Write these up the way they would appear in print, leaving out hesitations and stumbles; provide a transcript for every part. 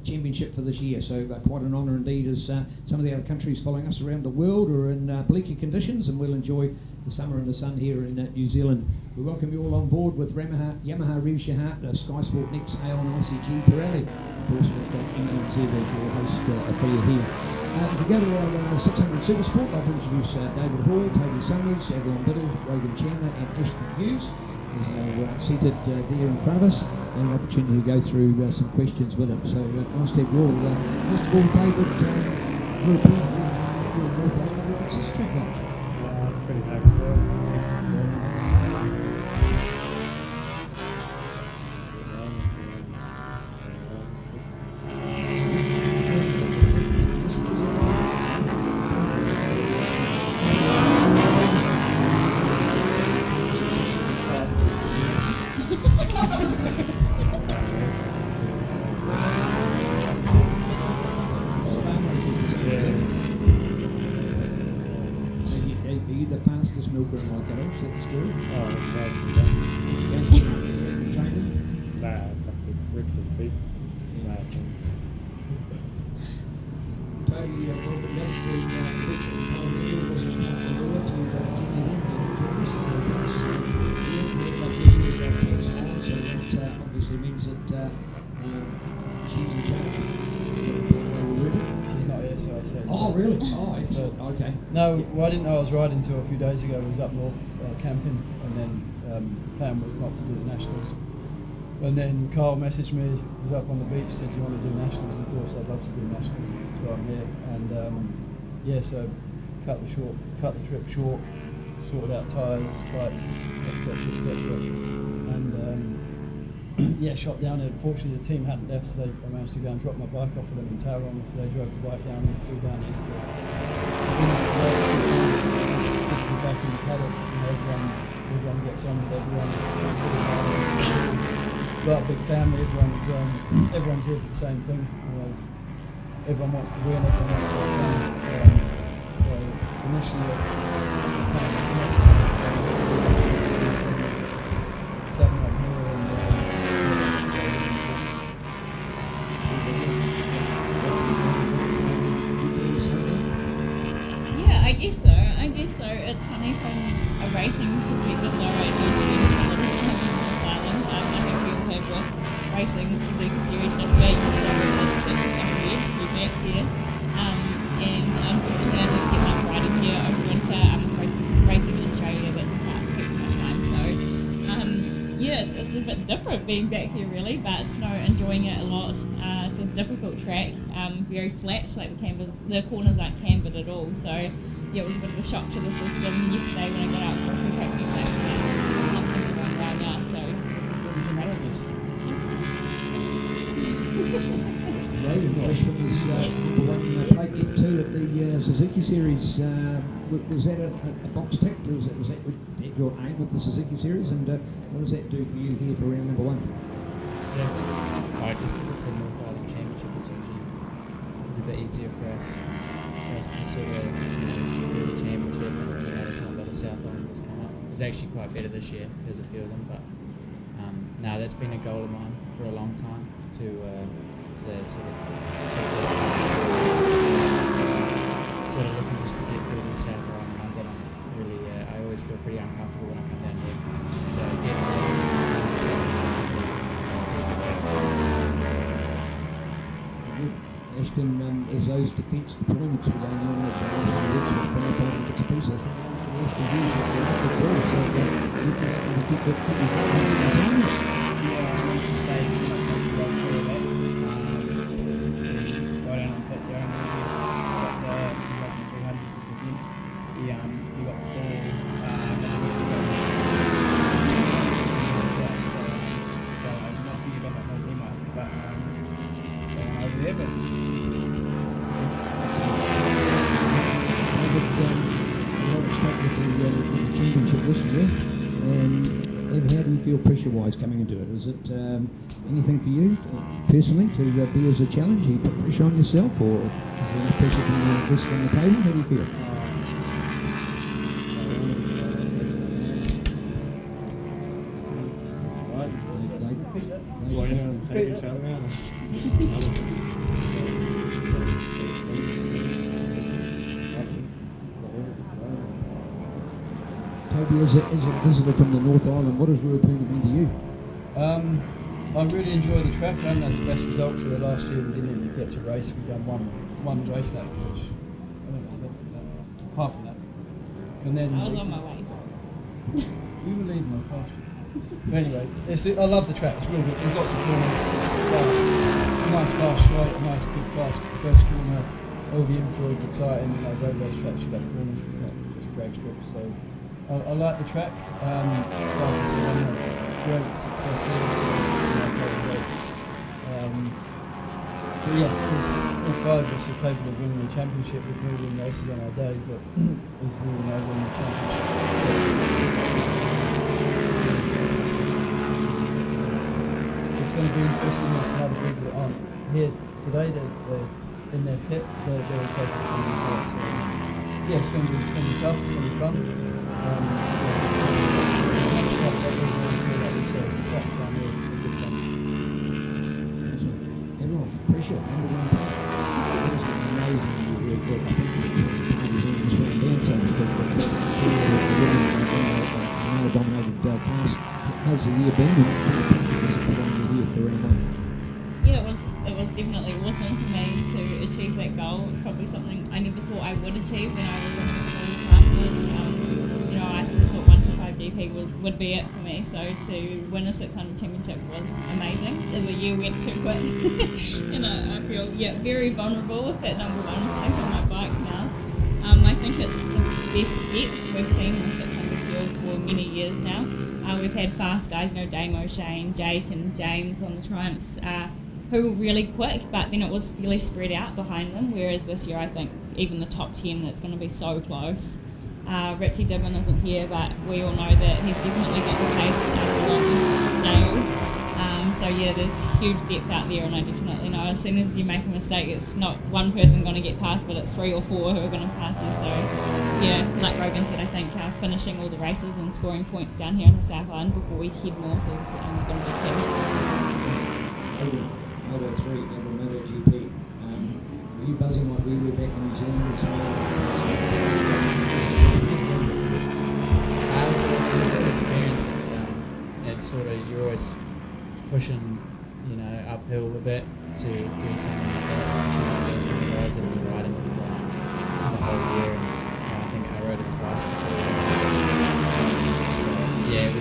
championship for this year. So quite an honour indeed, as some of the other countries following us around the world are in bleaker conditions, and we'll enjoy the summer and the sun here in New Zealand. We welcome you all on board with Yamaha Rev Shahat, Sky Sport Next, Aon ICG Pirelli, of course with NZ as your host affiliate here. To go to our 600 Supersport, I'll introduce David Hall, Toby Summers, Avalon Biddle, Logan Chandler and Ashton Hughes. He's now seated there in front of us, and an opportunity to go through some questions with him. So nice to have you all. First of all, David, European, North America, what's this track like? Pretty nice as well. No, well, I didn't know I was riding until a few days ago. I was up north camping, and then plan was not to do the nationals. And then Carl messaged me, was up on the beach, said, "Do you want to do nationals?" And of course, I'd love to do nationals. That's why I'm here. And yeah, so cut the trip short, sorted out tyres, flights, etc. And yeah, shot down there. Fortunately, the team hadn't left, so I managed to go and drop my bike off for them in Tauranga. So they drove the bike down and flew down east there. Back in the paddock, everyone gets on with everyone. Got a big family. Everyone's here for the same thing. Everyone wants to win. Everyone wants to win. So initially, setting up here and. I guess so. It's funny from a racing perspective, though. I do spend a lot of time in North Island. I think we all have with racing Suzuki Series just being so it's actually coming back here. And unfortunately, I didn't get much riding here over winter. Racing in Australia, but just hard to get so much time. So, yeah, it's a bit different being back here, really, but no, enjoying it a lot. It's a difficult track, very flat, like the corners aren't cambered at all. So. Yeah, it was a bit of a shock to the system yesterday when I got out for a few practice laps, but things are going well now, so Logan Freshman was number one plate F2 at the Suzuki Series. Was that a box tick? Was that your aim with the Suzuki Series? And what does that do for you here for round number one? Yeah, just because it's a North Island Championship, it's a bit easier for us to sort of do the championship, and notice a lot of South Islanders come up. It was actually quite better this year. There's a few of them, but no, that's been a goal of mine for a long time to sort of looking just to get through these South Island ones. I always feel pretty uncomfortable when I come down here. So Ashton, as those defence deployments were going on with firefighting bits of pieces, I think Ashton Hughes got the draw, so you can keep that going. Yeah, I managed to stay pretty much most of the way through that. Right down on pits there, got the 300s this weekend. He got the ball, and I went to go. Not to be back up on he might, but over there, but. With the championship this year, and how do you feel pressure-wise coming into it? Is it anything for you personally to be as a challenge? You put pressure on yourself, or is there any pressure from the rest on the table? How do you feel? Toby, as a visitor from the North Island, what does Ruapuna mean to you? I really enjoy the track. I haven't had the best results of the last year. We didn't even get to race. We've done one race lap, which I don't know, half a lap. And then I was on my way. you were leading my fast. Anyway, I love the track. It's really good. There's lots of corners. It's fast. Nice fast straight, a nice big fast first corner. All the infields exciting. Road race tracks, you've got corners. It's not just drag strips. So I like the track. Like I said, I'm not great success here. But yeah, all five of us are capable of winning the championship with moving races on our day, but as we all know, winning the championship. It's going to be interesting. There's some other people that aren't here today. They're in their pit. They're capable of winning the track. So yeah, it's going to be tough. It's going to be fun. Appreciate it. It was amazing. I think parties almost went down, so to speak. Another dominated class. How's the year been? And here for round 1? Yeah, it was definitely awesome for me to achieve that goal. It's probably something I never thought I would achieve when I was in the school classes. I sort of thought 125 GP would be it for me. So to win a 600 championship was amazing. The year went too quick, and I feel very vulnerable with that number 1 flag on my bike now. I think it's the best depth we've seen in the 600 field for many years now. We've had fast guys, Damo, Shane, Jake and James on the Triumphs, who were really quick, but then it was fairly spread out behind them, whereas this year I think even the top 10, it's going to be so close. Richie Dibbon isn't here, but we all know that he's definitely got the pace nailed. So yeah, there's huge depth out there, and I definitely know as soon as you make a mistake, it's not one person going to get past, but it's 3 or 4 who are going to pass you. So yeah, like Rogan said, I think finishing all the races and scoring points down here in the South Island before we head north is going to be key. Moto 3, MotoGP. Were you buzzing like we were back in New Zealand as well? It was a good experience. It's sort of, you're always pushing, uphill a bit to do something like that, especially with those kind of guys that have been riding it for the whole year. And I think I rode it twice before. So yeah, it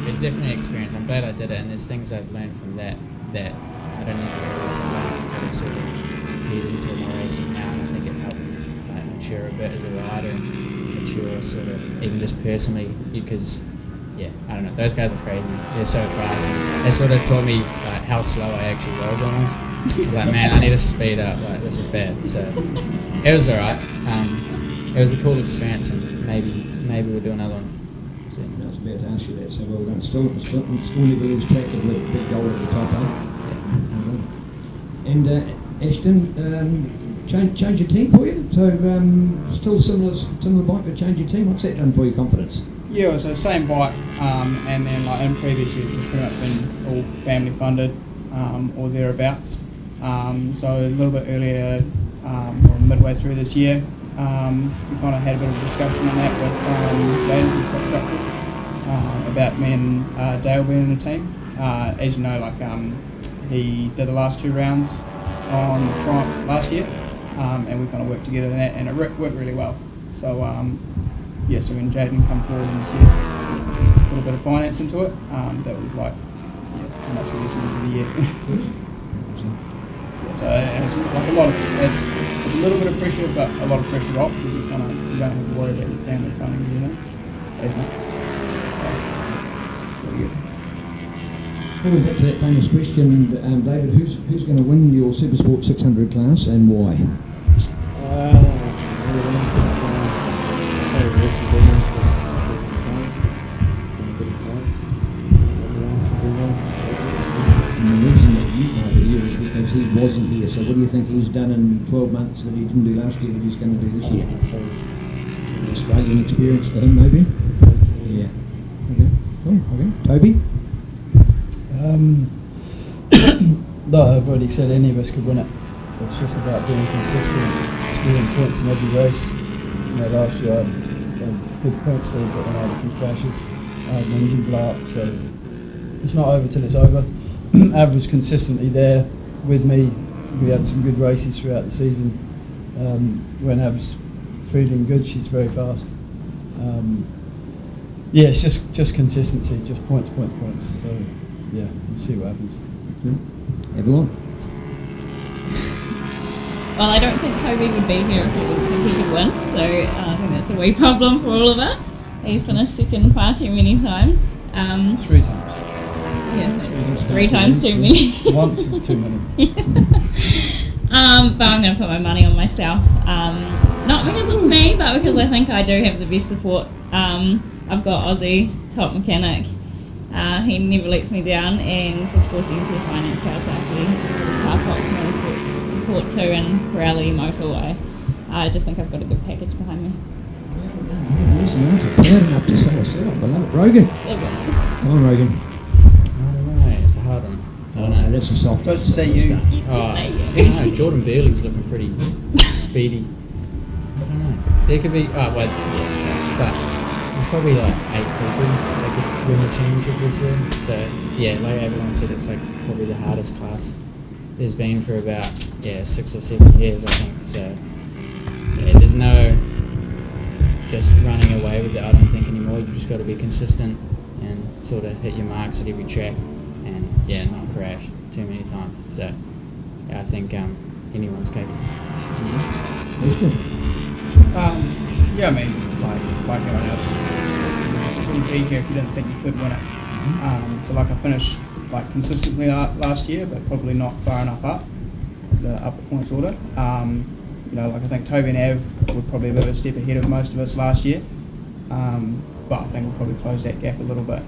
was definitely an experience. I'm glad I did it, and there's things I've learned from that I don't need to realize I've sort of head into my racing now, and I think it helped mature a bit as a rider and mature sort of even just personally, because yeah, I don't know, those guys are crazy. They're so fast. And they sort of taught me how slow I actually was almost. I was like, man, I need to speed up. This is bad. So it was alright. It was a cool experience, and maybe we'll do another one. So, I was about to ask you that. So we're going to still never lose track of the big goal at the top, And Ashton, change your team for you. So still similar bike, but change your team. What's that done for your confidence? Yeah, it was the same bike, and then in previous years it's pretty much been all family funded or thereabouts. So a little bit earlier, or midway through this year, we kind of had a bit of a discussion on that with Jaden from Scott Structure about me and Dale being in the team. As you know, he did the last 2 rounds on the Triumph last year, and we kind of worked together in that, and it worked really well. So so when Jaden come forward and said put a bit of finance into it, that was how much the issue of the year. So it's a lot of it's a little bit of pressure, but a lot of pressure off, because you don't have to worry about your family funding, as much. Going back to that famous question, David, who's going to win your Supersport 600 class and why? And the reason that you find it here is because he wasn't here. So what do you think he's done in 12 months that he didn't do last year that he's going to do this year? Australian experience for him, maybe? Yeah. Okay. Cool. Okay. Toby? No, I've already said any of us could win it. It's just about being consistent, scoring points in every race. Last year I good points lead, but then I had a few crashes. I had an engine blow up, so it's not over till it's over. Av was consistently there with me. We had some good races throughout the season. When Av's feeling good, she's very fast. Yeah, it's just consistency, just points. So yeah, we'll see what happens. Everyone? Well, I don't think Toby would be here if he could win, so I think that's a wee problem for all of us. He's finished second far too many times. 3 times. Yeah, that's 3 times too many. Once is too many. But I'm going to put my money on myself. Not because it's me, but because I think I do have the best support. I've got Aussie, top mechanic. He never lets me down, and of course MT Finance, Kawasaki, Carfox, Motorsports, Port 2 and Pirelli Motor. I just think I've got a good package behind me. Awesome answer. Proud enough to say yourself. I love it. Rogan? Come on, Rogan. I don't know, it's a hard one. I don't know. That's a soft Supposed to say you. You just say you. No, Jordan Burley's looking pretty speedy. I don't know. There could be, but there's probably like 8 people that could win the championship this year. So yeah, like everyone said, it's like probably the hardest class there's been for about 6 or 7 years, I think. So yeah, there's no just running away with it, I don't think, anymore. You've just got to be consistent and sort of hit your marks at every track and not crash too many times. So yeah, I think anyone's capable. That's good. Yeah, I mean, like everyone else, you wouldn't be here if you didn't think you could win it. So like I finished like consistently last year, but probably not far enough up the upper points order. You know, like I think Toby and Av were probably a bit of a step ahead of most of us last year, but I think we'll probably close that gap a little bit.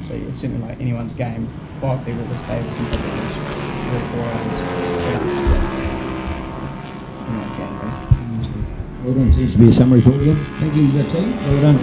So yeah, certainly like anyone's game, 5 people at this table can probably at least 3 or 4 others. Anyone's game, really. Well done. Seems to be a summary for you. Thank you, team. Well done.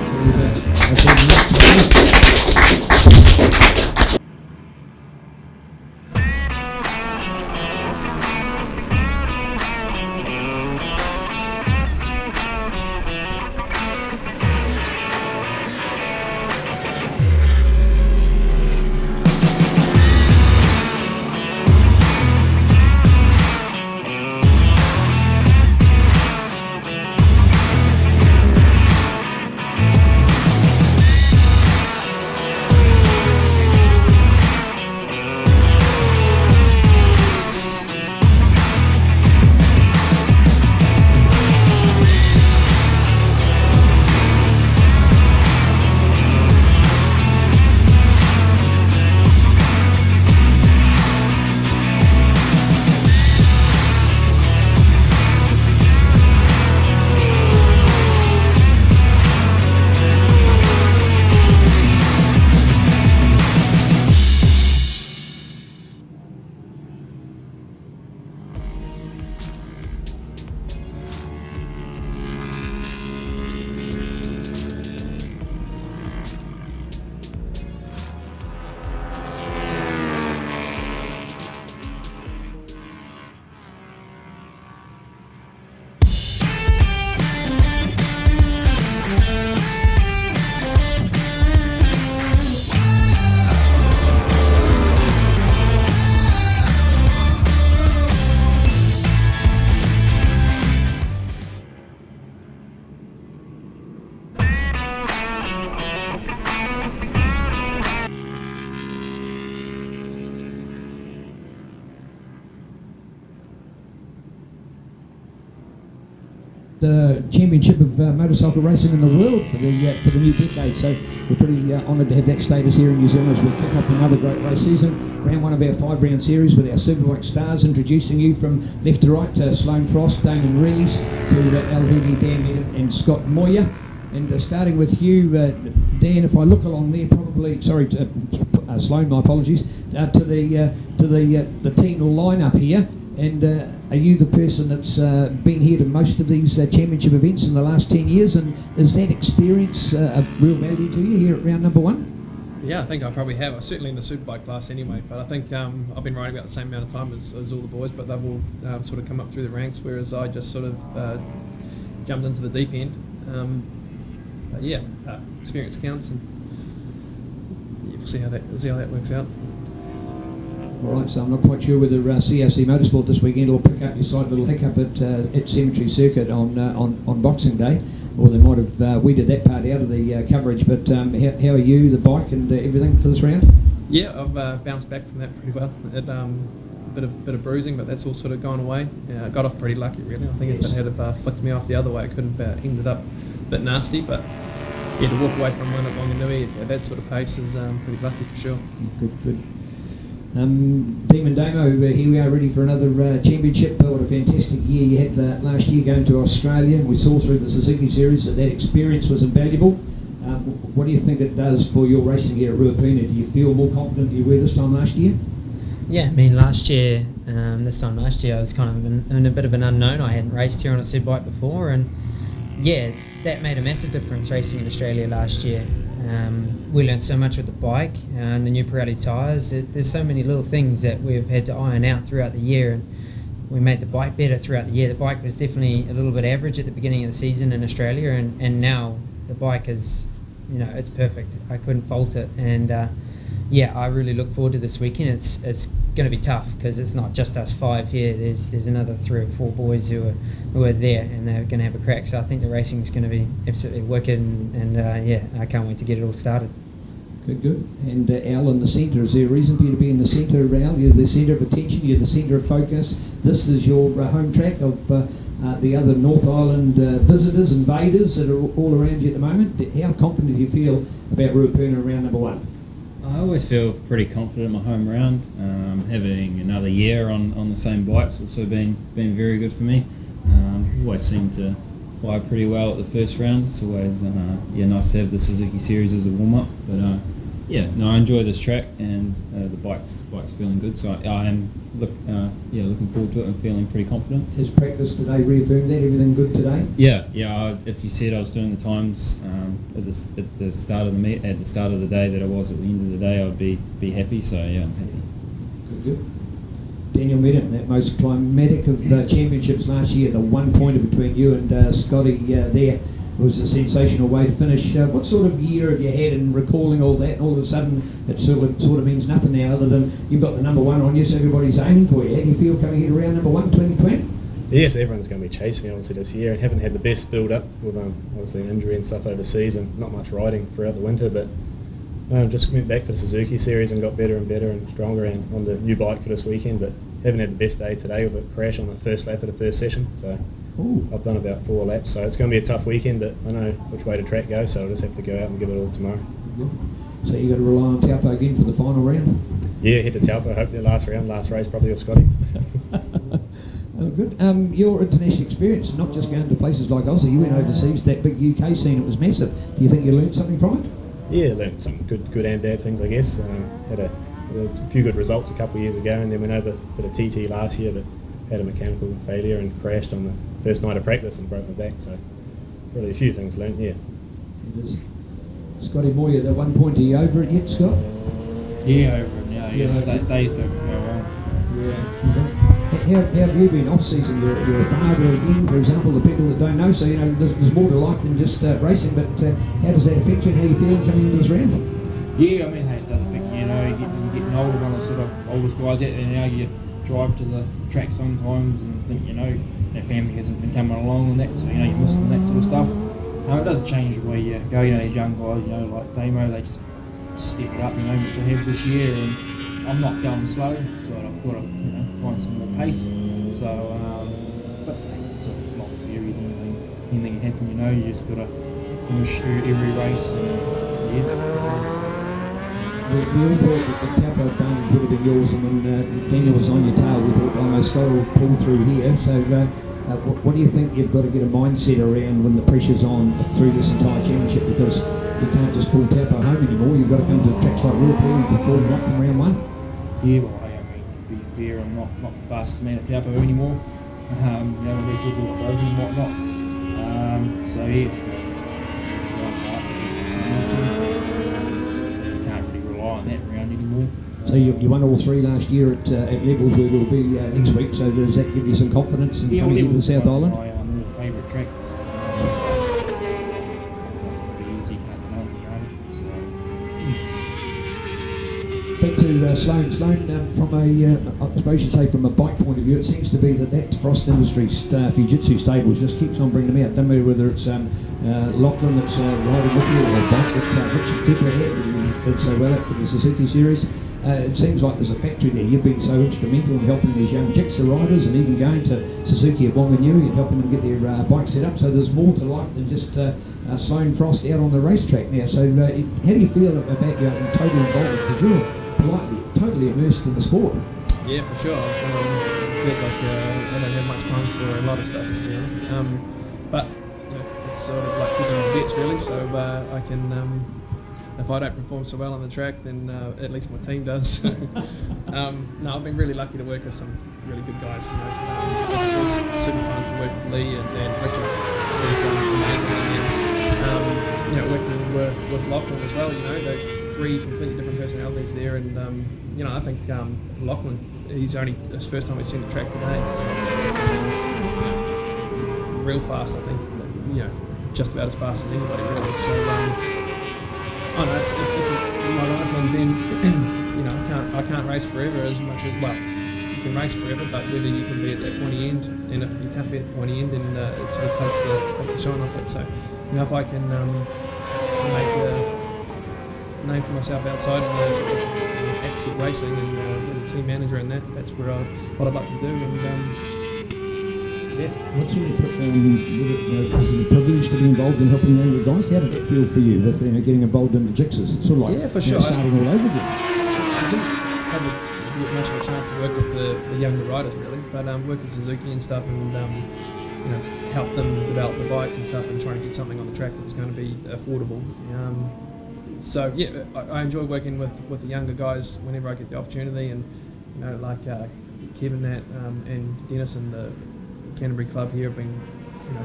The championship of motorcycle racing in the world for the new decade. So we're pretty honoured to have that status here in New Zealand as we kick off another great race season. Round 1 of our 5-round series with our Superbike stars, introducing you from left to right to Sloane Frost, Damon Rees, to Al Hooney, Dan Eden and Scott Moyer. And starting with you, Dan, if I look along there, probably, sorry, Sloane, my apologies, to the team lineup here. And are you the person that's been here to most of these championship events in the last 10 years? And is that experience a real value to you here at round number 1? Yeah, I think I probably have. Certainly in the Superbike class anyway. But I think I've been riding about the same amount of time as all the boys, but they've all sort of come up through the ranks, whereas I just sort of jumped into the deep end. yeah, experience counts, and yeah, we'll see how that works out. All right, so I'm not quite sure whether CRC Motorsport this weekend will pick up your slight little hiccup at Cemetery Circuit on Boxing Day, or they might have weeded that part out of the coverage. But how are you, the bike, and everything for this round? Yeah, I've bounced back from that pretty well. It, bit of bruising, but that's all sort of gone away. I got off pretty lucky, really. I think if it had flicked me off the other way, it could have ended up a bit nasty. But yeah, to walk away from one at Wanganui at that sort of pace is pretty lucky for sure. Good. Demon Damo, here we are ready for another championship. What a fantastic year you had last year going to Australia. We saw through the Suzuki Series that experience was invaluable. What do you think it does for your racing here at Ruapuna? Do you feel more confident than you were this time last year? Yeah, I mean, this time last year I was kind of in a bit of an unknown. I hadn't raced here on a Superbike before, and yeah, that made a massive difference racing in Australia last year. We learned so much with the bike and the new Pirelli tyres. There's so many little things that we've had to iron out throughout the year, and we made the bike better throughout the year. The bike was definitely a little bit average at the beginning of the season in Australia, and now the bike is, it's perfect. I couldn't fault it, and yeah, I really look forward to this weekend. It's going to be tough because it's not just us five here. There's another 3 or 4 boys who are there, and they're going to have a crack. So I think the racing is going to be absolutely wicked, and yeah, I can't wait to get it all started. Good. And Al in the centre, is there a reason for you to be in the centre, Al? You're the centre of attention, you're the centre of focus. This is your home track of the other North Island visitors, invaders that are all around you at the moment. How confident do you feel about Ruapuna round number 1? I always feel pretty confident in my home round. Having another year on the same bike's also been very good for me. Always seem to fly pretty well at the first round. It's always nice to have the Suzuki Series as a warm-up. But I enjoy this track, and the bike's feeling good. So I am looking forward to it and feeling pretty confident. Has practice today reaffirmed that? Everything good today? Yeah. If you said I was doing the times at the start of the day that I was at the end of the day, I'd be happy. So yeah, I'm happy. Good. Daniel Meaden, that most climatic of championships last year, the 1 pointer between you and Scotty there was a sensational way to finish. What sort of year have you had in recalling all that, and all of a sudden it sort of means nothing now other than you've got the number 1 on you, so everybody's aiming for you. How do you feel coming in around number 1 2020? Yes, everyone's going to be chasing me obviously this year, and haven't had the best build-up with obviously an injury and stuff overseas, and not much riding throughout the winter, but just went back for the Suzuki Series and got better and better and stronger, and on the new bike for this weekend, but haven't had the best day today with a crash on the first lap of the first session. So Ooh. I've done about 4 laps, so it's going to be a tough weekend, but I know which way the track goes, so I'll just have to go out and give it all tomorrow. So you've got to rely on Taupo again for the final round? Yeah, head to Taupo. I hope the last race probably with Scotty. Good. Your international experience, not just going to places like Aussie, you went overseas, that big UK scene, it was massive. Do you think you learned something from it? Yeah, learned some good and bad things, I guess. Had a few good results a couple of years ago, and then went over to the TT last year that had a mechanical failure and crashed on the first night of practice and broke my back. So really a few things learned, yeah. It is. Scotty Moyer, the 1 point, are you over it yet, Scott? Yeah, over it now. Yeah, days don't go on. Yeah. How have you been off season? You're a father again, for example, the people that don't know, so there's more to life than just racing, but how does that affect you? How are you feeling coming into this round? Yeah, I mean, hey, it does affect you, you're getting older, one of the sort of oldest guys out there now, you drive to the track sometimes and think, that family hasn't been coming along and that, so, you're missing that sort of stuff. It does change the way you go, these young guys, like Damo, they just step it up, which I have this year, and I'm not going slow, but I've got to, find some more pace, so, but it's a long series, anything can happen, you just got to finish through every race, and yeah. We all thought that the Taupo advantage would have been yours, and when Daniel was on your tail, we thought, oh, Scott will pull through here. So what do you think you've got to get a mindset around when the pressure's on through this entire championship? Because you can't just call Taupo home anymore. You've got to come to tracks like Ruapuna and perform right from round 1. Yeah, well, I mean, to be fair, I'm not the fastest man at Taupo anymore. We're people like broken and whatnot. So yeah. On that round anymore. So you won all 3 last year at levels where we'll be next week, so does that give you some confidence in coming into the South Island? My favourite tracks. speak to Sloan. Sloan, from a, I suppose you'd say from a bike point of view, it seems to be that Frost Industries Fujitsu stables just keeps on bringing them out. Doesn't matter whether it's Lachlan that's riding with you or a bike that Richard Cooper here, who did so well at for the Suzuki series. It seems like there's a factory there. You've been so instrumental in helping these young Gixxer riders and even going to Suzuki at Wanganui and helping them get their bike set up. So there's more to life than just Sloan Frost out on the racetrack now. So how do you feel about your total involvement? Because you're totally immersed in the sport. Yeah, for sure. It feels like I don't have much time for a lot of stuff, to be honest. But you know, it's sort of like picking the bets really. So I can. If I don't perform so well on the track, then at least my team does. No, I've been really lucky to work with some really good guys. You know, it's super fun to work with Lee and Richard. It's amazing. And, you know, working with Lachlan as well. You know, there's 3 completely different personalities there, and you know, I think Lachlan, it's first time he's seen the track today. Real fast, I think. You know, just about as fast as anybody really. So. Oh no, it's my life, and then you know I can't race forever as much as you can race forever, but whether you can be at that pointy end, and if you can't be at the pointy end, then it sort of takes the shine off it. So you know, if I can make a name for myself outside of actual racing and as a team manager, and that's what I'd like to do. And yeah. What sort of is it a privilege to be involved in helping younger guys? How did that feel for you with getting involved in the Gixxers? It's sort of like for sure. Starting all over again. I didn't have much of a chance to work with the younger riders really, but work with Suzuki and stuff, and you know, help them develop the bikes and stuff, and trying to get something on the track that was going to be affordable. So yeah, I enjoy working with the younger guys whenever I get the opportunity, and you know, like Kevin and Dennis and the Canterbury Club here have been, you know,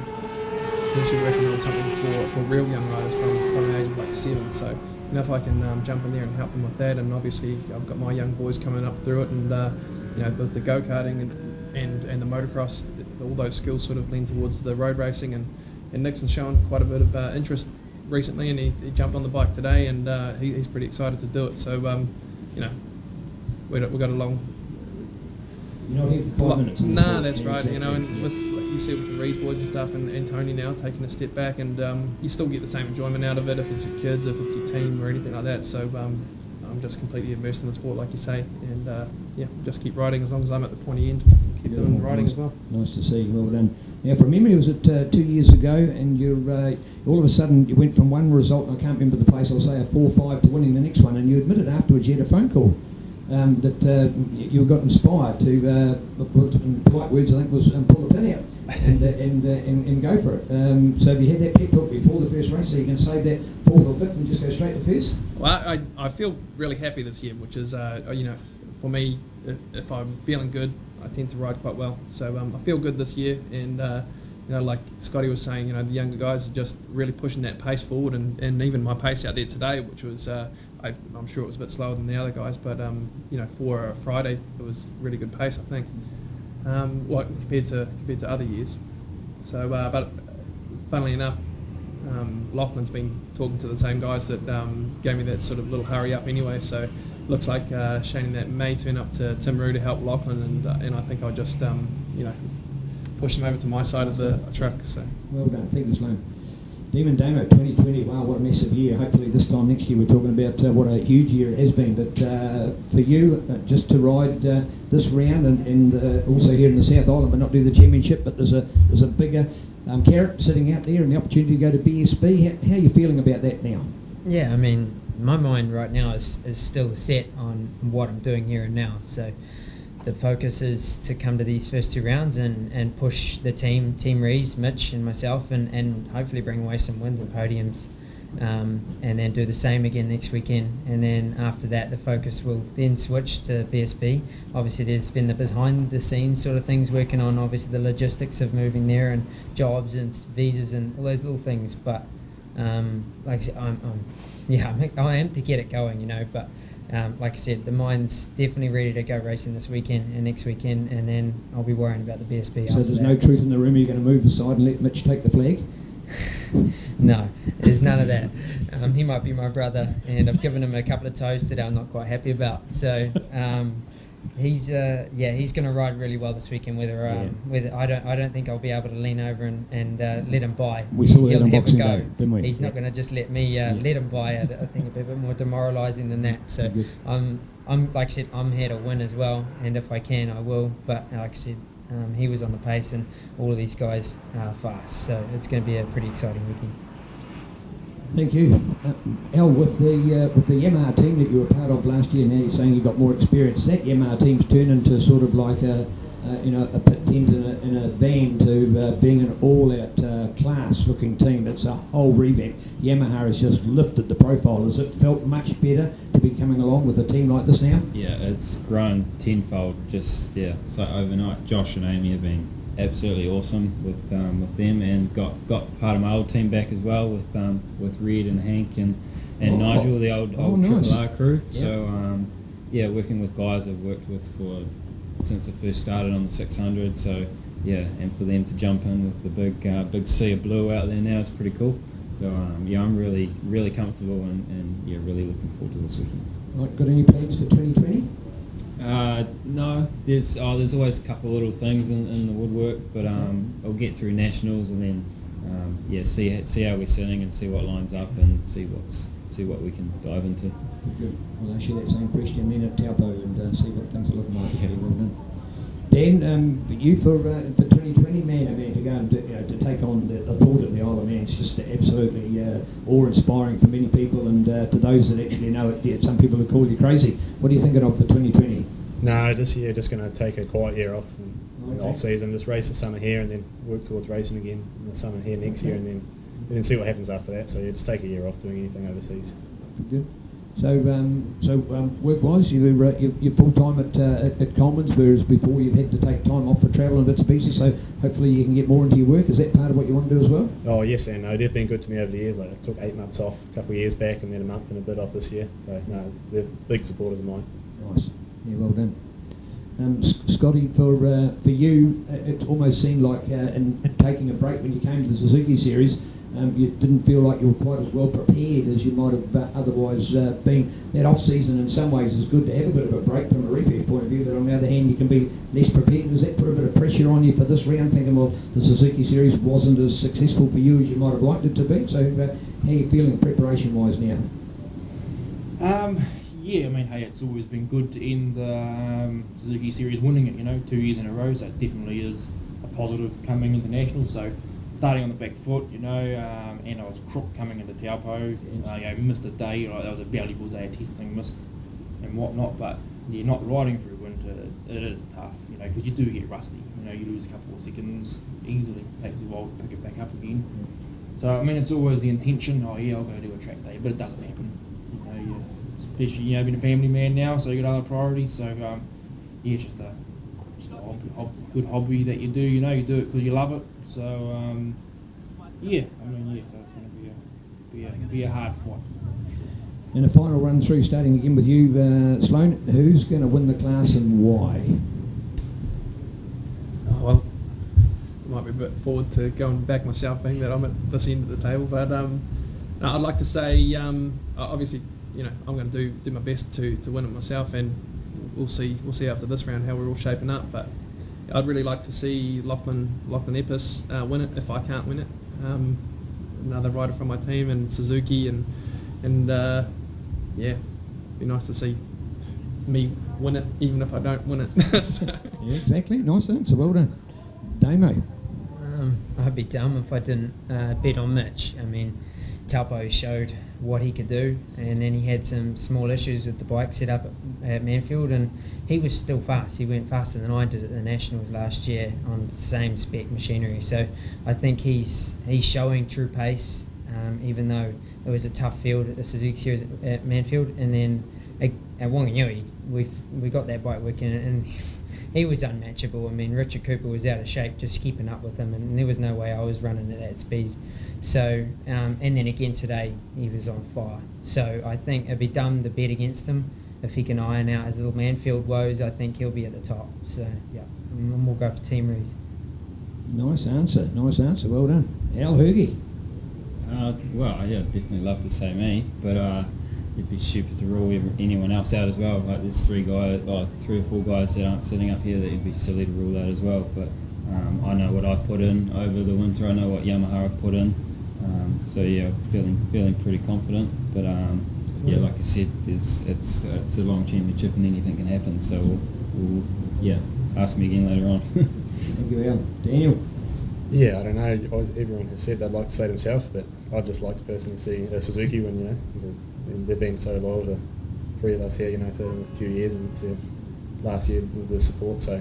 potentially working on something for real young riders from the age of like 7. So, you know, if I can jump in there and help them with that, and obviously I've got my young boys coming up through it, and you know, the go-karting and the motocross, all those skills sort of lean towards the road racing, and Nixon's shown quite a bit of interest recently, and he jumped on the bike today, and he's pretty excited to do it. So, you know, we've got a long. You're not here for 5 minutes. Nah, that's right. You know, and with, like you see with the Rees boys and stuff, and Tony now taking a step back, and you still get the same enjoyment out of it if it's your kids, if it's your team, or anything like that. So I'm just completely immersed in the sport, like you say, and yeah, just keep riding as long as I'm at the pointy end. Keep doing riding as well. Nice to see. Well done. Now, from memory, was it 2 years ago, and you're all of a sudden you went from one result, and I can't remember the place, I'll say a 4-5 to winning the next one, and you admitted afterwards you had a phone call. That you got inspired to, in polite words, I think, was pull the pin out and go for it. So have you had that pep talk before the first race, so you can save that 4th or 5th and just go straight to first? Well, I feel really happy this year, which is, you know, for me, if I'm feeling good, I tend to ride quite well. So I feel good this year, and you know, like Scotty was saying, you know, the younger guys are just really pushing that pace forward, and even my pace out there today, which was. I'm sure it was a bit slower than the other guys, but you know, for a Friday, it was really good pace, I think. Compared to other years. So, but funnily enough, Lachlan's been talking to the same guys that gave me that sort of little hurry up anyway. So, looks like Shane that may turn up to Timaru to help Lachlan, and I think I'll just you know, push him over to my side of the truck. So. Well done, thank you, Sloan. Demon Damo 2020, wow, what a massive year. Hopefully this time next year we're talking about what a huge year it has been. But for you, just to ride this round and also here in the South Island, but not do the championship, but there's a bigger carrot sitting out there and the opportunity to go to BSB. How are you feeling about that now? Yeah, I mean, my mind right now is still set on what I'm doing here and now. So the focus is to come to these first 2 rounds and push the Team Rees, Mitch and myself, and hopefully bring away some wins and podiums, and then do the same again next weekend. And then after that, the focus will then switch to BSB. Obviously, there's been the behind the scenes sort of things, working on obviously the logistics of moving there and jobs and visas and all those little things. But like I said, I am to get it going, you know, but like I said, the mind's definitely ready to go racing this weekend and next weekend, and then I'll be worrying about the BSB. So there's no truth in the rumour you're going to move aside and let Mitch take the flag? No, there's none of that. He might be my brother, and I've given him a couple of toes today I'm not quite happy about. So he's going to ride really well this weekend. Whether I don't think I'll be able to lean over and let him by. We saw that He'll on have a Boxing go. Day, didn't we? He's not going to just let me let him by. I think it'd be a bit more demoralising than that. So I'm like I said, I'm here to win as well, and if I can, I will. But like I said, he was on the pace, and all of these guys are fast. So it's going to be a pretty exciting weekend. Thank you. Al, with the Yamaha team that you were part of last year, now you're saying you got more experience. That Yamaha team's turned into sort of like a pit tent in a van to being an all-out class-looking team. It's a whole revamp. Yamaha has just lifted the profile. Has it felt much better to be coming along with a team like this now? Yeah, it's grown tenfold. So overnight. Josh and Amy have been absolutely awesome with them, and got part of my old team back as well with Red and Hank and Nigel, the old nice. Triple R crew. Yeah. So working with guys I've worked with since I first started on the 600. So and for them to jump in with the big sea of blue out there now is pretty cool. So I'm really comfortable and really looking forward to this weekend. Right, got any plans for 2020? No, there's always a couple of little things in the woodwork, but I'll get through nationals and then see how we're sitting and see what lines up and see what we can dive into. Good. I'll ask you that same question then at Taupo and see what things are looking like. Yeah. Well done. Dan, you for 2020, man to go and to take on the thought of the Isle of Man, it's just absolutely awe-inspiring for many people, and to those that actually know it, some people will call you crazy. What are you thinking of for 2020? No, this year just going to take a quiet year off. Okay. Off season, just race the summer here and then work towards racing again in the summer here next year, and then see what happens after that. So just take a year off doing anything overseas. Good. So work-wise, you're full-time at Coleman's, whereas before you've had to take time off for travel and bits and pieces, so hopefully you can get more into your work. Is that part of what you want to do as well? Oh, yes and no. They've been good to me over the years. Like, I took 8 months off a couple of years back and then a month and a bit off this year. So, no, they're big supporters of mine. Nice. Yeah, well done. Scotty, for you, it almost seemed like in taking a break when you came to the Suzuki Series, you didn't feel like you were quite as well prepared as you might have otherwise been. That off-season in some ways is good to have a bit of a break from a referee's point of view, but on the other hand you can be less prepared. Does that put a bit of pressure on you for this round, thinking, well, the Suzuki Series wasn't as successful for you as you might have liked it to be? So how are you feeling preparation-wise now? Yeah, I mean, hey, it's always been good to end the Suzuki Series winning it, 2 years in a row, so it definitely is a positive coming into Nationals. So starting on the back foot, and I was crook coming into Taupo, missed a day, that was a valuable day of testing, missed and whatnot, but not riding through winter, it is tough, because you do get rusty, you lose a couple of seconds easily, takes a while to pick it back up again. So, I mean, it's always the intention, I'll go do a track day, but it doesn't happen, especially, being a family man now, so you got other priorities, so, it's just a good hobby that you do, you do it because you love it. So so it's going to be a hard fight. In a final run through, starting again with you, Sloan, who's going to win the class and why? Oh, well, I might be a bit forward to going back myself, being that I'm at this end of the table, but I'd like to say, obviously, I'm going to do my best to win it myself, and we'll see after this round how we're all shaping up, but I'd really like to see Lachlan Epis win it if I can't win it. Another rider from my team, and Suzuki, and be nice to see me win it even if I don't win it. So. Yeah, exactly. Nice answer. Well done. Damo. I'd be dumb if I didn't bet on Mitch. I mean, Taupo showed what he could do, and then he had some small issues with the bike set up at Manfield, and he was still fast. He went faster than I did at the Nationals last year on the same spec machinery. So I think he's showing true pace, even though it was a tough field at the Suzuki Series at Manfield. And then at Wanganui, we got that bike working, and he was unmatchable. I mean, Richard Cooper was out of shape just keeping up with him, and there was no way I was running at that speed. So, and then again today, he was on fire. So I think it'd be dumb to bet against him. If he can iron out his little Manfield woes, I think he'll be at the top. So, yeah, and we'll go for Team Rees. Nice answer. Well done. Al Hergy. Well, yeah, I'd definitely love to say me, but it'd be stupid to rule anyone else out as well. Like there's 3 or 4 guys that aren't sitting up here that it'd be silly to rule out as well. But I know what I've put in over the winter. I know what Yamaha have put in. So yeah, feeling pretty confident. But yeah, like I said, it's a long championship and anything can happen. So we'll ask me again later on. Thank you, Al. Daniel. Yeah, I don't know. Everyone has said they'd like to say themselves, but I'd just like to personally see a Suzuki win, because they've been so loyal to 3 of us here, for a few years, and it's last year with the support, so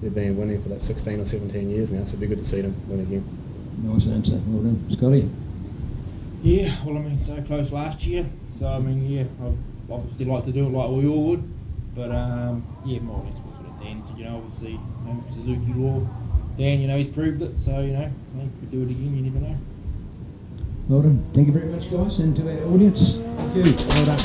they've been winning for 16 or 17 years now, so it'd be good to see them win again. Nice answer. Well done. Scotty. Yeah, well, so close last year. So, I'd obviously like to do it like we all would. But, more or less what sort of Dan said, obviously, Suzuki law. Dan, he's proved it. So, if we do it again, you never know. Well done. Thank you very much, guys, and to our audience. Thank you. Well done.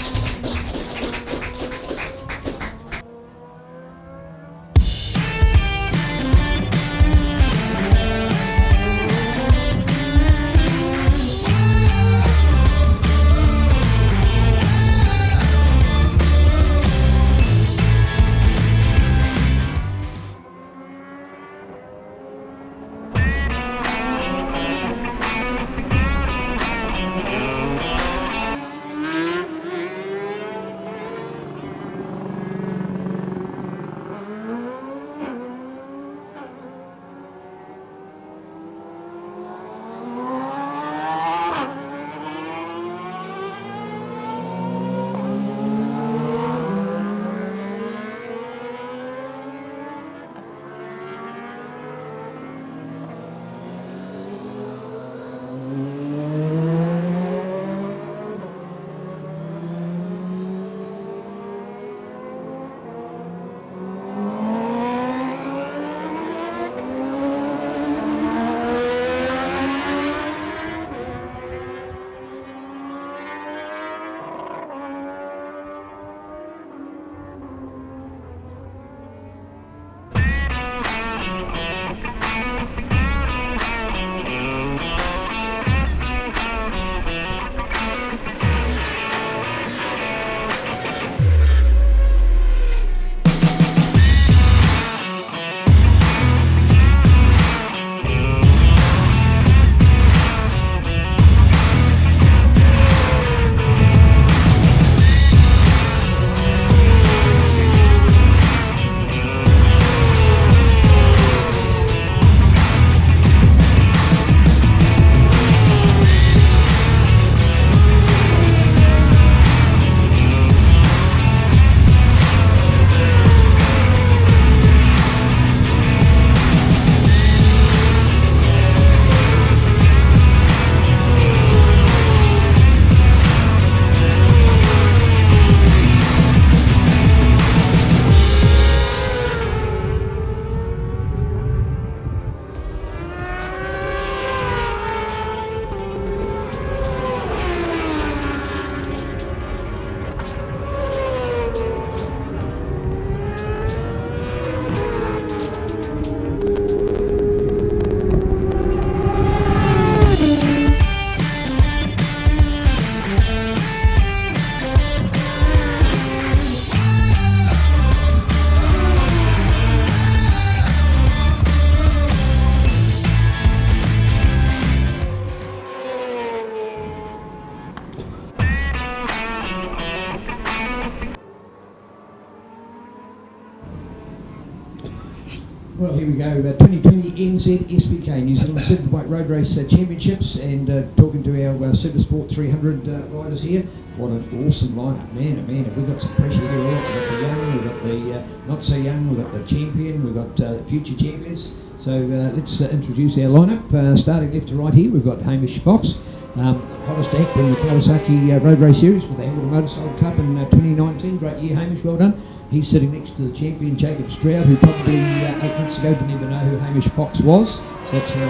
Well, here we go. 2020 NZ SBK, New Zealand Superbike Road Race Championships, and talking to our Supersport 300 riders here. What an awesome lineup, man! Oh man, have we got some pressure here? We've got the young, we've got the not so young, we've got the champion, we've got future champions. So let's introduce our lineup. Starting left to right here, we've got Hamish Fox, hottest act in the Kawasaki Road Race Series for the Hamilton Motorcycle Cup in 2019. Great year, Hamish, well done. He's sitting next to the champion, Jacob Stroud, who probably 8 months ago didn't even know who Hamish Fox was. So that's how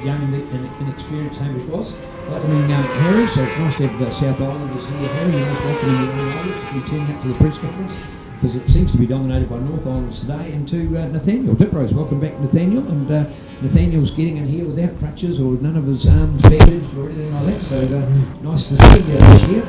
young and inexperienced Hamish was. Welcoming Harry, so it's nice to have South Islanders here. Harry, nice welcoming you to be turning up to the press conference. because it seems to be dominated by North Islanders today, and to Nathaniel Diprose. Welcome back, Nathaniel. And Nathaniel's getting in here without crutches or none of his arms bandaged or anything like that, so nice to see you this year.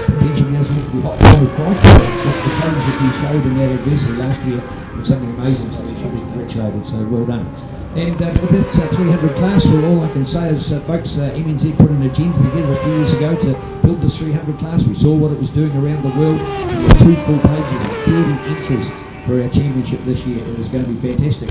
Potentially doesn't have to be hot water quite, but the courage that you showed in that adversity last year was something amazing, so you should be congratulated, so well done. And with that 300 class, well, all I can say is, folks, MNZ put an agenda together a few years ago to build this 300 class. We saw what it was doing around the world. We had 2 full pages of 30 entries for our championship this year. It was going to be fantastic.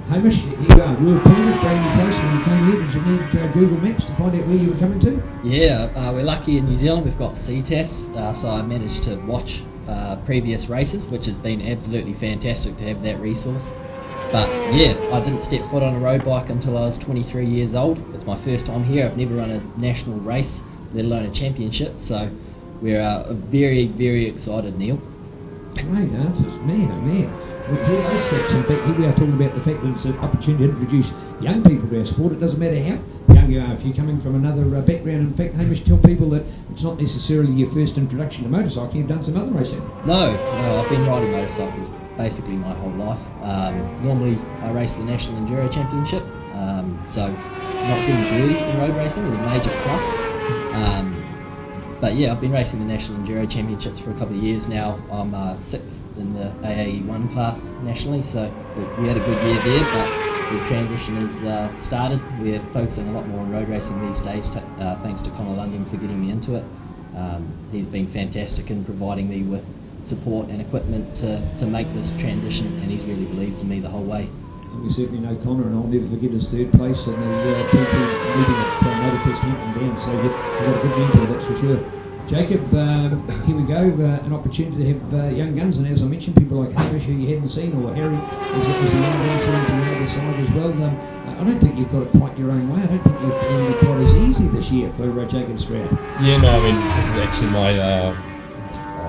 Hamish, here you are. You were appointed brand new place when you came here. Did you need Google Maps to find out where you were coming to? Yeah, we're lucky in New Zealand. We've got CTAS, so I managed to watch previous races, which has been absolutely fantastic to have that resource. But yeah, I didn't step foot on a road bike until I was 23 years old. It's my first time here. I've never run a national race, let alone a championship. So we're very, very excited, Neil. Great answers, man, oh man. We hear those facts. In fact, here we are talking about the fact that it's an opportunity to introduce young people to our sport. It doesn't matter how young you are. If you're coming from another background, in fact, Hamish, tell people that it's not necessarily your first introduction to motorcycling. You've done some other racing. No, I've been riding motorcycles basically my whole life. Normally I race the National Enduro Championship, so not being dirty in road racing is a major plus. But yeah, I've been racing the National Enduro Championships for a couple of years now. I'm 6th in the AAE1 class nationally, so we had a good year there, but the transition has started. We're focusing a lot more on road racing these days, thanks to Connor Lunging for getting me into it. He's been fantastic in providing me with support and equipment to make this transition, and he's really believed in me the whole way. And we certainly know Connor, and I'll never forget his 3rd place in the TP meeting at Motorfest Hampton Down, so you've got a good mentor, that's for sure. Jacob, here we go, an opportunity to have young guns, and as I mentioned, people like Hamish who you hadn't seen, or Harry is a young gun sitting to the other side as well. I don't think you've got it quite your own way. I don't think you've been quite as easy this year for Jacob Stroud. Yeah, no, I mean, this is actually my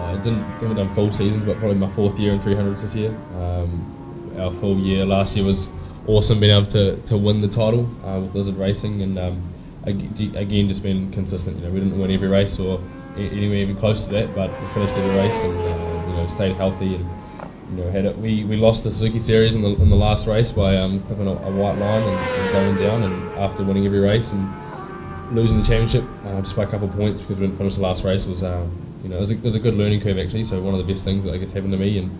I haven't done full seasons, but probably my 4th year in 300s this year. Our full year last year was awesome, being able to win the title with Lizard Racing, and again just being consistent. We didn't win every race or anywhere even close to that, but we finished every race and stayed healthy and had it. We lost the Suzuki Series in the last race by clipping a white line and going down, and after winning every race and losing the championship just by a couple of points because we didn't finish the last race was. It was a good learning curve actually, so one of the best things that I guess happened to me, and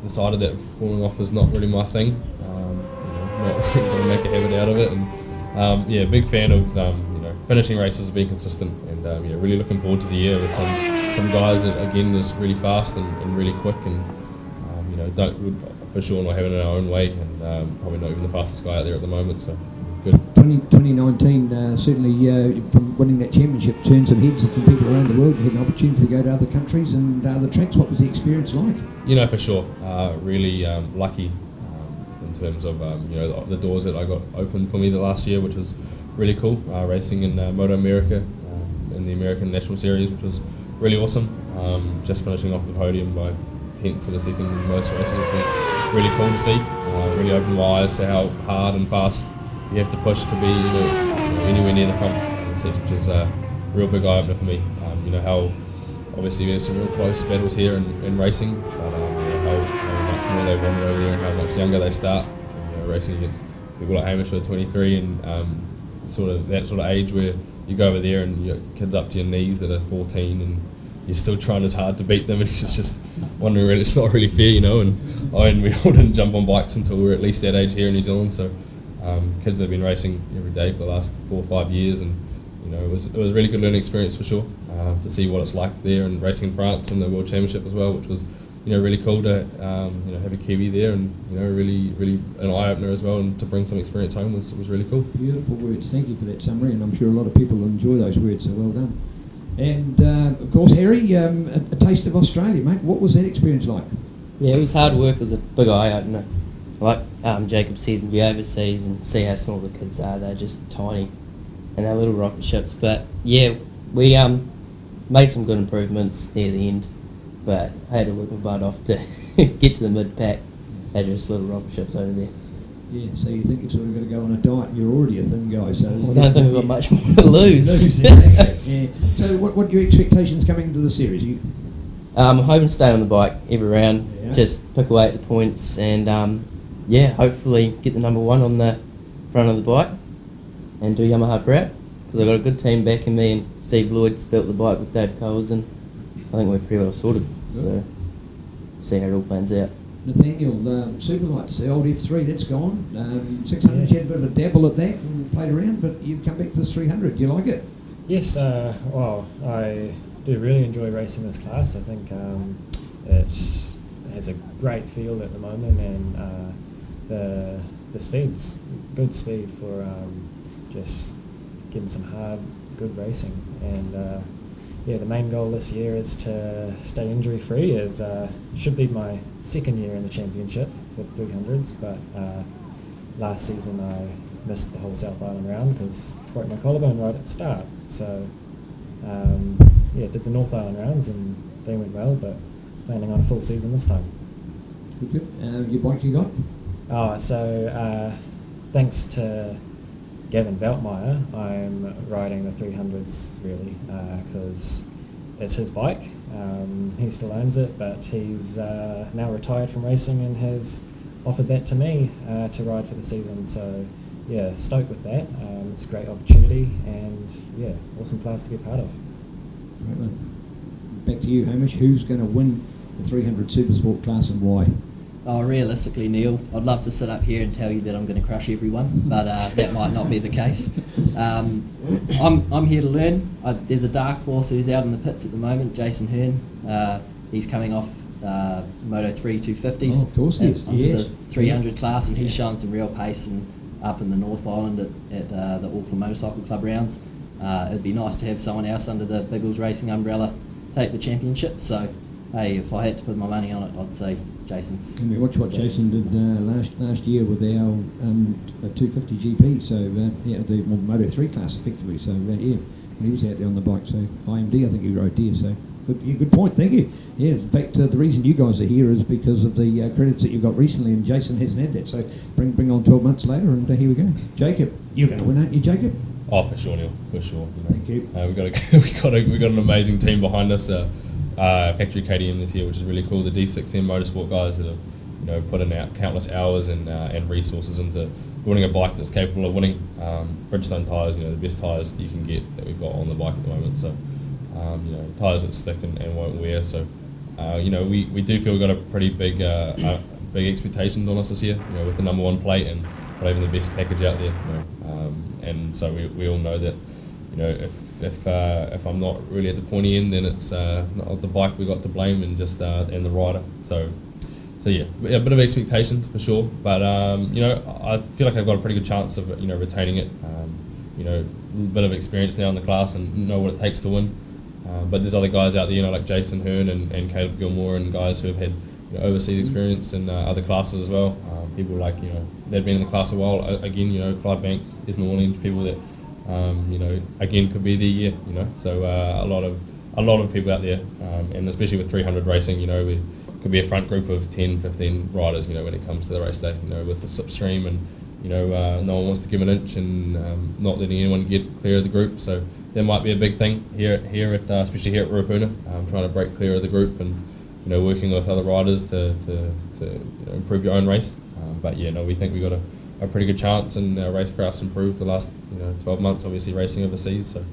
decided that falling off was not really my thing. Not going to make a habit out of it, and big fan of finishing races and being consistent, and really looking forward to the year with some guys that again is really fast and really quick, and would for sure not have it in our own way, and probably not even the fastest guy out there at the moment. So. Good. 2019 certainly from winning that championship turned some heads of some people around the world. You had an opportunity to go to other countries and other tracks. What was the experience like? For sure. Really lucky in terms of the doors that I got opened for me the last year, which was really cool. Racing in Moto America in the American National Series, which was really awesome. Just finishing off the podium by 10th of a second in most races. Really cool to see. Really opened my eyes to how hard and fast you have to push to be anywhere near the front, which is a real big eye opener for me. How obviously there's some real close battles here in racing, but how much more they want over there and how much younger they start. Racing against people like Hamish who are 23 and that sort of age where you go over there and your kids up to your knees that are 14 and you're still trying as hard to beat them, and it's just wondering really, it's not really fair, and we all didn't jump on bikes until we were at least that age here in New Zealand, so. Kids have been racing every day for the last 4 or 5 years, and it was a really good learning experience for sure to see what it's like there and racing in France and the World Championship as well, which was really cool to have a Kiwi there and really an eye opener as well, and to bring some experience home was really cool. Beautiful words, thank you for that summary, and I'm sure a lot of people will enjoy those words, so well done. And of course, Harry, a taste of Australia, mate. What was that experience like? Yeah, it was hard work. It was a big eye opener. Like Jacob said, we overseas and see how small the kids are. They're just tiny, and they're little rocket ships. But yeah, we made some good improvements near the end, but I had to work my butt off to get to the mid pack. They're just little rocket ships over there. Yeah, so you think you've sort of got to go on a diet, and you're already a thin guy, so... I don't think we've got much more to lose. Exactly. Yeah. So what are your expectations coming into the series? I'm hoping to stay on the bike every round, Yeah. just pick away at the points, and hopefully get the number 1 on the front of the bike and do Yamaha proud, because I've got a good team backing me, and Steve Lloyd's built the bike with Dave Coles, and I think we're pretty well sorted. So see how it all plans out. Nathaniel, Superlights, the old F3, that's gone. 600, you had a bit of a dabble at that and played around, but you've come back to this 300. You like it? Yes, well, I do really enjoy racing this class. I think it has a great field at the moment, and the speed's good speed for just getting some hard, good racing. And the main goal this year is to stay injury free. As should be my second year in the championship with 300s, but last season I missed the whole South Island round because broke my collarbone right at the start. So did the North Island rounds and they went well, but planning on a full season this time. Good. Your bike you got? Thanks to Gavin Beltmeyer, I'm riding the 300s really because it's his bike. He still owns it, but he's now retired from racing and has offered that to me to ride for the season. So yeah, stoked with that. It's a great opportunity, and yeah, awesome class to be a part of. Right, well, back to you, Hamish. Who's going to win the 300 Supersport class and why? Oh, realistically, Neil, I'd love to sit up here and tell you that I'm going to crush everyone, but that might not be the case. I'm here to learn. There's a dark horse who's out in the pits at the moment, Jason Hearn. He's coming off Moto 3 250s. Oh, of course he is. Onto Yes. the 300 class, and he's showing some real pace and up in the North Island at the Auckland Motorcycle Club rounds. It'd be nice to have someone else under the Biggles Racing umbrella take the championship. So, hey, if I had to put my money on it, I'd say Jason's. And we watched what Jason did last year with our 250 GP, so the Moto 3 class effectively. So when he was out there on the bike. So IMD, I think he rode deer. So good point. Thank you. Yeah, in fact, the reason you guys are here is because of the credits that you've got recently, and Jason hasn't had that. So bring on 12 months later, and here we go. Jacob, you're going to win, aren't you, Jacob? Oh, for sure, Neil. For sure. Thank you. We got an amazing team behind us. Factory KTM this year, which is really cool. The D6M Motorsport guys that have put in countless hours and resources into building a bike that's capable of winning. Bridgestone tyres, the best tyres you can get that we've got on the bike at the moment. So tyres that stick and won't wear. So we do feel we've got a pretty big expectations on us this year. With the number 1 plate and probably having the best package out there. And so we all know that if I'm not really at the pointy end, then it's not the bike we got to blame and just and the rider. So yeah, a bit of expectations for sure. But I feel like I've got a pretty good chance of retaining it. A bit of experience now in the class and know what it takes to win. But there's other guys out there, like Jason Hearn and Caleb Gilmore, and guys who have had overseas experience in other classes as well. People like they've been in the class a while. Again, Clyde Banks, Esme Williams, people that. Again, could be the year, So a lot of people out there, and especially with 300 racing, we could be a front group of 10, 15 riders, when it comes to the race day, with the slipstream, and no one wants to give an inch and not letting anyone get clear of the group. So there might be a big thing here at especially here at Ruapuna, trying to break clear of the group and working with other riders to improve your own race. We think we got a pretty good chance, and our racecraft's improved the last 12 months, obviously racing overseas. So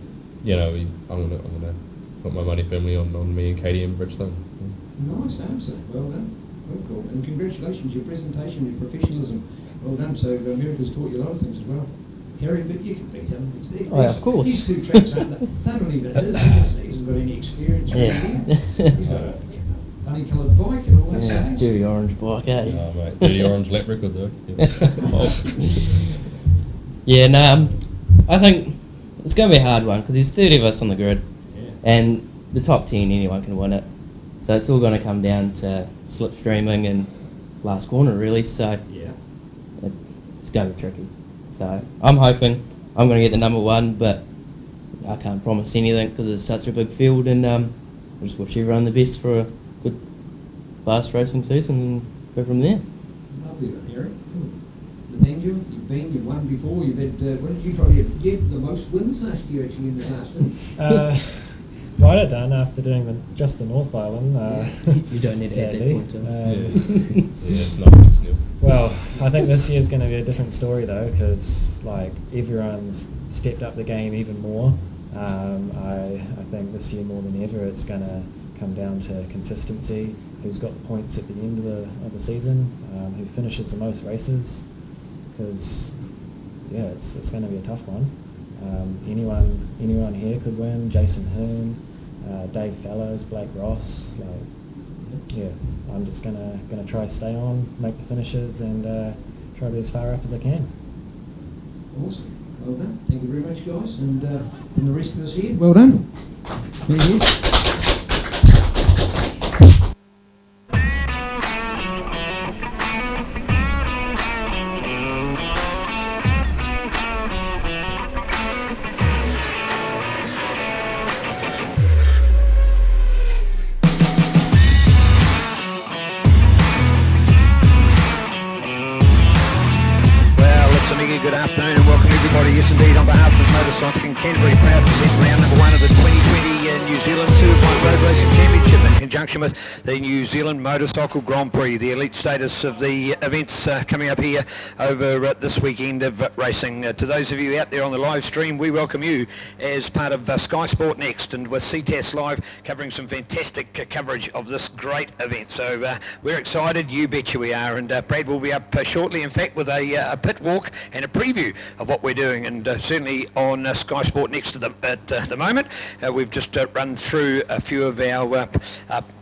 I'm gonna put my money firmly on me and Katie and Bridgestone. Nice answer. Well done. Well cool. And congratulations, your presentation, your professionalism. Well done. So America's taught you a lot of things as well. Harry, but you can beat him. Of course. These 2 tracks aren't even his. He hasn't got any experience. He's got a honey-coloured bike and all that stuff. Dirty orange bike, eh? Oh, mate, dirty orange lap record though. I think it's going to be a hard one because there's 30 of us on the grid, and the top 10 anyone can win it. So it's all going to come down to slipstreaming and last corner really. So it's going to be tricky. So I'm hoping I'm going to get the number 1, but I can't promise anything because it's such a big field, and I just wish everyone the best for a good fast racing season and go from there. Lovely, Harry. Nathaniel, you've won before. You've had, what did you probably have? You had the most wins last year actually in the class, didn't you? write it down after doing just the North Island. You don't need to add that point to Yeah, it's nothing new. Well, I think this year's going to be a different story though, because like everyone's stepped up the game even more. I think this year more than ever, it's going to come down to consistency. Who's got the points at the end of the season? Who finishes the most races? Because yeah, it's going to be a tough one. Anyone here could win. Jason Hearn, Dave Fellows, Blake Ross. Yeah, I'm just gonna try to stay on, make the finishes, and try to be as far up as I can. Awesome. Well done. Thank you very much, guys. And from the rest of us here, well done. Thank you. Good afternoon and welcome everybody. Yes indeed, on behalf of Motorsport in Canterbury, proud to present round number 1 of the 2020 New Zealand Superbike Road Racing Championship in conjunction with the New Zealand Motorcycle Grand Prix. The elite status of the events coming up here over this weekend of racing. To those of you out there on the live stream, we welcome you as part of Sky Sport Next, and with CTAS Live covering some fantastic coverage of this great event. So we're excited, you betcha we are, and Brad will be up shortly, in fact, with a pit walk and a preview of what we're doing, and certainly on Sky Sport Next at the moment. We've just run through a few of our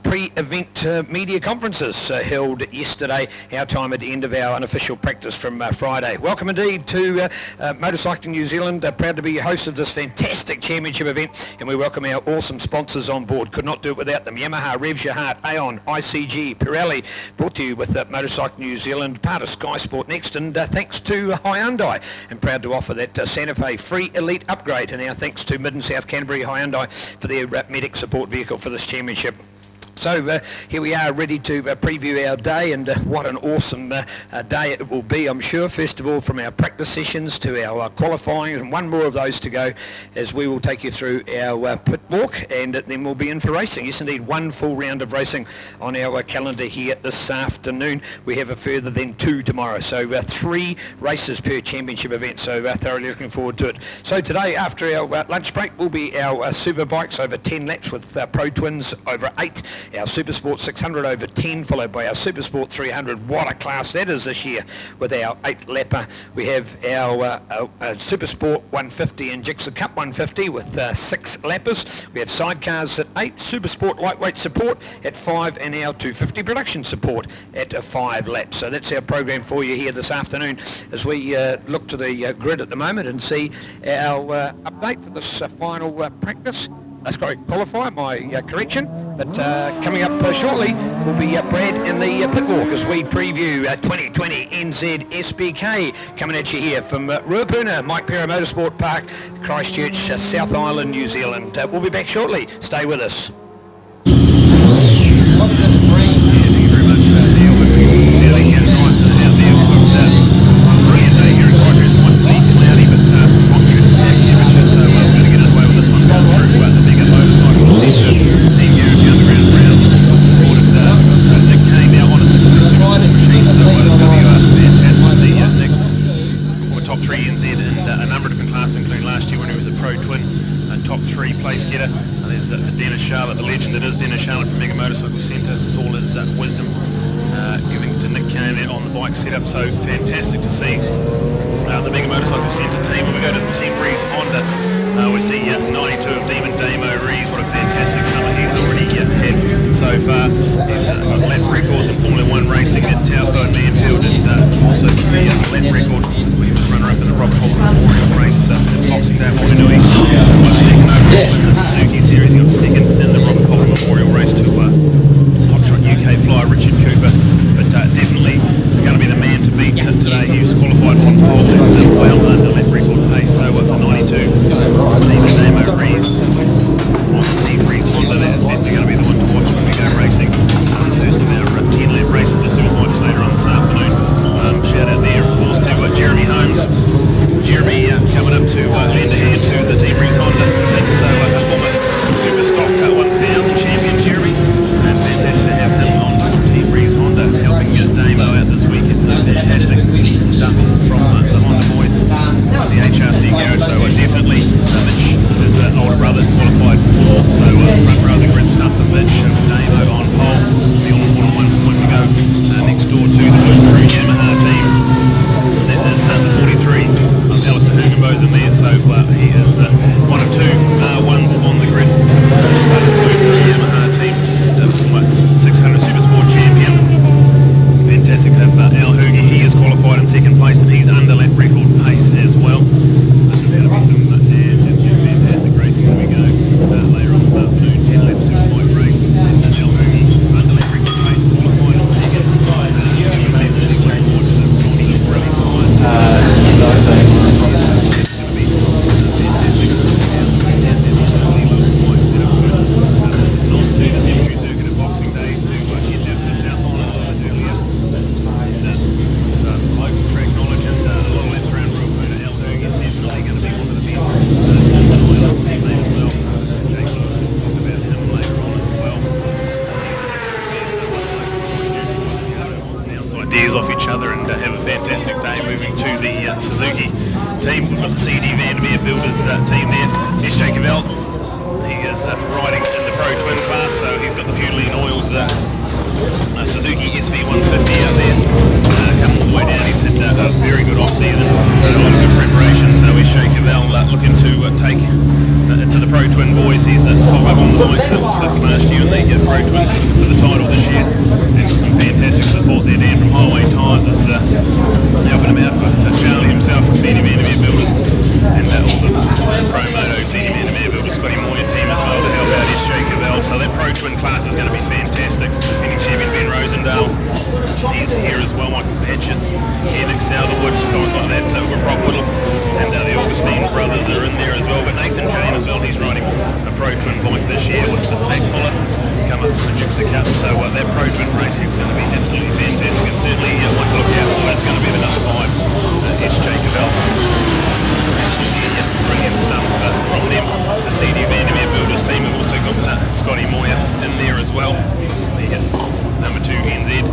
pre-event media conferences held yesterday, our time at the end of our unofficial practice from Friday. Welcome indeed to Motorcycling New Zealand, proud to be your host of this fantastic championship event, and we welcome our awesome sponsors on board. Could not do it without them. Yamaha, Revs Your Heart, Aon, ICG, Pirelli, brought to you with Motorcycling New Zealand, part of Sky Sport Next, and thanks to Hyundai, and proud to offer that Santa Fe free elite upgrade, and our thanks to Mid and South Canterbury Hyundai for their medic support vehicle for this championship. So here we are, ready to preview our day, and what an awesome day it will be, I'm sure. First of all, from our practice sessions to our qualifying, and one more of those to go, as we will take you through our pit walk, and then we'll be in for racing. Yes, indeed, one full round of racing on our calendar here this afternoon. We have a further then 2 tomorrow, so 3 races per championship event, so thoroughly looking forward to it. So today, after our lunch break, will be our Superbikes over 10 laps with Pro Twins over 8. Our Supersport 600 over 10, followed by our Supersport 300. What a class that is this year with our 8-lapper. We have our Supersport 150 and Gixxer Cup 150 with 6 lappers. We have sidecars at 8, Supersport lightweight support at 5, and our 250 production support at 5 laps. So that's our program for you here this afternoon as we look to the grid at the moment and see our update for this final practice. Qualify, my correction. But coming up shortly will be Brad in the pit walk as we preview 2020 NZ SBK, coming at you here from Ruapuna, Mike Perra Motorsport Park, Christchurch, South Island, New Zealand. We'll be back shortly. Stay with us. Brilliant day here in Christchurch. Slightly cloudy, but some moderate temperature, so we're going to get underway with this one down through the bigger motorcycle centre. Team Europe underground round supported Nick Kane now on a 6-2 Supersport machine, so it's going to be fantastic to see Nick for top 3 NZ in a number of different classes, including last year when he was a Pro Twin, top 3 place getter. There's Dennis Charlotte, the legend that is Dennis Charlotte from Mega Motorcycle Centre, with all his wisdom giving to Nick Kane on the bike setup. So fantastic to see the Mega Motorcycle Centre team. When we go to the Team Rees Honda, we see 92 of Demon Damo Rees. What a fantastic summer he's already had so far. He's got lap records in Formula 1 racing at Taupo and Manfield, and also the lap record when he was runner-up in the Robert Holden Memorial race at Boxing Day Motunui. Second overall in the Suzuki Series. He got second in the Robert Holden Memorial race to Hotshot UK flyer Richard Cooper, but definitely going to be the man to beat today. He was qualified on pole and well under lap record pace, so for 92, Team Damo Rees on the Team Rees Honda, that is definitely going to be the one to decent stuff from the Honda boys at the HRC garage. So definitely Mitch, his older brother, qualified fourth. So front row of the grid stuff for Mitch. Dave over on pole. The all-important one to go next door to the Blue Crew Yamaha team. That is the 43 of Alistair Hugenbo's in there. So he is one of two ones on the grid. The Blue Crew Yamaha team, former 600 Supersport champion. Fantastic to have Al Hoogie. He is qualified in second place and he's under lap record pace as well. That'll be some fantastic racing when we go later on this afternoon. 10 lap Superbike race. And Al Hoogie under lap record pace, qualified in second. Off each other and have a fantastic day. Moving to the Suzuki team, we've got the CD Vandermeer Builders team there. Here's Jake Cavell. He is riding in the Pro Twin class, so he's got the Hewlett Oils Suzuki SV150 out there. Coming all the way down, he's had a very good off season, a lot of good preparation. So here's Jake Cavell looking to take to the Pro Twin boys. He's 5 on the bike, so it was 5th last year, and they get Pro Twins for the title this year. And some fantastic support there. Dan from Highway Tyres is helping him out. Got Charlie himself from CD Vandermeer Builders, and all the Pro Moto CD Vandermeer Builders, Scotty Moyer team as well to help out SJ Cavell. So that Pro Twin class is going to be fantastic. Defending champion Ben Rosendale, he's here as well. Michael Patchett's here, Nick Southerwood, guys like that, Rob Whittle, and the Augustine brothers are in there as well. But Nathan Jane as well, he's riding a Pro Twin bike this year with Zach Fuller, come up from the Gixxer Cup. So that Pro Twin racing is going to be absolutely fantastic, and certainly one to look out for is going to be the number 5, SJ Cavell. Absolutely brilliant stuff from them. The CD Vandermeer Builders team have also got Scotty Moyer in there as well. The number 2 NZ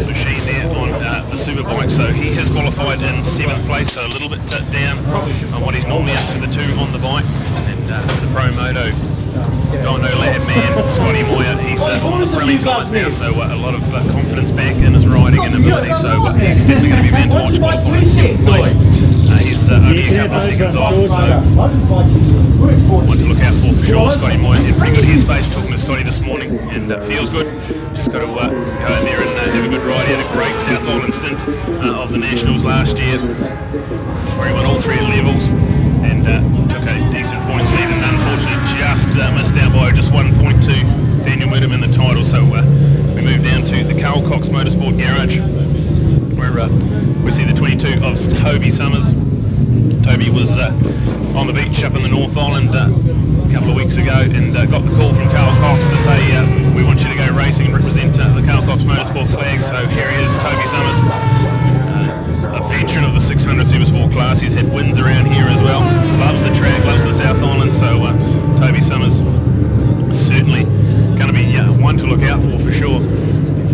machine there on the Superbike. So he has qualified in 7th place, so a little bit down on what he's normally up to, the 2 on the bike. And the Pro Moto Dino Lad man, Scotty Moyer, he's on the Pirelli tyres now, so a lot of confidence back in his riding and ability. So he's definitely going to be man to watch, qualified in 7th place. He's only a couple of seconds off, so one to look out for sure. Scotty Moyer in pretty good headspace, talking to Scotty this morning, and feels good. Just got to go in there and have a good ride. He had a great South Island stint of the Nationals last year, where he won all 3 levels and took a decent points lead, and unfortunately just missed out by just 1.2 Daniel Whittam in the title. So we move down to the Carl Cox Motorsport garage, where we see the 22 of Toby Summers. Toby was on the beach up in the North Island a couple of weeks ago, and got the call from Carl Cox to say we want you to go racing and represent the Carl Cox Motorsport flag. So here he is, Toby Summers, a veteran of the 600 Supersport class. He's had wins around here as well, loves the track, loves the South Island. So Toby Summers certainly going to be one to look out for sure. He's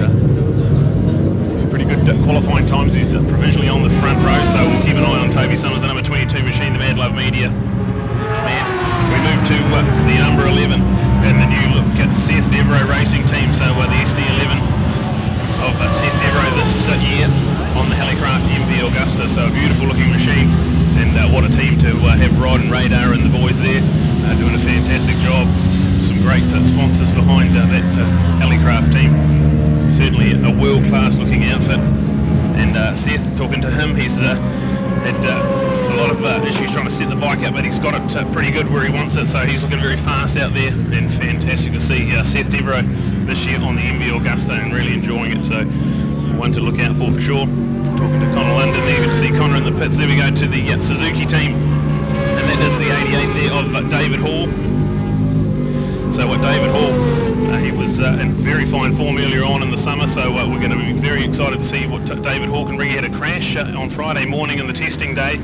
pretty good qualifying times. He's provisionally on the front row, so we'll keep an eye on Toby Summers, the number 22 machine, the Mad Love Media man. We move to the number 11 and the new look at Seth Devereaux racing team. So the SD11 of Seth Devereaux this year on the Hallicraft MV Augusta. So a beautiful looking machine, and what a team to have Rod and Radar and the boys there doing a fantastic job. Some great sponsors behind that Hallicraft team. Certainly a world-class looking outfit, and Seth, talking to him, he's had a lot of issues trying to set the bike up, but he's got it pretty good where he wants it, so he's looking very fast out there, and fantastic to see Seth Devereaux this year on the MV Augusta and really enjoying it. So one to look out for sure. Talking to Connor London there, good to see Connor in the pits. There we go to the Suzuki team, and that is the 88 there of David Hall. So David Hall, he was in very fine form earlier on in the summer, so we're going to be very excited to see what David Hall can bring. He had a crash on Friday morning in the testing day,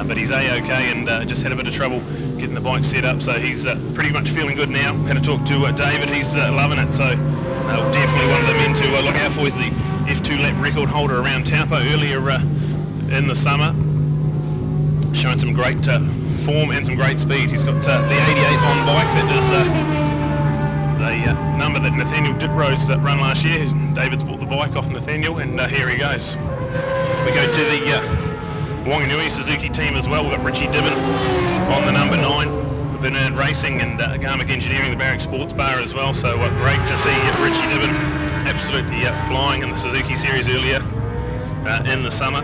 but he's A-OK and just had a bit of trouble getting the bike set up, so he's pretty much feeling good now. Had to talk to David, he's loving it, so definitely one of the men to look out for. He's the F2 lap record holder around Taupo earlier in the summer, showing some great form and some great speed. He's got the 88 on bike. That is the number that Nathaniel Ditrose run last year. David's bought the bike off Nathaniel, and here he goes. We go to the Wanganui Suzuki team as well. We've got Richie Dibbon on the number 9. Bernard Racing and Garmick Engineering, the Barrack Sports Bar as well. So great to see Richie Dibbon absolutely flying in the Suzuki Series earlier in the summer.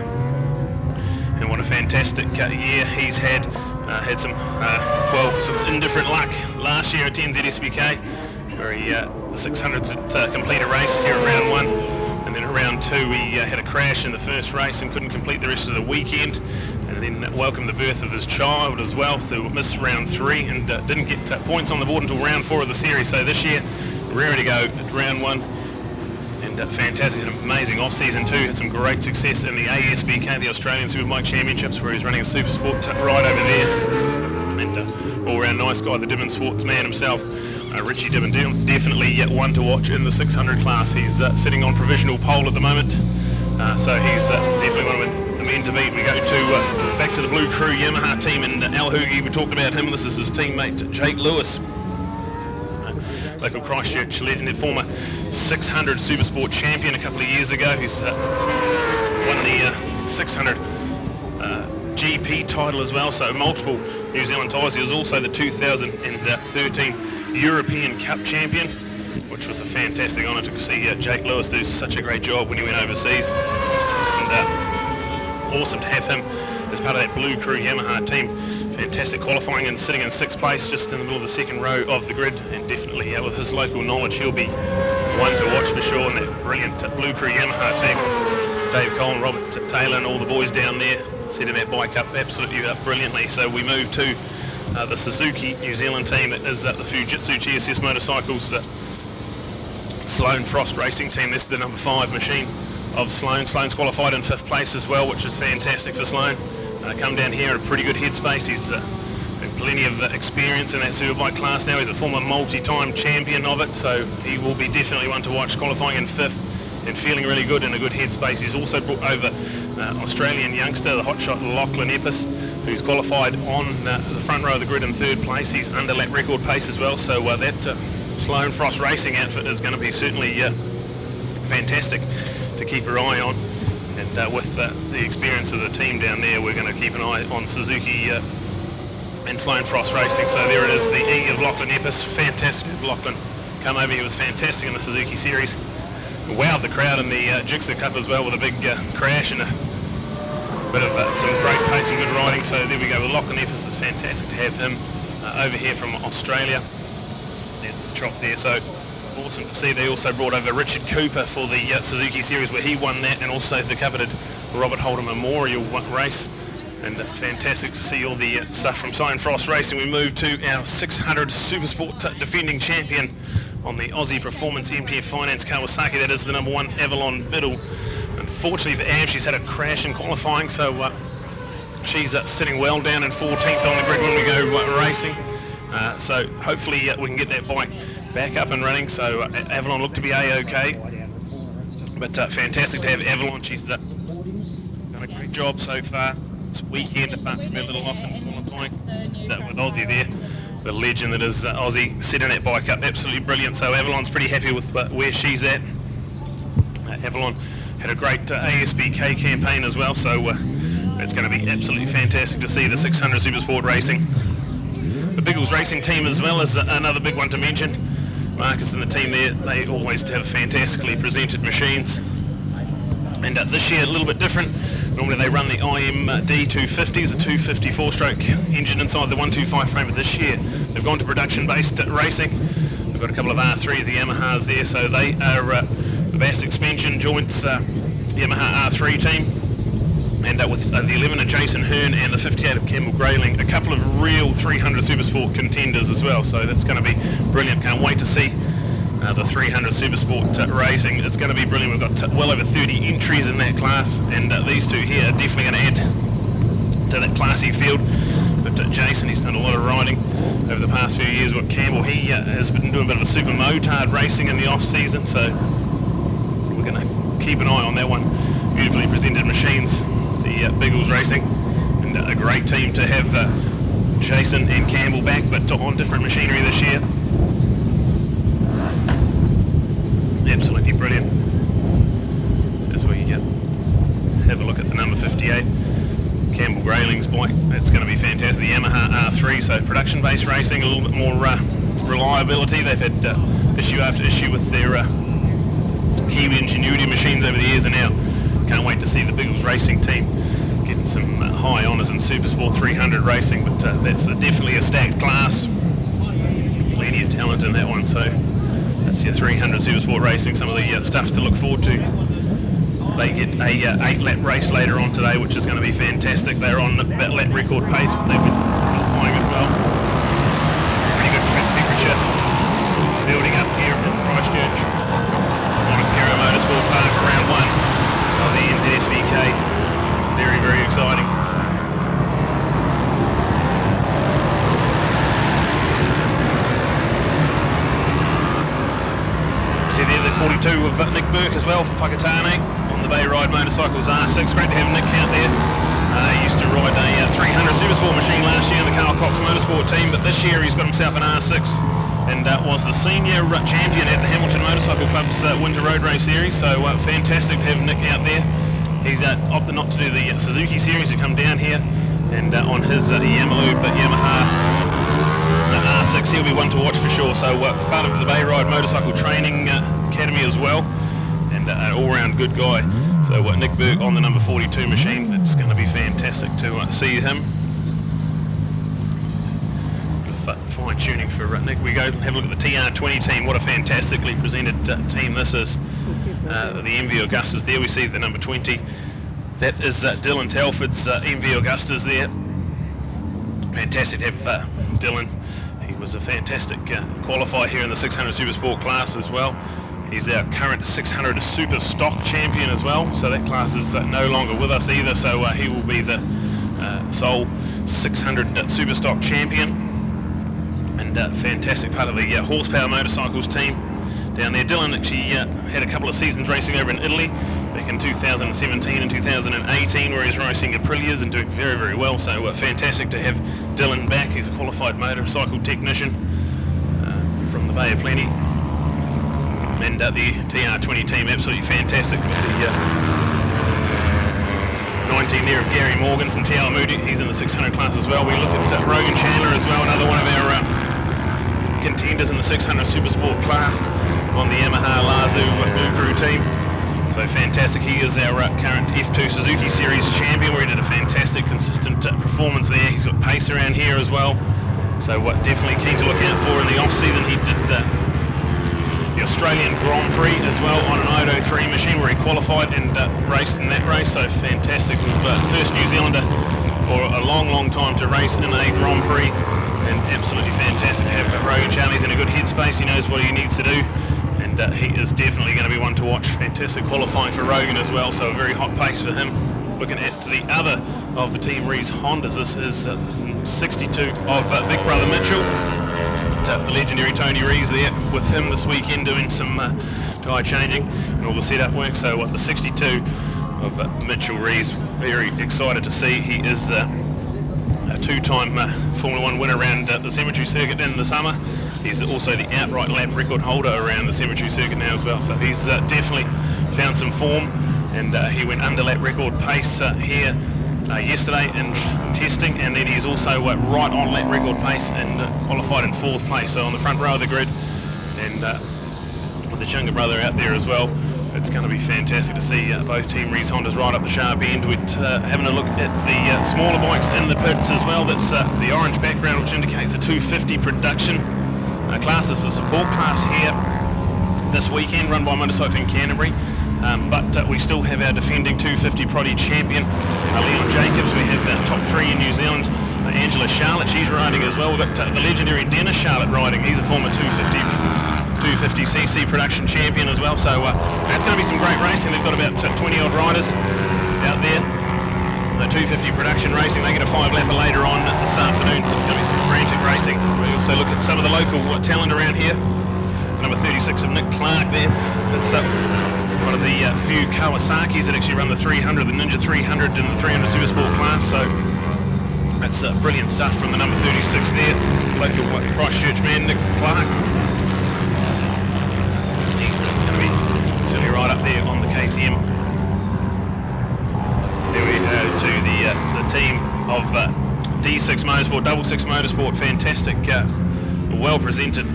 And what a fantastic year he's had. Had some, sort of indifferent luck last year at NZSBK, where he, the 600s complete a race here at round 1. And then at round 2 he had a crash in the first race and couldn't complete the rest of the weekend. And then welcomed the birth of his child as well, so missed round 3 and didn't get points on the board until round 4 of the series. So this year, raring to go at round 1. And fantastic, an amazing off-season too. Had some great success in the ASBK, the Australian Superbike Championships, where he's running a Supersport ride over there. And all-round nice guy, the Dibbon Swartz man himself. Richie Dibbon, definitely one to watch in the 600 class. He's sitting on provisional pole at the moment, so he's definitely one of the men to beat. We go to back to the Blue Crew Yamaha team, and Al Hoogie, we talked about him. This is his teammate Jake Lewis, local Christchurch legend, the former 600 Supersport champion a couple of years ago. He's won the 600 GP title as well, so multiple New Zealand titles. He was also the 2013 European Cup champion, which was a fantastic honour to see Jake Lewis do such a great job when he went overseas. And awesome to have him as part of that Blue Crew Yamaha team. Fantastic qualifying and sitting in 6th place, just in the middle of the second row of the grid, and definitely with his local knowledge he'll be one to watch for sure in that brilliant Blue Crew Yamaha team. Dave Cole and Robert Taylor and all the boys down there setting that bike up absolutely brilliantly. So we move to the Suzuki New Zealand team. That is the Fujitsu GSS Motorcycles Sloane Frost Racing team. This is the number 5 machine of Sloane. Sloane's qualified in 5th place as well, which is fantastic for Sloane. Come down here in a pretty good headspace. He's had plenty of experience in that superbike class now. He's a former multi-time champion of it, so he will be definitely one to watch, qualifying in 5th and feeling really good in a good headspace. He's also brought over Australian youngster, the hotshot Lachlan Epis, who's qualified on the front row of the grid in 3rd place. He's under lap record pace as well, so that Sloane Frost Racing outfit is going to be certainly fantastic to keep your eye on. And with the experience of the team down there, we're going to keep an eye on Suzuki and Sloane Frost Racing. So there it is, the E of Lachlan Epis. Fantastic of Lachlan come over. He was fantastic in the Suzuki Series. Wowed the crowd in the Gixxer Cup as well with a big crash and a bit of some great pace and good riding. So there we go. Lachlan Epis is fantastic to have him over here from Australia. There's the chop there. So awesome to see. They also brought over Richard Cooper for the Suzuki Series, where he won that, and also the coveted Robert Holder Memorial race. And fantastic to see all the stuff from Sloane Frost Racing. We move to our 600 Supersport defending champion on the Aussie Performance MPF Finance Kawasaki. That is the number 1 Avalon Biddle. Unfortunately for Av, she's had a crash in qualifying, so she's sitting well down in 14th on the grid when we go racing. So hopefully we can get that bike back up and running. So Avalon looked to be A-OK. But fantastic to have Avalon. She's done a great job so far this weekend, apart from a little off in qualifying with Aussie there. The legend that is Aussie, setting that bike up absolutely brilliant. So Avalon's pretty happy with where she's at. Avalon had a great ASBK campaign as well, so it's going to be absolutely fantastic to see the 600 Supersport racing. The Biggles Racing team as well is another big one to mention. Marcus and the team there, they always have fantastically presented machines. And this year a little bit different. Normally they run the IMD 250s, a 254-stroke engine inside the 125 frame, but this year they've gone to production-based racing. We've got a couple of R3s, the Yamahas there, so they are the Bass Expansion Joints Yamaha R3 team. And with the 11 of Jason Hearn and the 58 of Campbell Grayling, a couple of real 300 Supersport contenders as well, so that's going to be brilliant. Can't wait to see the 300 Supersport racing. It's going to be brilliant. We've got well over 30 entries in that class, and these two here are definitely going to add to that classy field. But Jason, he's done a lot of riding over the past few years. With Campbell, he has been doing a bit of a super motard racing in the off-season, so we're going to keep an eye on that one. Beautifully presented machines, the Biggles Racing, and a great team to have Jason and Campbell back, but on different machinery this year. Absolutely brilliant. As we have a look at the number 58, Campbell Grayling's bike. It's going to be fantastic. The Yamaha R3, so production-based racing, a little bit more reliability. They've had issue after issue with their Kiwi Ingenuity machines over the years, and now can't wait to see the Biggles Racing team getting some high honours in Supersport 300 racing, but that's definitely a stacked class. Plenty of talent in that one, so that's your 300 Supersport racing, some of the stuff to look forward to. They get a 8-lap race later on today, which is going to be fantastic. They're on that lap record pace, but they've been qualifying as well. Pretty good track temperature building up here in Christchurch on Imperial Motorsport Park for round 1 of the NZSBK. Very, very exciting. See there the 42 of Nick Burke as well from Whakatane on the Bay Ride Motorcycles R6. Great to have Nick out there. He used to ride a 300 Supersport machine last year in the Carl Cox Motorsport team, but this year he's got himself an R6 and was the senior champion at the Hamilton Motorcycle Club's Winter Road Race Series, so fantastic to have Nick out there. He's opted not to do the Suzuki Series to come down here, and on his Yamaha R6 he'll be one to watch for sure, so part of the Bay Ride Motorcycle Training Academy as well, and an all-round good guy. So Nick Burke on the number 42 machine, it's going to be fantastic to see him. Fine tuning for Nick. We go have a look at the TR20 team. What a fantastically presented team this is. The MV Augustas there, we see the number 20. That is Dylan Telford's MV Augustas there. Fantastic to have Dylan. He was a fantastic qualifier here in the 600 Supersport class as well. He's our current 600 Super Stock champion as well, so that class is no longer with us either, so he will be the sole 600 Super Stock champion, and fantastic part of the Horsepower Motorcycles team down there. Dylan actually had a couple of seasons racing over in Italy back in 2017 and 2018, where he's racing Aprilias and doing very, very well, so fantastic to have Dylan back. He's a qualified motorcycle technician from the Bay of Plenty, and the TR20 team absolutely fantastic with the 19 there of Gary Morgan from Te Awamutu. He's in the 600 class as well. We look at Rogan Chandler as well, another one of our contenders in the 600 Supersport class on the Yamaha Lazu Blue Crew team. So fantastic. He is our current F2 Suzuki Series champion, where he did a fantastic, consistent performance there. He's got pace around here as well. So definitely keen to look out for in the off-season. He did the Australian Grand Prix as well on an Odo 3 machine, where he qualified and raced in that race. So fantastic. First New Zealander for a long, long time to race in a Grand Prix, and absolutely fantastic to have Rogan Chandler. He's in a good headspace. He knows what he needs to do, and he is definitely going to be one to watch. Fantastic qualifying for Rogan as well, so a very hot pace for him. Looking at the other of the Team Rees Hondas, this is 62 of Big Brother Mitchell. The legendary Tony Rees there with him this weekend doing some tyre changing and all the setup work. So the 62 of Mitchell Rees, very excited to see. He is a two-time Formula 1 winner around the cemetery circuit in the summer. He's also the outright lap record holder around the cemetery circuit now as well. So he's definitely found some form, and he went under lap record pace here yesterday in testing, and then he's also right on lap record pace and qualified in 4th place, so on the front row of the grid, and with his younger brother out there as well. It's going to be fantastic to see both Team Rees Hondas right up the sharp end. We're having a look at the smaller bikes in the pits as well. That's the orange background, which indicates a 250 production class. This is a support class here this weekend, run by Motorcycling Canterbury. But we still have our defending 250 Proddy champion, Leon Jacobs. We have top 3 in New Zealand, Angela Charlotte, she's riding as well. We've got the legendary Dennis Charlotte riding. He's a former 250cc production champion as well. So it's going to be some great racing. They've got about 20 odd riders out there. The 250 production racing, they get a 5-lapper later on this afternoon. It's going to be some frantic racing. We also look at some of the local talent around here. Number 36 of Nick Clark there. That's one of the few Kawasaki's that actually run the 300, the Ninja 300 in the 300 Supersport class. So that's brilliant stuff from the number 36 there, local Christchurch man, Nick Clark. He's going to be certainly right up there on the KTM. There we go to the team of D6 Motorsport, Double 6 Motorsport, fantastic, well presented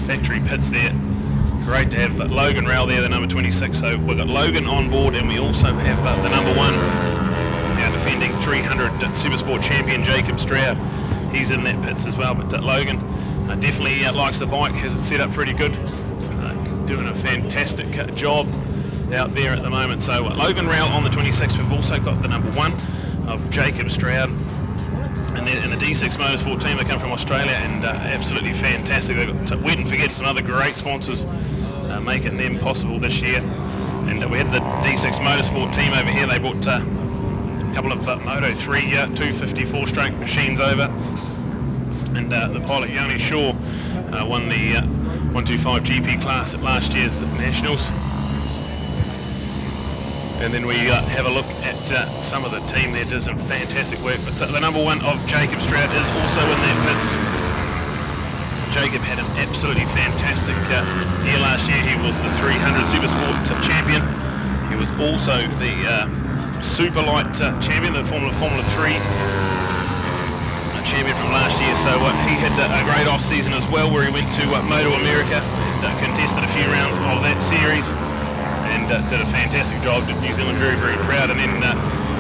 factory pits there. Great to have Logan Rowell there, the number 26. So we've got Logan on board, and we also have the number 1, now defending 300 Supersport champion Jacob Stroud. He's in that pits as well. But Logan definitely likes the bike, has it set up pretty good, doing a fantastic job out there at the moment. So Logan Rowell on the 26. We've also got the number 1 of Jacob Stroud. And the D6 Motorsport team, they come from Australia, and absolutely fantastic. They've got Wet and Forget, some other great sponsors making them possible this year. And we had the D6 Motorsport team over here. They brought a couple of Moto 3 250 4-stroke machines over. And the pilot Yoni Shaw won the 125 GP class at last year's Nationals. And then we have a look at some of the team there, did some fantastic work. But the number 1 of Jacob Stroud is also in their pits. Jacob had an absolutely fantastic year last year. He was the 300 Supersport champion. He was also the Super Light champion, the Formula 3 champion from last year. So he had a great off-season as well, where he went to Moto America and contested a few rounds of that series. And did a fantastic job, did New Zealand very, very proud. And then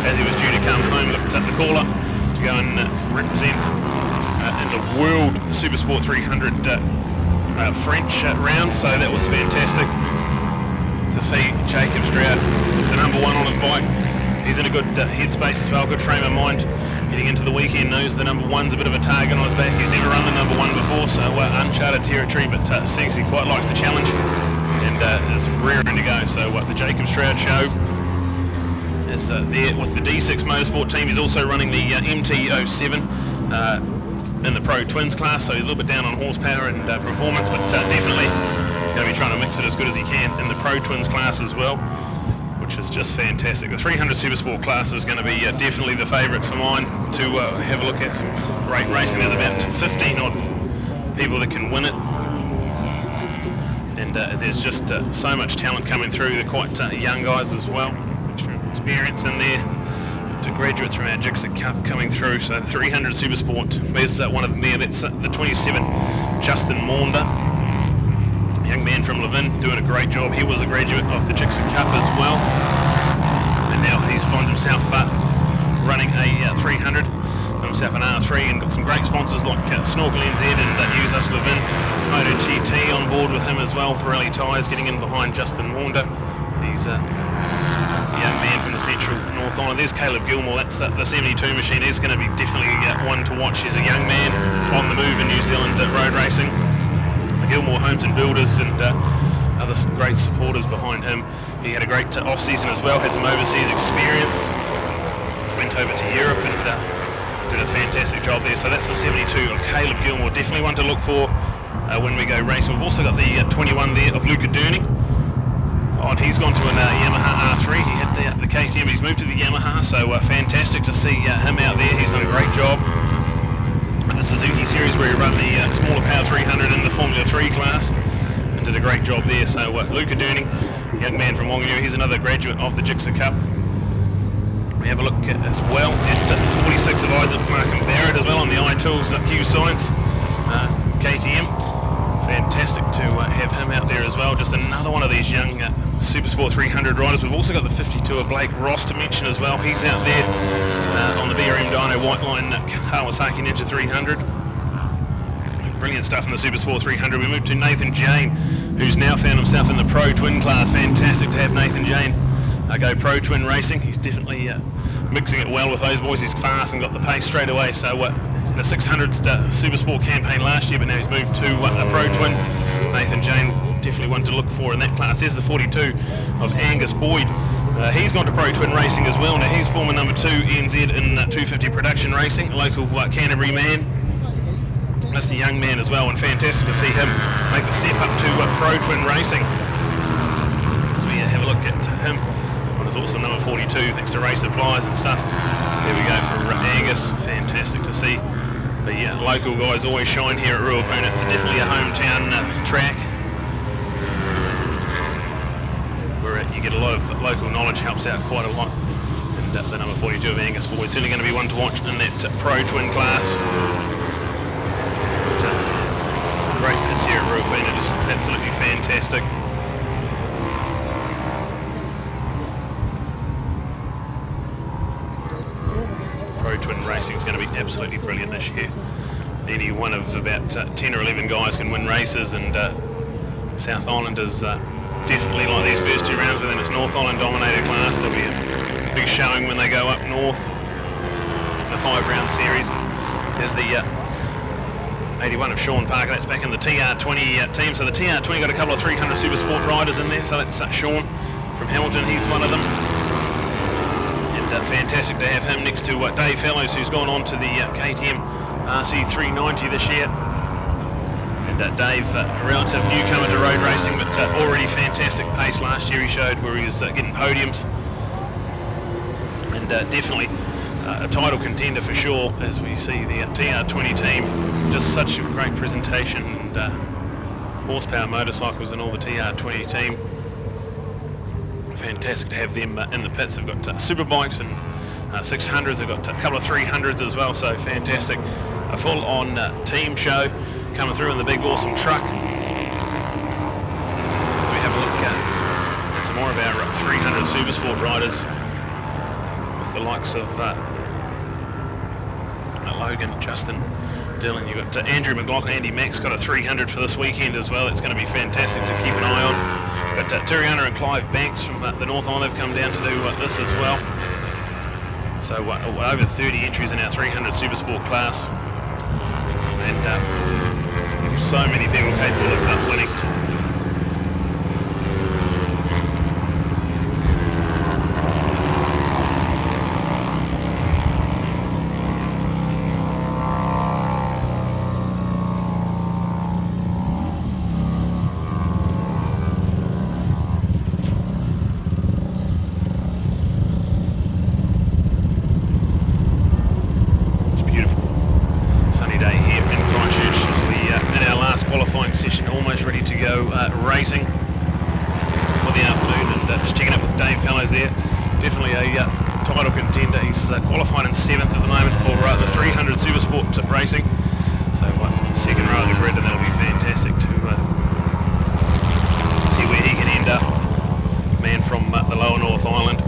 as he was due to come home, looked at the call-up to go and represent in the World Supersport 300 French round. So that was fantastic to see Jacob Stroud, the number 1 on his bike. He's in a good headspace as well, good frame of mind. Heading into the weekend, knows the number 1's a bit of a target on his back. He's never run the number 1 before, so uncharted territory, but seems he quite likes the challenge. And is raring to go. So the Jacob Stroud show is there with the D6 Motorsport team. He's also running the MT-07 in the Pro Twins class, so he's a little bit down on horsepower and performance, but definitely going to be trying to mix it as good as he can in the Pro Twins class as well, which is just fantastic. The 300 Supersport class is going to be definitely the favourite for mine to have a look at. Some great racing. There's about 15 odd people that can win it. And there's just so much talent coming through. They're quite young guys as well, experience in there. To graduates from our Jigsaw Cup coming through. So 300 Supersport. There's one of them there. That's the 27, Justin Maunder, young man from Levin, doing a great job. He was a graduate of the Jigsaw Cup as well, and now he's found himself running a 300. Himself an R3, and got some great sponsors like Snorkel NZ and Use Us Levin. Moto TT on board with him as well. Pirelli tyres getting in behind Justin Maunder. He's a young man from the central North Island. There's Caleb Gilmore. That's the 72 machine. He's going to be definitely one to watch. He's a young man on the move in New Zealand road racing. The Gilmore Homes and Builders and other great supporters behind him. He had a great off-season as well. Had some overseas experience. Went over to Europe and did a fantastic job there. So that's the 72 of Caleb Gilmore. Definitely one to look for when we go racing. We've also got the 21 there of Luca Durning. Oh, and he's gone to a Yamaha R3. He had the KTM, he's moved to the Yamaha, so fantastic to see him out there. He's done a great job. And the Suzuki Series where he ran the smaller power 300 in the Formula 3 class and did a great job there. So Luca Durning, young man from Wanganui, he's another graduate of the Jigsaw Cup. We have a look as well at 46 of Isaac Markham Barrett as well on the iTools Q Science KTM. Fantastic to have him out there as well. Just another one of these young Supersport 300 riders. We've also got the 52 of Blake Ross to mention as well. He's out there on the BRM Dyno White Line Kawasaki Ninja 300. Brilliant stuff in the Supersport 300. We move to Nathan Jane, who's now found himself in the Pro Twin class. Fantastic to have Nathan Jane go Pro Twin racing. He's definitely mixing it well with those boys. He's fast and got the pace straight away. So in the 600 Supersport campaign last year, but now he's moved to a Pro Twin. Nathan Jane, definitely one to look for in that class. There's the 42 of Angus Boyd. He's gone to Pro Twin racing as well. Now he's former number 2 NZ in 250 production racing, a local Canterbury man. That's a young man as well, and fantastic to see him make the step up to Pro Twin racing. As we have a look at him. On his awesome number 42, thanks to race supplies and stuff. There we go for Angus. Fantastic to see. The local guys always shine here at Ruapuna. It's definitely a hometown track. Where you get a lot of local knowledge, helps out quite a lot. And the number 42 of Angus Boyd certainly going to be one to watch in that Pro Twin class. But, great pits here at Ruapuna, just looks absolutely fantastic. Pro Twin racing is going to be absolutely brilliant this year. Any one of about 10 or 11 guys can win races, and South Island is definitely like these first two rounds, but then it's North Island dominated class. There'll be a big showing when they go up north in the 5-round series. There's the 81 of Sean Parker, that's back in the TR20 team. So the TR20 got a couple of 300 Supersport riders in there, so that's Sean from Hamilton, he's one of them. And fantastic to have him next to Dave Fellows, who's gone on to the KTM RC390 this year. And Dave, a relative newcomer to road racing, but already fantastic pace last year he showed, where he was getting podiums. And definitely a title contender for sure, as we see the TR20 team. Just such a great presentation, and horsepower motorcycles and all the TR20 team. Fantastic to have them in the pits. They've got Superbikes and 600s, they've got a couple of 300s as well, so fantastic. A full-on team show coming through in the big awesome truck. We have a look at some more of our 300 Supersport riders with the likes of Logan, Justin, Dylan. You've got Andrew McLaughlin, Andy Mack's got a 300 for this weekend as well. It's going to be fantastic to keep an eye on. But Turiana and Clive Banks from the North Island have come down to do this as well. So over 30 entries in our 300 Supersport class. And so many people capable of winning. Session almost ready to go racing for the afternoon, and just checking up with Dave Fellows there. Definitely a title contender. He's qualified in 7th at the moment for the 300 Supersport racing. So second row of the grid, and that'll be fantastic to see where he can end up. Man from the lower North Island.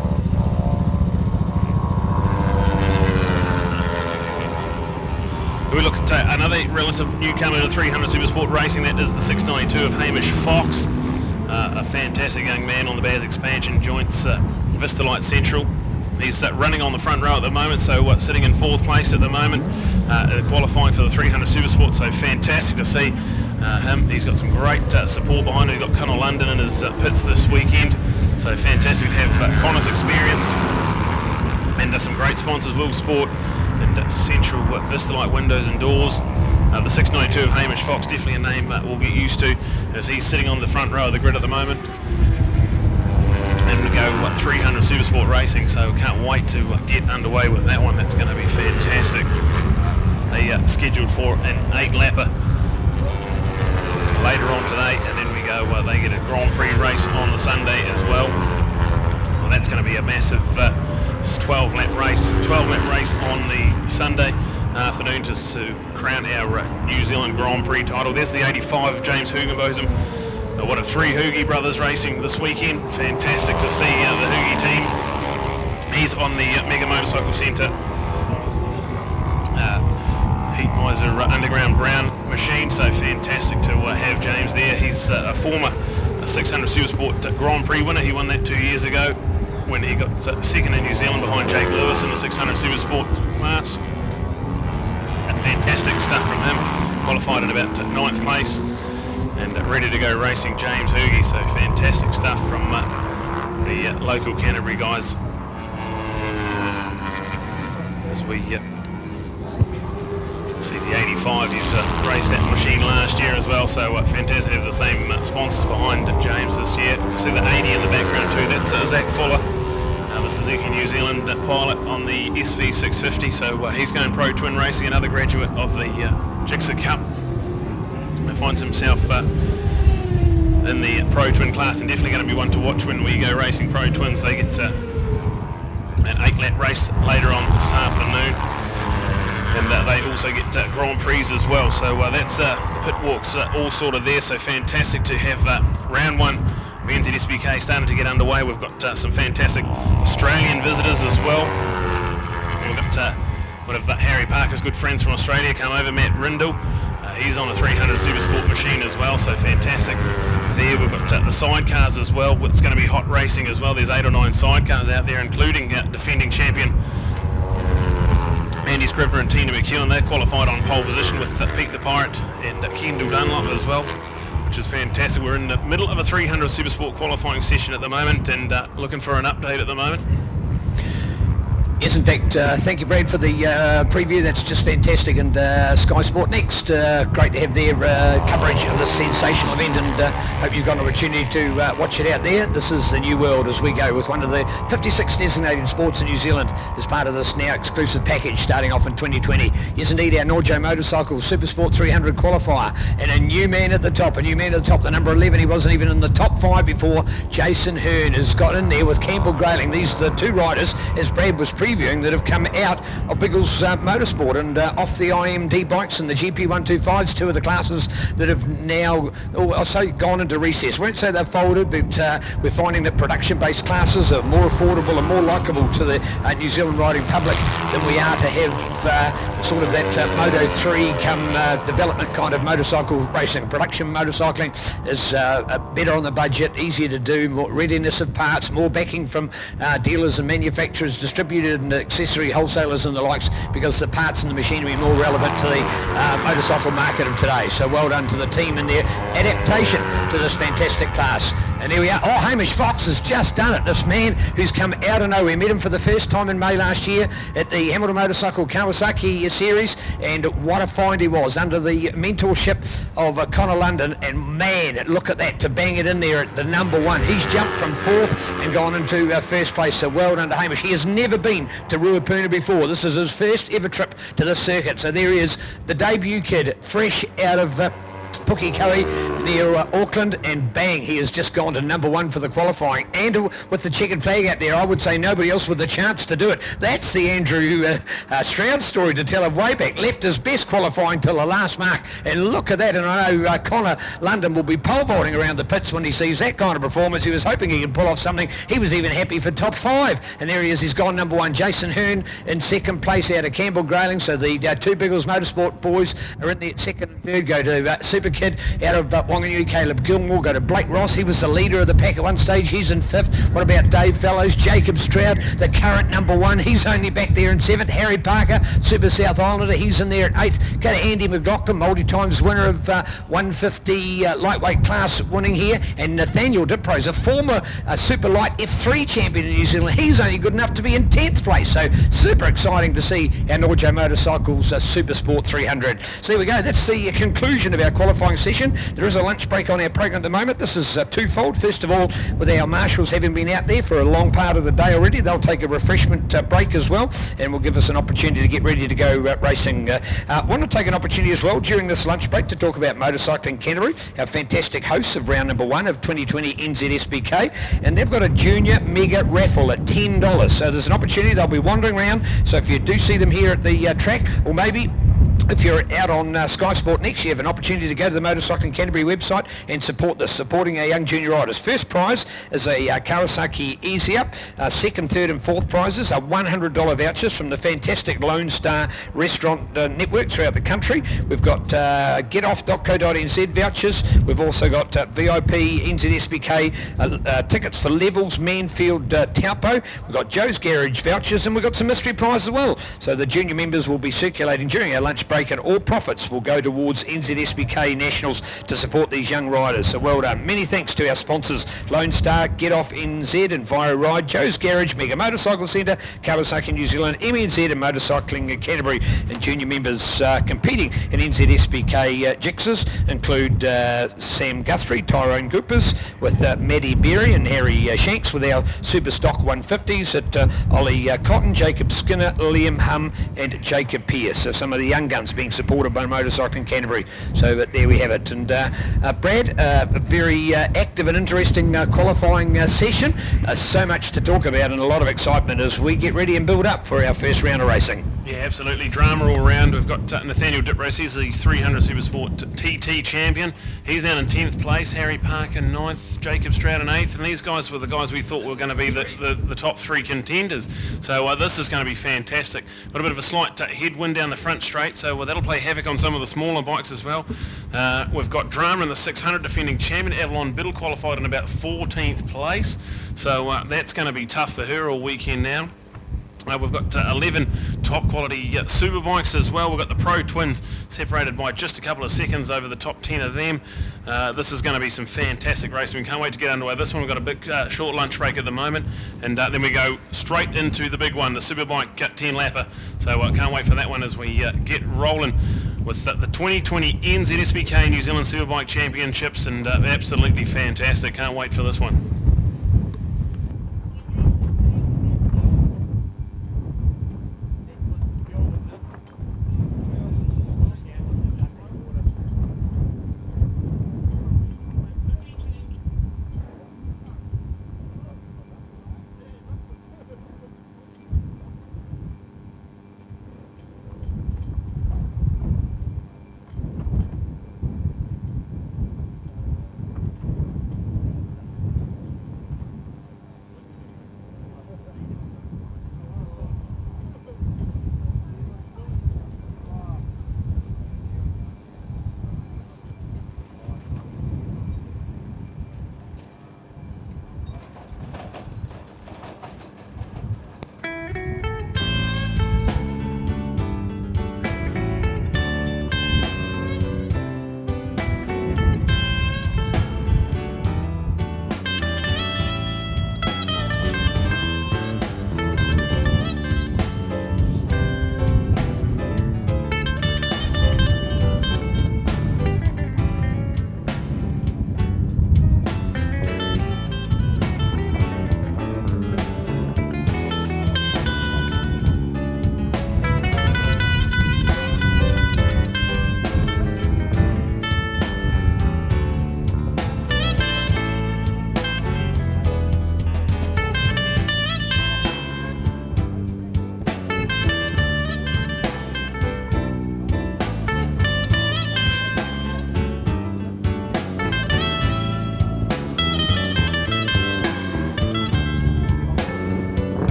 We look at another relative newcomer to 300 Supersport racing, that is the 692 of Hamish Fox. A fantastic young man on the Baz expansion joints, Vista Light Central. He's running on the front row at the moment, so sitting in 4th place at the moment, qualifying for the 300 Supersport, so fantastic to see him. He's got some great support behind him. He's got Connor London in his pits this weekend, so fantastic to have Connor's experience. And some great sponsors, Will Sport and Central Vista Light Windows and Doors. The 692 of Hamish Fox, definitely a name we'll get used to, as he's sitting on the front row of the grid at the moment. And we go 300 Supersport racing, so can't wait to get underway with that one. That's going to be fantastic. They scheduled for an 8-lapper later on today, and then we go, they get a Grand Prix race on the Sunday as well. So that's going to be a massive 12-lap race on the Sunday afternoon to crown our New Zealand Grand Prix title. There's the 85 of James Hugenbotham. What a 3 Hoogie brothers racing this weekend. Fantastic to see the Hoogie team. He's on the Mega Motorcycle Centre Heat Miser Underground Brown machine, so fantastic to have James there. He's a former 600 Supersport Grand Prix winner. He won that 2 years ago when he got second in New Zealand behind Jake Lewis in the 600 Supersport class. Fantastic stuff from him. Qualified in about 9th place and ready to go racing James Hoogie. So fantastic stuff from the local Canterbury guys. As we See the 85, he's raced that machine last year as well, so fantastic to have the same sponsors behind James this year. You see the 80 in the background too, that's Zach Fuller, the Suzuki New Zealand pilot on the SV650, so he's going Pro Twin racing, another graduate of the Gixxer Cup. He finds himself in the Pro Twin class and definitely going to be one to watch when we go racing Pro Twins. They get an 8-lap race later on this afternoon. And they also get Grand Prix as well. So that's the pit walks all sort of there. So fantastic to have round one of NZSBK starting to get underway. We've got some fantastic Australian visitors as well. We've got one of Harry Parker's good friends from Australia come over, Matt Rindle. He's on a 300 Supersport machine as well, so fantastic there. We've got the sidecars as well. It's going to be hot racing as well. There's 8 or 9 sidecars out there, including defending champion Andy Scrivener and Tina McEwen. They qualified on pole position with Pete the Pirate and Kendall Dunlop as well, which is fantastic. We're in the middle of a 300 Supersport qualifying session at the moment and looking for an update at the moment. Yes, in fact, thank you, Brad, for the preview. That's just fantastic. And Sky Sport next. Great to have their coverage of this sensational event, and hope you've got an opportunity to watch it out there. This is the new world as we go with one of the 56 designated sports in New Zealand as part of this now exclusive package starting off in 2020. Yes, indeed, our Norjo Motorcycle Supersport 300 qualifier, and a new man at the top, the number 11. He wasn't even in the top 5 before. Jason Hearn has got in there with Campbell Grayling. These are the 2 riders, as Brad was previewing, that have come out of Biggles Motorsport and off the IMD bikes and the GP125s, 2 of the classes that have now also gone into recess. Won't say they've folded, but we're finding that production-based classes are more affordable and more likeable to the New Zealand riding public than we are to have sort of that Moto 3 come development kind of motorcycle racing. Production motorcycling is better on the budget, easier to do, more readiness of parts, more backing from dealers and manufacturers, distributed and accessory wholesalers and the likes, because the parts and the machinery are more relevant to the motorcycle market of today. So well done to the team in their adaptation to this fantastic class. And here we are. Oh, Hamish Fox has just done it. This man who's come out of nowhere. Met him for the first time in May last year at the Hamilton Motorcycle Kawasaki Series, and what a find he was under the mentorship of Connor London. And man, look at that, to bang it in there at the number 1. He's jumped from 4th and gone into first place. So well done to Hamish. He has never been to Ruapuna before. This is his first ever trip to this circuit. So there he is, the debut kid, fresh out of Pukekohe near Auckland, and bang, he has just gone to number 1 for the qualifying. And with the checkered flag out there, I would say nobody else with the chance to do it. That's the Andrew Stroud story to tell of way back. Left his best qualifying till the last mark, and look at that. And I know Connor London will be pole vaulting around the pits when he sees that kind of performance. He was hoping he could pull off something. He was even happy for top 5, and there he is. He's gone number 1. Jason Hearn in 2nd place out of Campbell Grayling. So the 2 Biggles Motorsport boys are in the 2nd and 3rd. Go to Super Kid out of Wanganui, Caleb Gilmore. Go to Blake Ross. He was the leader of the pack at one stage. He's in 5th. What about Dave Fellows? Jacob Stroud, the current number 1. He's only back there in 7th. Harry Parker, Super South Islander. He's in there at 8th. Go to Andy McLaughlin, multi-times winner of 150 lightweight class winning here. And Nathaniel Diprose, a former Super Light F3 champion in New Zealand. He's only good enough to be in 10th place. So super exciting to see our Norjo Motorcycles Supersport 300. So there we go. That's the conclusion of our qualifying session. There is a lunch break on our program at the moment. This is twofold. First of all, with our marshals having been out there for a long part of the day already, they'll take a refreshment break as well, and will give us an opportunity to get ready to go racing. Want to take an opportunity as well during this lunch break to talk about Motorcycling Canterbury, our fantastic hosts of round number 1 of 2020 NZSBK, and they've got a junior mega raffle at $10. So there's an opportunity. They'll be wandering around. So if you do see them here at the track, or maybe if you're out on Sky Sport next, you have an opportunity to go to the Motorcycling Canterbury website and support this, supporting our young junior riders. First prize is a Kawasaki Easy Up. 2nd, 3rd and 4th prizes are $100 vouchers from the fantastic Lone Star restaurant network throughout the country. We've got getoff.co.nz vouchers. We've also got VIP NZSBK tickets for Levels, Manfield, Taupo. We've got Joe's Garage vouchers, and we've got some mystery prizes as well. So the junior members will be circulating during our lunch break break, and all profits will go towards NZSBK Nationals to support these young riders. So well done. Many thanks to our sponsors, Lone Star, Get Off NZ and Viro Ride, Joe's Garage, Mega Motorcycle Centre, Kawasaki New Zealand, MNZ and Motorcycling in Canterbury, and junior members competing in NZSBK Jixers include Sam Guthrie, Tyrone Goopers with Maddie Berry and Harry Shanks with our Super Stock 150s at Ollie Cotton, Jacob Skinner, Liam Hum and Jacob Pearce. So some of the young guns being supported by Motorcycling Canterbury. So there we have it. And Brad, a very active and interesting qualifying session. So much to talk about and a lot of excitement as we get ready and build up for our first round of racing. Yeah, absolutely. Drama all round. We've got Nathaniel Dipros. He's the 300 Supersport TT champion. He's down in 10th place. Harry Parker 9th. Jacob Stroud in 8th. And these guys were the guys we thought were going to be the top 3 contenders. So this is going to be fantastic. Got a bit of a slight headwind down the front straight, so that'll play havoc on some of the smaller bikes as well. We've got Drama in the 600 defending champion. Avalon Biddle qualified in about 14th place. So that's going to be tough for her all weekend now. We've got 11 top quality superbikes as well. We've got the Pro Twins separated by just a couple of seconds over the top 10 of them. This is going to be some fantastic racing. We can't wait to get underway. This one, we've got a big short lunch break at the moment, and then we go straight into the big one, the Superbike 10 lapper. So I can't wait for that one as we get rolling with the 2020 NZSBK New Zealand Superbike Championships, and absolutely fantastic. Can't wait for this one.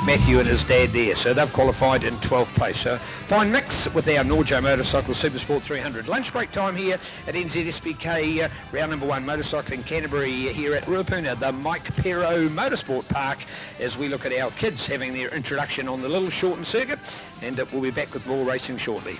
Matthew and his dad there. So they've qualified in 12th place. So fine mix with our Norjo Motorcycle Supersport 300. Lunch break time here at NZSBK round number 1 motorcycling Canterbury here at Ruapuna, the Mike Pero Motorsport Park, as we look at our kids having their introduction on the little shortened circuit, and we'll be back with more racing shortly.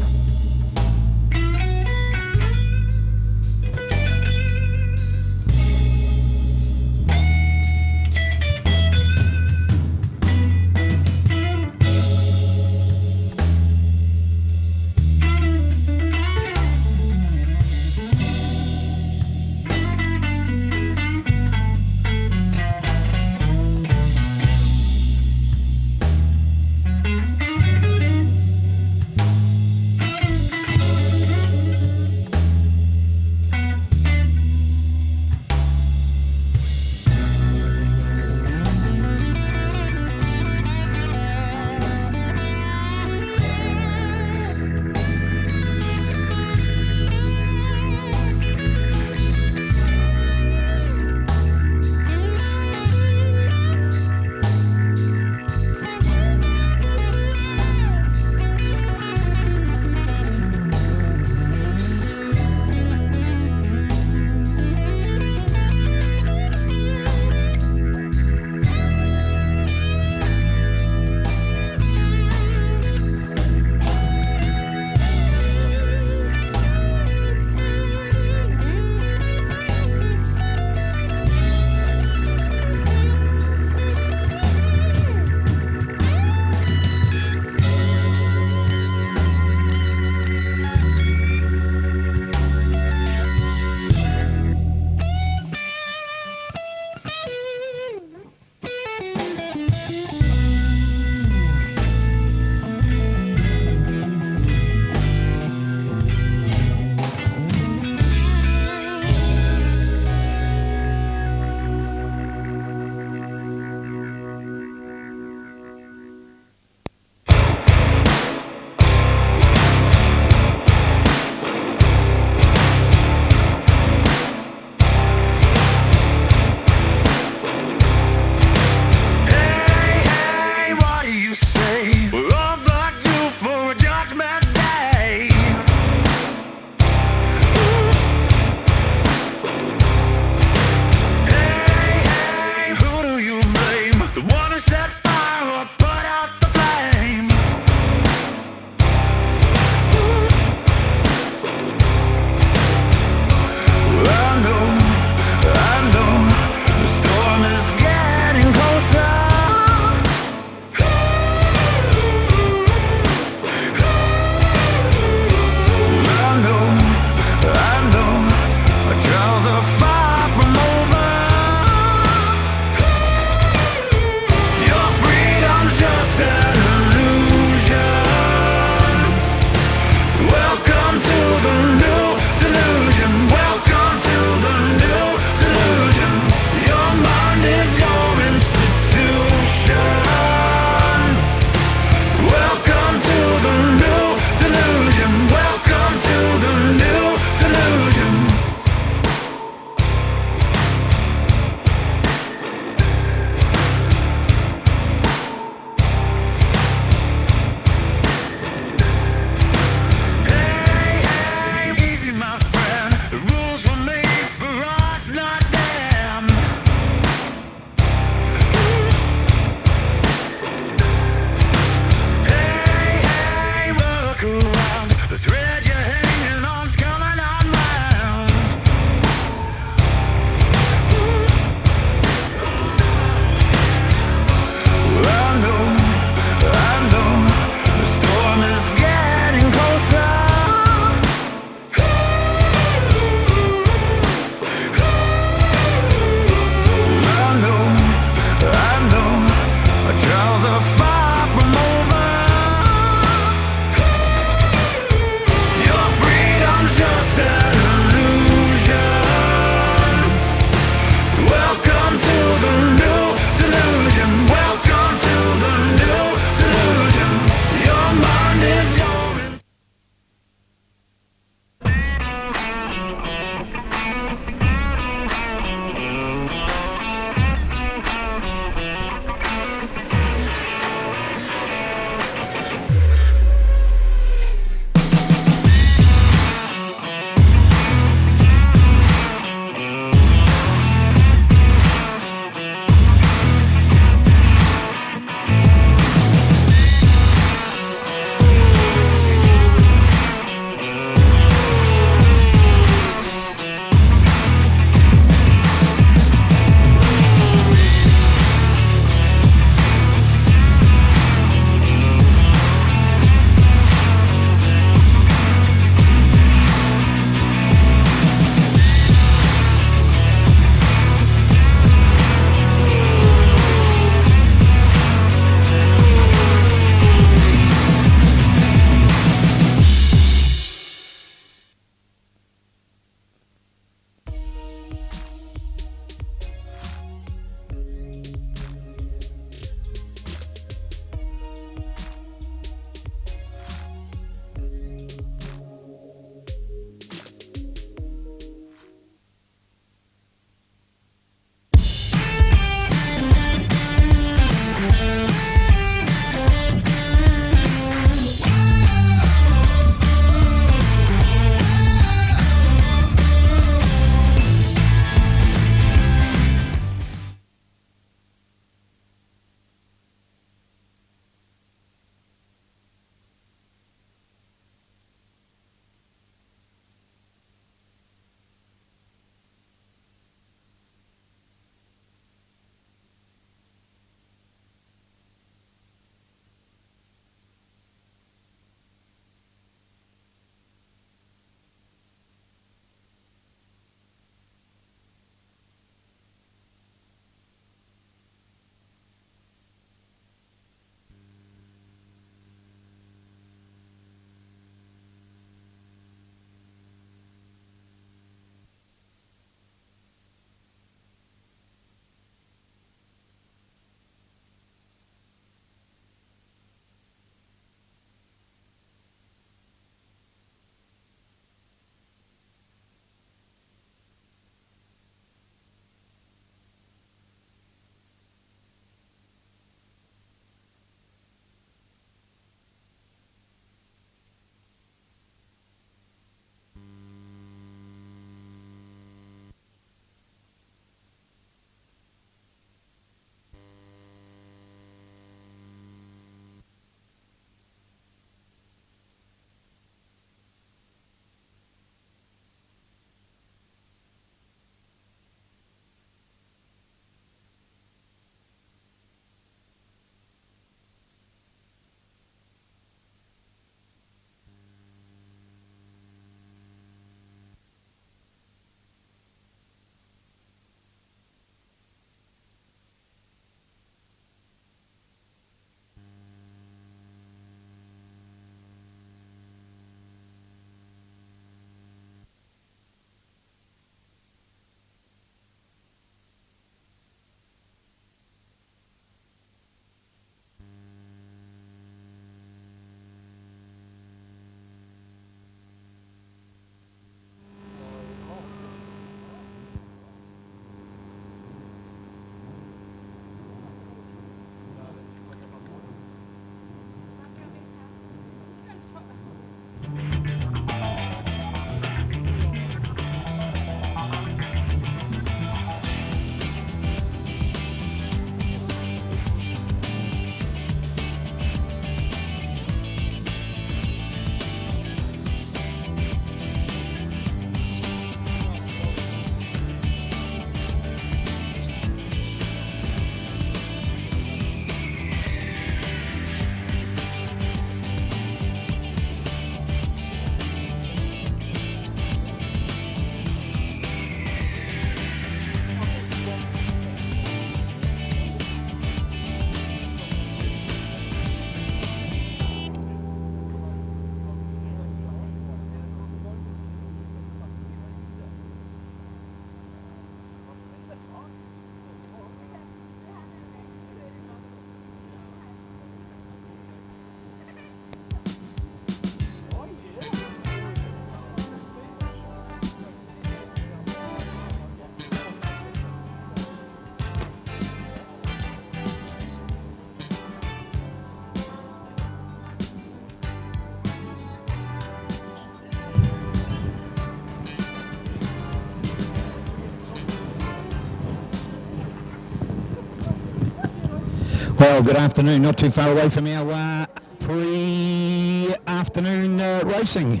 Well, good afternoon. Not too far away from our pre-afternoon racing.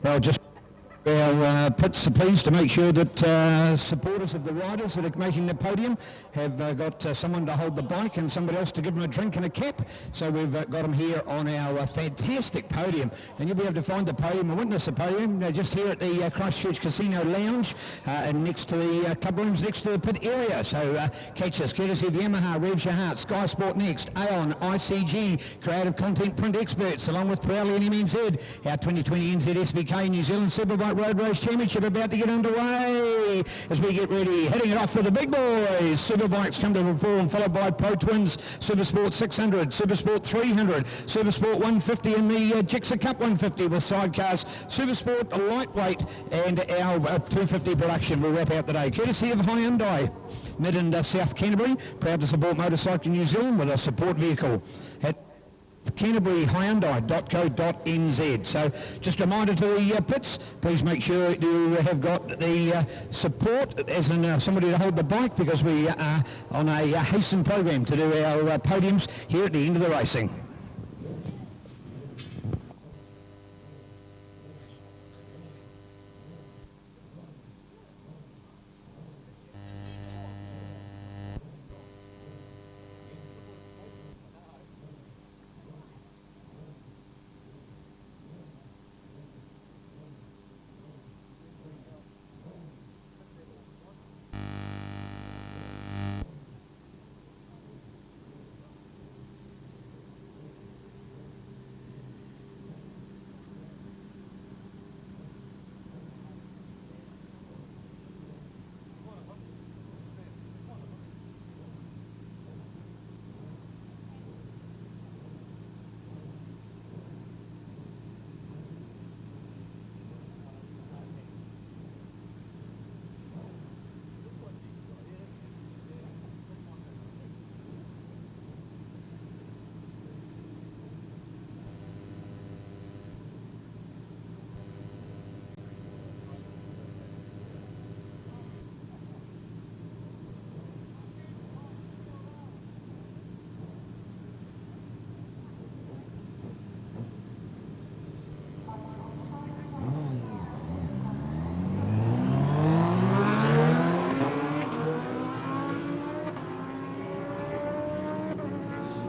Well, just our pits are pleased to make sure that supporters of the riders that are making the podium have got someone to hold the bike and somebody else to give them a drink and a cap. So we've got them here on our fantastic podium. And you'll be able to find the podium and witness the podium just here at the Christchurch Casino Lounge and next to the club rooms, next to the pit area. So catch us courtesy of Yamaha, Revs Your Heart, Sky Sport Next, Aon, ICG, Creative Content Print Experts, along with Pirelli and MNZ. Our 2020 NZ SBK New Zealand Superbike Road Race Championship about to get underway as we get ready, heading it off for the big boys. Superbikes come to the fore, followed by Pro Twins, Supersport 600, Supersport 300, Supersport 150 and the Gixxer Cup 150 with sidecars, Supersport lightweight and our 250 production will wrap out the day. Courtesy of Hyundai, Mid and South Canterbury, proud to support Motorcycle New Zealand with a support vehicle at canterburyhyundai.co.nz. So just a reminder to the pits, please make sure you have got the support as in somebody to hold the bike, because we are on a hasten program to do our podiums here at the end of the racing.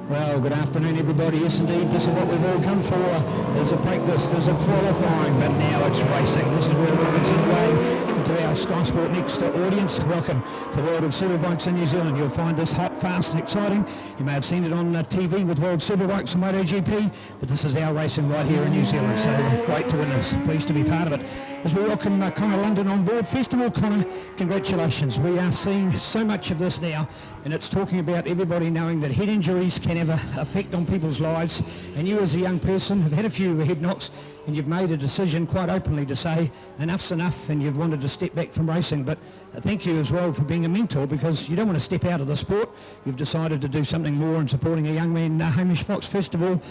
Well, good afternoon, everybody. Yes, indeed, this is what we've all come for. There's a practice, there's a qualifying, but now it's racing. This is where it all gets underway. To our Sky Sport Next audience, welcome to the world of Superbikes in New Zealand. You'll find this hot, fast and exciting. You may have seen it on TV with World Superbikes and MotoGP, but this is our racing right here in New Zealand, so great to witness. Pleased to be part of it. As we welcome Connor London on board. First of all, Connor, congratulations. We are seeing so much of this now, and it's talking about everybody knowing that head injuries can have an effect on people's lives, and you as a young person have had a few head knocks, and you've made a decision quite openly to say enough's enough, and you've wanted to step back from racing. But thank you as well for being a mentor, because you don't want to step out of the sport. You've decided to do something more in supporting a young man, Hamish Fox. First of all,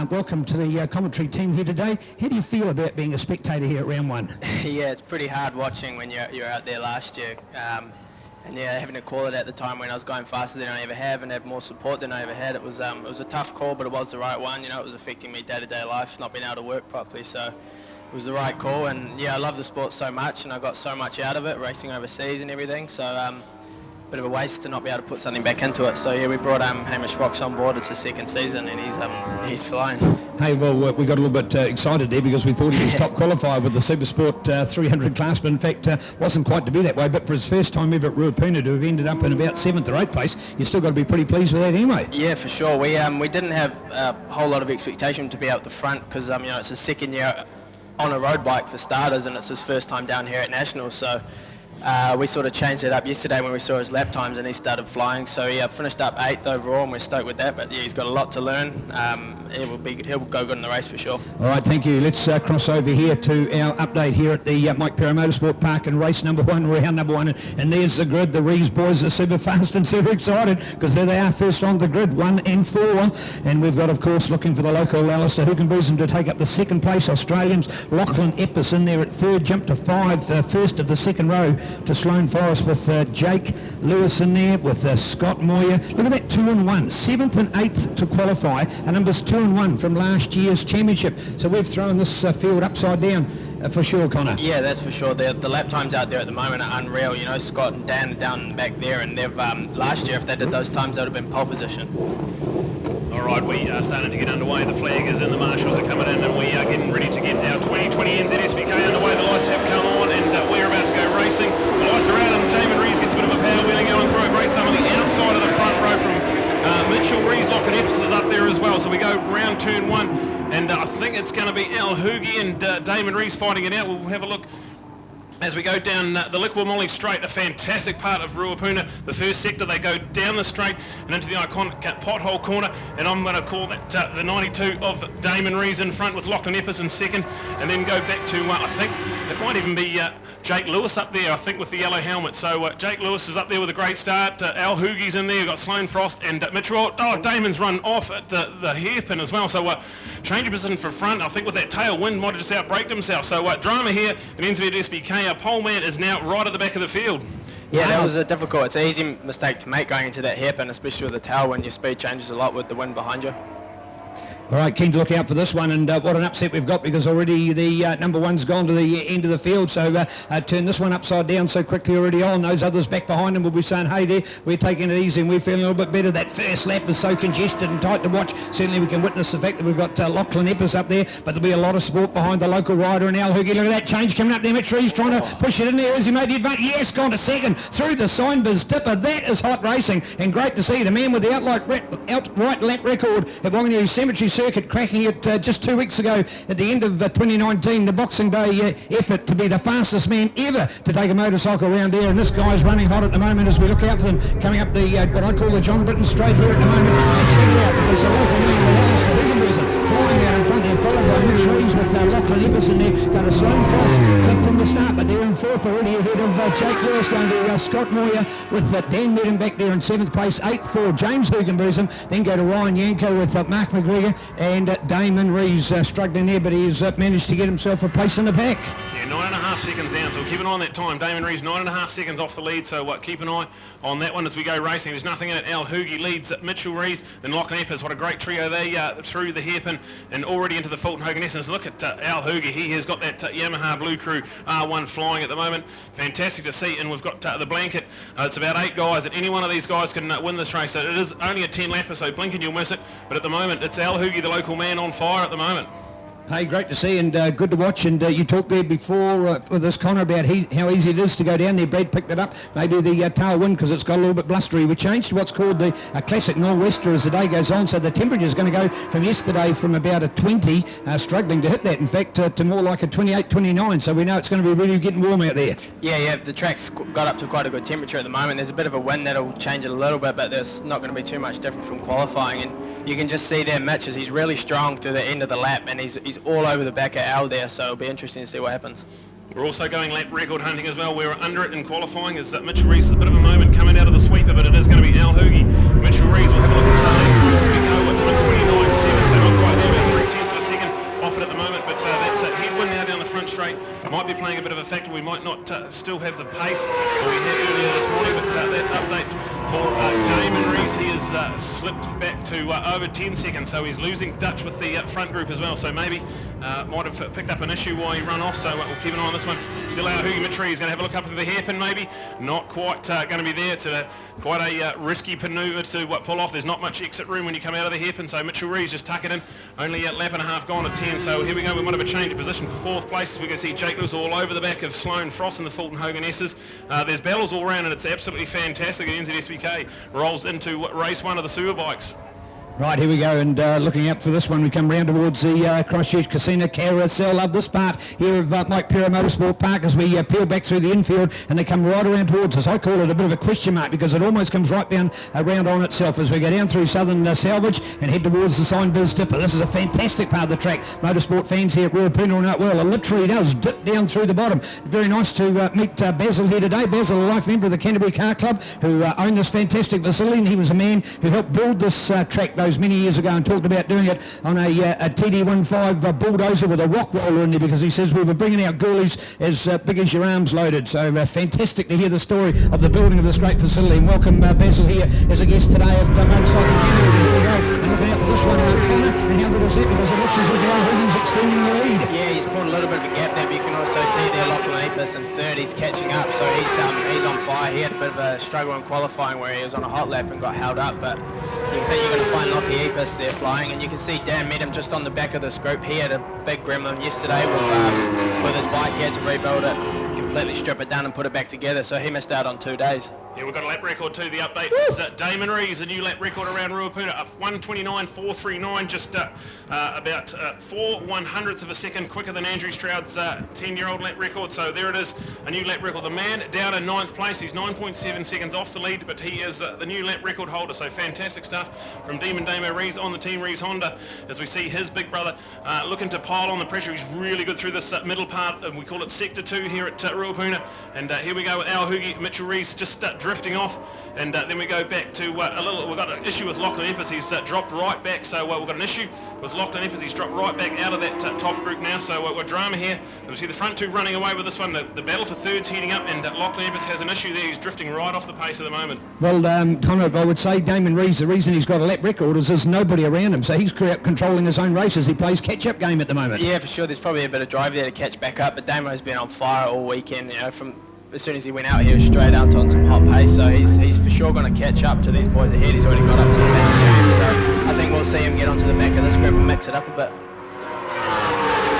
welcome to the commentary team here today. How do you feel about being a spectator here at round one? Yeah, it's pretty hard watching when you're out there last year. And yeah, having to call it at the time when I was going faster than I ever have and have more support than I ever had, it was a tough call, but it was the right one. You know, it was affecting me day-to-day life, not being able to work properly, so it was the right call. And yeah, I love the sport so much, and I got so much out of it, racing overseas and everything. So bit of a waste to not be able to put something back into it. So yeah, we brought Hamish Fox on board. It's his second season, and he's flying. Hey, well, we got a little bit excited there because we thought he was top qualifier with the Supersport 300 class, but in fact wasn't quite to be that way. But for his first time ever at Ruapuna to have ended up in about 7th or 8th place, you still got to be pretty pleased with that anyway. Yeah, for sure. We didn't have a whole lot of expectation to be out at the front because you know, it's his second year on a road bike for starters, and it's his first time down here at Nationals. So we sort of changed it up yesterday when we saw his lap times and he started flying. So he finished up 8th overall, and we're stoked with that. But yeah, he's got a lot to learn. he'll go good in the race for sure. All right, thank you. Let's cross over here to our update here at the Mike Perry Motorsport Park and race number 1, round number 1. And there's the grid. The Rees boys are super fast and super excited because there they are, first on the grid, 1 and 4. And we've got, of course, looking for the local Alistair Hookenboosum to take up the second place. Australians, Lachlan Epps in there at third, jumped to 5, first of the second row to Sloane Forest with Jake Lewis in there with Scott Moyer. Look at that, 2 and 1, 7th and 8th to qualify, and numbers 2 and 1 from last year's championship. So we've thrown this field upside down for sure, Connor. Yeah, that's for sure. The lap times out there at the moment are unreal. You know, Scott and Dan are down in the back there, and they've last year if they did those times, they would have been pole position. All right, we are starting to get underway. The flag is in, the marshals are coming in, and we are getting ready to get our 2020 NZSBK underway. The lights have come on, and we're about to go racing. The lights are out, and Jamin Rees gets a bit of a power wheeling going through a great start on the outside of the front row from Mitchell Rees. Lachlan Epps is up there as well, so we go round turn 1, and I think it's going to be Al Hoogie and Damon Rees fighting it out. We'll have a look as we go down the Liquid straight, a fantastic part of Ruapuna. The first sector, they go down the straight and into the iconic pothole corner, and I'm going to call that the 92 of Damon Rees in front with Lachlan Epps in second, and then go back to, I think it might even be Jake Lewis up there, I think, with the yellow helmet. So Jake Lewis is up there with a great start. Al Hoogie's in there, you've got Sloane Frost and Mitchell. Oh, Damon's run off at the hairpin as well. So change of position for front. I think with that tailwind might have just outbraked himself. So drama here in NZSBK. Our pole man is now right at the back of the field. Yeah, that was difficult. It's an easy mistake to make going into that hairpin, especially with the tailwind. Your speed changes a lot with the wind behind you. All right, keen to look out for this one, and what an upset we've got because already the number 1's gone to the end of the field, so turn this one upside down so quickly already on. Those others back behind him will be saying, hey there, we're taking it easy and we're feeling a little bit better. That first lap is so congested and tight to watch. Certainly we can witness the fact that we've got Lachlan Epps up there, but there'll be a lot of support behind the local rider and Al Hoogie. Look at that change coming up there. Mitch Rees trying to push it in there. Has he made the advance? Yes, gone to second through the Signbiz Dipper. That is hot racing and great to see the man with the outright lap record at Wanganui Cemetery Circuit cracking it just 2 weeks ago at the end of 2019, the Boxing Day effort to be the fastest man ever to take a motorcycle around here, and this guy's running hot at the moment as we look out for them coming up the what I call the John Britton straight here at the moment. There's a local man with flying out in front there, followed by Mitch Rees with Lachlan Epps in there. Got a Sloane Frost fifth from the start, but they're in fourth already ahead of Jake Lewis, going to Scott Moyer with Dan Meddon back there in 7th place, 8th for James Hoogenboosum, then go to Ryan Yanko with Mark McGregor and Damon Rees struggling there, but he's managed to get himself a place in the pack. Yeah, 9.5 seconds down, so we'll keep an eye on that time. Damon Rees 9.5 seconds off the lead, so keep an eye on that one as we go racing. There's nothing in it. Al Hoogie leads Mitchell Rees, then Lachlan Epps. What a great trio they through the hairpin and already into the Fulton Hogan Essence. Look at Al Hoogie. He has got that Yamaha Blue Crew R1 flying at the moment. Fantastic to see, and we've got the blanket. It's about 8 guys, and any one of these guys can win this race. So it is only a 10-lapper, so blink and you'll miss it. But at the moment, it's Al Hoogie, the local man, on fire at the moment. Hey, great to see and good to watch. And you talked there before with this, Connor, about how easy it is to go down there. Brad picked it up. Maybe the tailwind because it's got a little bit blustery. We changed to what's called the classic nor'wester as the day goes on. So the temperature is going to go from yesterday from about a 20, struggling to hit that, in fact, to more like a 28, 29. So we know it's going to be really getting warm out there. Yeah, the track's got up to quite a good temperature at the moment. There's a bit of a wind that'll change it a little bit, but there's not going to be too much different from qualifying. And you can just see there Mitch as he's really strong to the end of the lap, and he's all over the back of Al there, so it'll be interesting to see what happens. We're also going lap record hunting as well. We're under it in qualifying as Mitchell Rees has a bit of a moment coming out of the sweeper, but it is going to be Al Hoogie. Mitchell Rees will have a look at 129.7, so not quite there, about 3/10 of a second off it at the moment, but that headwind now down the front straight might be playing a bit of a factor. We might not still have the pace that we had earlier this morning, but that update for Damon Rees, he has slipped back to over 10 seconds, so he's losing touch with the front group as well, so maybe might have picked up an issue while he run off, so we'll keep an eye on this one. Still Al Hoogie. Mitch Rees going to have a look up at the hairpin maybe, not quite going to be there. It's quite a risky manoeuvre to pull off. There's not much exit room when you come out of the hairpin, so Mitchell Rees just tuck it in, only a lap and a half gone at 10, so here we go. We might have a change of position for 4th place. We're going to see Jake Lewis all over the back of Sloane Frost and the Fulton Hogan S's. There's battles all around and it's absolutely fantastic. And NZSBK rolls into race 1 of the Superbikes. Right, here we go, and looking up for this one, we come round towards the Christchurch Casino Carousel. Love this part here of Mike Perra Motorsport Park as we peel back through the infield, and they come right around towards us. I call it a bit of a question mark because it almost comes right down around on itself as we go down through Southern Salvage and head towards the Sign Biz Dipper. This is a fantastic part of the track. Motorsport fans here at Ruapuna will know it well. It literally does dip down through the bottom. Very nice to meet Basil here today. Basil, a life member of the Canterbury Car Club, who owned this fantastic facility, and he was a man who helped build this track those many years ago and talked about doing it on a TD15 bulldozer with a rock roller in there because he says we were bringing out ghoulies as big as your arms loaded. So fantastic to hear the story of the building of this great facility. And welcome Basil here as a guest today at Motorcycle Canterbury. Here we go. And looking out for this one, Connor. And how good is that? Because it looks as if Higgins extending the lead. Yeah, he's brought a little bit of a gap there, but you can also see there Lachlan Apis in third. He's catching up, so he's on fire. He had a bit of a struggle in qualifying where he was on a hot lap and got held up, but you can see you're going to find Lachlan Apis there flying, and you can see Dan met him just on the back of this group. He had a big gremlin yesterday with his bike. He had to rebuild it, completely strip it down and put it back together, so he missed out on 2 days. Yeah, we've got a lap record too. The update is Damon Rees, a new lap record around Ruapuna, 1:29.439, just about 4/100th of a second quicker than Andrew Stroud's 10-year-old lap record. So there it is, a new lap record. The man down in 9th place, he's 9.7 seconds off the lead, but he is the new lap record holder. So fantastic stuff from Demon Damo Rees on the Team Rees Honda, as we see his big brother looking to pile on the pressure. He's really good through this middle part, and we call it Sector 2 here at Ruapuna. And here we go with our Hoogie, Mitchell Rees, just drifting off, and then we go back to we've got an issue with Lachlan Epis. He's dropped right back, so we've got an issue with Lachlan Epis. He's dropped right back out of that top group now, so we're drama here. We see the front two running away with this one. The battle for third's heating up, and Lachlan Epis has an issue there. He's drifting right off the pace at the moment. Well, Conrad, I would say Damon Rees, the reason he's got a lap record is there's nobody around him, so he's controlling his own races. He plays catch-up game at the moment. Yeah, for sure. There's probably a bit of drive there to catch back up, but Damo's been on fire all weekend. You know, from as soon as he went out, he was straight out on some hot pace, so he's for sure going to catch up to these boys ahead. He's already got up to the back of James, so I think we'll see him get onto the back of this group and mix it up a bit.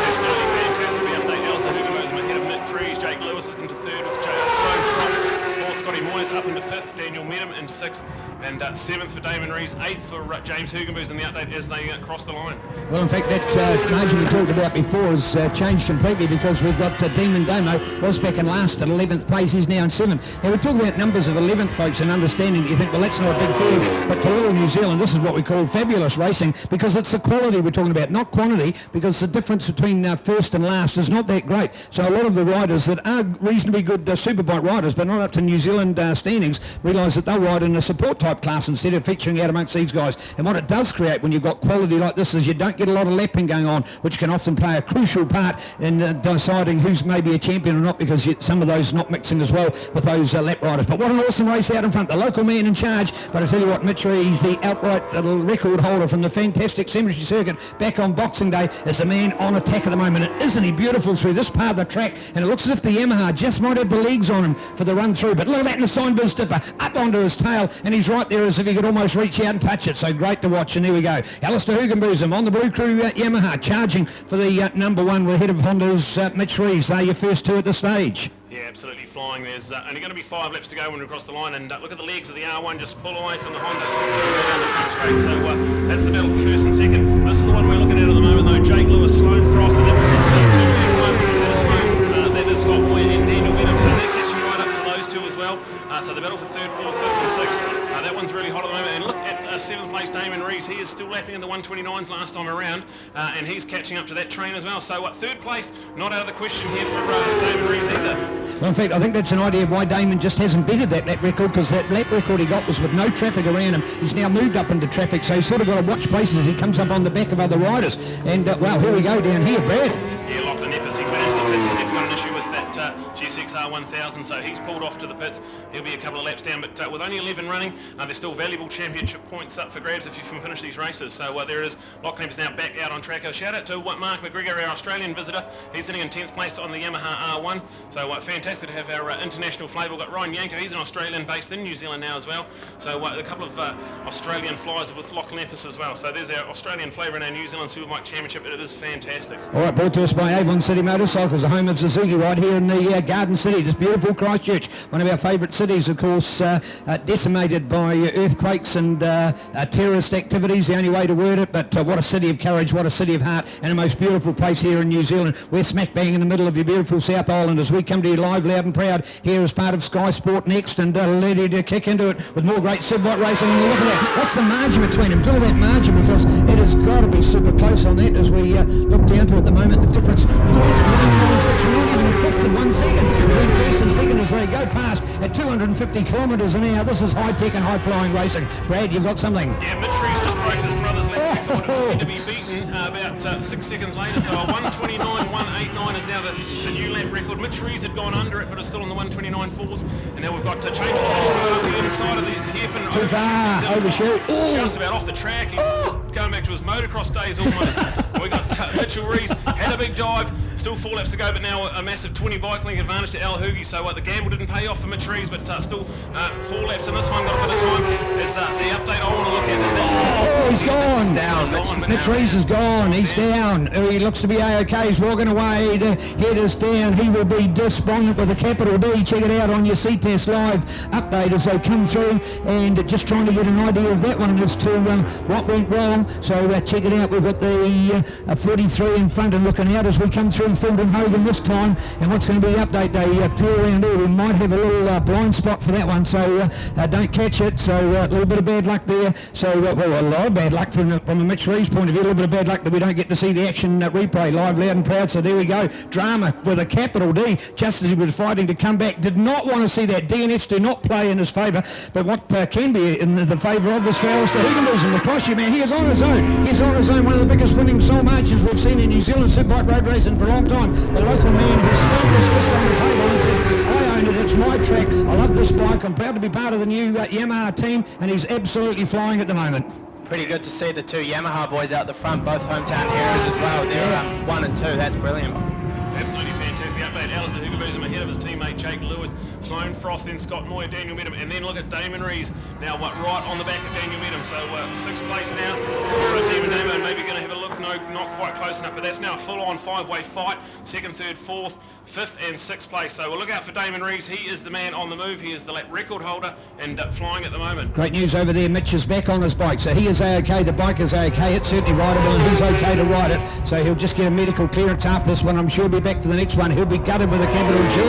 Absolutely fantastic. The update, Elsa Hugomo's ahead of Nick Trees. Jake Lewis is into third with Sloan Frost. Scotty Moyes up into 5th, Daniel Medham in 6th, and 7th for Damon Rees, 8th for James Hugenboos in the update as they cross the line. Well, in fact, that margin we talked about before has changed completely because we've got Demon Damo was back in last at 11th place. He's now in 7th. Now, we talk about numbers of 11th, folks, and understanding. You think, well, that's not a big field, but for little New Zealand, this is what we call fabulous racing because it's the quality we're talking about, not quantity, because the difference between first and last is not that great. So a lot of the riders that are reasonably good superbike riders, but not up to New Zealand standings, realise that they'll ride in a support type class instead of featuring out amongst these guys. And what it does create when you've got quality like this is you don't get a lot of lapping going on, which can often play a crucial part in deciding who's maybe a champion or not, because some of those not mixing as well with those lap riders. But what an awesome race out in front. The local man in charge, but I tell you what, Mitch Rees, the outright record holder from the fantastic cemetery circuit back on Boxing Day, is the man on attack at the moment. And isn't he beautiful through this part of the track? And it looks as if the Yamaha just might have the legs on him for the run through. But look at that in the Sign Biz Dipper, up onto his tail, and he's right there as if he could almost reach out and touch it. So great to watch, and here we go. Alistair Hugenboosum on the Blue Crew Yamaha, charging for the number one. We're ahead of Honda's Mitch Rees. They're your first two at the stage. Yeah, absolutely flying. There's only going to be 5 laps to go when we cross the line, and look at the legs of the R1 just pull away from the Honda down the front straight. So that's the battle for first and second. This is the one we're looking at the moment, though. Jake Lewis, Sloan Frost, and then that is Scott Moy and Daniel Medham. So they're catching right up to those two as well. So the battle for 3rd, 4th, 5th and 6th. That one's really hot at the moment. And look at 7th place Damon Rees. He is still lapping in the 129s last time around, and he's catching up to that train as well. So 3rd place, not out of the question here for Damon Rees either. Well, in fact, I think that's an idea of why Damon just hasn't bettered that lap record, because that lap record he got was with no traffic around him. He's now moved up into traffic, so he's sort of got to watch places as he comes up on the back of other riders. And, well, here we go down here, Brad. Yeah, Lachlan Epis, he went into the pits. He's definitely got an issue with that GSX-R 1000, so he's pulled off to the pits. He'll be a couple of laps down, but with only 11 running, there's still valuable championship points up for grabs if you can finish these races. So there it is. Lachlan Epis now back out on track. A shout out to Mark McGregor, our Australian visitor. He's sitting in 10th place on the Yamaha R1. So fantastic to have our international flavour. We've got Ryan Yanko. He's an Australian based in New Zealand now as well. So a couple of Australian flyers with Lachlan Epis as well. So there's our Australian flavour in our New Zealand Superbike Championship. It is fantastic. All right, brought to us by Avon City Motorcycles, the home of Suzuki, right here in the garden Garden City, this beautiful Christchurch, one of our favourite cities, of course, decimated by earthquakes and terrorist activities, the only way to word it, but what a city of courage, what a city of heart, and a most beautiful place here in New Zealand. We're smack bang in the middle of your beautiful South Island as we come to you live, loud and proud, here as part of Sky Sport Next, and ready to kick into it with more great Superbike racing. And look at that, what's the margin between them? Look at that margin, because it has got to be super close on that as we look down to at the moment. The difference, 0.196, not even a fifth of 1 second between first and second as they go past at 250 kilometres an hour. This is high-tech and high-flying racing. Brad, you've got something. Yeah, Mitch Reeves just broke his brother's lap record to be beaten about 6 seconds later. So a 1:29.189 is now the new lap record. Mitch Reeves had gone under it, but is still in the 1:29.4s. And now we've got to change position up the inside of the hairpin. Too far, overshoot. Just about off the track. He's going back to his motocross days almost. We got Mitchell Reeves had a big dive. Still 4 laps to go, but now a massive 20 bike length advantage to Al Hoogie. So the gamble didn't pay off for Mitch Reeves, but still 4 laps in this one. Got a bit of time. There's the update I want to look at. Is that he's gone. Mitch Reeves is gone. He's down. He looks to be A-OK. He's walking away. The head is down. He will be despondent with a capital D. Check it out on your C-Test Live update as they come through, and just trying to get an idea of that one as to what went wrong. So check it out. We've got the 43 in front and looking out as we come through Fulton Hogan this time. And what's going to be the update? They tour around here. We might have a little blind spot for that one, so don't catch it. So a little bit of bad luck there. So well, a lot of bad luck from the Mitch Reeves point of view. A little bit of bad luck that we don't get to see the action replay live, loud and proud. So there we go. Drama with a capital D, just as he was fighting to come back. Did not want to see that. DNFs do not play in his favour, but what can be in the favour of this Alistair Higginbotham, the Crossy man. He is on his own. He's on his own. One of the biggest winning sole margins we've seen in New Zealand Superbike road racing for a long time. The local man who stamped his fist on the table and said, I own it, it's my track, I love this bike, I'm proud to be part of the new Yamaha team, and he's absolutely flying at the moment. Pretty good to see the 2 Yamaha boys out the front, both hometown heroes as well. They're 1 and 2, that's brilliant. Absolutely fantastic update. Alistair Higginbotham ahead of his teammate Jake Lewis, Sloane Frost, then Scott Moyer, Daniel Medham, and then look at Damon Rees now right on the back of Daniel Medham. So 6th place now. Demon Namo maybe going to have a look. No, not quite close enough, but that's now a full-on 5-way fight. 2nd, 3rd, 4th, 5th and 6th place. So we'll look out for Damon Rees. He is the man on the move. He is the lap record holder and flying at the moment. Great news over there. Mitch is back on his bike, so he is okay. The bike is okay. It's certainly rideable, and he's okay to ride it. So he'll just get a medical clearance after this one. I'm sure he'll be back for the next one. He'll be gutted with a capital G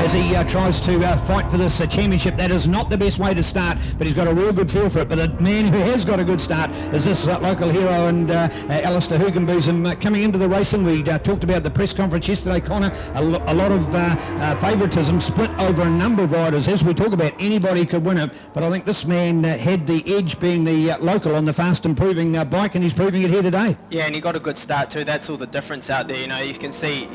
as he tries to fight for this championship. That is not the best way to start, but he's got a real good feel for it. But a man who has got a good start is this local hero and Alistair Higginbotham coming into the racing. We talked about the press conference yesterday, Connor. A lot of favouritism split over a number of riders. As we talk about, anybody could win it, but I think this man had the edge being the local on the fast improving bike, and he's proving it here today. Yeah, and he got a good start too. That's all the difference out there. You know, you can see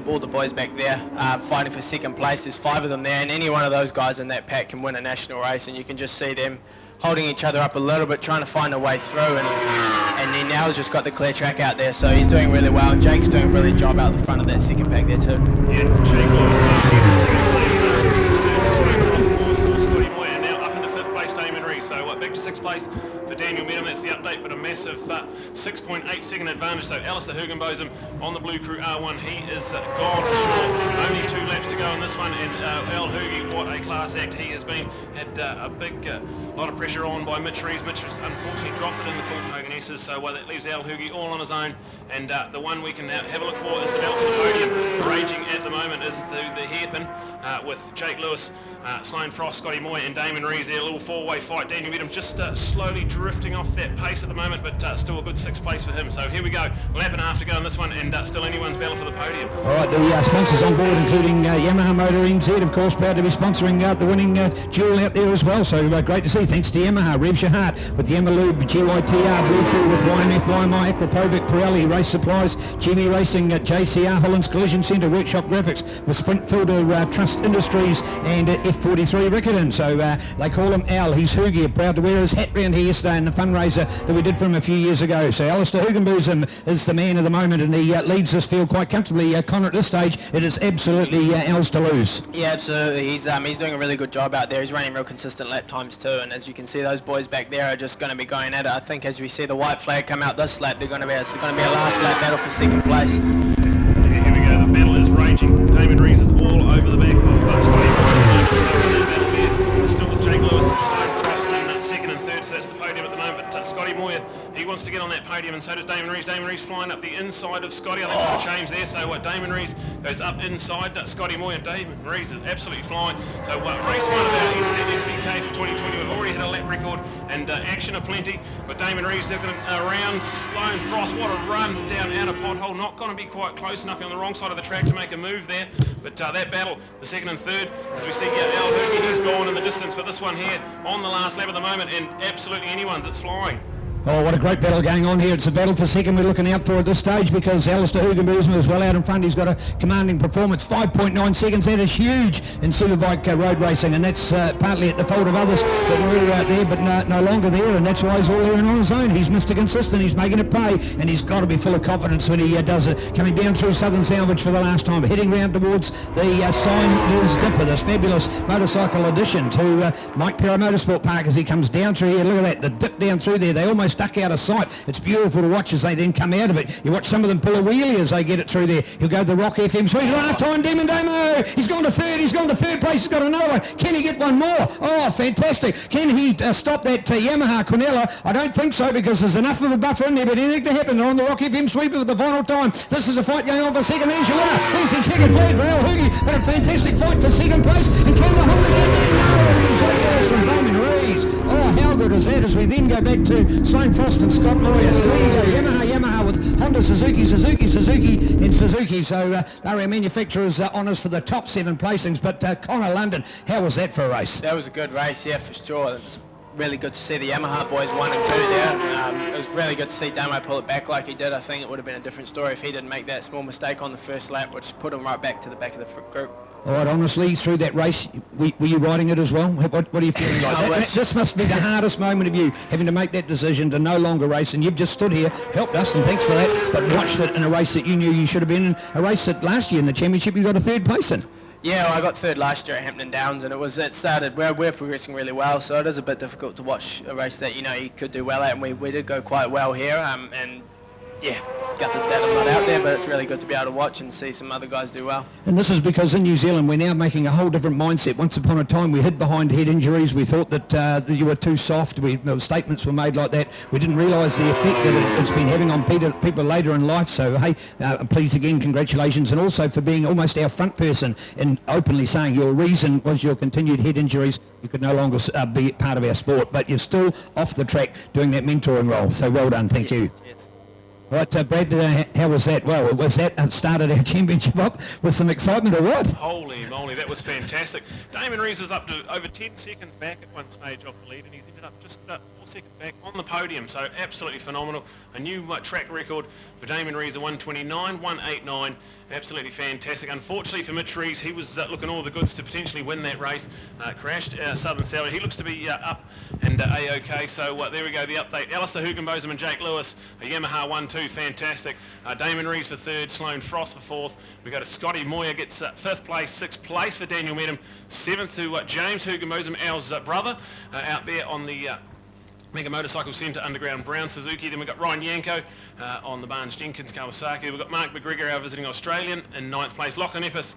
all the boys back there fighting for 2nd place. There's 5 of them there, and any one of those guys in that pack can win a national race, and you can just see them holding each other up a little bit, trying to find a way through, and he now has just got the clear track out there, so he's doing really well, and Jake's doing a brilliant job out the front of that 2nd pack there too. Yeah, Jake was 2nd place, 4th, Scotty Moyer, and now up into 5th place, Damon Rees. So back to 6th place for Daniel Medham. That's the update, but a massive 6.8 second advantage. So Alistair Higginbotham on the Blue Crew R1, he is gone for sure. Only 2 laps to go in this one, and Al Hoogie, what a class act he has been. Had a big lot of pressure on by Mitch Reeves. Mitch has unfortunately dropped it in the Fulton Hogan S's, so that leaves Al Hoogie all on his own. And the one we can have a look for is the battle for the podium, raging at the moment into the hairpin with Jake Lewis, Sloane Frost, Scotty Moyer, and Damon Rees there. A little 4-way fight. Daniel Medham just slowly drifting off that pace at the moment, but still a good 6th place for him. So here we go, lap and a half to go in this one, and still anyone's battle for the podium. All right, the sponsors on board, including Yamaha Motor NZ, of course, proud to be sponsoring the winning duel out there as well. So great to see. Thanks to Yamaha, Revs Your Heart with Yamalube, GYTR, Blue Crew with YMF, YMI, Aquapovic, Pirelli, Race Supplies, GB Racing, JCR, Holland's Collision Centre, Workshop Graphics with Sprint Filter, Trust Industries, and F43 Riccarton. So they call him Al. He's Hoogie, proud to wear his hat round here yesterday in the fundraiser that we did for him a few years ago. So Alistair Higginbotham is the man of the moment, and he leads this field quite comfortably. Connor, at this stage, it is absolutely Al's to lose. Yeah, absolutely. He's doing a really good job out there. He's running real consistent lap times too, and as you can see, those boys back there are just going to be going at it. I think as we see the white flag come out this lap, it's going to be a last lap battle for 2nd place. Here we go. The battle is raging. Damon Rees is all over the back Jake Lewis and Sloan Frost in second and third, so that's the podium at the moment. But Scotty Moyer, he wants to get on that podium, and so does Damon Rees. Damon Rees flying up the inside of Scotty. I think it's going to change there. So Damon Rees goes up inside Scotty Moyer. Damon Rees is absolutely flying. So race one of our NZSBK for 2020. We've already hit a lap record, and action aplenty. But Damon Rees looking around Sloan Frost. What a run down out of pothole. Not going to be quite close enough on the wrong side of the track to make a move there. But that battle, the second and third, as we see Al Hoogie, he's gone in the distance. But this one here on the last lap at the moment, and absolutely anyone's. It's flying. Oh, what a great battle going on here. It's a battle for second we're looking out for at this stage, because Alistair Hugenboosma is well out in front. He's got a commanding performance, 5.9 seconds. That is huge in Superbike road racing, and that's partly at the fault of others that were out there but no longer there, and that's why he's all there and on his own. He's Mr. Consistent. He's making it pay, and he's got to be full of confidence when he does it. Coming down through Southern Salvage for the last time, heading round towards the Signers Dipper, this fabulous motorcycle addition to Mike Perro Motorsport Park as he comes down through here. Look at that, the dip down through there. They almost stuck out of sight. It's beautiful to watch as they then come out of it. You watch some of them pull a wheelie as they get it through there. He'll go to the Rock FM Sweet last time. Damon Damo, he's gone to third. He's gone to third place. He's got another one. Can he get one more? Oh, fantastic. Can he stop that Yamaha Cornella? I don't think so, because there's enough of a buffer in there, but anything to happen. They're on the Rock FM Sweeper for the final time. This is a fight going on for second. There's your winner. He's in second, third for Al Hoogie, but a fantastic fight for second place. And can the Honda get there? No, Damon Rees. Oh, how good is that, as we then go back to Sloan Frost and Scott Moyer. So there you go, Yamaha with Honda, Suzuki, and Suzuki. So they're our manufacturers' honours for the top 7 placings. But Connor London, how was that for a race? That was a good race, yeah, for sure. It was really good to see the Yamaha boys 1 and 2 there. It was really good to see Damo pull it back like he did. I think it would have been a different story if he didn't make that small mistake on the first lap, which put him right back to the back of the group. All right, honestly, through that race, were you riding it as well? What are you feeling like? This must be the hardest moment of you, having to make that decision to no longer race, and you've just stood here, helped us, and thanks for that, but watched it in a race that you knew you should have been in, a race that last year in the championship you got a third place in. Yeah, well, I got third last year at Hampton Downs, and we're progressing really well, so it is a bit difficult to watch a race that you could do well at, and we did go quite well here, and yeah, gutted that I'm not out there, but it's really good to be able to watch and see some other guys do well. And this is because in New Zealand we're now making a whole different mindset. Once upon a time we hid behind head injuries. We thought that you were too soft. Statements were made like that. We didn't realise the effect that it's been having on people later in life. So hey, please again, congratulations, and also for being almost our front person and openly saying your reason was your continued head injuries. You could no longer be part of our sport, but you're still off the track doing that mentoring role. So well done, thank you. Yes. Right, Brad, how was that? Well, was that started our championship up with some excitement or what? Holy moly, that was fantastic. Damon Rees was up to over 10 seconds back at one stage off the lead, and he's ended up just 4 seconds back on the podium, so absolutely phenomenal. A new track record for Damon Rees, a 1:29.189, absolutely fantastic. Unfortunately for Mitch Rees, he was looking all the goods to potentially win that race, crashed Southern Salvage. He looks to be up and A-OK, so there we go, the update. Alistair Hugenboosma and Jake Lewis, a Yamaha 1-2, fantastic. Damon Rees for third, Sloan Frost for 4th. We go to Scotty Moyer, gets 5th place, 6th place for Daniel Medham, 7th to James Hugenboosma, our brother, out there on the Mega Motorcycle Centre Underground Brown Suzuki. Then we've got Ryan Yanko on the Barnes Jenkins Kawasaki. We've got Mark McGregor, our visiting Australian, in 9th place. Lachlan Epis,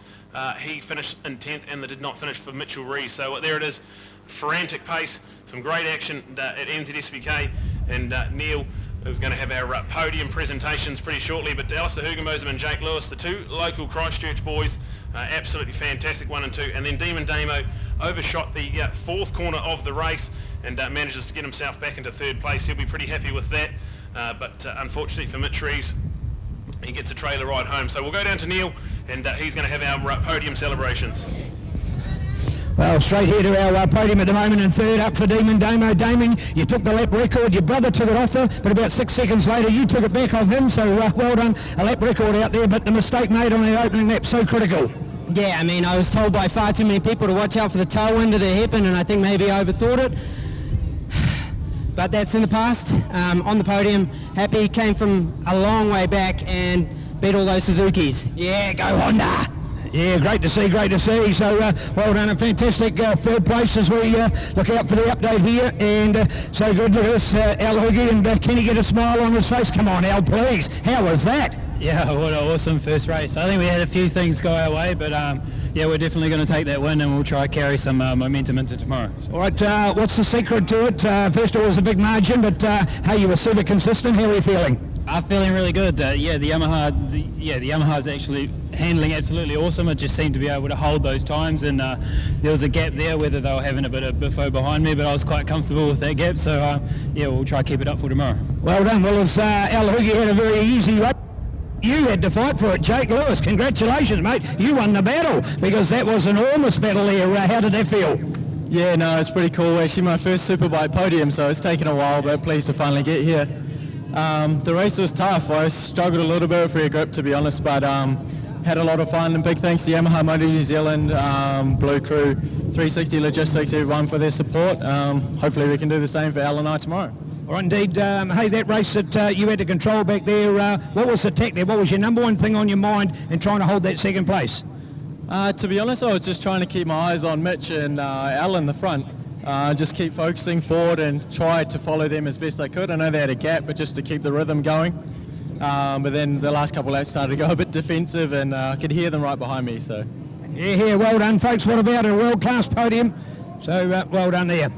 he finished in 10th and did not finish for Mitchell Rees. So there it is, frantic pace, some great action at NZSBK, and Neil is going to have our podium presentations pretty shortly, but Alistair Hugenboosma and Jake Lewis, the 2 local Christchurch boys, absolutely fantastic, 1 and 2, and then Demon Damo overshot the 4th corner of the race and manages to get himself back into 3rd place. He'll be pretty happy with that, but unfortunately for Mitch Rees, he gets a trailer ride home. So we'll go down to Neil, and he's going to have our podium celebrations. Well, straight here to our podium at the moment, and third up for Damon Damo. Damon, you took the lap record. Your brother took it off her, but about 6 seconds later you took it back off him, so well done. A lap record out there, but the mistake made on the opening lap, so critical. Yeah, I mean, I was told by far too many people to watch out for the tailwind of the hairpin, and I think maybe I overthought it. But that's in the past. On the podium, happy, came from a long way back and beat all those Suzukis. Yeah, go Honda! Yeah, great to see, great to see. So well done, a fantastic 3rd place as we look out for the update here. And so good, look at this, Al Hoogie, and can he get a smile on his face? Come on, Al, please. How was that? Yeah, what an awesome first race. I think we had a few things go our way, but yeah, we're definitely going to take that win and we'll try to carry some momentum into tomorrow. All right, what's the secret to it? First of all, it was a big margin, but hey, you were super consistent. How are you feeling? I'm feeling really good. The Yamaha's actually handling absolutely awesome. It just seemed to be able to hold those times, and there was a gap there, whether they were having a bit of biffo behind me, but I was quite comfortable with that gap. So yeah, we'll try to keep it up for tomorrow. Well done. Well, as Al Hoogie had a very easy one. You had to fight for it, Jake Lewis. Congratulations, mate. You won the battle because that was an enormous battle there. How did that feel? Yeah, no, it's pretty cool. Actually, my first Superbike podium, so it's taken a while, but pleased to finally get here. The race was tough. I struggled a little bit with rear grip, to be honest, but had a lot of fun, and big thanks to Yamaha Motor New Zealand, Blue Crew, 360 Logistics, everyone for their support. Hopefully we can do the same for Al and I tomorrow. All right, indeed. Hey, that race that you had to control back there, what was the tech there? What was your number one thing on your mind in trying to hold that second place? To be honest, I was just trying to keep my eyes on Mitch and Al in the front. Just keep focusing forward and try to follow them as best I could. I know they had a gap, but just to keep the rhythm going. But then the last couple of laps started to go a bit defensive, and I could hear them right behind me. So yeah, well done, folks. What about a world-class podium? So well done there.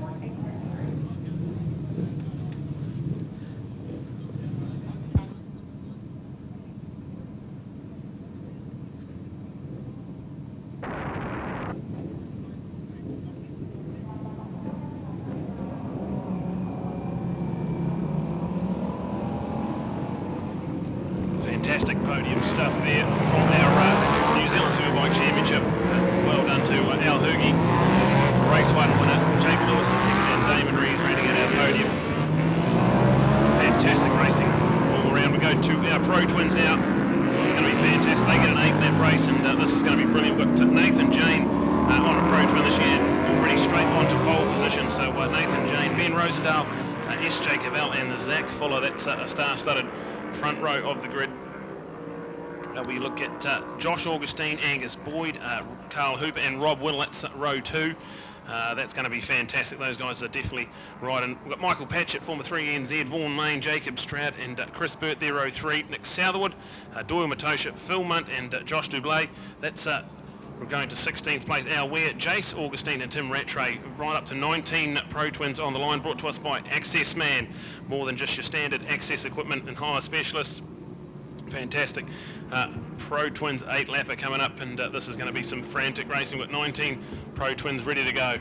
Fantastic podium stuff there from our New Zealand Superbike Championship. Well done to Al Hoogie, race 1 winner, Jake Lewis in second, and Damon Rees running at our podium. Fantastic racing all around. We go to our Pro Twins now. This is going to be fantastic. They get an 8-lap race, and this is going to be brilliant. We've got Nathan Jane on a Pro Twin this year, and already straight onto pole position. So Nathan Jane, Ben Rosendale, S.J. Cavell, and Zach Fuller. That's a star-studded front row of the grid. We look at Josh Augustine, Angus Boyd, Carl Hooper and Rob Whittle. That's row 2. That's going to be fantastic. Those guys are definitely right. And we've got Michael Patchett, former 3NZ, Vaughan Main, Jacob Stroud and Chris Burt there, row 3. Nick Southerwood, Doyle Matosha, Phil Munt and Josh Dublé. That's we're going to 16th place. Al Ware, Jace Augustine and Tim Rattray, right up to 19 Pro Twins on the line, brought to us by Access Man. More than just your standard access equipment and hire specialists. Fantastic. Pro Twins 8-lapper coming up, and this is going to be some frantic racing. We've got 19 Pro Twins ready to go.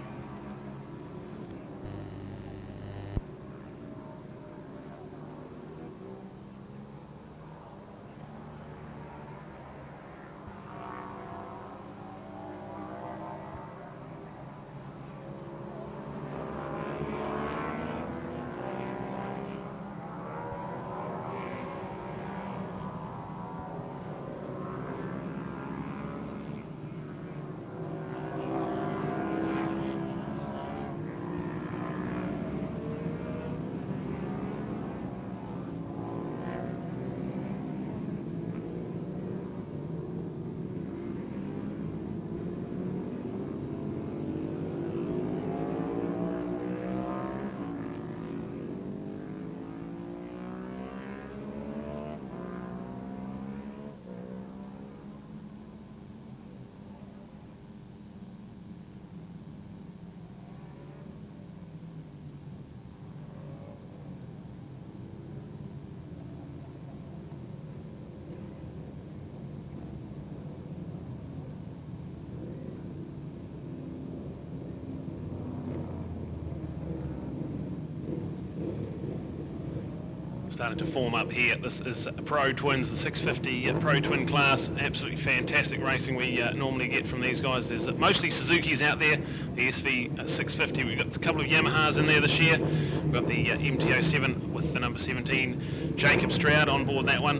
Starting to form up here. This is Pro Twins, the 650 Pro Twin class. Absolutely fantastic racing we normally get from these guys. There's mostly Suzukis out there. The SV 650, we've got a couple of Yamahas in there this year. We've got the MT-07 with the number 17, Jacob Stroud on board that one.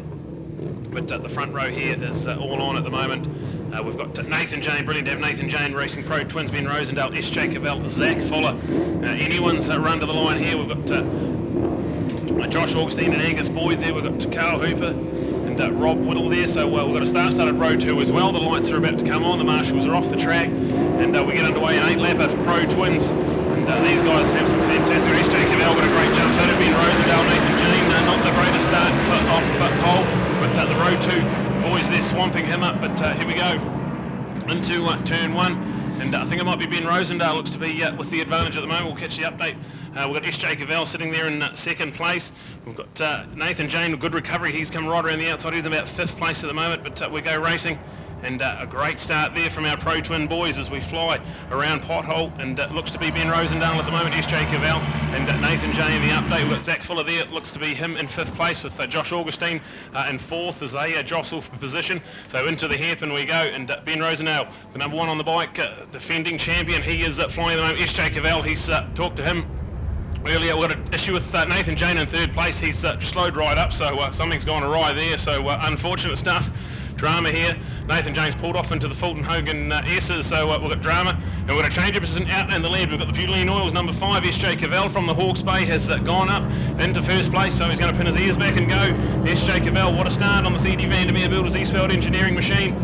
But the front row here is all on at the moment. We've got Nathan Jane, brilliant to have Nathan Jane racing Pro Twins, Ben Rosendale, S.J. Cavell, Zach Fuller. Anyone's run to the line here. We've got Josh Augustine and Angus Boyd there. We've got Carl Hooper and Rob Whittle there. So we've got a star-studded row 2 as well. The lights are about to come on. The marshals are off the track. And we get underway an 8-lapper for Pro Twins. And these guys have some fantastic. S.J. Cavell got a great jump. So did Ben Rosendale, Nathan Jean. Not the greatest start off pole. But the row 2 boys there swamping him up. But here we go. into turn 1. And I think it might be Ben Rosendale looks to be with the advantage at the moment. We'll catch the update. We've got S.J. Cavell sitting there in second place. We've got Nathan Jane, a good recovery. He's come right around the outside. He's in about 5th place at the moment, but we go racing. And a great start there from our Pro Twin boys as we fly around Pothole, and looks to be Ben Rosendale at the moment, S.J. Cavell, and Nathan Jane in the update. We've got Zach Fuller there. It looks to be him in 5th place with Josh Augustine in 4th as they jostle for position. So into the hairpin we go, and Ben Rosendale, the number 1 on the bike, defending champion. He is flying at the moment. S.J. Cavell, he's talked to him earlier. We've got an issue with Nathan Jane in 3rd place. He's slowed right up, so something's gone awry there. So unfortunate stuff. Drama here. Nathan James pulled off into the Fulton Hogan S's, so we've got drama. And we've got a change of position out in the lead. We've got the Butylene Oils, number 5, S.J. Cavell from the Hawke's Bay has gone up into 1st place, so he's going to pin his ears back and go. S.J. Cavell, what a start on the C.D. Vandermeer Builders Eastfield Engineering machine.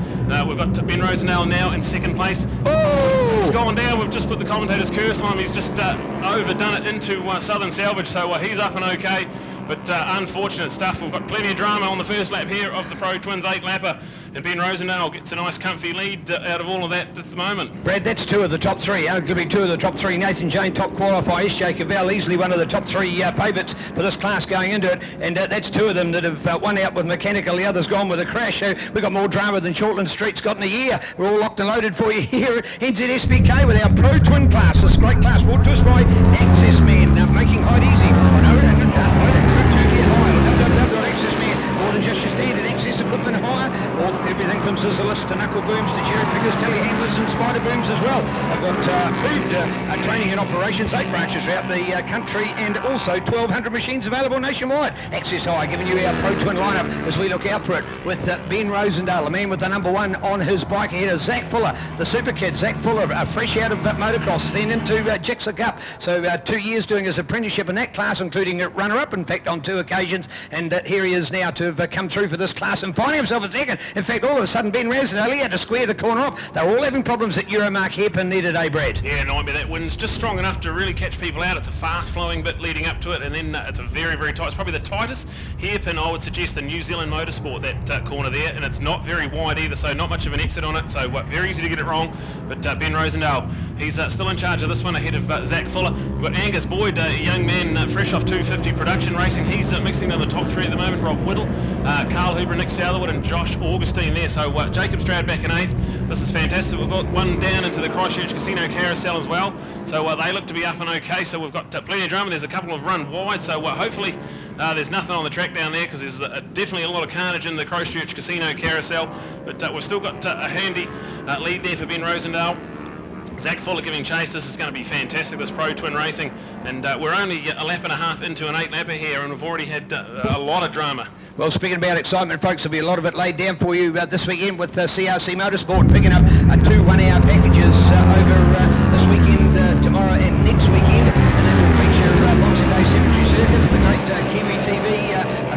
We've got Ben Rosendale now in 2nd place. Oh! He's gone down. We've just put the commentator's curse on him. He's just overdone it into Southern Salvage, so he's up and okay. But unfortunate stuff. We've got plenty of drama on the first lap here of the Pro Twins 8-lapper. And Ben Rosendale gets a nice comfy lead out of all of that at the moment. Brad, that's 2 of the top 3. Going to be 2 of the top 3. Nathan Jane, top qualifier. S.J. Cavell, easily one of the top 3 favourites for this class going into it. And that's 2 of them that have won out with mechanical. The other's gone with a crash. So we've got more drama than Shortland Street's got in a year. We're all locked and loaded for you here at NZSBK with our Pro Twin class. This great class brought to us by Access Man, making height easy. More than just your standard access equipment hire, everything from scissor lifts to knuckle booms to cherry pickers, telehandlers and spider booms as well. They've got approved training and operations, 8 branches throughout the country, and also 1,200 machines available nationwide. Access Hire giving you our Pro Twin lineup as we look out for it with Ben Rosendale, the man with the number 1 on his bike ahead of Zach Fuller, the super kid. Zach Fuller, fresh out of motocross, then into Jixer Cup. So 2 years doing his apprenticeship in that class, including a runner-up, in fact, on 2 occasions. And here he is now to have come through for this class and finding himself a 2nd. In fact, all of a sudden, Ben Rosendale, he had to square the corner off. They were all having problems at Euromark hairpin there today, Brad. Yeah, nightmare. That wind's just strong enough to really catch people out. It's a fast-flowing bit leading up to it, and then it's a very, very tight. It's probably the tightest hairpin, I would suggest, in New Zealand Motorsport, that corner there, and it's not very wide either, so not much of an exit on it, so very easy to get it wrong. But Ben Rosendale, he's still in charge of this one ahead of Zach Fuller. We've got Angus Boyd, a young man fresh off 250 production racing. He's mixing in the top 3 at the moment. Rob Whittle, Carl Huber, Nick Southerwood and Josh Augustine there. So Jacob Stroud back in 8th. This is fantastic. We've got one down into the Christchurch Casino Carousel as well. So they look to be up and okay. So we've got plenty of drama. There's a couple of run wide. So hopefully there's nothing on the track down there because there's definitely a lot of carnage in the Christchurch Casino Carousel. But we've still got a handy lead there for Ben Rosendale. Zach Fuller giving chase. This is going to be fantastic, this Pro Twin racing. And we're only a lap and a half into an 8-lapper here, and we've already had a lot of drama. Well, speaking about excitement, folks, there'll be a lot of it laid down for you this weekend with CRC Motorsport picking up 2 one-hour packages over this weekend, tomorrow and next weekend. And then we'll feature Boxing Day Cemetery Circuit, the great Kiwi TV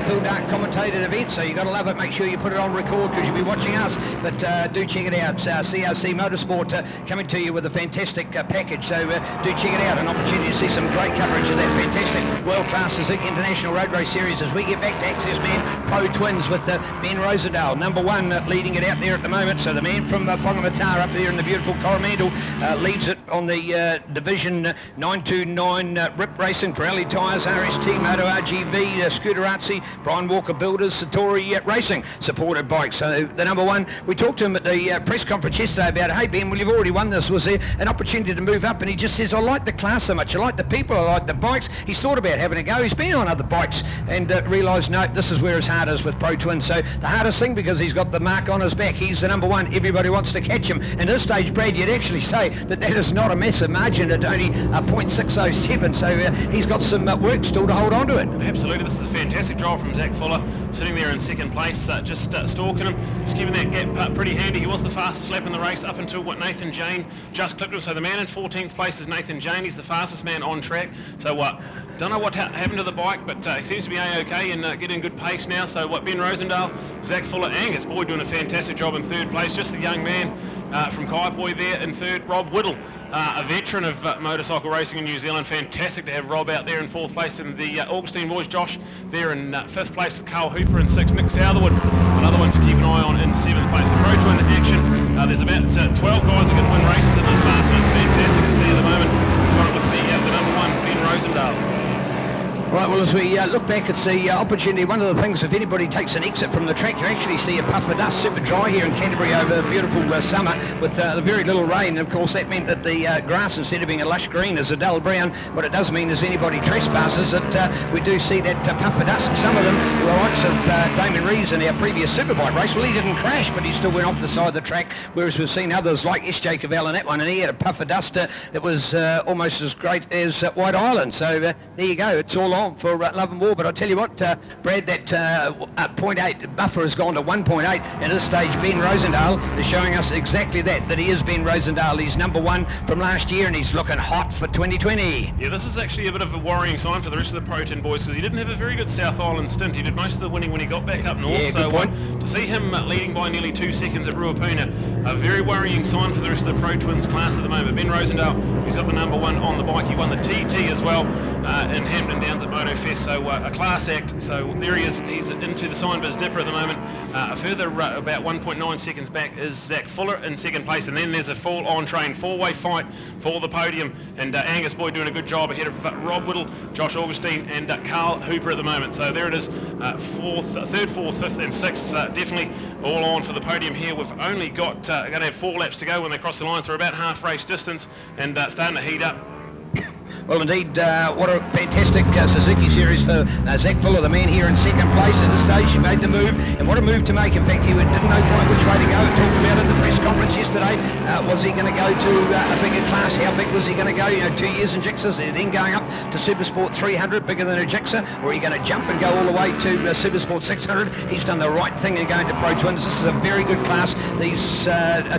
Phil Dark commentated event, so you've got to love it. Make sure you put it on record because you'll be watching us, but do check it out. CRC Motorsport coming to you with a fantastic package, so do check it out. An opportunity to see some great coverage of that fantastic world-class Suzuki International Road Race Series as we get back to Access Man Pro Twins with Ben Rosendale, number 1 leading it out there at the moment. So the man from Whangamata up there in the beautiful Coromandel leads it on the Division 929 Rip Racing, Pirelli Tyres, RST, Moto RGV, Scooterazzi, Brian Walker Builders, Satori Racing supported bikes. So the number 1, we talked to him at the press conference yesterday about, hey Ben, well you've already won this. Was there an opportunity to move up? And he just says, I like the class so much, I like the people, I like the bikes. He's thought about having a go. He's been on other bikes and realised, no, this is where his heart is with Pro Twin. So the hardest thing, because he's got the mark on his back, he's the number 1, everybody wants to catch him. And at this stage, Brad, you'd actually say that is not a massive margin at only 0.607, so he's got some work still to hold on to it. Absolutely, this is a fantastic drive from Zach Fuller, sitting there in 2nd place, just stalking him, just keeping that gap pretty handy. He was the fastest lap in the race up until Nathan Jane just clipped him. So the man in 14th place is Nathan Jane. He's the fastest man on track. So don't know what happened to the bike, but he seems to be a-okay and getting good pace now. So Ben Rosendale, Zach Fuller, Angus Boyd doing a fantastic job in 3rd place. Just a young man from Kaipoi there in 3rd. Rob Whittle, a veteran of motorcycle racing in New Zealand. Fantastic to have Rob out there in 4th place. And the Augustine boys, Josh, there in 5th place with Carl Hooper in 6th. Nick Southerwood, another one to keep an eye on in 7th place. The Pro Twin action There's about 12 guys who can win races in this class, and it's fantastic to see at the moment. Got it with the number 1, Ben Rosendale. Right, well, as we look back, it's the opportunity. One of the things, if anybody takes an exit from the track, you actually see a puff of dust, super dry here in Canterbury over a beautiful summer with very little rain. And of course, that meant that the grass, instead of being a lush green, is a dull brown. What it does mean is anybody trespasses that we do see that puff of dust. Some of them, the likes of Damon Rees in our previous Superbike race, well, he didn't crash, but he still went off the side of the track, whereas we've seen others like S.J. Cavell in that one, and he had a puff of dust that was almost as great as White Island. So there you go. It's all on for love and war, but I'll tell you what, Brad, that 0.8 buffer has gone to 1.8. At this stage, Ben Rosendale is showing us exactly that he is Ben Rosendale. He's number 1 from last year, and he's looking hot for 2020. Yeah, this is actually a bit of a worrying sign for the rest of the Pro 10 boys, because he didn't have a very good South Island stint. He did most of the winning when he got back up north, yeah, so to see him leading by nearly 2 seconds at Ruapuna, a very worrying sign for the rest of the Pro Twins class at the moment. Ben Rosendale, he's got the number 1 on the bike. He won the TT as well in Hampton Downs at MotoFest. So a class act. So there he is. He's into the Signbiz Dipper at the moment. A further about 1.9 seconds back is Zach Fuller in second place, and then there's a full on-train 4-way fight for the podium, and Angus Boyd doing a good job ahead of Rob Whittle, Josh Augustine, and Carl Hooper at the moment. So there it is, third, fourth, fifth, and sixth. Definitely all on for the podium here. We've only got going to have 4 laps to go when they cross the line, so we're about half race distance and starting to heat up. Well, indeed, what a fantastic Suzuki series for Zach Fuller, the man here in second place at this stage. He made the move, and what a move to make. In fact, he didn't know quite which way to go. We talked about it at the press conference yesterday. Was he going to go to a bigger class? How big was he going to go? 2 years in Gixxer, then going up to Supersport 300, bigger than a Gixxer, or are you going to jump and go all the way to Supersport 600? He's done the right thing in going to Pro Twins. This is a very good class. These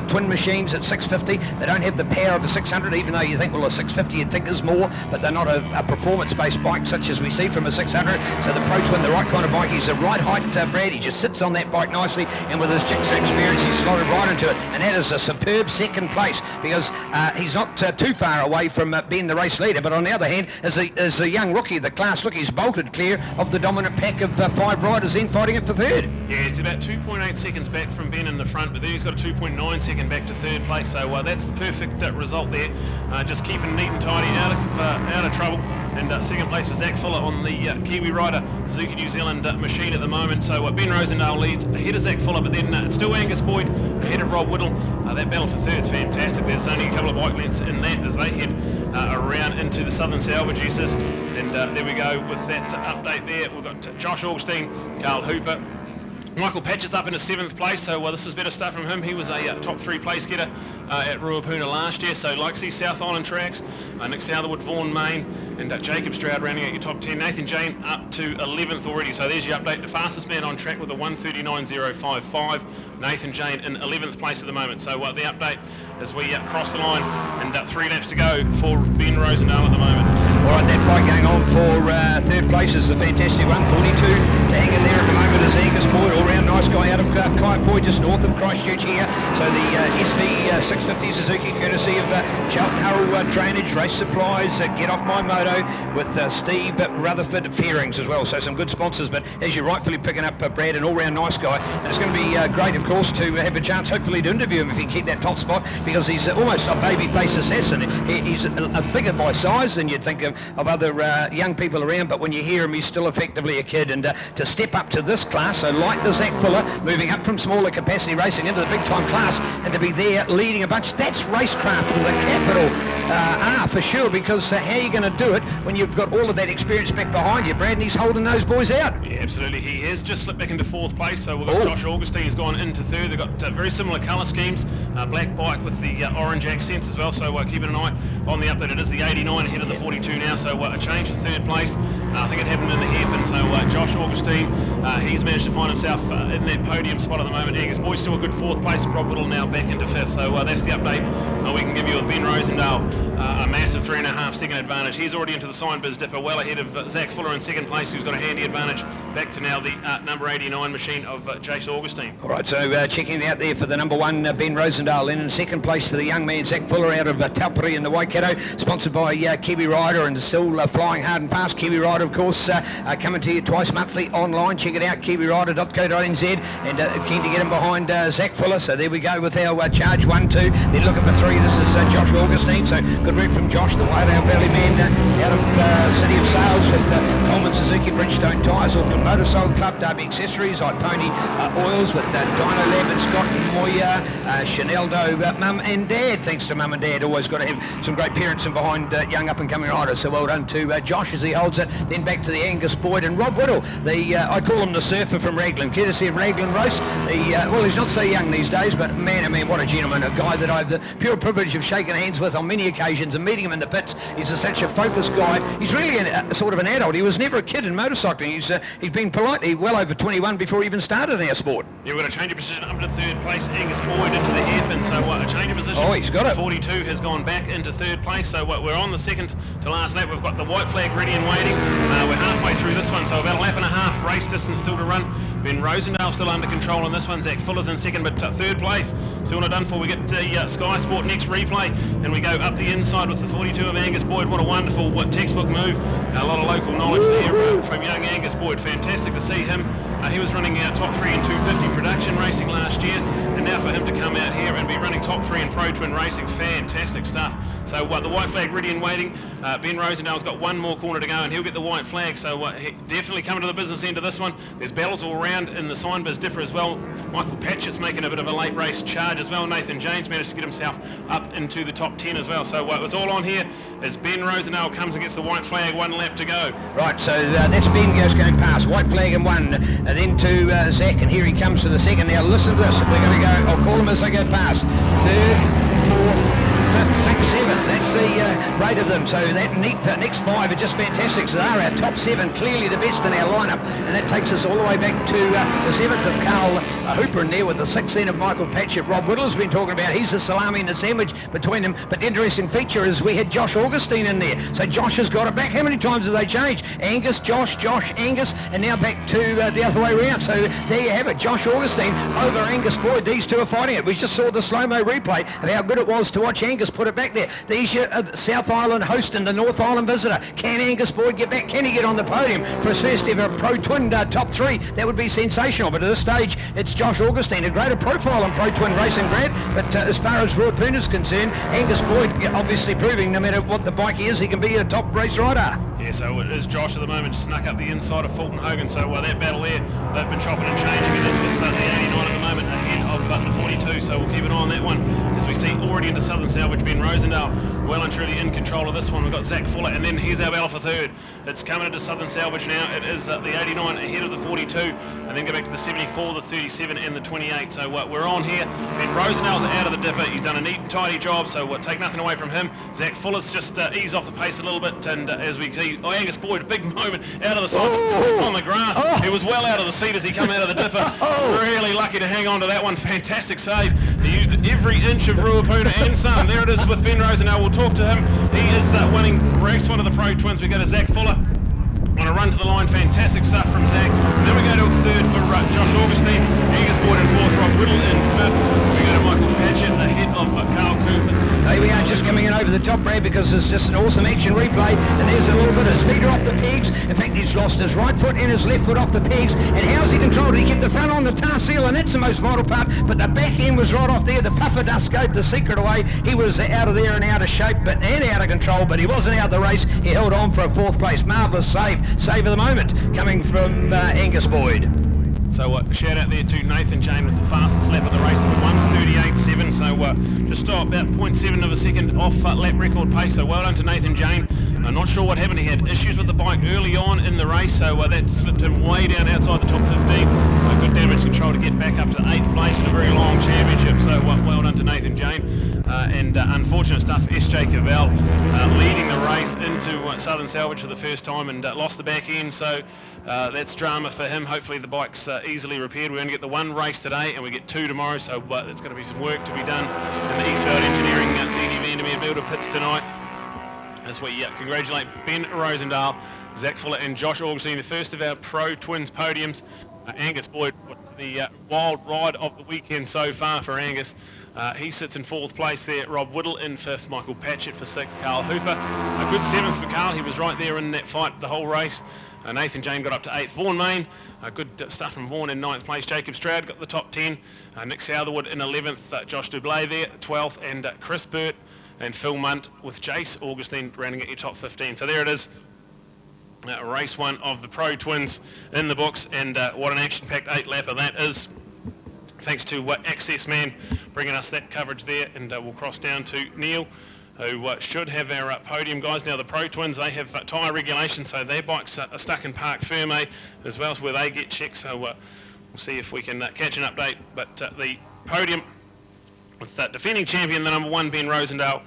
twin machines at 650, they don't have the power of a 600, even though you think, well, a 650 you'd think is more, but they're not a performance-based bike such as we see from a 600. So the Pro Twin, the right kind of bike. He's the right height, Brad. He just sits on that bike nicely, and with his Gixxer experience, he's slotted right into it. And that is a superb second place, because he's not too far away from being the race leader. But on the other hand, as a young rookie, the class rookie's bolted clear of the dominant pack of 5 riders then fighting it for third. Yeah, it's about 2.8 seconds back from Ben in the front, but then he's got a 2.9 second back to third place. So that's the perfect result there. Just keeping neat and tidy, out of trouble. And second place for Zach Fuller on the Kiwi Rider Suzuki New Zealand machine at the moment. So Ben Rosendale leads ahead of Zach Fuller, but then it's still Angus Boyd ahead of Rob Whittle. That battle for third's fantastic. There's only a couple of bike lengths in that as they head around into the Southern Salvage uses. And there we go with that update there. We've got Josh Augustine, Carl Hooper, Michael Patches up in a 7th place, so this is better stuff from him. He was a top 3 place getter at Ruapuna last year, so likes these South Island tracks. Nick Southerwood, Vaughan Main, and Jacob Stroud rounding out your top 10. Nathan Jane up to 11th already, so there's your update. The fastest man on track with a 1:39.055. Nathan Jane in 11th place at the moment. So the update as we cross the line, and 3 laps to go for Ben Rosendale at the moment. All right, that fight going on for third place is the fantastic 1:42. Hanging there at the moment is Angus Boyd, all-round nice guy out of Kaiapoi, just north of Christchurch here. So the SV 650 Suzuki, courtesy of Charlton Hurrell Drainage, Race Supplies, Get Off My Moto, with Steve Rutherford Fairings as well. So some good sponsors, but as you're rightfully picking up Brad, an all-round nice guy. And it's going to be great, of course, to have a chance, hopefully, to interview him if he can keep that top spot, because he's almost a baby-face assassin. He's a bigger by size than you'd think of other young people around, but when you hear him, he's still effectively a kid. And to step up to this class, so like the Zach Fuller, moving up from smaller capacity racing into the big-time class, and to be there leading a bunch, that's racecraft for the capital R for sure, because how are you going to do it when you've got all of that experience back behind you, Brad, and he's holding those boys out? Yeah, absolutely. He has just slipped back into 4th place, so we've got Josh Augustine has gone into 3rd. They've got very similar colour schemes, black bike with the orange accents as well, so keeping an eye on the update. It is the 89 ahead of the 42 now, so a change for 3rd place. I think it happened in the hairpin, so Josh Augustine, he's managed to find himself in that podium spot at the moment. Angus Boyd still a good 4th place, Rob Whittle now back into 5th, so that's the update we can give you with Ben Rosendale. A massive 3.5 second advantage. He's already into the Signbiz Dipper, well ahead of Zach Fuller in 2nd place, who's got a handy advantage back to now the number 89 machine of Jace Augustine. All right, so checking it out there for the number 1, Ben Rosendale, then in 2nd place for the young man Zach Fuller out of Taupiri in the Waikato, sponsored by Kiwi Rider, and still flying hard and fast. Kiwi Rider Rider, of course, coming to you twice monthly online. Check it out, kiwirider.co.nz, and keen to get him behind Zach Fuller. So there we go with our charge 1, 2. Then looking for 3. This is Josh Augustine. So good work from Josh, the Whiteout Valley man, out of City of Sales with Coleman Suzuki Bridgestone Tyres, Auckland Motorcycle Club, Derby Accessories, iPony Oils with Dino Lab and Scott Moya, Chaneldo, Mum and Dad. Thanks to Mum and Dad, always got to have some great parents in behind young up-and-coming riders. So well done to Josh as he holds it. Then back to the Angus Boyd and Rob Whittle, I call him the surfer from Raglan, courtesy of Raglan Race. Well, he's not so young these days, but man, I mean, what a gentleman, a guy that I've the pure privilege of shaking hands with on many occasions and meeting him in the pits. He's such a focused guy. He's really sort of an adult. He was never a kid in motorcycling. He's been politely well over 21 before he even started in our sport. Yeah, we're going to change of position up to third place. Angus Boyd into the hairpin, so a change of position. Oh, he's got it. 42 has gone back into third place, so we're on the second to last lap. We've got the white flag ready and waiting. We're halfway through this one, so about a lap and a half race distance still to run. Ben Rosendale still under control on this one. Zach Fuller's in second, but third place. Still not done for. We get Sky Sport next replay, and we go up the inside with the 42 of Angus Boyd. What a wonderful textbook move. A lot of local knowledge there from young Angus Boyd. Fantastic to see him. He was running top 3 in 250 production racing last year, and now for him to come out here and be running top 3 in Pro Twin racing, fantastic stuff. So the white flag ready and waiting. Ben Rosendale's got one more corner to go, and he'll get the white flag. So definitely coming to the business end of this one. There's battles all around in the Signbiz Dipper as well. Michael Patchett's making a bit of a late race charge as well. Nathan James managed to get himself up into the top 10 as well. So what's all on here is Ben Rosendale comes and gets the white flag, 1 lap to go. Right, so that's Ben going past, white flag in 1, and then to Zach, and here he comes to the second. Now listen to this, we're going to go, I'll call them as they go past. 3rd, 4th, 5th, 6th, 7th, that's the rate of them. So that next 5 are just fantastic. So they're our top 7, clearly the best in our lineup, and that takes us all the way back to the 7th of Carl Hooper in there with the 6th then of Michael Patchett. Rob Whittle's been talking about, he's the salami and the sandwich between them. But the interesting feature is we had Josh Augustine in there. So Josh has got it back. How many times have they changed? Angus, Josh, Angus, and now back to the other way around. So there you have it, Josh Augustine over Angus Boyd. These two are fighting it. We just saw the slow-mo replay of how good it was to watch Angus put it back there. These South Island host and the North Island visitor. Can Angus Boyd get back? Can he get on the podium for his first ever Pro Twin top 3? That would be sensational. But at this stage, it's Josh Augustine, a greater profile in Pro Twin racing, Brad. But as far as Ruapuna is concerned, Angus Boyd obviously proving no matter what the bike is, he can be a top race rider. Yeah, so it is Josh at the moment, snuck up the inside of Fulton Hogan. So that battle there, they've been chopping and changing. It is with the 89 at the moment ahead of the 42. So we'll keep an eye on that one as we see already into Southern Salvage. Ben Rosendale well and truly in control of this one. We've got Zach Fuller, and then here's our battle for third. It's coming into Southern Salvage now. It is the 89 ahead of the 42, and then go back to the 74, the 37, and the 28. So we're on here. Ben Rosendale's out of the dipper. He's done a neat and tidy job, so take nothing away from him. Zach Fuller's just eased off the pace a little bit, and as we see, Angus Boyd, a big moment out of the side on the grass. He was well out of the seat as he come out of the dipper. Really lucky to hang on to that one. Fantastic save. He used every inch of Ruapuna and some. There it is with Ben Rosendale. We'll talk to him. He is winning race 1 of the Pro Twins. We go to Zach Fuller on a run to the line. Fantastic stuff from Zach. And then we go to a third for Josh Augustine. Angus Boyd in 4th. Rob Whittle in 5th. We go to Michael Patchett ahead of Carl Cooper. Here we are, just coming in over the top, Brad, because it's just an awesome action replay, and there's a little bit of his feet are off the pegs. In fact, he's lost his right foot and his left foot off the pegs, and how's he controlled? He kept the front on the tar seal, and that's the most vital part, but the back end was right off there. The puffer dust scoped the secret away. He was out of there and out of shape, and out of control, but he wasn't out of the race. He held on for a 4th place. Marvellous save of the moment, coming from Angus Boyd. So shout out there to Nathan Jane with the fastest lap of the race of 1:38.7. So just about 0.7 of a second off lap record pace. So well done to Nathan Jane. I'm not sure what happened. He had issues with the bike early on in the race, so that slipped him way down outside the top 15. Good damage control to get back up to 8th place in a very long championship. So well done to Nathan Jane. And unfortunate stuff, SJ Cavell leading the race into Southern Salvage for the first time and lost the back end. So that's drama for him. Hopefully the bike's easily repaired. We only get the 1 race today and we get 2 tomorrow, so there's going to be some work to be done in the Eastveld Engineering CD Vandermeer builder pits tonight. As we congratulate Ben Rosendale, Zach Fuller and Josh Augustine, the first of our Pro Twins podiums. Angus Boyd, the wild ride of the weekend so far for Angus. He sits in 4th place there. Rob Whittle in 5th. Michael Patchett for 6th. Carl Hooper. A good 7th for Carl. He was right there in that fight the whole race. Nathan Jane got up to 8th. Vaughan Main, good stuff from Vaughan in 9th place. Jacob Stroud got the top 10. Nick Southerwood in 11th. Josh Dublé there, 12th. And Chris Burt and Phil Munt with Jace Augustine rounding at your top 15. So there it is. Race 1 of the Pro Twins in the books, and what an action-packed 8-lapper that is. Thanks to Access Man bringing us that coverage there, and we'll cross down to Neil, who should have our podium guys. Now the Pro Twins, they have tyre regulation, so their bikes are stuck in Parc Ferme as well as where they get checked, so we'll see if we can catch an update. But the podium with defending champion, the number 1, Ben Rosendale,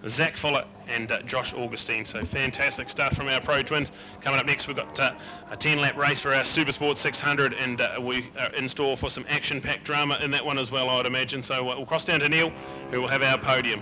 Zach Fuller and Josh Augustine. So fantastic stuff from our Pro Twins. Coming up next, we've got a 10-lap race for our Supersport 600, and we are in store for some action-packed drama in that one as well, I'd imagine. So we'll cross down to Neil, who will have our podium.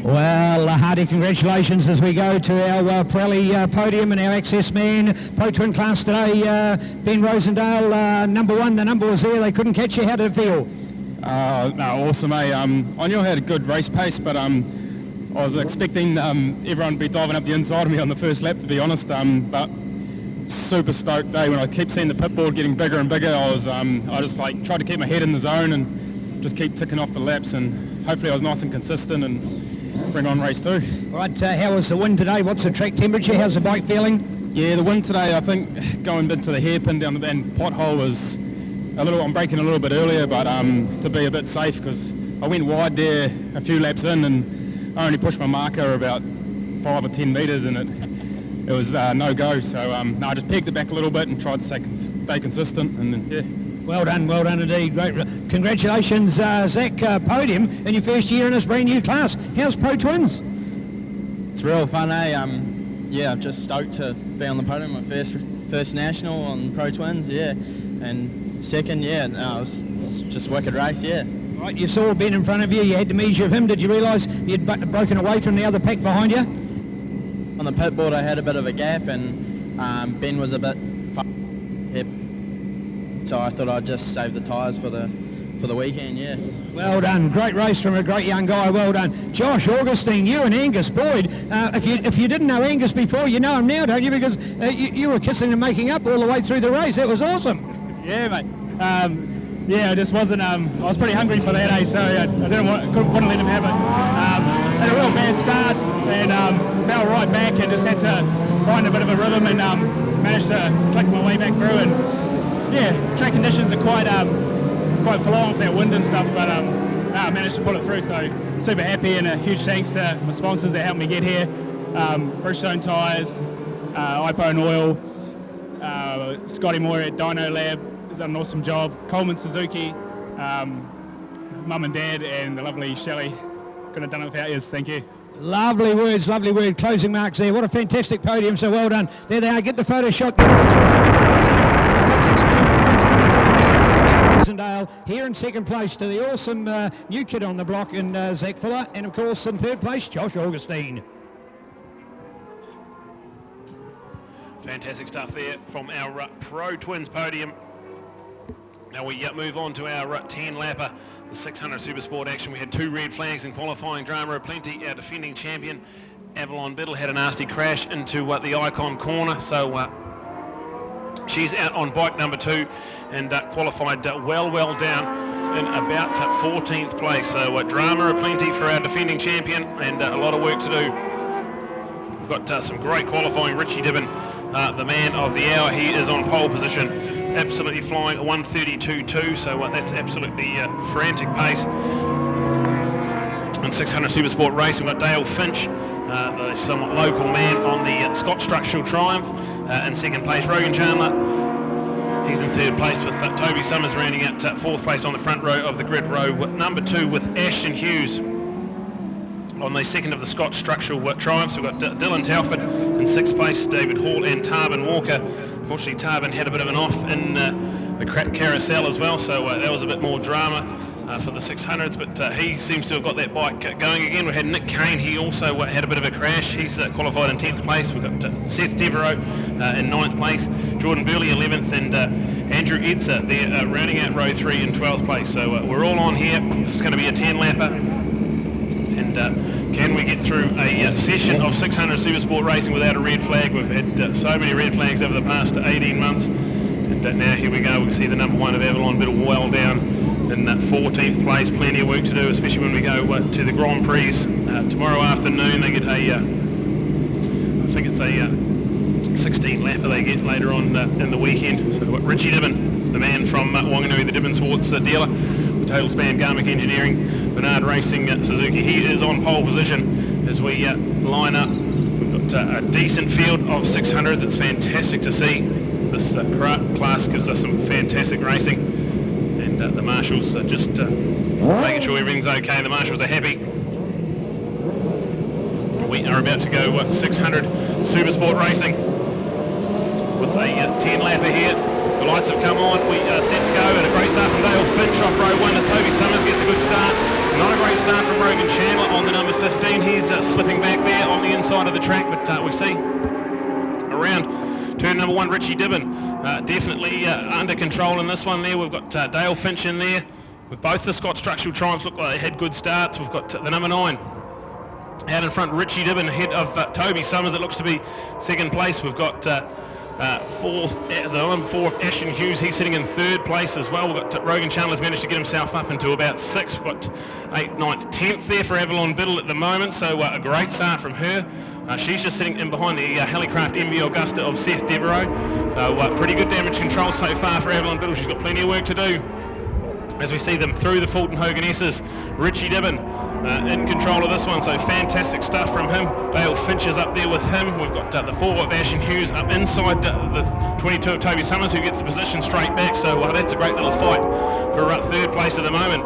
Well, hearty congratulations as we go to our Pirelli podium and our Access Man Pro Twin class today. Ben Rosendale, number 1, the number was there, they couldn't catch you. How did it feel? No, awesome, eh? I knew I had a good race pace, but I was expecting everyone to be diving up the inside of me on the first lap, to be honest. But super stoked, eh? When I kept seeing the pit board getting bigger and bigger, I just like tried to keep my head in the zone and just keep ticking off the laps, and hopefully I was nice and consistent and bring on race 2. Right, how was the wind today? What's the track temperature? How's the bike feeling? Yeah, the wind today, I think going into the hairpin down the bend pothole was I'm braking a little bit earlier, but to be a bit safe, because I went wide there a few laps in and I only pushed my marker about 5 or 10 metres and it was no go. So I just pegged it back a little bit and tried to stay consistent, and then, yeah. Well done indeed. Great. Congratulations, Zach, podium in your first year in this brand new class. How's Pro Twins? It's real fun, eh? Yeah, I'm just stoked to be on the podium. My first national on Pro Twins, yeah. And second, yeah, no, it was just a wicked race, yeah. Right, you saw Ben in front of you, you had to measure of him. Did you realise you'd broken away from the other pack behind you? On the pit board I had a bit of a gap, and Ben was a bit so I thought I'd just save the tyres for the weekend, yeah. Well done, great race from a great young guy, well done. Josh Augustine, you and Angus Boyd, if you didn't know Angus before, you know him now, don't you? Because you were kissing and making up all the way through the race. That was awesome. Yeah, mate. I just wasn't, I was pretty hungry for that, so I couldn't want to let him have it. Had a real bad start and fell right back and just had to find a bit of a rhythm and managed to click my way back through. And yeah, track conditions are quite full on with that wind and stuff, but I managed to pull it through, so super happy, and a huge thanks to my sponsors that helped me get here. Bridgestone Tyres, iPhone Oil, Scotty Moore at Dyno Lab has done an awesome job, Coleman Suzuki, Mum and Dad, and the lovely Shelley. Couldn't have done it without you, thank you. Lovely words, closing marks there. What a fantastic podium, so well done. There they are, get the photo shot. Rosendale here in second place to the awesome new kid on the block in Zach Fuller, and of course in third place Josh Augustine. Fantastic stuff there from our Pro Twins podium. Now we move on to our 10-lapper, the 600 Supersport action. We had 2 red flags in qualifying. Drama Plenty, our defending champion, Avalon Biddle, had a nasty crash into the Icon corner, so she's out on bike number 2 and qualified well down in about 14th place. So Drama Plenty for our defending champion, and a lot of work to do. We've got some great qualifying. Richie Dibben, the man of the hour, he is on pole position, absolutely flying at 1:32.2, so that's absolutely frantic pace. In 600 Supersport race, we've got Dale Finch, the somewhat local man, on the Scott Structural Triumph. In second place, Rogan Chandler. He's in third place with Toby Summers rounding out 4th place on the front row of the grid. Row number 2 with Ashton Hughes. On the second of the Scott Structural Triumphs, we've got Dylan Telford in 6th place, David Hall and Tarbin Walker. Unfortunately, Tarbin had a bit of an off in the carousel as well, so that was a bit more drama for the 600s, but he seems to have got that bike going again. We had Nick Kane, he also had a bit of a crash. He's qualified in 10th place. We've got Seth Devereaux in 9th place, Jordan Burley 11th, and Andrew Edser there rounding out row 3 in 12th place. So we're all on here. This is going to be a 10-lapper. And can we get through a session of 600 Supersport racing without a red flag? We've had so many red flags over the past 18 months. And now here we go. We can see the number 1 of Avalon Biddle well down in 14th place. Plenty of work to do, especially when we go to the Grand Prix tomorrow afternoon. They get a, I think it's a 16 lapper they get later on in the weekend. So Richie Dibben, the man from Wanganui, the Dibben Sports dealer, the Total Span Garmick Engineering, Bernard Racing Suzuki. He is on pole position as we line up. We've got a decent field of 600s. It's fantastic to see. This class gives us some fantastic racing, and the marshals are just making sure everything's okay. The marshals are happy. We are about to go 600 Supersport racing with a 10-lapper here. The lights have come on. We are set to go, and a great start from Dale Finch off row 1 as Toby Summers gets a good start. Not a great start from Rogan Chandler on the number 15. He's slipping back there on the inside of the track, but we see around turn number 1, Richie Dibben, definitely under control in this one there. We've got Dale Finch in there with both the Scott Structural Triumphs. Look like they had good starts. We've got the number 9 out in front, Richie Dibben, ahead of Toby Summers. It looks to be second place. We've got the number 4 of Ashton Hughes. He's sitting in third place as well. We've got Rogan Chandler's managed to get himself up into about 6th. We've got 8th, 9th, 10th there for Avalon Biddle at the moment, so a great start from her. She's just sitting in behind the Hallicraft MV Augusta of Seth Devereaux. So pretty good damage control so far for Avalon Biddle. She's got plenty of work to do as we see them through the Fulton Hogan S's. Richie Dibben in control of this one, so fantastic stuff from him. Dale Finch is up there with him. We've got the 4 of Ashton Hughes up inside the 22 of Toby Summers, who gets the position straight back, so that's a great little fight for third place at the moment.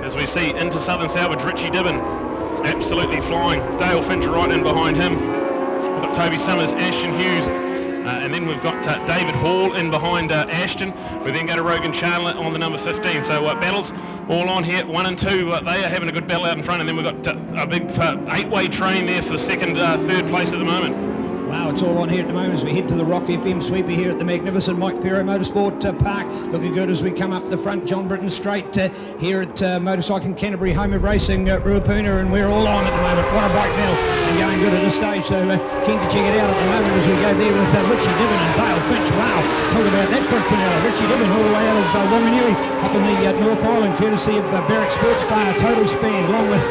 As we see into Southern Salvage, Richie Dibben absolutely flying. Dale Finch right in behind him. We've got Toby Summers, Ashton Hughes, and then we've got David Hall in behind Ashton. We then go to Rogan Chandler on the number 15. So battles all on here, 1 and 2. They are having a good battle out in front, and then we've got a big 8-way train there for second, third place at the moment. Wow, it's all on here at the moment as we head to the Rock FM sweeper here at the magnificent Mike Pero Motorsport Park. Looking good as we come up the front, John Britton Straight here at Motorcycle Canterbury, home of racing, Ruapuna, and we're all on at the moment. What a bike battle, and going good at this stage, so keen to check it out at the moment as we go there with Richie Dibben and Dale Finch. Wow, talk about that for a finale. Richie Dibben all the way out of Wanganui up in the North Island, courtesy of Berwick Sports Bar, Total Span, along with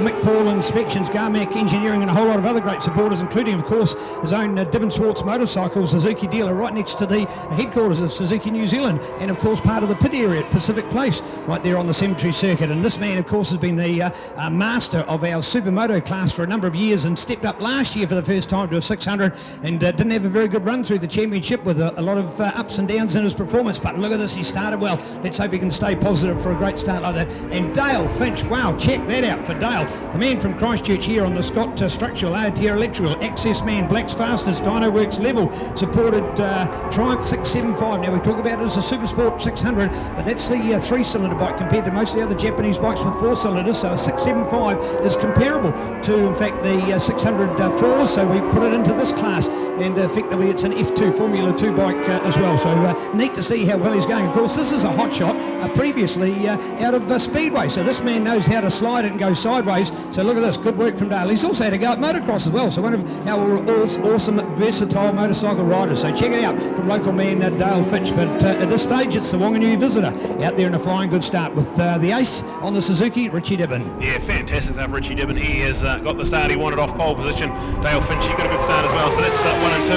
Mick Paul Inspections, Garmac Engineering, and a whole lot of other great supporters, including, of course, his own Dibben Sports Motorcycles Suzuki dealer right next to the headquarters of Suzuki New Zealand, and of course part of the pit area at Pacific Place right there on the cemetery circuit. And this man, of course, has been the master of our Supermoto class for a number of years, and stepped up last year for the first time to a 600, and didn't have a very good run through the championship with a lot of ups and downs in his performance, but look at this, he started well. Let's hope he can stay positive for a great start like that. And Dale Finch, wow, check that out for Dale, the man from Christchurch here on the Scott Structural ATR Electrical Access Man Black Track's fastest, Dyno Works level, supported Triumph 675. Now we talk about it as a Supersport 600, but that's the 3-cylinder bike compared to most of the other Japanese bikes with 4 cylinders, so a 675 is comparable to, in fact, the 604, so we put it into this class, and effectively it's an F2 Formula 2 bike as well, so neat to see how well he's going. Of course, this is a hot shot previously out of Speedway, so this man knows how to slide it and go sideways. So look at this, good work from Dale. He's also had to go at motocross as well, so one of our awesome versatile motorcycle riders. So check it out from local man Dale Fitch. But at this stage it's the Wanganui visitor out there in a flying good start with the ace on the Suzuki, Richie Dibbon. Yeah, fantastic stuff, Richie Dibbon. He has got the start he wanted off pole position. Dale Finch, he got a good start as well, so that's 1 and 2.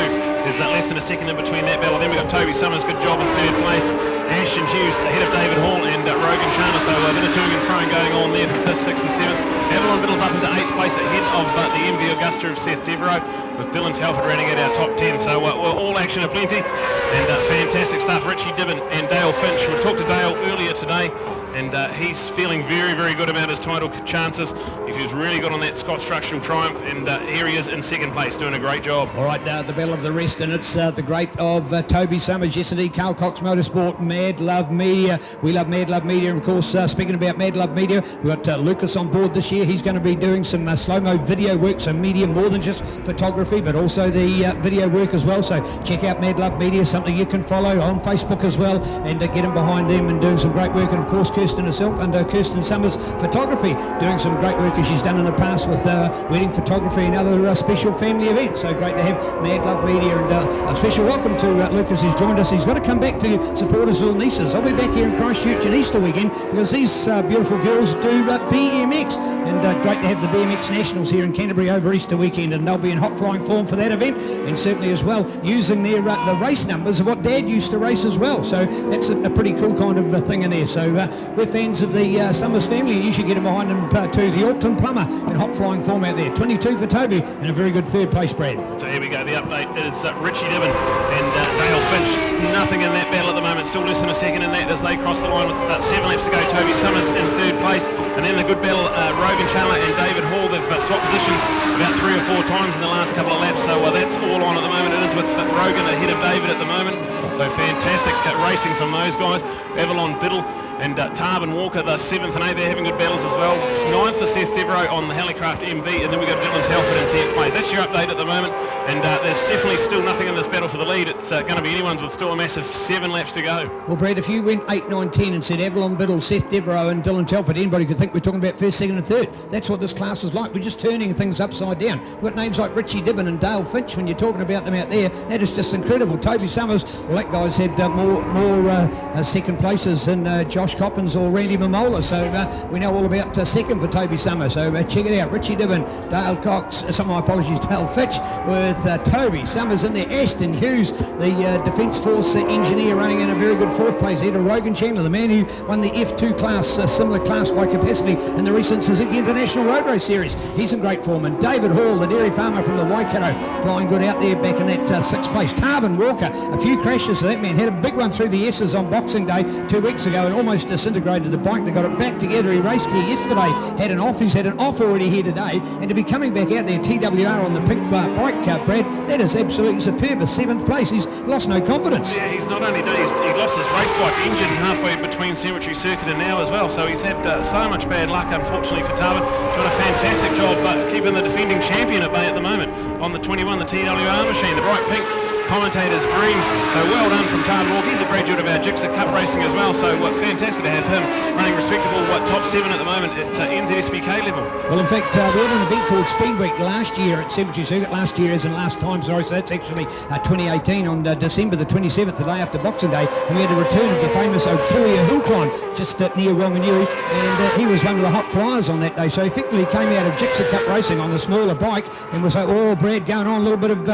There's less than a second in between that battle. Then we've got Toby Summers, good job in 3rd place. Ashton Hughes ahead of David Hall and Rogan Chandler, so a bit of toing and froing going on there for 5th, 6th and 7th. Avalon Biddle's up into 8th place ahead of the MV Augusta of Seth Devereaux, with Dylan Telford running at our top 10, so we're all action aplenty, and fantastic stuff. Richie Dibbon and Dale Finch. We talked to Dale earlier today, and he's feeling very, very good about his title chances. He was really good on that Scott Structural Triumph, and here he is in 2nd place, doing a great job. All right, the battle of the rest, and it's the great of Toby Summers yesterday, Carl Cox Motorsport, Mad Love Media. We love Mad Love Media, and of course, speaking about Mad Love Media, we've got Lucas on board this year. He's going to be doing some slow-mo video work, so media more than just photography, but also the video work as well. So check out Mad Love Media, something you can follow on Facebook as well, and get him behind them and doing some great work. And of course, Kirsten herself under Kirsten Summers Photography, doing some great work as she's done in the past with wedding photography and other special family events. So great to have Mad Love Media, and a special welcome to Lucas, who's joined us. He's got to come back to support his little nieces. I'll be back here in Christchurch at Easter weekend because these beautiful girls do BMX, and great to have the BMX Nationals here in Canterbury over Easter weekend, and they'll be in hot flying form for that event, and certainly as well using their the race numbers of what Dad used to race as well. So that's a pretty cool kind of thing in there. So we're fans of the Summers family, and you should get them behind them too. The Auckland Plumber in hot flying form out there. 22 for Toby, and a very good 3rd place, Brad. So here we go, the update is Richie Dibbon and Dale Finch. Nothing in that battle at the moment, still less than a second in that as they cross the line with 7 laps to go. Toby Summers in 3rd place, and then the good battle, Rogan Chandler and David Hall. They've swapped positions about 3 or 4 times in the last couple of laps, so that's all on at the moment. It is with Rogan ahead of David at the moment, so fantastic racing from those guys. Avalon Biddle and Tarbin Walker, the 7th and 8th, they're having good battles as well. It's 9th for Seth Devereaux on the Hallicraft MV, and then we've got Dylan Telford in 10th place. That's your update at the moment, and there's definitely still nothing in this battle for the lead. It's going to be anyone's with still a massive 7 laps to go. Well, Brad, if you went 8, 9, 10 and said Avalon Biddle, Seth Devereaux and Dylan Telford, anybody could think we're talking about 1st, 2nd and 3rd. That's what this class is like. We're just turning things upside down. We've got names like Richie Dibbon and Dale Finch when you're talking about them out there. That is just incredible. Toby Summers, well, that guy's had more 2nd places than Josh Coppins or Randy Mamola, so we know all about 2nd for Toby Summers. So check it out. Richie Dibbon, Dale Cox, my apologies, Dale Fitch, with Toby Summers in there. Ashton Hughes, the Defence Force engineer, running in a very good 4th place here to Rogan Chandler, the man who won the F2 class, similar class by capacity in the recent Suzuki International Road Race Series. He's in great form. And David Hall, the dairy farmer from the Waikato, flying good out there back in that 6th place. Tarbin Walker, a few crashes. That man had a big one through the S's on Boxing Day 2 weeks ago and almost disintegrated the bike. They got it back together. He raced here yesterday, had an off. He's had an off already here today, and to be coming back out there, TWR on the pink bike, Brad, that is absolutely superb. A 7th place. He's lost no confidence. Yeah, he's not only he lost his race bike engine halfway between Cemetery Circuit and now as well, so he's had so much bad luck, unfortunately, for Tarbin. Doing a fantastic job keeping the defending champion at bay at the moment on the 21, the TWR machine, the bright pink. Commentator's dream. So well done from Tarbin Walker. He's a graduate of our Gixxer Cup racing as well, so fantastic to have him running respectable top 7 at the moment at NZSBK level. Well, in fact, we had an event called Speed Week last year at Cemetery Circuit. Last year, as in last time, sorry, so that's actually 2018 on December the 27th, the day after Boxing Day, and we had a return of the famous Okilia Hill Climb just near Wanganui, and he was one of the hot flyers on that day. So effectively came out of Gixxer Cup racing on the smaller bike and was like, oh, Brad, going on a little bit of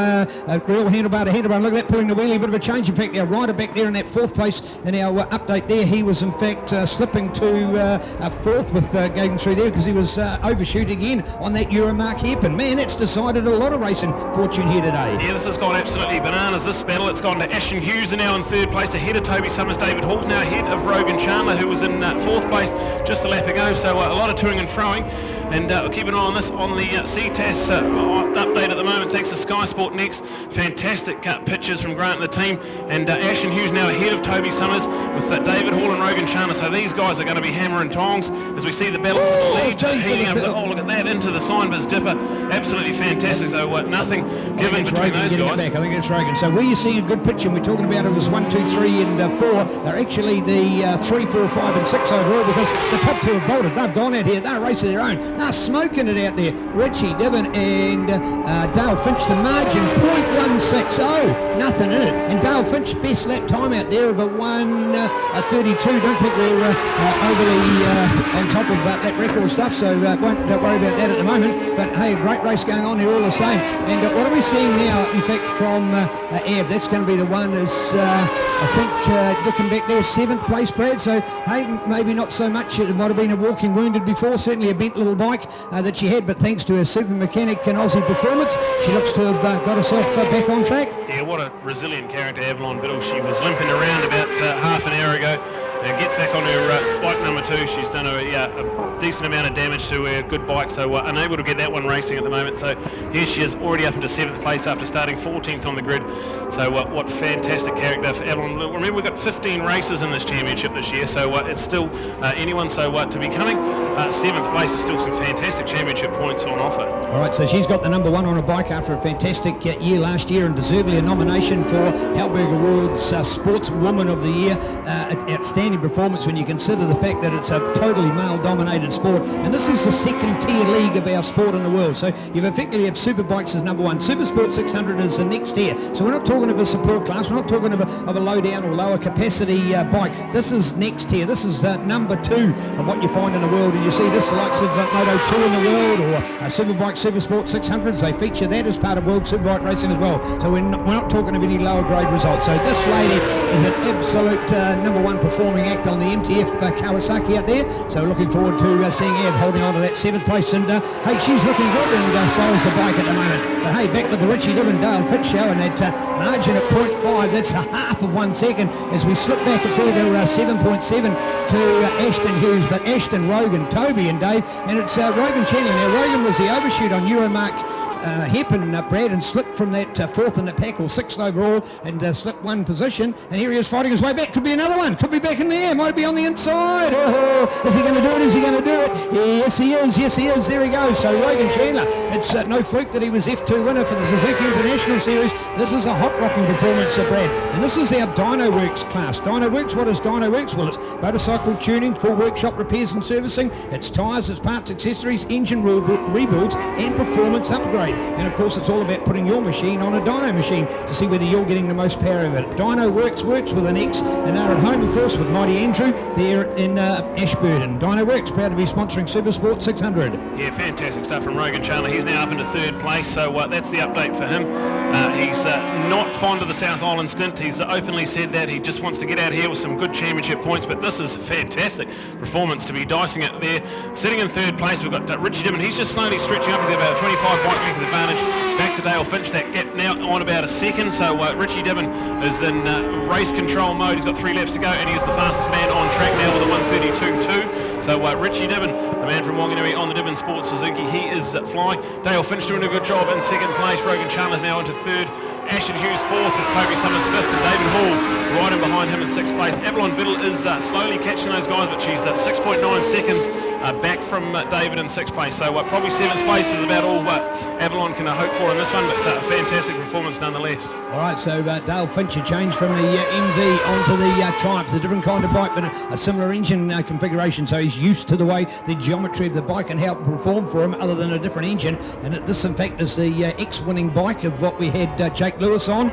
real handlebar to handlebar. Look at that, pulling the wheelie, a bit of a change. In fact, our rider back there in that 4th place in our update there, he was in fact slipping to 4th with going through there because he was overshoot again on that Euromark hairpin. Man, that's decided a lot of racing fortune here today. Yeah, this has gone absolutely bananas, this battle. It's gone to Ashton Hughes now in 3rd place, ahead of Toby Summers. David Hall now ahead of Rogan Chandler, who was in 4th place just a lap ago, so a lot of toing and froing. And keep an eye on this on the CTAS update at the moment, thanks to Sky Sport Next. Fantastic pictures from Grant and the team. And Ashton Hughes now ahead of Toby Summers with David Hall and Rogan Chandler. So these guys are going to be hammer and tongs as we see the battle for the lead heating up. Oh, look at that, into the Signbiz dipper. Absolutely fantastic. So nothing given between those guys. I think it's Rogan. So where you see a good picture, and we're talking about it was 1, 2, 3 and 4. They're actually the 3, 4, 5 and 6 overall, because the top two have bolted. They've gone out here. They're racing their own. They're smoking it out there. Richie Dibbon and Dale Finch, the margin 0.160. Nothing in it. And Dale Finch, best lap time out there of a 1:32. Don't think we're overly on top of that record stuff, so don't worry about that at the moment. But hey, great race going on here all the same. And what are we seeing now, in fact, from Ab? That's going to be the one is, I think, looking back there, 7th place, Brad. So, hey, maybe not so much. It might have been a walking wounded before, certainly a bent little bike that she had, but thanks to her super mechanic and Aussie performance, she looks to have got herself back on track. Yeah, what a resilient character, Avalon Biddle. She was limping around about half an hour ago. Gets back on her bike number 2. She's done a decent amount of damage to her good bike, so unable to get that one racing at the moment. So here she is, already up into 7th place after starting 14th on the grid. So what fantastic character for Avalon. Remember, we've got 15 races in this championship this year, so it's still anyone. So to be coming 7th place is still some fantastic championship points on offer. All right, so she's got the number 1 on her bike after a fantastic year last year, and deservedly a nomination for Halberg Awards Sportswoman of the Year. Outstanding performance when you consider the fact that it's a totally male-dominated sport, and this is the second-tier league of our sport in the world. So you've effectively have Superbikes as number 1. Supersport 600 is the next tier. So we're not talking of a support class. We're not talking of a low-down or lower capacity bike. This is next tier. This is number 2 of what you find in the world, and you see this the likes of Moto 2 in the world, or Superbike Supersport 600s. They feature that as part of World Superbike racing as well. So we're not talking of any lower grade results. So this lady is an absolute number 1 performing act on the MTF Kawasaki out there. So looking forward to seeing Ev holding on to that 7th place. And hey, she's looking good, and so is the bike at the moment. But hey, back with the Richie Dibbon Dale Fitz show, and that margin at 0.5, that's a half of 1 second as we slip back and through to 7.7 to Ashton Hughes. But Ashton, Rogan, Toby and Dave, and it's Rogan Chandler. Now Rogan was the overshoot on Euromark happen, Brad, and slipped from that 4th in the pack, or 6th overall, and slipped 1 position, and here he is fighting his way back. Could be another one, could be back in the air, might be on the inside. Oh, is he going to do it? Is he going to do it? Yes he is, yes he is. There he goes. So Rogan Chandler, it's no fluke that he was F2 winner for the Suzuki International Series. This is a hot rocking performance, Brad, and this is our Dyno Works class. Dyno Works, what is Dyno Works? Well, it's motorcycle tuning, full workshop repairs and servicing, it's tyres, it's parts, accessories, engine rebuilds and performance upgrade. And of course it's all about putting your machine on a dyno machine to see whether you're getting the most power of it. Dyno Works works with an X, and they're at home of course with Mighty Andrew there in Ashburton. Dyno Works proud to be sponsoring Supersport 600. Yeah, fantastic stuff from Rogan Chandler. He's now up into 3rd place, so that's the update for him. He's not fond of the South Island stint. He's openly said that he just wants to get out here with some good championship points, but this is fantastic performance to be dicing it there. Sitting in 3rd place, we've got Richie Dibbon. He's just slowly stretching up. He's got about a 25 bike length advantage. Back to Dale Finch, that gap now on about a second. So Richie Dibbon is in race control mode. He's got 3 laps to go, and he is the fastest man on track now with a 1:32.2. So Richie Dibbon, the man from Wanganui on the Dibbon Sport Suzuki, he is flying. Dale Finch doing a good job in 2nd place. Rogan Chandler's now into 3rd. Ashton Hughes 4th, with Toby Summers 5th, and David Hall right in behind him in 6th place. Avalon Biddle is slowly catching those guys, but she's 6.9 seconds back from David in 6th place. So probably 7th place is about all Avalon can hope for in this one, but fantastic performance nonetheless. All right, so Dale Finch changed from the MV onto the Triumph, a different kind of bike, but a similar engine configuration, so he's used to the way the geometry of the bike and how it performed for him other than a different engine. And this in fact is the ex-winning bike of what we had Jake Lewis on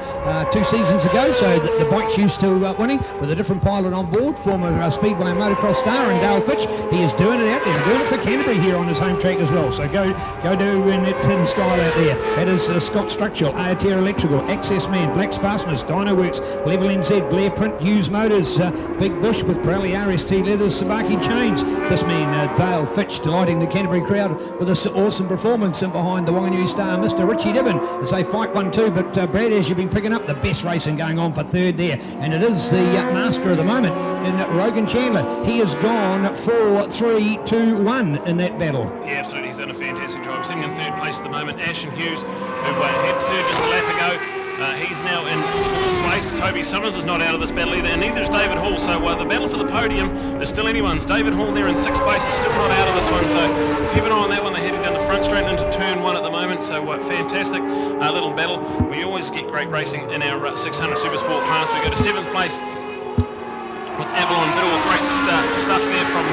2 seasons ago, so the bike's used to winning with a different pilot on board, former Speedway and motocross star, and Dale Fitch, he is doing it out there, doing it for Canterbury here on his home track as well. So go do it in style out there. That is Scott Structural, AOTR Electrical, Access Man, Black's Fastness, Dyno Works, Level NZ, Blair Print, Hughes Motors, Big Bush with Pirelli RST Leathers, Sabaki Chains. This man Dale Fitch delighting the Canterbury crowd with this awesome performance, and behind the Wanganui star Mr. Richie Dibbon as they fight 1-2, but Brad, as you've been picking up the best racing going on for third there, and it is the master of the moment in Rogan Chandler. He has gone 4-3-2-1 in that battle. Yeah, absolutely. He's done a fantastic job. Sitting in third place at the moment, Ashton Hughes, who had third just a lap ago. He's now in fourth place. Toby Summers is not out of this battle either, and neither is David Hall. So the battle for the podium is still anyone's. David Hall there in sixth place is still not out of this one. So keep an eye on that one. They're heading down the front straight into turn one at the moment. So fantastic little battle. We always get great racing in our 600 Supersport class. We go to seventh place with Avalon Biddle with great stuff there from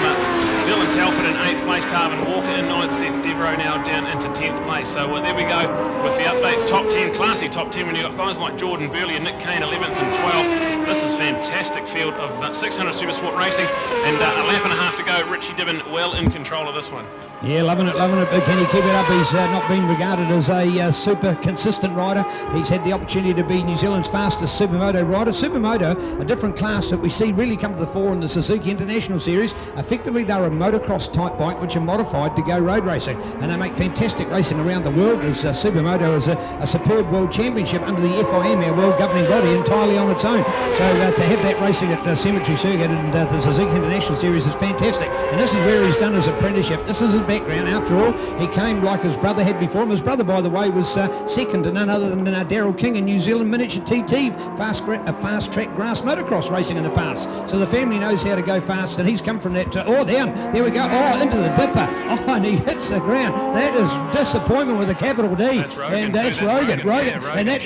Dylan Telford in 8th place, Tarvin Walker in 9th, Seth Devereaux now down into 10th place. So there we go with the update top 10, classy top 10 when you've got guys like Jordan Burley and Nick Kane 11th and 12th. This is fantastic field of 600 Supersport racing, and a lap and a half to go. Richie Dibbin well in control of this one. Yeah, loving it, but can he keep it up? He's not been regarded as a super consistent rider. He's had the opportunity to be New Zealand's fastest Supermoto rider. Supermoto, a different class that we see really come to the fore in the Suzuki International Series. Effectively, they're a motocross type bike which are modified to go road racing, and they make fantastic racing around the world, as Supermoto is a superb world championship under the FIM, our world governing body, entirely on its own. So to have that racing at the Cemetery Circuit and the Suzuki International Series is fantastic, and this is where he's done his apprenticeship. This is his background. After all, he came like his brother had before him. His brother, by the way, was second to none other than Darryl King in New Zealand miniature TT fast track grass motocross racing in the past. So the family knows how to go fast, and he's come from that down, there we go, into the dipper, and he hits the ground. That is disappointment with a capital D. That's Rogan, and that's Rogan. Yeah, and that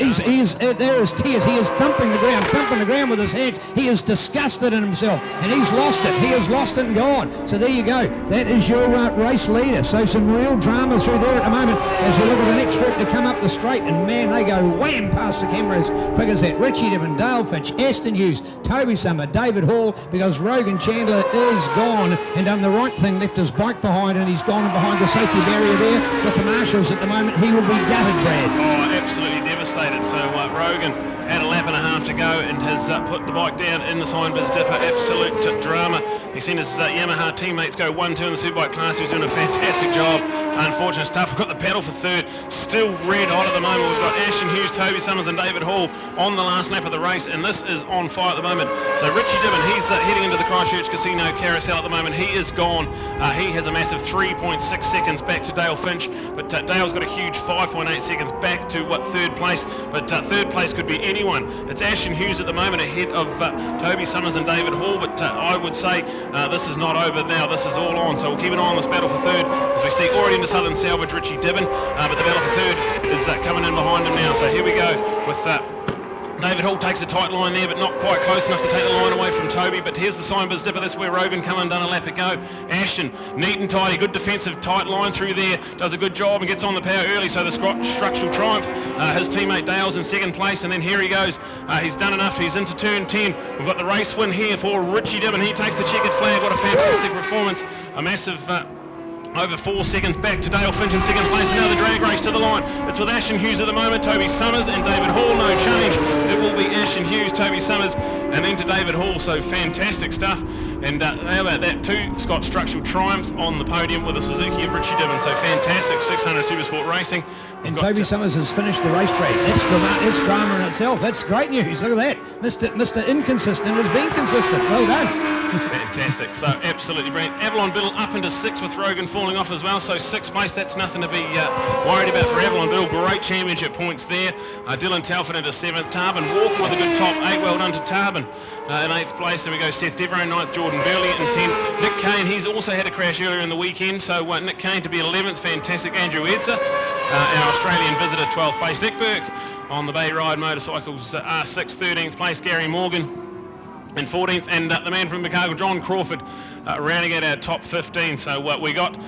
there is tears. He is thumping the ground with his hands. He is disgusted in himself, and he's lost it. He has lost it and gone. So there you go. That is your race leader. So some real drama through there at the moment as we look at the next group to come up the straight, and man, they go wham past the camera as quick as that. Richie Dibbin, Dale Fitch, Aston Hughes, Toby Summer, David Hall, because Rogan Chandler is gone and done the right thing, left his bike behind, and he's gone behind the safety barrier there with the marshals at the moment. He will be gutted, Brad. Oh, absolutely devastated. So Rogan had a lap and a half to go and has put the bike down in the Signbiz dipper. Absolute drama. He's seen his Yamaha teammates go 1-2 in the Superbike class. He's doing a fantastic job. Unfortunate stuff. We've got the battle for third. Still red hot at the moment. We've got Ashton Hughes, Toby Summers and David Hall on the last lap of the race, and this is on fire at the moment. So Richie Dibbin, he's heading into the Christchurch Casino Carousel at the moment. He is gone. He has a massive 3.6 seconds back to Dale Finch, but Dale's got a huge 5.8 seconds back to third place, but third place could be anyone. It's Ashton Hughes at the moment ahead of Toby Summers and David Hall, but I would say this is not over now. This is all on, so we'll keep an eye on this battle for third as we see already into Southern Salvage Richie Dibbin, but the battle for third is coming in behind him now. So here we go with David Hall takes a tight line there, but not quite close enough to take the line away from Toby. But here's the Signbiz dipper. That's where Rogan come and done a lap ago. Ashton, neat and tidy, good defensive tight line through there. Does a good job and gets on the power early. So the structural triumph. His teammate Dale's in second place, and then here he goes. He's done enough. He's into turn 10. We've got the race win here for Richie Dibbin. He takes the checkered flag. What a fantastic performance. A massive over 4 seconds back to Dale Finch in second place. Another drag race to the line. It's with Ashton Hughes at the moment, Toby Summers and David Hall. No change. It will be Ashton Hughes, Toby Summers, and then to David Hall. So fantastic stuff. And how about that? 2 Scott Structural Triumphs on the podium with a Suzuki of Richie Dibbin. So fantastic 600 Supersport racing. And Toby Summers has finished the race, Brad. That's drama in itself. That's great news. Look at that. Mr. Inconsistent has been consistent. Well done. Fantastic. So absolutely brilliant. Avalon Biddle up into 6th with Rogan falling off as well. So 6th place, that's nothing to be worried about for Avalon Biddle. Great championship points there. Dylan Telford into 7th. Tarbin Walker with a good top 8. Well done to Tarbin in 8th place. There we go. Seth Devereaux 9th. Jordan Burley in 10th. Nick Kane, he's also had a crash earlier in the weekend. So Nick Kane to be 11th. Fantastic. Andrew Edzer, our Australian visitor, 12th place. Nick Burke on the Bay Ride Motorcycles R6, 13th place. Gary Morgan in 14th, and the man from Chicago, John Crawford, rounding out our top 15. So we got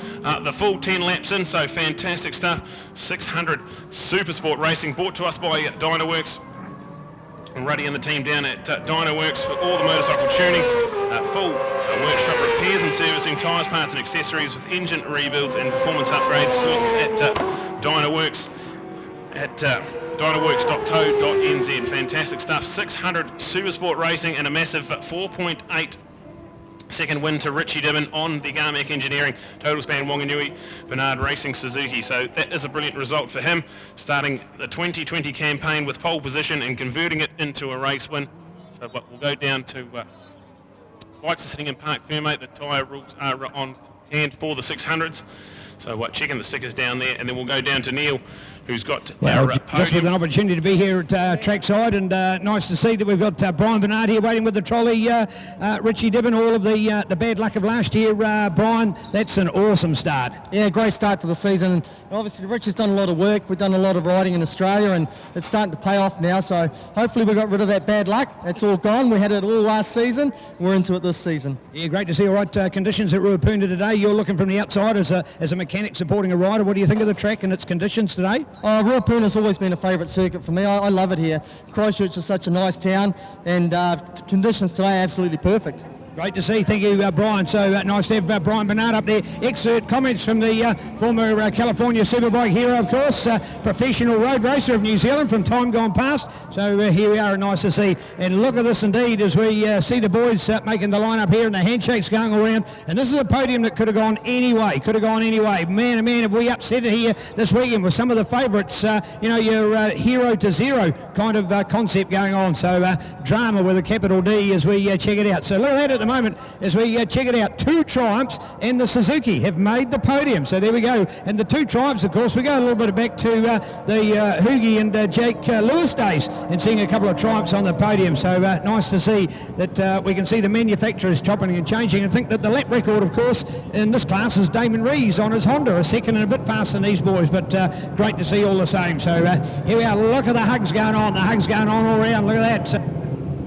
the full 10 laps in, so fantastic stuff. 600 Supersport racing brought to us by Dynaworks. And Ruddy and the team down at Dynaworks for all the motorcycle tuning, full workshop repairs and servicing, tyres, parts and accessories with engine rebuilds and performance upgrades. Look at Dynaworks at dynaworks.co.nz. Fantastic stuff. 600 Supersport racing and a massive 4.8 Second win to Richie Dibbon on the Garmac Engineering, Total Span Wanganui, Bernard Racing Suzuki. So that is a brilliant result for him, starting the 2020 campaign with pole position and converting it into a race win. So we'll go down to bikes are sitting in Park Fermate. The tyre rules are on hand for the 600s. So checking the stickers down there, and then we'll go down to Neil, who's got our just podium. with an opportunity to be here at trackside, and nice to see that we've got Brian Bernard here waiting with the trolley. Richie Dibbon, all of the bad luck of last year. Brian, that's an awesome start. Yeah, great start to the season. And obviously, Richie's done a lot of work. We've done a lot of riding in Australia, and it's starting to pay off now. So hopefully, we got rid of that bad luck. It's all gone. We had it all last season. We're into it this season. Yeah, great to see all right conditions at Ruapuna today. You're looking from the outside as a mechanic supporting a rider. What do you think of the track and its conditions today? Ruapuna's always been a favourite circuit for me. I love it here. Christchurch is such a nice town, and conditions today are absolutely perfect. Great to see. Thank you, Brian. So nice to have Brian Bernard up there. Excerpt comments from the former California Superbike hero, of course, professional road racer of New Zealand from time gone past. So here we are, nice to see. And look at this indeed as we see the boys making the line up here and the handshakes going around. And this is a podium that could have gone any way, Man, oh man, have we upset it here this weekend with some of the favourites, your hero to zero kind of concept going on. So drama with a capital D as we check it out. So look at that at the moment as we check it out. 2 Triumphs and the Suzuki have made the podium. So there we go. And the 2 Triumphs, of course, we go a little bit back to the Hoogie and Jake Lewis days and seeing a couple of Triumphs on the podium. So nice to see that we can see the manufacturers chopping and changing, and think that the lap record, of course, in this class is Damon Rees on his Honda, a second and a bit faster than these boys, but great to see all the same. So here we are. Look at the hugs going on. The hugs going on all around. Look at that. So,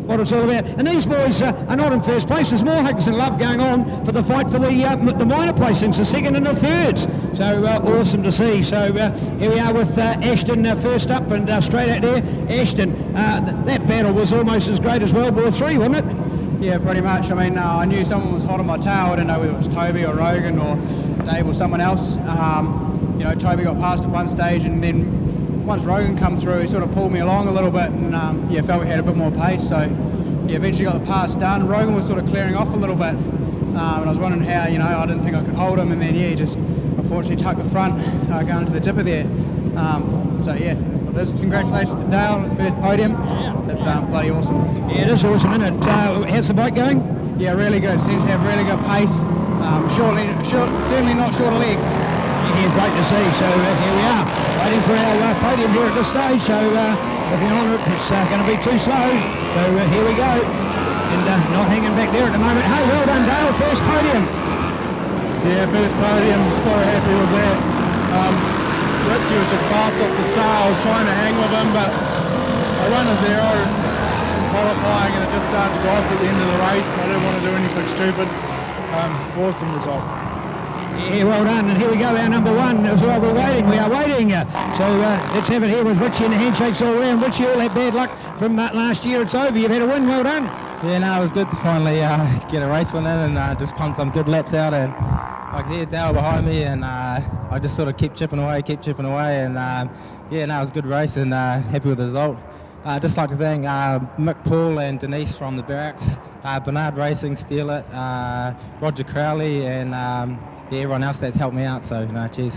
what it's all about. And these boys are not in first place. There's more hugs and love going on for the fight for the minor placings, the second and the thirds. So awesome to see. So here we are with Ashton first up and straight out there. Ashton, that battle was almost as great as World War III, wasn't it? Yeah, pretty much. I mean, I knew someone was hot on my tail. I didn't know whether it was Toby or Rogan or Dave or someone else. Toby got past at one stage, and then once Rogan come through, he sort of pulled me along a little bit, and felt we had a bit more pace. So eventually got the pass done. Rogan was sort of clearing off a little bit, and I was wondering how, I didn't think I could hold him, and then he just unfortunately tucked the front going to the dipper there. Congratulations to Dale on his first podium. That's bloody awesome. Yeah, it is awesome, isn't it? How's the bike going? Yeah, really good. Seems to have really good pace. Certainly not short of legs. Yeah, great to see. So here we are, waiting for our podium here at this stage. So looking on it, it's going to be too slow. So here we go. And not hanging back there at the moment. Hey, well done, Dale. First podium. Yeah, first podium. So happy with that. Richie was just fast off the start. I was trying to hang with him, but I run a zero in qualifying, and it just started to go off at the end of the race. I didn't want to do anything stupid. Awesome result. Yeah, well done. And here we go, our number one. As well, we're waiting. We are waiting. So let's have it here with Richie and the handshakes all around. Richie, all that bad luck from last year. It's over. You've had a win. Well done. Yeah, no, it was good to finally get a race win in and just pump some good laps out. And I could hear Dale behind me, and I just sort of kept chipping away. And it was a good race, and happy with the result. I'd just like to thank Mick Paul and Denise from the barracks, Bernard Racing, Steal It, Roger Crowley, and everyone else that's helped me out. So, cheers.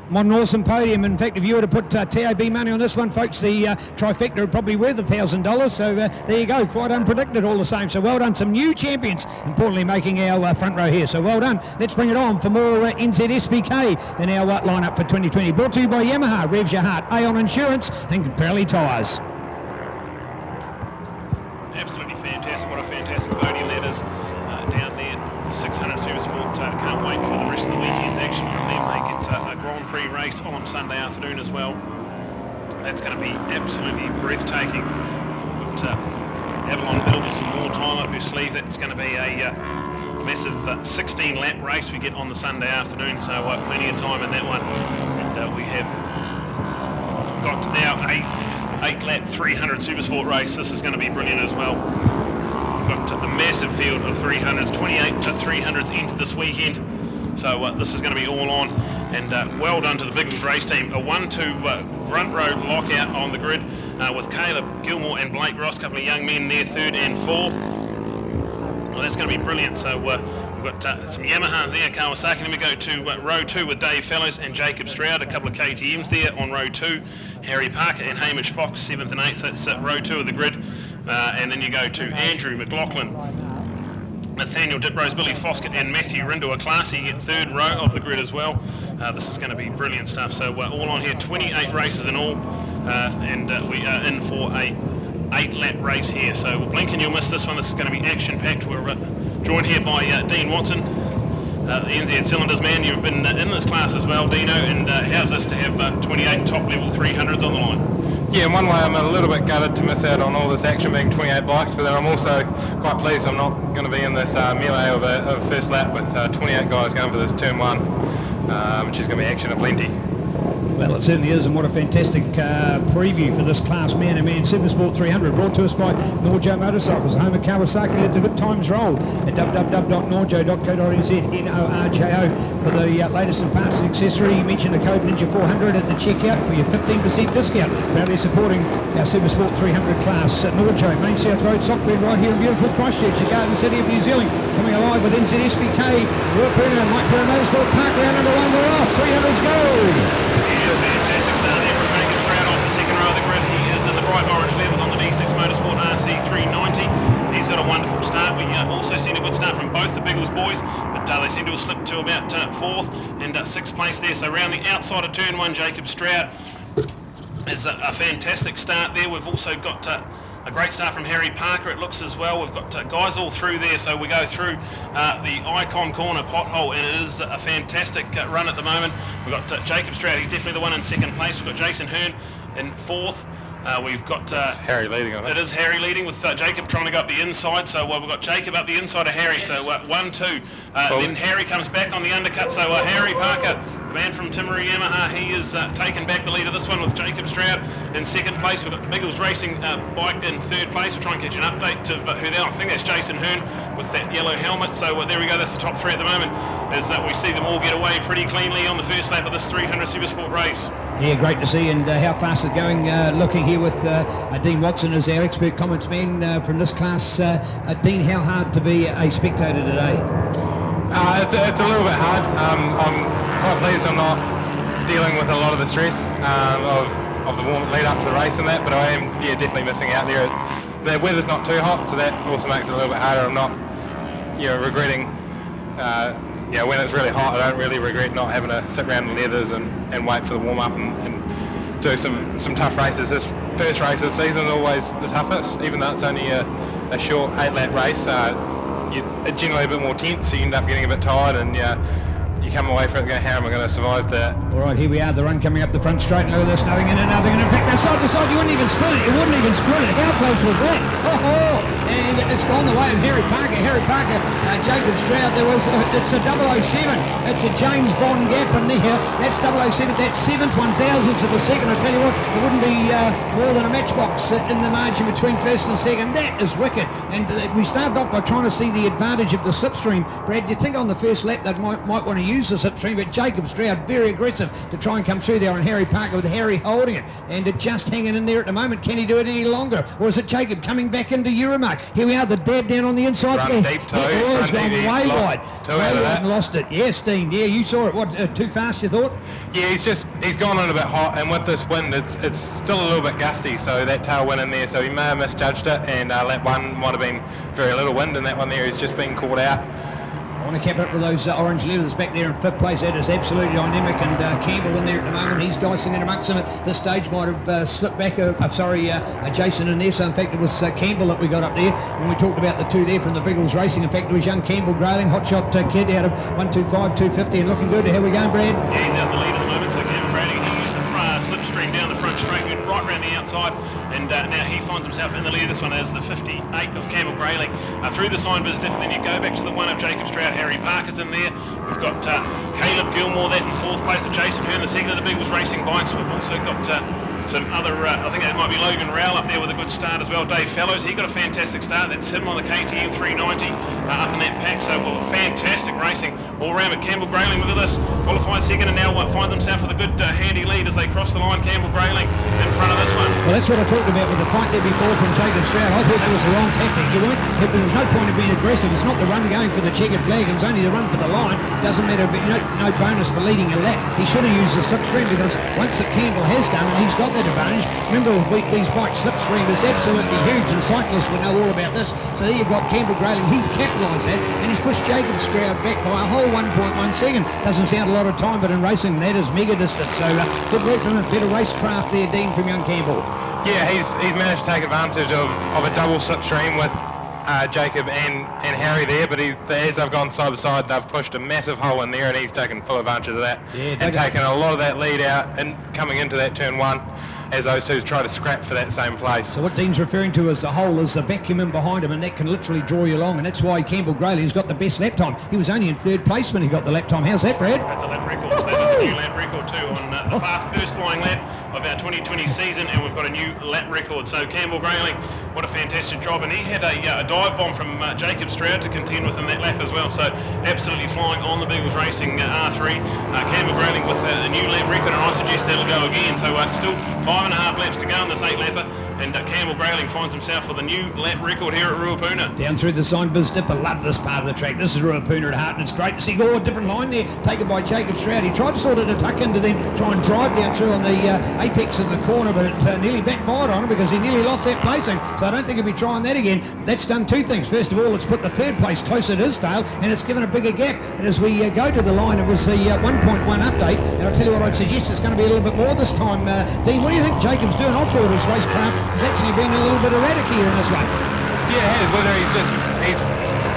What an awesome podium. In fact, if you were to put TAB money on this one, folks, the trifecta would probably worth $1,000. So there you go, quite unpredicted all the same. So well done, some new champions, importantly making our front row here. So well done. Let's bring it on for more NZSBK in our lineup for 2020. Brought to you by Yamaha, Revs Your Heart, Aon Insurance and Pirelli Tyres. Absolutely fantastic. What a fantastic podium that is down there. 600 Supersport. Can't wait for the rest of the weekend's action from them. They get a Grand Prix race on Sunday afternoon as well. That's going to be absolutely breathtaking. But Avalon Bill with some more time up her sleeve. That's going to be a massive 16-lap race we get on the Sunday afternoon. So plenty of time in that one. And we have got now a 8-lap 300 Supersport race. This is going to be brilliant as well. Got a massive field of 300s, 28 300s into this weekend. So this is going to be all on, and well done to the Biggles race team. A 1-2 front row lockout on the grid with Caleb Gilmore and Blake Ross, a couple of young men there, third and fourth. Well, that's going to be brilliant. So we've got some Yamahas there, Kawasaki. Then we go to row 2 with Dave Fellows and Jacob Stroud, a couple of KTMs there on row 2. Harry Parker and Hamish Fox, 7th and 8th. So that's row 2 of the grid. And then you go to Andrew McLaughlin, Nathaniel Diprose, Billy Foskett and Matthew Rindo, a classy 3rd row of the grid as well. This is going to be brilliant stuff. So all on here, 28 races in all, and we are in for a 8-lap race here. So blink and you'll miss this one. This is going to be action-packed. We're joined here by Dean Watson, the NZ Cylinders man. You've been in this class as well, Dino, and how's this to have 28 top-level 300s on the line? Yeah, in one way I'm a little bit gutted to miss out on all this action being 28 bikes, but then I'm also quite pleased I'm not going to be in this melee of a first lap with 28 guys going for this turn 1, which is going to be action aplenty. Well, it certainly is, and what a fantastic preview for this class man-to-man Supersport 300, brought to us by Norjo Motorcycles, home of Kawasaki. Let the good times roll at www.norjo.co.nz, Norjo, for the latest in parts and accessory. You mention the code Ninja400 at the checkout for your 15% discount. Proudly supporting our Supersport 300 class at Norjo, Main South Road, Sockbed, right here in beautiful Christchurch, the Garden City of New Zealand. Coming alive with NZSBK, Roy Bruno, Mike Bruno, Motorsport Park, round number 1, we're off, 300s go! Fantastic start there from Jacob Stroud off the 2nd row of the grid. He is in the bright orange leathers on the D6 Motorsport RC390. He's got a wonderful start. We also seen a good start from both the Biggles boys, but they seem to have slipped to about 4th and 6th place there. So around the outside of turn 1, Jacob Stroud is a fantastic start there. We've also got a great start from Harry Parker, it looks as well. We've got guys all through there, so we go through the Icon Corner pothole, and it is a fantastic run at the moment. We've got Jacob Stroud, he's definitely the one in 2nd place. We've got Jason Hearn in 4th. We've got Harry leading, I think. It is Harry leading with Jacob trying to go up the inside. So we've got Jacob up the inside of Harry. So 1-2. Then Harry comes back on the undercut. So Harry Parker, the man from Timaru Yamaha, he is taken back the lead of this one with Jacob Stroud in 2nd place. We've got Biggles Racing bike in 3rd place. We'll try and catch an update of who they are. I think that's Jason Hearn with that yellow helmet. So there we go. That's the top 3 at the moment, as we see them all get away pretty cleanly on the first lap of this 300 Supersport race. Yeah, great to see, and how fast it's going. Looking here with Dean Watson as our expert comments man from this class. Dean, how hard to be a spectator today? It's a little bit hard. I'm quite pleased I'm not dealing with a lot of the stress of the warm lead up to the race and that, but I am definitely missing out there. The weather's not too hot, so that also makes it a little bit harder. I'm not regretting when it's really hot. I don't really regret not having to sit around the leathers and wait for the warm up and do some tough races. This first race of the season is always the toughest, even though it's only a short 8-lap race. You're generally a bit more tense, so you end up getting a bit tired, and you come away from it going, how am I going to survive that? All right, here we are, the run coming up the front straight. Look at this, nothing in it, nothing in it. In fact, now side to side, you wouldn't even split it. You wouldn't even split it. How close was that? And it's gone the way of Harry Parker. Jacob Stroud, it's a 007. It's a James Bond gap in there. That's 007. That's 7th 1,000th of a second. I tell you what, it wouldn't be more than a matchbox in the margin between 1st and 2nd. That is wicked. And we started off by trying to see the advantage of the slipstream. Brad, do you think on the first lap they might want to use the slipstream? But Jacob Stroud, very aggressive to try and come through there on Harry Parker, with Harry holding it and it just hanging in there at the moment. Can he do it any longer, or is it Jacob coming back into Euromark? Here we are, the dab down on the inside. Run deep toe. It's gone way wide. And lost it. Yes, Dean. Yeah, you saw it. What? Too fast, you thought? Yeah, he's gone in a bit hot, and with this wind, it's still a little bit gusty. So that tailwind in there, so he may have misjudged it, and lap 1 might have been very little wind, and that one there he's just been caught out. I want to cap it with those orange leathers back there in 5th place. That is absolutely dynamic, and Campbell in there at the moment, he's dicing in amongst them. At this stage might have slipped back, Jason in there. So in fact it was Campbell that we got up there when we talked about the 2 there from the Biggles Racing. In fact it was young Campbell Grayling, hotshot kid out of 125, 250, and looking good. How we going, Brad? Yeah, he's out in the lead at the moment, so Campbell Grayling, he used the slipstream down the front straight, went right around the outside, and now he finds himself in the lead. This one is the 58 of Campbell Grayling. Through the sign bits, then you go back to the 1 of Jacob Stroud. Harry Parker's in there. We've got Caleb Gilmore, that in 4th place, with Jason Hearn, the 2nd of the Biggles Racing bikes. We've also got some other, I think it might be Logan Rowell up there with a good start as well. Dave Fellows, he got a fantastic start. That's him on the KTM 390 up in that pack. So fantastic racing all around. But Campbell Grayling, look at this, qualified second and now find themselves with a good handy lead as they cross the line. Campbell Grayling in front of this one. Well, that's what I talked about with the fight there before from Jacob Stroud. I thought that was the wrong tactic. There was no point of being aggressive. It's not the run going for the checkered flag. It was only the run for the line. Doesn't matter, but no bonus for leading a lap. He should have used the slipstream, because once that Campbell has done, and he's got that advantage. Remember, these bikes slipstream is absolutely huge, and cyclists would know all about this. So there you've got Campbell Grayling. He's capitalised that, and he's pushed Jacob Stroud back by a whole 1.1 second. Doesn't sound a lot of time, but in racing that is mega distance. So good work from him. Better racecraft there, Dean, from young Campbell. Yeah, he's managed to take advantage of a double slipstream with Jacob and Harry there, but as they've gone side by side, they've pushed a massive hole in there, and he's taken full advantage of that, and taken a lot of that lead out and coming into that turn one, as those two try to scrap for that same place. So what Dean's referring to as the hole is the vacuum in behind him, and that can literally draw you along, and that's why Campbell Grayling's got the best lap time. He was only in third place when he got the lap time. How's that, Brad? That's a lap record. That is a new lap record too on the fast first flying lap of our 2020 season, and we've got a new lap record. So Campbell Grayling, what a fantastic job, and he had a dive bomb from Jacob Stroud to contend with in that lap as well. So absolutely flying on the Beagles Racing R3. Campbell Grayling with a new lap record, and I suggest that'll go again. So still 5.5 laps to go in this 8-lapper, and Campbell Grayling finds himself with a new lap record here at Ruapuna. Down through the sign biz dip. I love this part of the track. This is Ruapuna at heart, and it's great to see a different line there taken by Jacob Stroud. He tried sort of to tuck into, then try and drive down through on the apex of the corner, but it nearly backfired on him because he nearly lost that placing. So I don't think he'll be trying that again. That's done two things. First of all, it's put the third place closer to his tail, and it's given a bigger gap. And as we go to the line, it was the 1.1 update, and I'll tell you what, I'd suggest it's going to be a little bit more this time. Dean, what do you think Jacob's doing off-road his racecraft? Has actually been a little bit erratic here in this one. Yeah, it has. Whether he's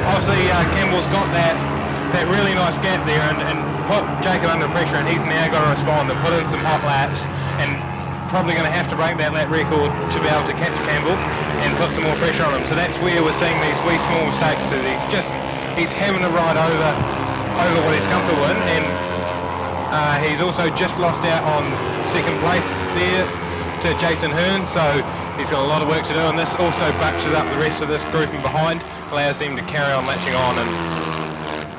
obviously Campbell's got that really nice gap there, and put Jacob under pressure, and he's now got to respond and put in some hot laps, and probably going to have to break that lap record to be able to catch Campbell and put some more pressure on him. So that's where we're seeing these wee small mistakes. So he's having to ride over what he's comfortable in, and he's also just lost out on second place there to Jason Hearn, so he's got a lot of work to do, and this also bunches up the rest of this grouping behind, allows them to carry on latching on,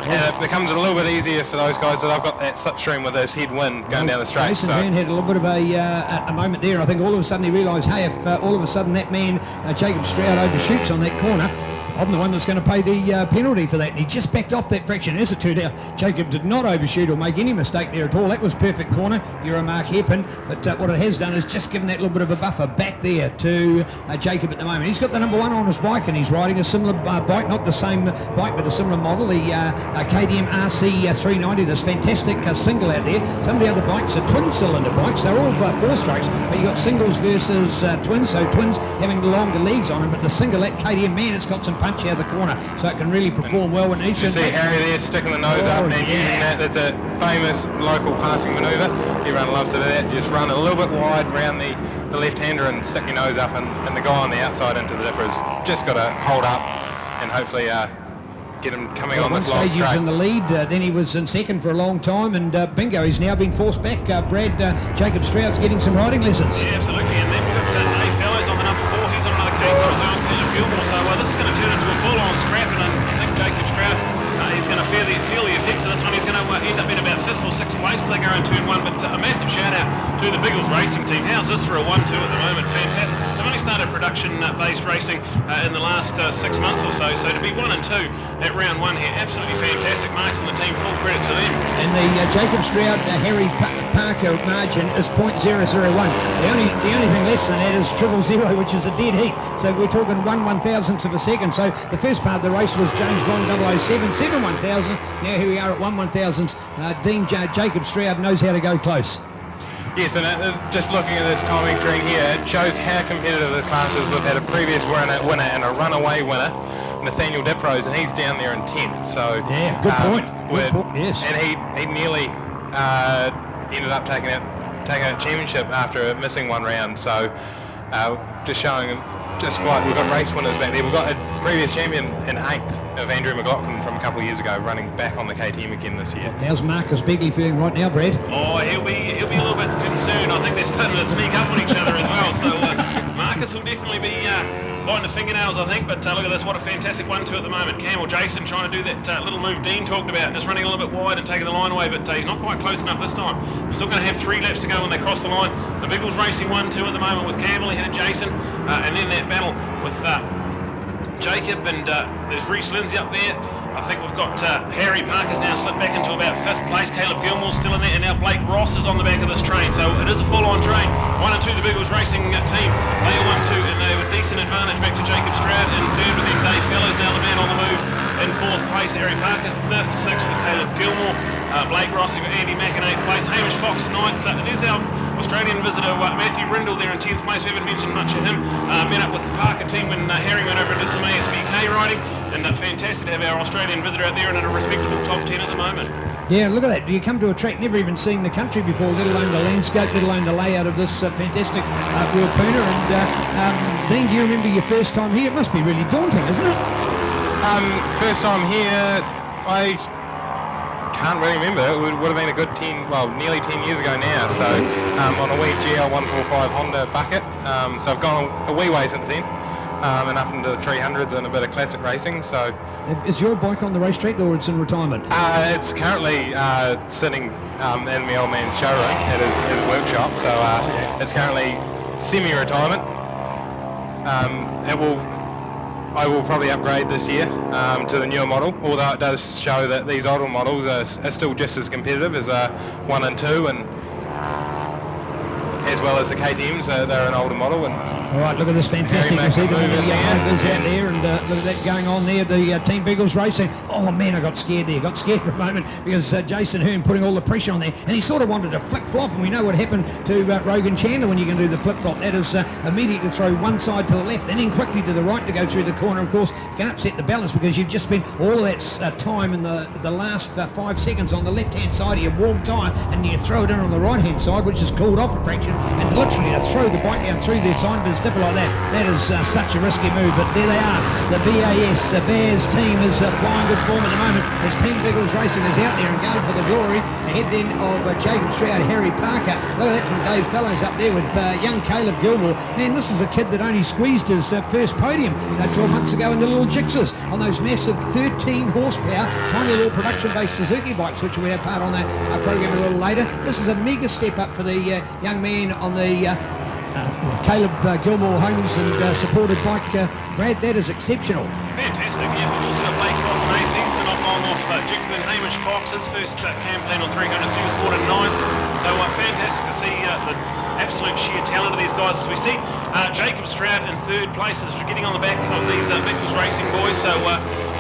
and it becomes a little bit easier for those guys that I've got that slipstream with this headwind going down the straight. Jason Hearn had a little bit of a moment there. I think all of a sudden he realised, hey, if all of a sudden that man, Jacob Stroud, overshoots on that corner, I'm the one that's going to pay the penalty for that. And he just backed off that fraction. As it turned out, Jacob did not overshoot or make any mistake there at all. That was perfect corner. You're a Mark Hairpin. But what it has done is just given that little bit of a buffer back there to Jacob at the moment. He's got the number one on his bike, and he's riding a similar bike, not the same bike, but a similar model, the KTM RC 390, this fantastic single out there. Some of the other bikes are twin-cylinder bikes. They're all 4-strokes, but you've got singles versus twins, so twins having the longer legs on them, but the single at KTM, man, it's got some punch out of the corner, so it can really perform well when each. You see Harry there sticking the nose up and using that. That's a famous local passing manoeuvre. Everyone loves to do that. Just run a little bit wide around the left-hander and stick your nose up, and the guy on the outside into the dipper has just got to hold up and hopefully get him coming on this long straight. He was in the lead, then he was in second for a long time, and bingo, he's now been forced back. Brad, Jacob Stroud's getting some riding lessons. Yeah, absolutely, and then we've got Dave Fellows on the number 4. He's on another K as well, Caleb Gilmore, so this is going to turn into a full-on scrap, and I think Jacob Stroud, he's going to feel the effects of this one. He's going to end up in about 5th or 6th place. They go in turn 1, but a massive shout-out to the Biggles Racing team. How's this for a 1-2 at the moment? Fantastic. They've only started production-based racing in the last 6 months or so, so to be 1 and 2 at round 1 here, absolutely fantastic. Marks and the team, full credit to them. And the Jacob Stroud, Harry Parker margin is .001. The only thing less than that is 000, which is a dead heat. So we're talking 1/1000th of a second. So the first part of the race was James Bond 007, 7/1000. Now here we are at 1/1000. Dean Jacob Stroud knows how to go close. Yes, and just looking at this timing screen here, it shows how competitive the class is. We've had a previous winner and a runaway winner, Nathaniel Diprose, and he's down there in 10th. So yeah, good point. Yes, and he nearly ended up taking out championship after missing one round. So just showing we've got race winners back there. We've got a previous champion in 8th of Andrew McLaughlin from a couple of years ago, running back on the KTM again this year. How's Marcus Begley feeling right now, Brad? Oh, he'll be a little bit concerned. I think they're starting to sneak up on each other as well. So Marcus Parkers will definitely be biting the fingernails, I think, but look at this, what a fantastic 1-2 at the moment. Campbell Jason trying to do that little move Dean talked about, just running a little bit wide and taking the line away, but he's not quite close enough this time. We're still going to have 3 laps to go when they cross the line. The Biggles racing 1-2 at the moment with Campbell ahead of Jason, and then that battle with Jacob, and there's Reece Lindsay up there. I think we've got Harry Parker's now slipped back into about 5th place. Caleb Gilmore's still in there, and now Blake Ross is on the back of this train. So it is a full-on train. 1 and 2, the Biggles racing team. They are 1-2, and they have a decent advantage back to Jacob Stroud in 3rd, with then Dave Fellows now the man on the move in 4th place. Harry Parker 5th, 6th for Caleb Gilmore. Blake Ross, you've got Andy Mack in 8th place. Hamish Fox 9th. There's our Australian visitor Matthew Rindle there in 10th place. We haven't mentioned much of him. Met up with the Parker team when Harry went over and did some ASBK riding, and fantastic to have our Australian visitor out there and in a respectable top 10 at the moment. Yeah, look at that. You come to a track never even seen the country before, let alone the landscape, let alone the layout of this fantastic World Puna. And Dean, do you remember your first time here? It must be really daunting, isn't it? First time here, I can't really remember. It would have been a good nearly 10 years ago now. So on a wee GL145 Honda bucket. So I've gone a wee way since then. And up into the 300s and a bit of classic racing. So, is your bike on the racetrack or it's in retirement? It's currently sitting in my old man's showroom at his workshop. So it's currently semi-retirement. I will probably upgrade this year to the newer model, although it does show that these older models are still just as competitive as 1 and 2, and as well as the KTMs. They're an older model. And all right, look at this fantastic receiver with the Rovers out there, and look at that going on there, the Team Biggles racing. Oh man, I got scared there, got scared for a moment, because Jason Hearn putting all the pressure on there, and he sort of wanted to flip-flop, and we know what happened to Rogan Chandler when you can do the flip-flop. That is immediately throw one side to the left, and then quickly to the right to go through the corner. Of course, you can upset the balance, because you've just spent all of that time in the last 5 seconds on the left-hand side of your warm tyre, and you throw it in on the right-hand side, which is cooled off a fraction, and literally to throw the bike down through their sign, but dipper like that is such a risky move. But there they are, the BAS Bears team is flying good form at the moment as Team Biggles Racing is out there and going for the glory ahead then of Jacob Stroud, Harry Parker. Look at that from Dave Fellows up there with young Caleb Gilmore. Man, this is a kid that only squeezed his first podium 12 months ago in the little Jixers on those massive 13 horsepower tiny little production based Suzuki bikes, which we have part on that program a little later. This is a mega step up for the young man on the Caleb Gilmore Homes and supported bike. Brad, that is exceptional. Fantastic, yeah. We've also got Blake Ross and 8th. He's not long off Jixon and Hamish Fox, his first campaign on 300. He was scored in 9th. So fantastic to see the absolute sheer talent of these guys as we see. Jacob Stroud in 3rd place is getting on the back of these Biggles Racing boys. So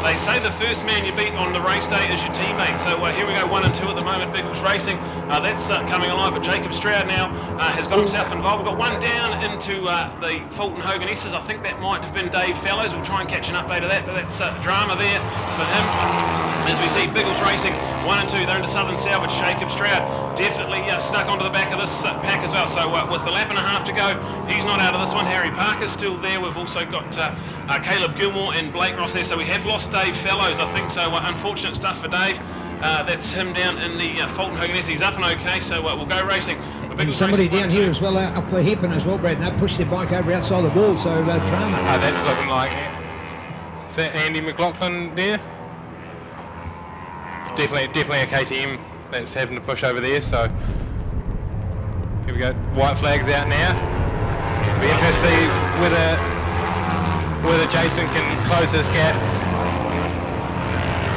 they say the first man you beat on the race day is your teammate. So here we go, 1 and 2 at the moment, Biggles Racing. That's coming alive, but Jacob Stroud now has got himself involved. We've got one down into the Fulton Hogan S's. I think that might have been Dave Fellows. We'll try and catch an update of that, but that's drama there for him. As we see Biggles Racing 1 and 2, they're into Southern Salvage. Jacob Stroud definitely snuck onto the back of this pack as well. So with a lap and a half to go, he's not out of this one. Harry Parker's still there. We've also got Caleb Gilmore and Blake Ross there. So we have lost Dave Fellows, I think. So unfortunate stuff for Dave. That's him down in the Fulton Hogan S. He's up and okay, so we'll go racing. And somebody down here as well, up for hairpin as well, Brad, and they pushed their bike over outside the wall, so drama. That's looking like, is that Andy McLaughlin there? Definitely a KTM that's having to push over there, so here we go, white flags out now. It'll be interesting to see whether Jason can close this gap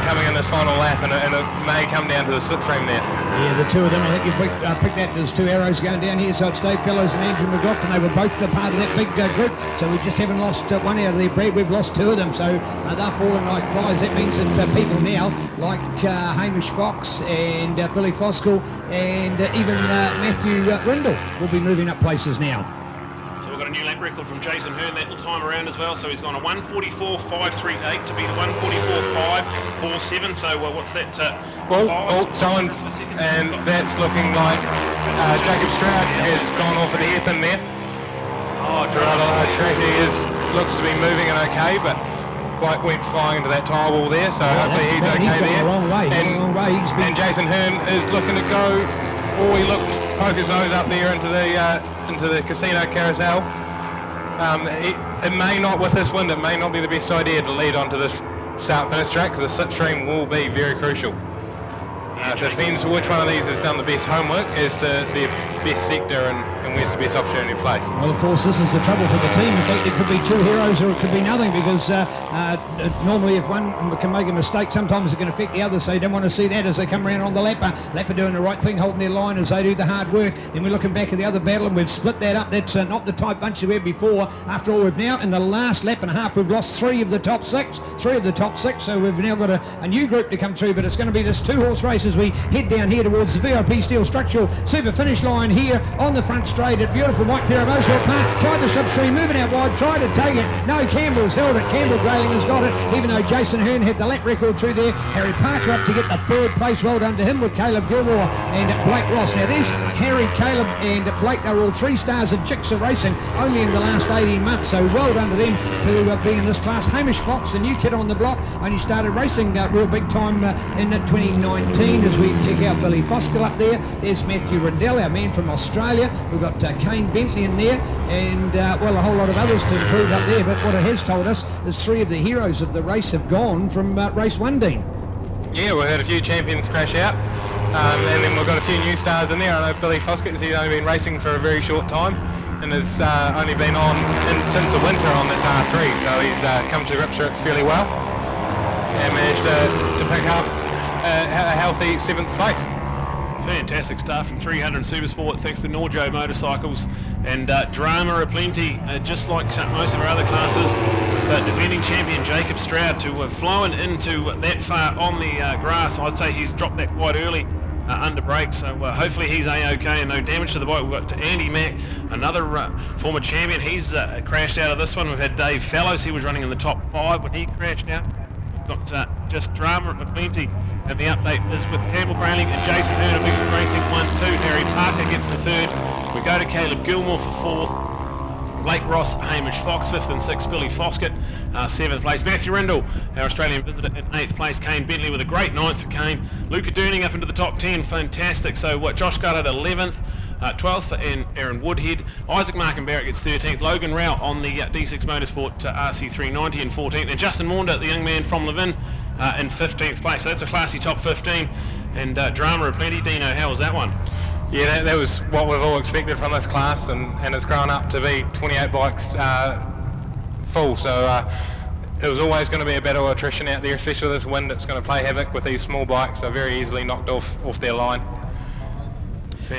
coming in this final lap, and it may come down to the slipstream there. Yeah, the two of them, I think you picked that. There's 2 arrows going down here, so it's Dave Fellows and Andrew McLaughlin. They were both a part of that big group, so we just haven't lost one out of there, Brad. We've lost 2 of them, so they're falling like flies. That means that people now, like Hamish Fox and Billy Foskell and even Matthew Rindle, will be moving up places now. So we've got a new lap record from Jason Hearn that will time around as well. So he's gone a 1:44.538 to beat a 1:44.547. So what's that? Someone's, and that's looking like Jacob Stroud has gone off at the hairpin there. Oh, rather large track. He looks to be moving it okay, but bike went flying into that tyre wall there. So hopefully he's okay there. And Jason Hearn is looking to go. He poke his nose up there into the casino carousel. It may not, with this wind, it may not be the best idea to lead onto this start-finish track because the slipstream will be very crucial. So it depends which one of these has done the best homework as to their best sector and where's the best opportunity to place. Well, of course, this is the trouble for the team. In fact, it could be two heroes or it could be nothing because normally if one can make a mistake, sometimes it can affect the other, so you don't want to see that as they come around on the lapper. Lapper doing the right thing, holding their line as they do the hard work. Then we're looking back at the other battle and we've split that up. That's not the type bunch we had before. After all, we've now, in the last lap and a half, we've lost three of the top six, so we've now got a new group to come through, but it's going to be this two-horse race as we head down here towards the VIP Steel Structural Super finish line here on the front straight at beautiful White Pier of Motorsport Park. Tried the slipstream, moving out wide, tried to take it. No, Campbell's held it. Campbell Grayling has got it, even though Jason Hearn had the lap record through there. Harry Parker up to get the third place. Well done to him with Caleb Gilmore and Blake Ross. Now there's Harry, Caleb and Blake. They're all three stars of Jigsaw Racing only in the last 18 months, so well done to them to be in this class. Hamish Fox, the new kid on the block, only started racing real big time in 2019 as we check out Billy Foskell up there. There's Matthew Rindell, our man from Australia. We've got Kane Bentley in there and well, a whole lot of others to improve up there, but what it has told us is three of the heroes of the race have gone from race one, Dean. Yeah, we've had a few champions crash out and then we've got a few new stars in there. I know Billy Foskett, he's only been racing for a very short time and has only been on since the winter on this R3, so he's come to grips with it fairly well and managed to pick up a healthy 7th place. Fantastic stuff from 300 Supersport, thanks to Norjo Motorcycles, and drama aplenty, just like most of our other classes, with defending champion Jacob Stroud to have flown into that far on the grass. I'd say he's dropped that quite early under brake, so hopefully he's a-okay and no damage to the bike. We've got Andy Mack, another former champion. He's crashed out of this one. We've had Dave Fallows, he was running in the top 5 when he crashed out. We've got just drama aplenty. And the update is with Campbell Grayling and Jason Hearn of Bigfoot Racing 1-2. Harry Parker gets the 3rd. We go to Caleb Gilmore for 4th. Blake Ross, Hamish Fox 5th and 6th. Billy Foskett 7th place. Matthew Rindell, our Australian visitor, in 8th place. Kane Bentley with a great 9th for Kane. Luca Durning up into the top 10. Fantastic. So Josh Goddard 11th. 12th for Aaron Woodhead. Isaac Markham Barrett gets 13th. Logan Rao on the D6 Motorsport RC390 in 14th. And Justin Maunder, the young man from Levin, in 15th place. So that's a classy top 15. And drama aplenty. Dino, how was that one? Yeah, that was what we've all expected from this class, and it's grown up to be 28 bikes full. So it was always going to be a battle of attrition out there, especially this wind. It's going to play havoc with these small bikes. They're very easily knocked off their line.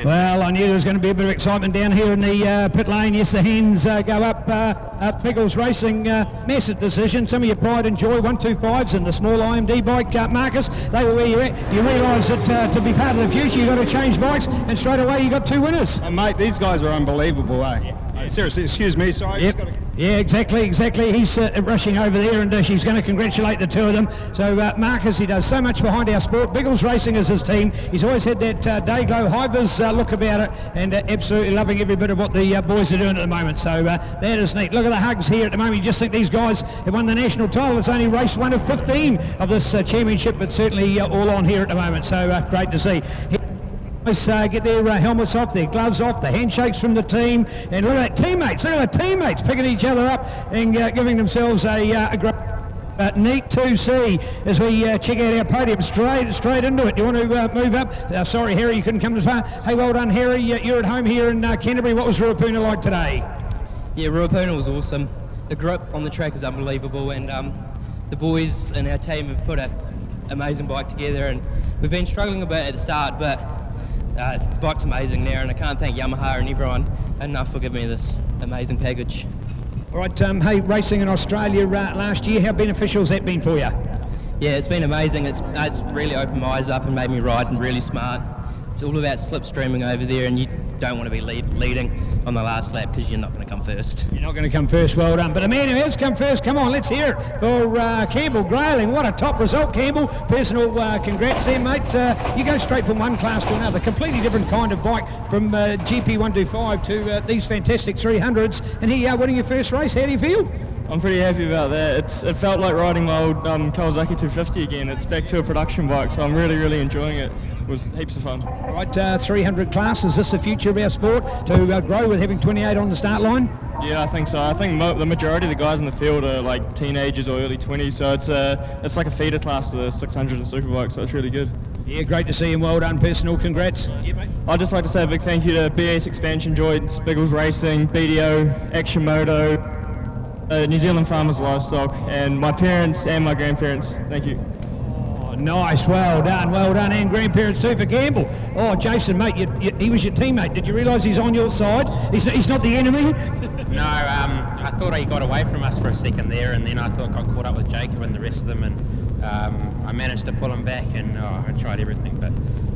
Well, I knew there was going to be a bit of excitement down here in the pit lane. Yes, the hands go up. Biggles Racing, massive decision. Some of your pride and joy 125s and the small IMD bike, Marcus, they were where you're at. You realise that to be part of the future, you've got to change bikes, and straight away you got 2 winners. Mate, these guys are unbelievable, eh? Seriously, excuse me, sorry. Yep. Yeah, exactly. He's rushing over there, and she's going to congratulate the 2 of them. So Marcus, he does so much behind our sport. Biggles Racing is his team. He's always had that day-glow high-vis look about it, and absolutely loving every bit of what the boys are doing at the moment. So that is neat. Look at the hugs here at the moment. You just think these guys have won the national title. It's only race 1 of 15 of this championship, but certainly all on here at the moment. So great to see. Get their helmets off, their gloves off, the handshakes from the team, and look at that teammates. Look at the teammates picking each other up and giving themselves a great neat to see as we check out our podium straight into it. Do you want to move up? Sorry, Harry, you couldn't come this far. Hey, well done, Harry. You're at home here in Canterbury. What was Ruapuna like today? Yeah, Ruapuna was awesome. The grip on the track is unbelievable, and the boys and our team have put an amazing bike together, and we've been struggling a bit at the start, but the bike's amazing now, and I can't thank Yamaha and everyone enough for giving me this amazing package. All right, hey, racing in Australia last year, how beneficial has that been for you? Yeah, it's been amazing. It's really opened my eyes up and made me ride and really smart. It's all about slipstreaming over there, and you don't want to be leading on the last lap because you're not going to come first. You're not going to come first, well done. But the man who has come first, come on, let's hear it for Campbell Grayling. What a top result, Campbell. Personal congrats there, mate. You go straight from one class to another, completely different kind of bike from GP 125 to these fantastic 300s. And here you are winning your first race. How do you feel? I'm pretty happy about that. It felt like riding my old Kawasaki 250 again. It's back to a production bike, so I'm really, really enjoying it. it was heaps of fun. Right, 300 class, is this the future of our sport, to grow with having 28 on the start line? Yeah, I think so. I think the majority of the guys in the field are like teenagers or early 20s, so it's like a feeder class to the 600 and Superbike, so it's really good. Yeah, great to see you, well done, personal congrats. Yeah, mate. I'd just like to say a big thank you to BAS Expansion Joints, Biggles Racing, BDO, Action Moto, New Zealand Farmers Livestock, and my parents and my grandparents. Thank you. Nice, well done, and grandparents too for Gamble. Oh, Jason, mate, he was your teammate. Did you realise he's on your side? He's not the enemy? No, I thought he got away from us for a second there, and then I thought I got caught up with Jacob and the rest of them, and I managed to pull him back, and I tried everything, but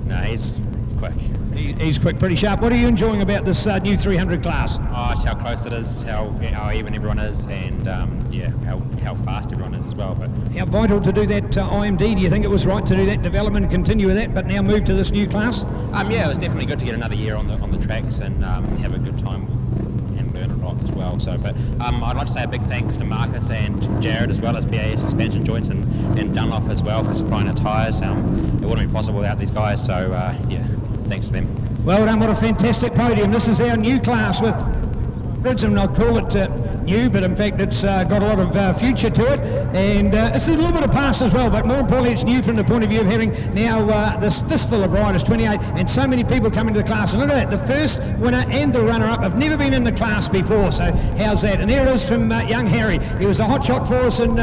no, he's quick. He's quick, pretty sharp. What are you enjoying about this new 300 class? Oh, it's how close it is, how even everyone is, and how fast everyone is as well. But how vital to do that IMD? Do you think it was right to do that development and continue with that, but now move to this new class? Yeah, it was definitely good to get another year on the tracks and have a good time and learn a lot as well. So, but I'd like to say a big thanks to Marcus and Jared as well as BAS Expansion Joints and Dunlop as well for supplying the tyres. It wouldn't be possible without these guys. So thanks to them. Well done, what a fantastic podium. This is our new class with grids, and I'll call it new, but in fact it's got a lot of future to it, and it's a little bit of past as well, but more importantly it's new from the point of view of having now this fistful of riders, 28, and so many people coming to the class. And look at that, the first winner and the runner-up have never been in the class before, so how's that? And there it is from young Harry. He was a hot shot for us in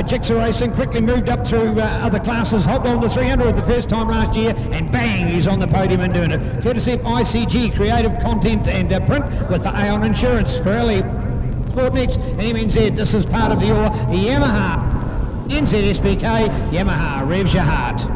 Jigsaw Racing, quickly moved up through other classes, hopped on the 300 the first time last year, and bang, he's on the podium and doing it. Courtesy of ICG, Creative Content and Print, with the Aon Insurance, Pirelli Sport Next, and MNZ. This is part of your Yamaha NZSBK. Yamaha revs your heart.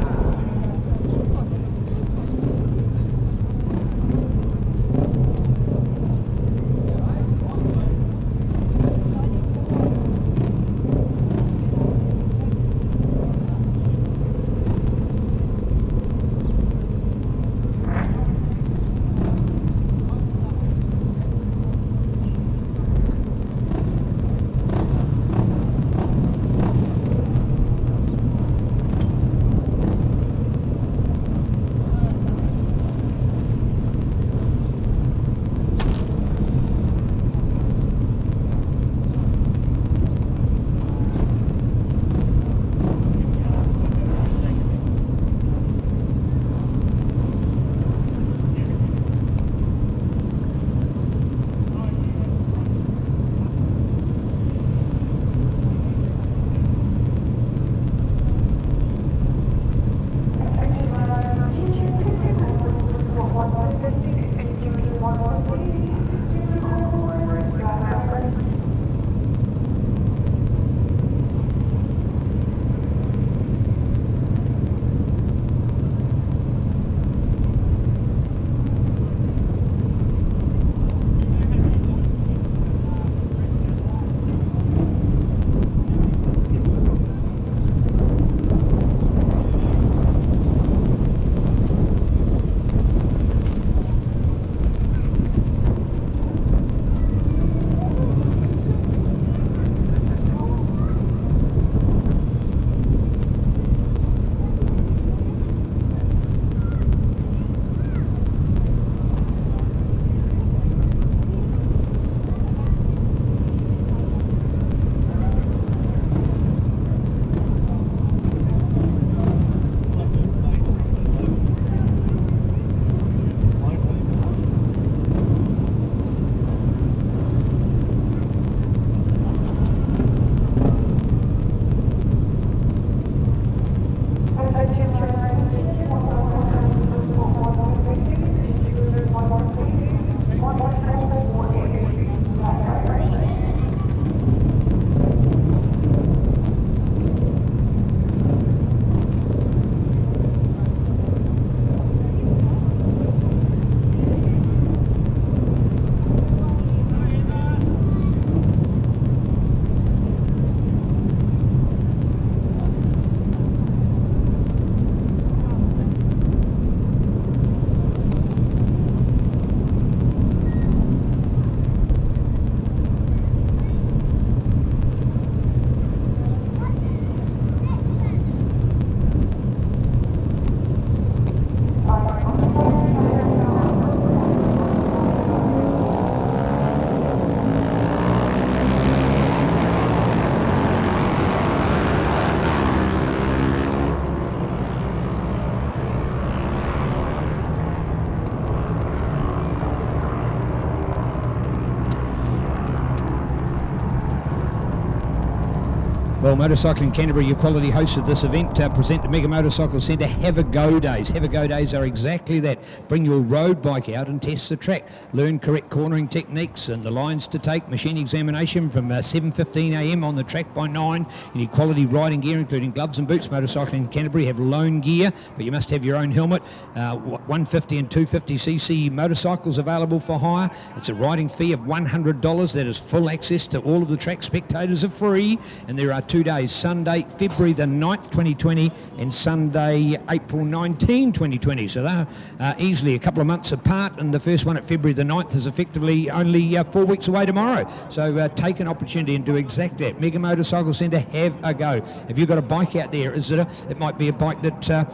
Well, Motorcycling Canterbury, your quality host of this event, present the Mega Motorcycle Centre Have a Go Days. Have a Go Days are exactly that. Bring your road bike out and test the track. Learn correct cornering techniques and the lines to take. Machine examination from 7:15 a.m. on the track by 9. You need quality riding gear, including gloves and boots. Motorcycling Canterbury have loan gear, but you must have your own helmet. 150 and 250cc motorcycles available for hire. It's a riding fee of $100. That is full access to all of the track. Spectators are free, and there are 2 days, Sunday, February the 9th, 2020, and Sunday, April 19, 2020. So they're easily a couple of months apart, and the first one at February the 9th is effectively only 4 weeks away tomorrow. So take an opportunity and do exact that. Mega Motorcycle Centre, have a go. If you've got a bike out there, it might be a bike that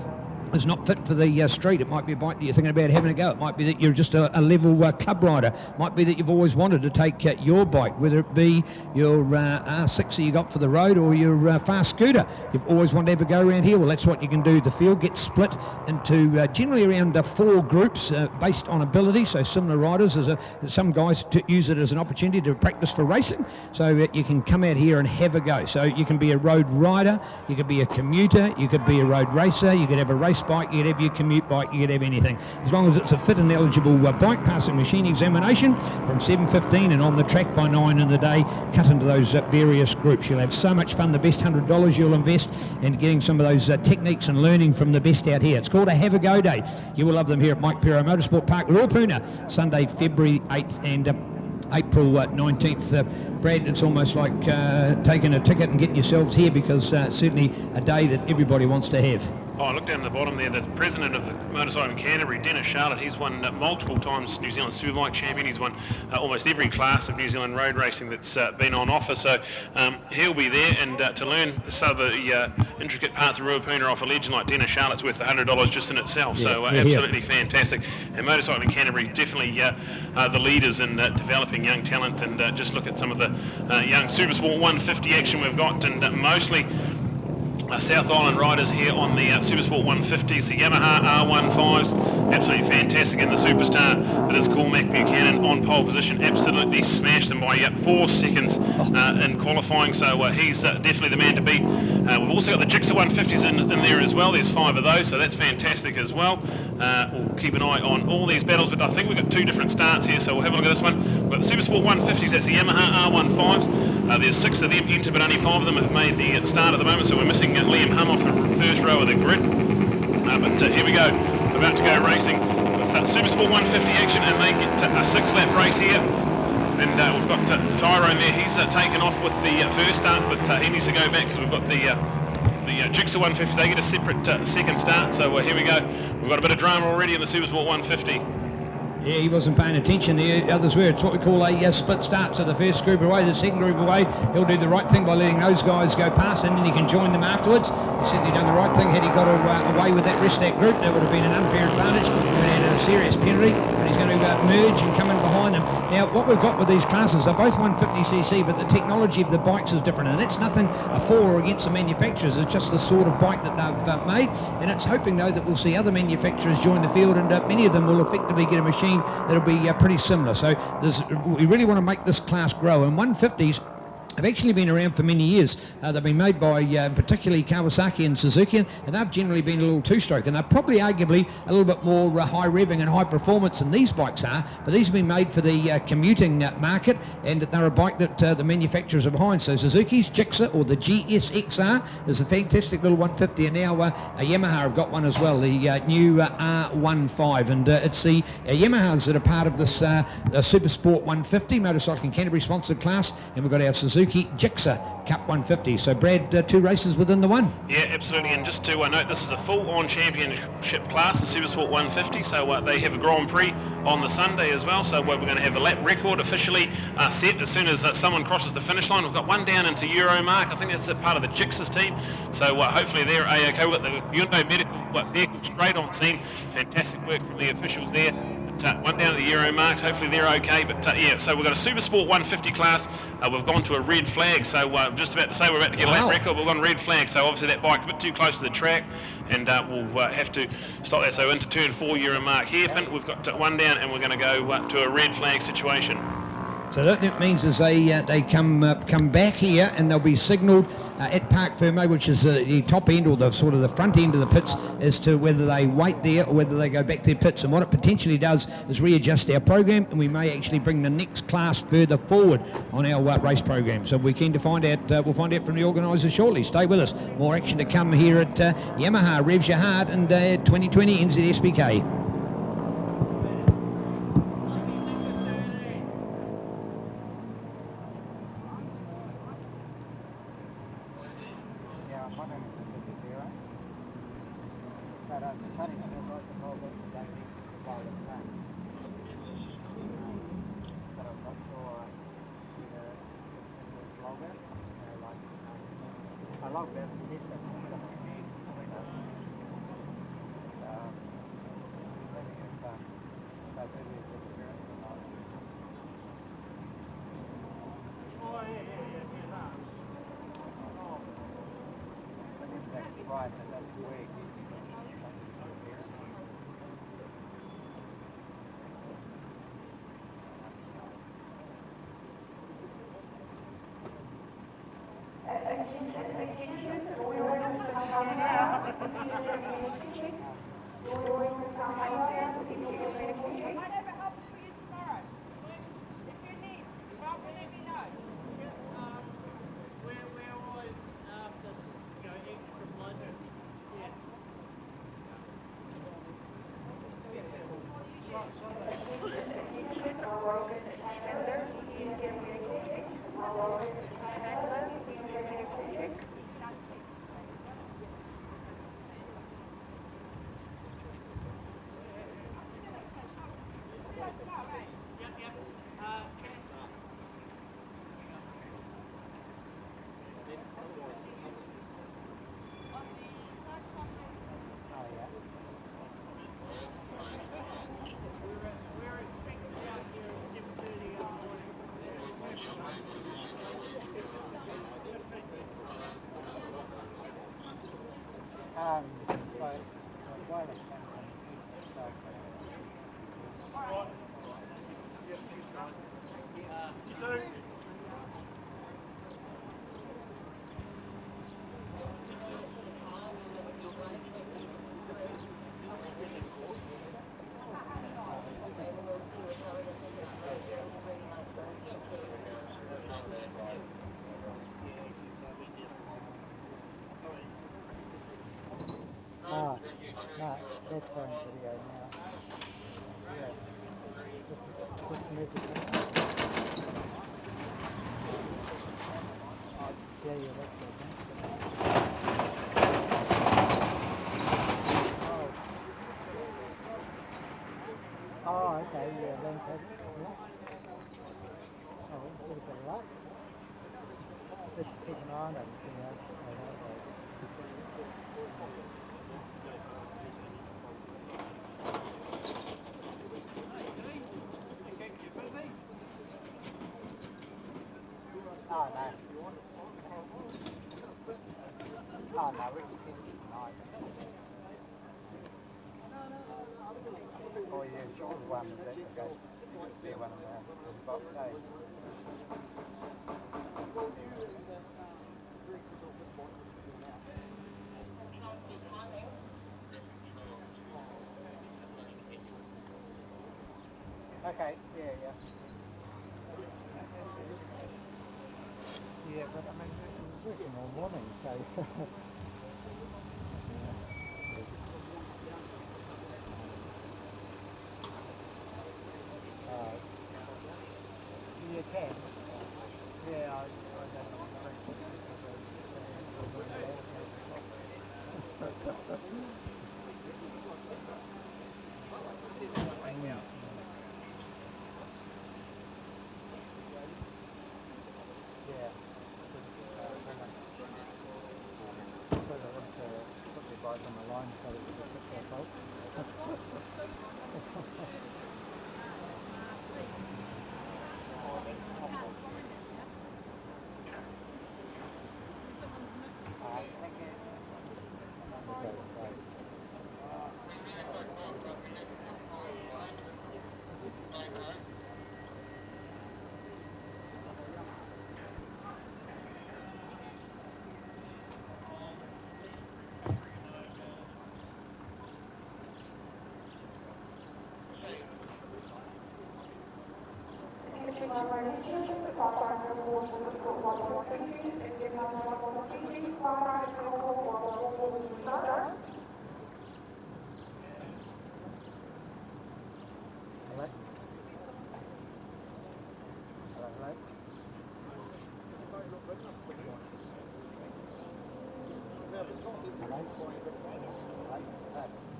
is not fit for the street. It might be a bike that you're thinking about having a go. It might be that you're just a level club rider. It might be that you've always wanted to take your bike, whether it be your R6 that you got for the road or your fast scooter. You've always wanted to have a go around here. Well, that's what you can do. The field gets split into generally around 4 groups based on ability. So similar riders, some guys use it as an opportunity to practice for racing. So you can come out here and have a go. So you can be a road rider, you could be a commuter, you could be a road racer, you could have a race bike, you could have your commute bike, you could have anything. As long as it's a fit and eligible bike, passing machine examination from 7:15 and on the track by 9 in the day, cut into those various groups. You'll have so much fun, the best $100 you'll invest in getting some of those techniques and learning from the best out here. It's called a Have a Go Day. You will love them here at Mike Pero Motorsport Park, Ruapuna, Sunday, February 8th and April 19th. Brad, it's almost like taking a ticket and getting yourselves here, because certainly a day that everybody wants to have. Oh, look down at the bottom there, the president of the Motorcycle Canterbury, Dennis Charlotte, he's won multiple times New Zealand Superbike champion. He's won almost every class of New Zealand road racing that's been on offer, so he'll be there, and to learn some of the intricate parts of Ruapuna off a legend like Dennis Charlotte's worth $100 just in itself, so absolutely fantastic. And Motorcycling Canterbury definitely the leaders in developing young talent, and just look at some of the young Supersport 150 action we've got, and mostly South Island riders here on the Supersport 150s, the Yamaha R15s, absolutely fantastic, and the superstar that is Cormac Buchanan on pole position, absolutely smashed them by 4 seconds in qualifying, so he's definitely the man to beat. We've also got the Gixxer 150s in there as well. There's 5 of those, so that's fantastic as well. We'll keep an eye on all these battles, but I think we've got 2 different starts here, so we'll have a look at this one. We've got the Supersport 150s, that's the Yamaha R15s. There's 6 of them entered, but only 5 of them have made the start at the moment, so we're missing Liam Hum off the first row of the grid. But here we go, about to go racing with Supersport 150 action, and they get a 6-lap race here. And we've got Tyrone there, he's taken off with the first start, but he needs to go back because we've got the Gixxer 150s, they get a separate second start, so here we go. We've got a bit of drama already in the Supersport 150. Yeah, he wasn't paying attention. The others were. It's what we call a split start. So the first group away, the second group away, he'll do the right thing by letting those guys go past, and then he can join them afterwards. He's certainly done the right thing. Had he got away with that rest of that group, that would have been an unfair advantage. He would have had a serious penalty, and he's going to merge and come in behind them. Now, what we've got with these classes, they're both 150cc, but the technology of the bikes is different, and it's nothing for or against the manufacturers. It's just the sort of bike that they've made, and it's hoping, though, that we'll see other manufacturers join the field, and many of them will effectively get a machine that'll be pretty similar. So we really want to make this class grow, and 150s have actually been around for many years. They've been made by particularly Kawasaki and Suzuki, and they've generally been a little two-stroke, and they're probably arguably a little bit more high revving and high performance than these bikes are, but these have been made for the commuting market, and they're a bike that the manufacturers are behind. So Suzuki's Gixxer, or the GSXR, is a fantastic little 150, and now Yamaha have got one as well, the new R15, and it's the Yamahas that are part of this Supersport 150 Motorcycling Canterbury sponsored class, and we've got our Suzuki Gixxer Cup 150. So Brad, 2 races within the one. Yeah, absolutely, and just to note, this is a full-on championship class, the Supersport 150, so they have a Grand Prix on the Sunday as well, so we're going to have a lap record officially set as soon as someone crosses the finish line. We've got one down into Euromark, I think that's a part of the Gixxer's team, so hopefully they're A-OK. We've got the Hyundai medical vehicle straight on scene, fantastic work from the officials there. One down at the Euro marks, hopefully they're okay, but yeah, so we've got a Supersport 150 class, we've gone to a red flag, so I'm just about to say we're about to get a lap record, but we've gone red flag, so obviously that bike's a bit too close to the track, and we'll have to stop that. So into turn 4 Euro mark hairpin, we've got one down, and we're going to go to a red flag situation. So that means as they come back here, and they'll be signalled at Parc Fermé, which is the top end or the sort of the front end of the pits, as to whether they wait there or whether they go back to their pits. And what it potentially does is readjust our program, and we may actually bring the next class further forward on our race program. So we're keen to find out. We'll find out from the organisers shortly. Stay with us. More action to come here at Yamaha Revs Your Heart and 2020 NZSBK. That's on video now. Yeah. Just move it down. Yeah, that's good. Oh, okay, yeah, then yeah. Oh, a little bit of luck. Let's keep an eye on everything else. Oh, no. Oh, no, we can finish tonight. Oh, yeah, sure, one that goes, yeah, one of the box days. Okay, yeah. Yeah, but I mean, we're working all morning, so... you can. Yeah, I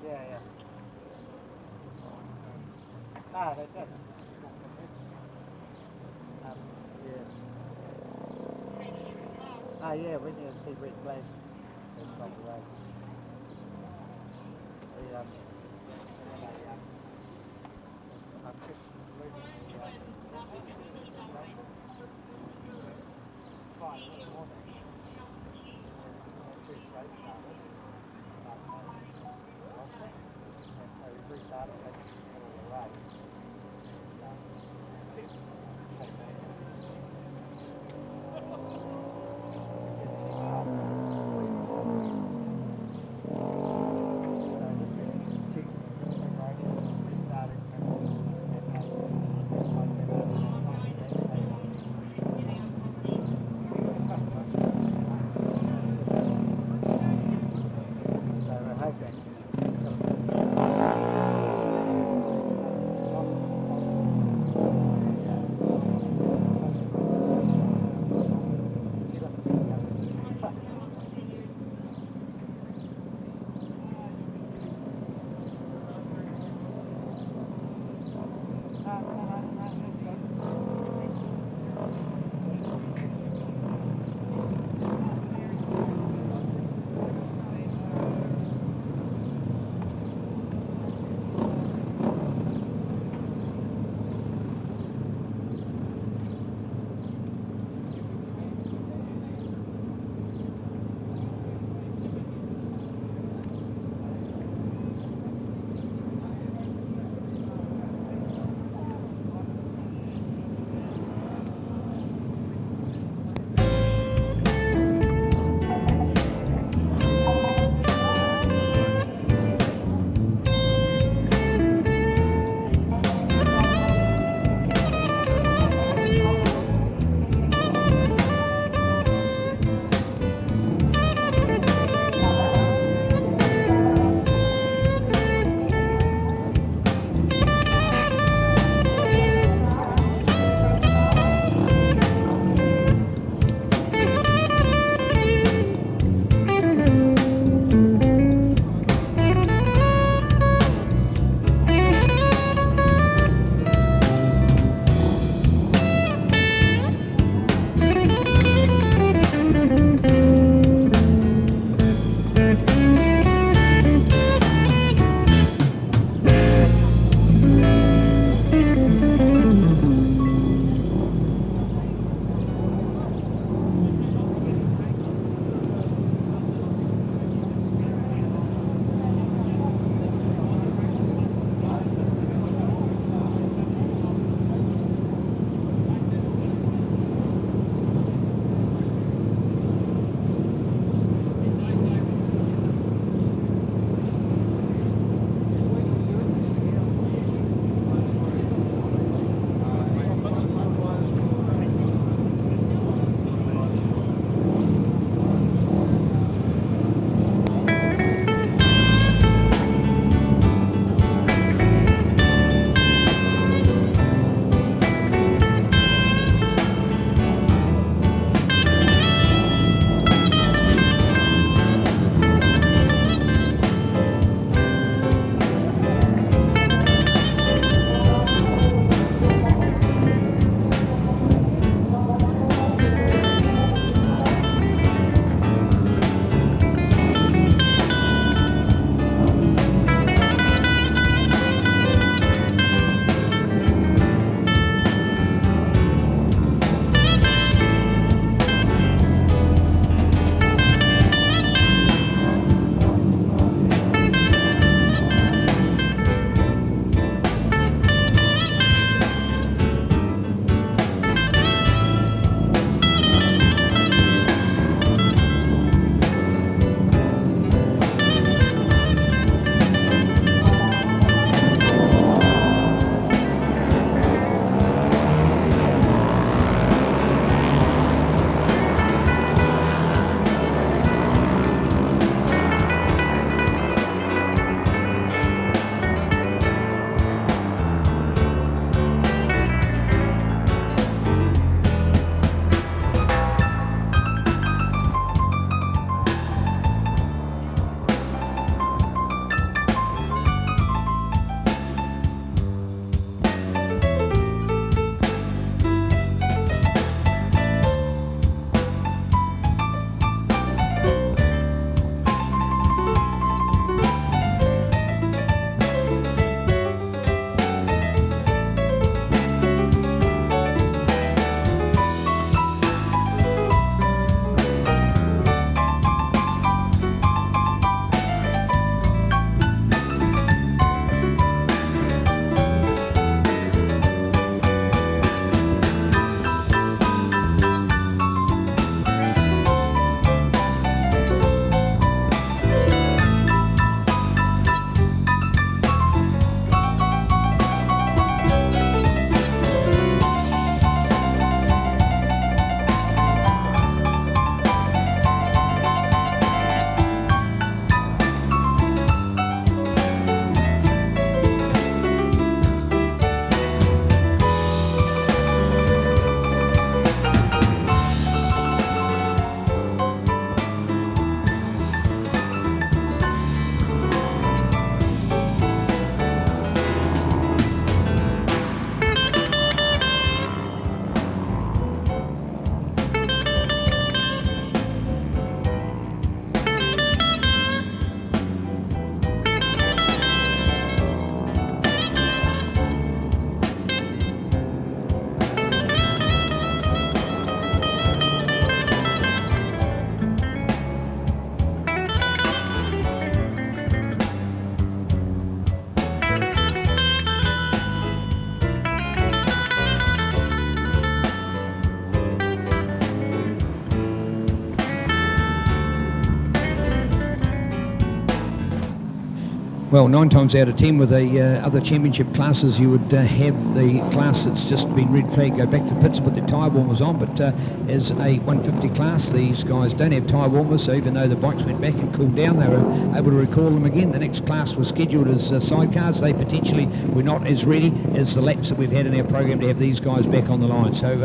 Yeah. Ah, that's it. Yeah, when you see red flag, that's not the way. Well, 9 times out of 10 with the other championship classes, you would have the class that's just been red flagged go back to pits and put their tyre warmers on, but as a 150 class, these guys don't have tyre warmers, so even though the bikes went back and cooled down, they were able to recall them again. The next class was scheduled as sidecars. They potentially were not as ready as the laps that we've had in our program to have these guys back on the line. So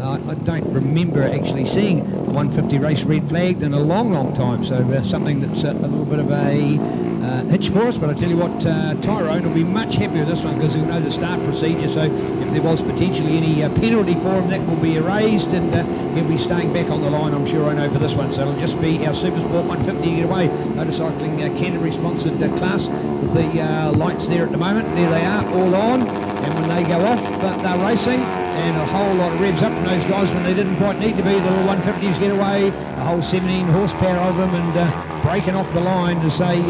I don't remember actually seeing a 150 race red flagged in a long time, so something that's a little bit of a hitch for us. But I tell you what, Tyrone will be much happier with this one because he'll know the start procedure, so if there was potentially any penalty for him, that will be erased, and he'll be staying back on the line, I'm sure, I know, for this one. So it'll just be our Supersport 150 getaway motorcycling Canterbury sponsored class with the lights there at the moment. There they are, all on, and when they go off, they're racing, and a whole lot of revs up from those guys when they didn't quite need to be. The little 150s get away, a whole 17 horsepower of them, and breaking off the line as they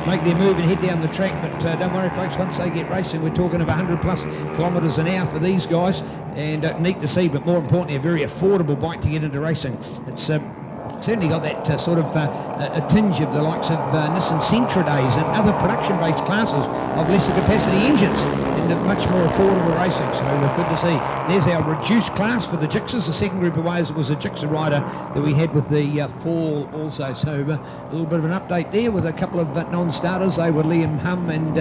make their move and head down the track. But don't worry, folks, once they get racing, we're talking of 100 plus kilometres an hour for these guys, and neat to see, but more importantly, a very affordable bike to get into racing. It's certainly got that sort of a tinge of the likes of Nissan Sentra days and other production-based classes of lesser capacity engines, and much more affordable racing, so good to see. There's our reduced class for the Gixxers. The second group of ways, it was a Gixxer rider that we had with the fall also, so a little bit of an update there with a couple of non-starters. They were Liam Hum and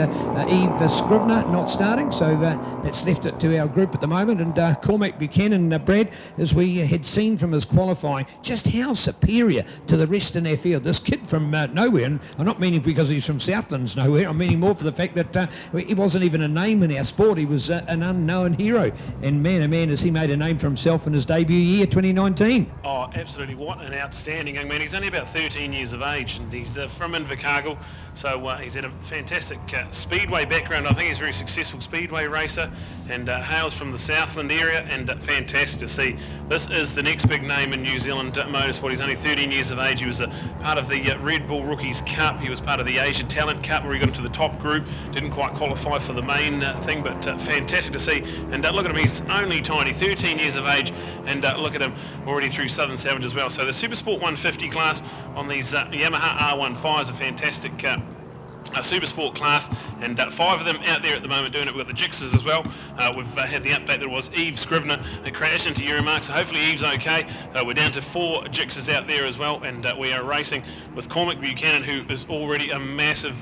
Eve Scrivener not starting, so that's left it to our group at the moment. And Cormac Buchanan, Brad, as we had seen from his qualifying, just how superior to the rest in our field. This kid from nowhere, and I'm not meaning because he's from Southlands nowhere, I'm meaning more for the fact that he wasn't even a name in our sport. He was an unknown hero, and man, oh man, has he made a name for himself in his debut year 2019. Oh, absolutely, what an outstanding young man. He's only about 13 years of age, and he's from Invercargill, so he's had a fantastic speedway background. I think he's a very successful speedway racer, and hails from the Southland area, and fantastic to see. This is the next big name in New Zealand motorsport. He's only 13 years of age. He was a part of the Red Bull Rookies Cup. He was part of the Asia Talent Cup where he got into the top group. Didn't quite qualify for the main thing, but fantastic to see. And look at him, he's only tiny, 13 years of age, and look at him already through Southern Savage as well. So the Supersport 150 class on these Yamaha R15s, a fantastic Supersport class, and 5 of them out there at the moment doing it. We've got the Gixxers as well. We've had the update that it was Eve Scrivener that crashed into Euromark, so hopefully Eve's okay. We're down to 4 Gixxers out there as well, and we are racing with Cormac Buchanan, who is already a massive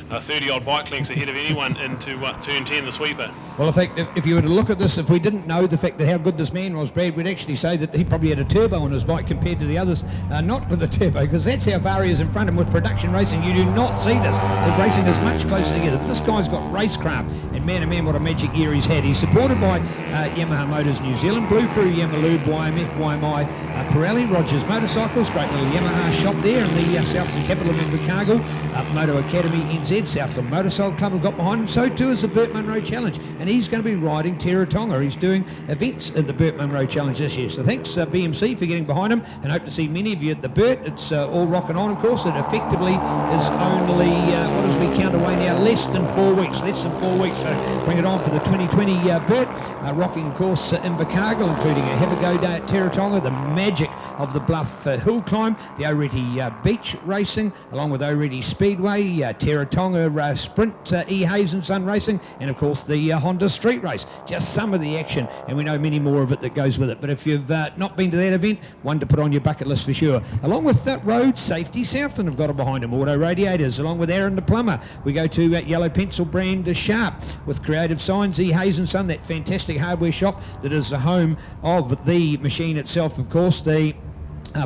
30-odd bike lengths ahead of anyone into turn 10, the sweeper. Well, in fact, if you were to look at this, if we didn't know the fact that how good this man was, Brad, we'd actually say that he probably had a turbo on his bike compared to the others, not with a turbo, because that's how far he is in front of him with production racing. You do not see this. The racing is much closer together. This guy's got racecraft, and man, oh man, what a magic year he's had. He's supported by Yamaha Motors New Zealand, Blue Crew, Yamalube, YMF, YMI, Pirelli, Rogers Motorcycles, great little Yamaha shop there in the Southland capital of Invercargill, Moto Academy NZ, Southland Motorcycle Club have got behind him, so too is the Burt Munro Challenge, and he's going to be riding Teretonga. He's doing events at the Burt Munro Challenge this year, so thanks BMC for getting behind him, and hope to see many of you at the Burt. It's all rocking on, of course. It effectively is only, what does we count away now? Less than 4 weeks, so bring it on for the 2020 Burt, rocking, of course, Invercargill, including a have a go day at Teretonga, the magic of the Bluff hill climb, the Oreti beach racing, along with Oreti Speedway, Teretonga Sprint, E. Hayes and Son Racing, and of course the Honda Street Race. Just some of the action, and we know many more of it that goes with it. But if you've not been to that event, one to put on your bucket list for sure. Along with that, Road Safety Southland have got it behind them, Auto Radiators, along with Aaron the Plumber. We go to Yellow Pencil brand Sharp with Creative Signs, E. Hayes and Son, that fantastic hardware shop that is the home of the machine itself, of course, the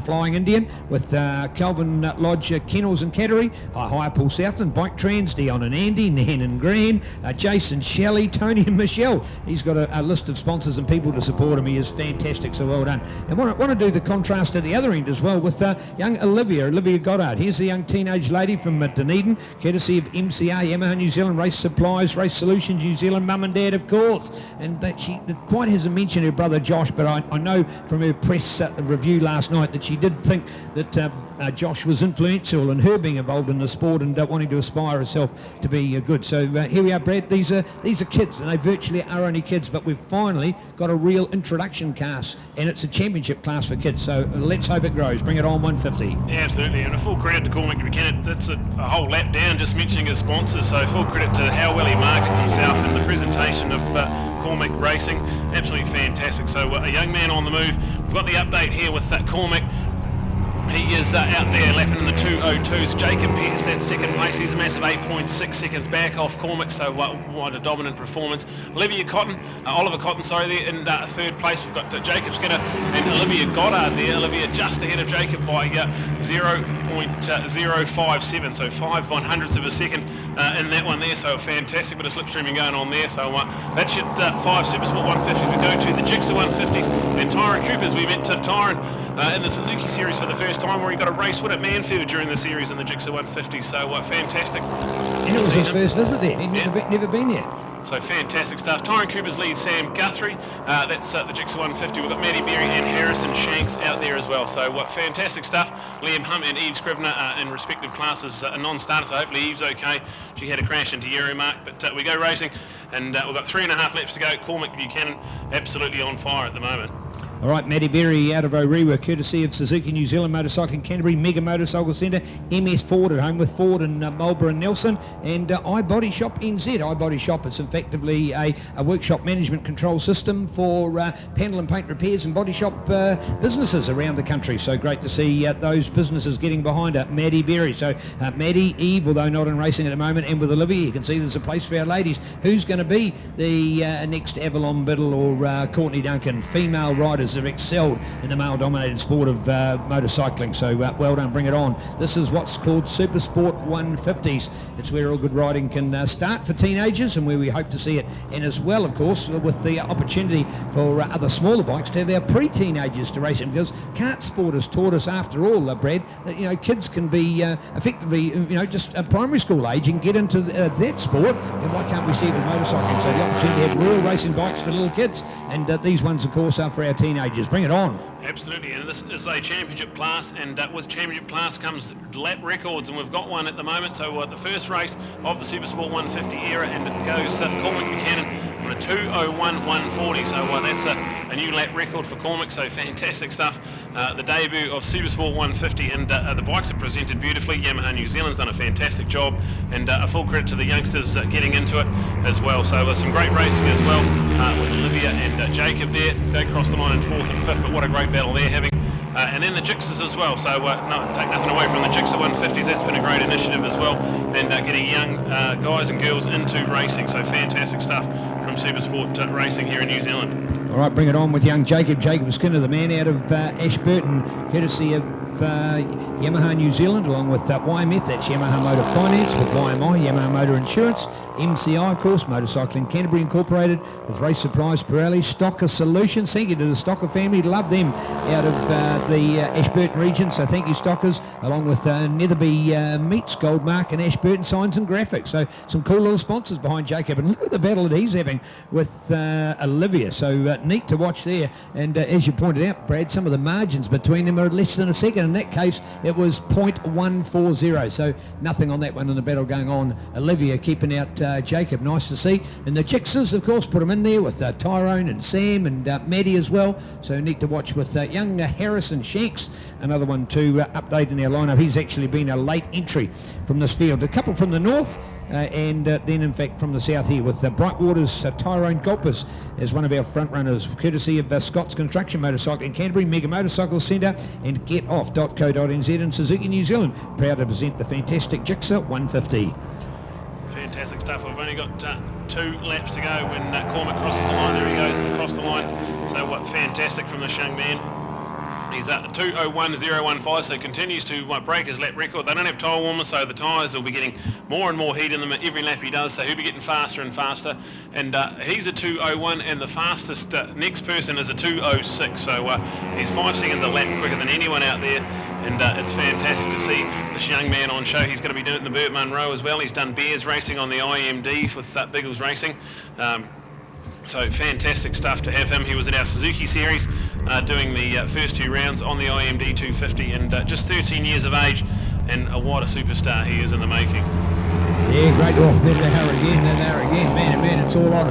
Flying Indian with Calvin Lodge Kennels and Cattery, High Pool Southland, Bike Trans, Dion and Andy, Nan and Gran, Jason Shelley, Tony and Michelle. He's got a list of sponsors and people to support him. He is fantastic, so well done. And want to do the contrast at the other end as well with young Olivia Goddard. Here's a young teenage lady from Dunedin, courtesy of MCA, Yamaha New Zealand Race Supplies, Race Solutions New Zealand, mum and dad, of course. And that she quite hasn't mentioned her brother Josh, but I know from her press review last night that that she did think that Josh was influential in her being involved in the sport and wanting to aspire herself to be good. So here we are, Brad. These are kids, and they virtually are only kids, but we've finally got a real introduction class, and it's a championship class for kids. So let's hope it grows. Bring it on, 150. Yeah, absolutely, and a full credit to Cormac Buchanan. That's a whole lap down, just mentioning his sponsors. So full credit to how well he markets himself and the presentation of Cormac Racing. Absolutely fantastic. So a young man on the move. We've got the update here with Cormac. He is out there lapping in the 2:02s. Jacob Pierce at second place. He's a massive 8.6 seconds back off Cormac, so what a dominant performance. Oliver Cotton there in third place. We've got Jacob Skinner and Olivia Goddard there. Olivia just ahead of Jacob by 0.057, so 5/100ths of a second in that one there, so a fantastic bit of slipstreaming going on there. So that should 5 Supersport 150s we go to the Gixxer 150s, and Tyron Coopers. We met Tyron in the Suzuki Series for the first time, where he got a race win at Manfield during the series in the Gixxer 150, so fantastic. And it was his first visit there. He'd never been there. So fantastic stuff. Tyron Coopers leads Sam Guthrie. That's the Gixxer 150. We've got Maddie Berry and Harrison Shanks out there as well. So fantastic stuff. Liam Hunt and Eve Scrivener in respective classes, a non-starter, so hopefully Eve's okay. She had a crash into Euromark, but we go racing, and we've got 3.5 laps to go. Cormac Buchanan absolutely on fire at the moment. All right, Maddie Berry out of Orewa, courtesy of Suzuki New Zealand Motorcycling Canterbury, Mega Motorcycle Centre, MS Ford at home with Ford and Marlborough and Nelson, and iBody Shop NZ. iBody Shop is effectively a workshop management control system for panel and paint repairs and body shop businesses around the country. So great to see those businesses getting behind Maddie Berry. So Maddie, Eve, although not in racing at the moment, and with Olivia, you can see there's a place for our ladies. Who's going to be the next Avalon Biddle or Courtney Duncan? Female riders have excelled in the male-dominated sport of motorcycling, so well done, bring it on. This is what's called Supersport 150s. It's where all good riding can start for teenagers, and where we hope to see it, and as well, of course, with the opportunity for other smaller bikes to have our pre-teenagers to race it, because kart sport has taught us, after all, Brad, that kids can be effectively just a primary school age and get into that sport, and why can't we see it with motorcycling? So the opportunity to have real racing bikes for little kids, and these ones, of course, are for our teenagers. Bring it on. Absolutely, and this is a championship class, and with championship class comes lap records, and we've got one at the moment. So the first race of the Supersport 150 era, and it goes Cormac Buchanan on a 2:01.140, so that's a new lap record for Cormac, so fantastic stuff. The debut of Supersport 150, and the bikes are presented beautifully. Yamaha New Zealand's done a fantastic job, and a full credit to the youngsters getting into it as well. So some great racing as well with Olivia and Jacob there. They crossed the line in 4th and 5th, but what a great battle they're having. And then the Gixxers as well, so no, take nothing away from the Gixxer 150s, that's been a great initiative as well, and getting young guys and girls into racing, so fantastic stuff from Supersport Racing here in New Zealand. All right, bring it on with young Jacob Skinner, the man out of Ashburton, courtesy of Yamaha New Zealand, along with YMF, that's Yamaha Motor Finance, with YMI, Yamaha Motor Insurance, MCI, of course, Motorcycling Canterbury Incorporated, with Race Supplies Pirelli, Stocker Solutions. Thank you to the Stocker family, love them out of the Ashburton region, so thank you Stockers, along with Netherby Meats, Goldmark and Ashburton Signs and Graphics. So some cool little sponsors behind Jacob, and look at the battle that he's having with Olivia, so neat to watch there. And as you pointed out, Brad, some of the margins between them are less than a second. In that case, it was 0.140, so nothing on that one in the battle going on. Olivia keeping out Jacob, nice to see. And the Gixxers, of course, put them in there with Tyrone and Sam and Maddie as well, so neat to watch with young Harrison Shanks, another one to update in our lineup. He's actually been a late entry from this field. A couple from the north, and then in fact from the south here with Brightwater's Tyrone Golpers as one of our front runners, courtesy of Scott's Construction Motorcycling Canterbury, Mega Motorcycle Centre and getoff.co.nz in Suzuki New Zealand, proud to present the fantastic Gixxer 150. Fantastic stuff. We've only got 2 laps to go when Cormac crosses the line. There he goes across the line, so fantastic from this young man. He's at 2:01.015, so continues to break his lap record. They don't have tyre warmers, so the tyres will be getting more and more heat in them every lap he does, so he'll be getting faster and faster. And he's a 2:01, and the fastest next person is a 2:06, so he's 5 seconds a lap quicker than anyone out there. And it's fantastic to see this young man on show. He's going to be doing the Burt Munro as well. He's done Bears racing on the IMD with Biggles Racing. So fantastic stuff to have him. He was at our Suzuki series doing the first 2 rounds on the IMD 250 and just 13 years of age, and what a superstar he is in the making. Yeah, great. Oh, there again. Man, it's all on.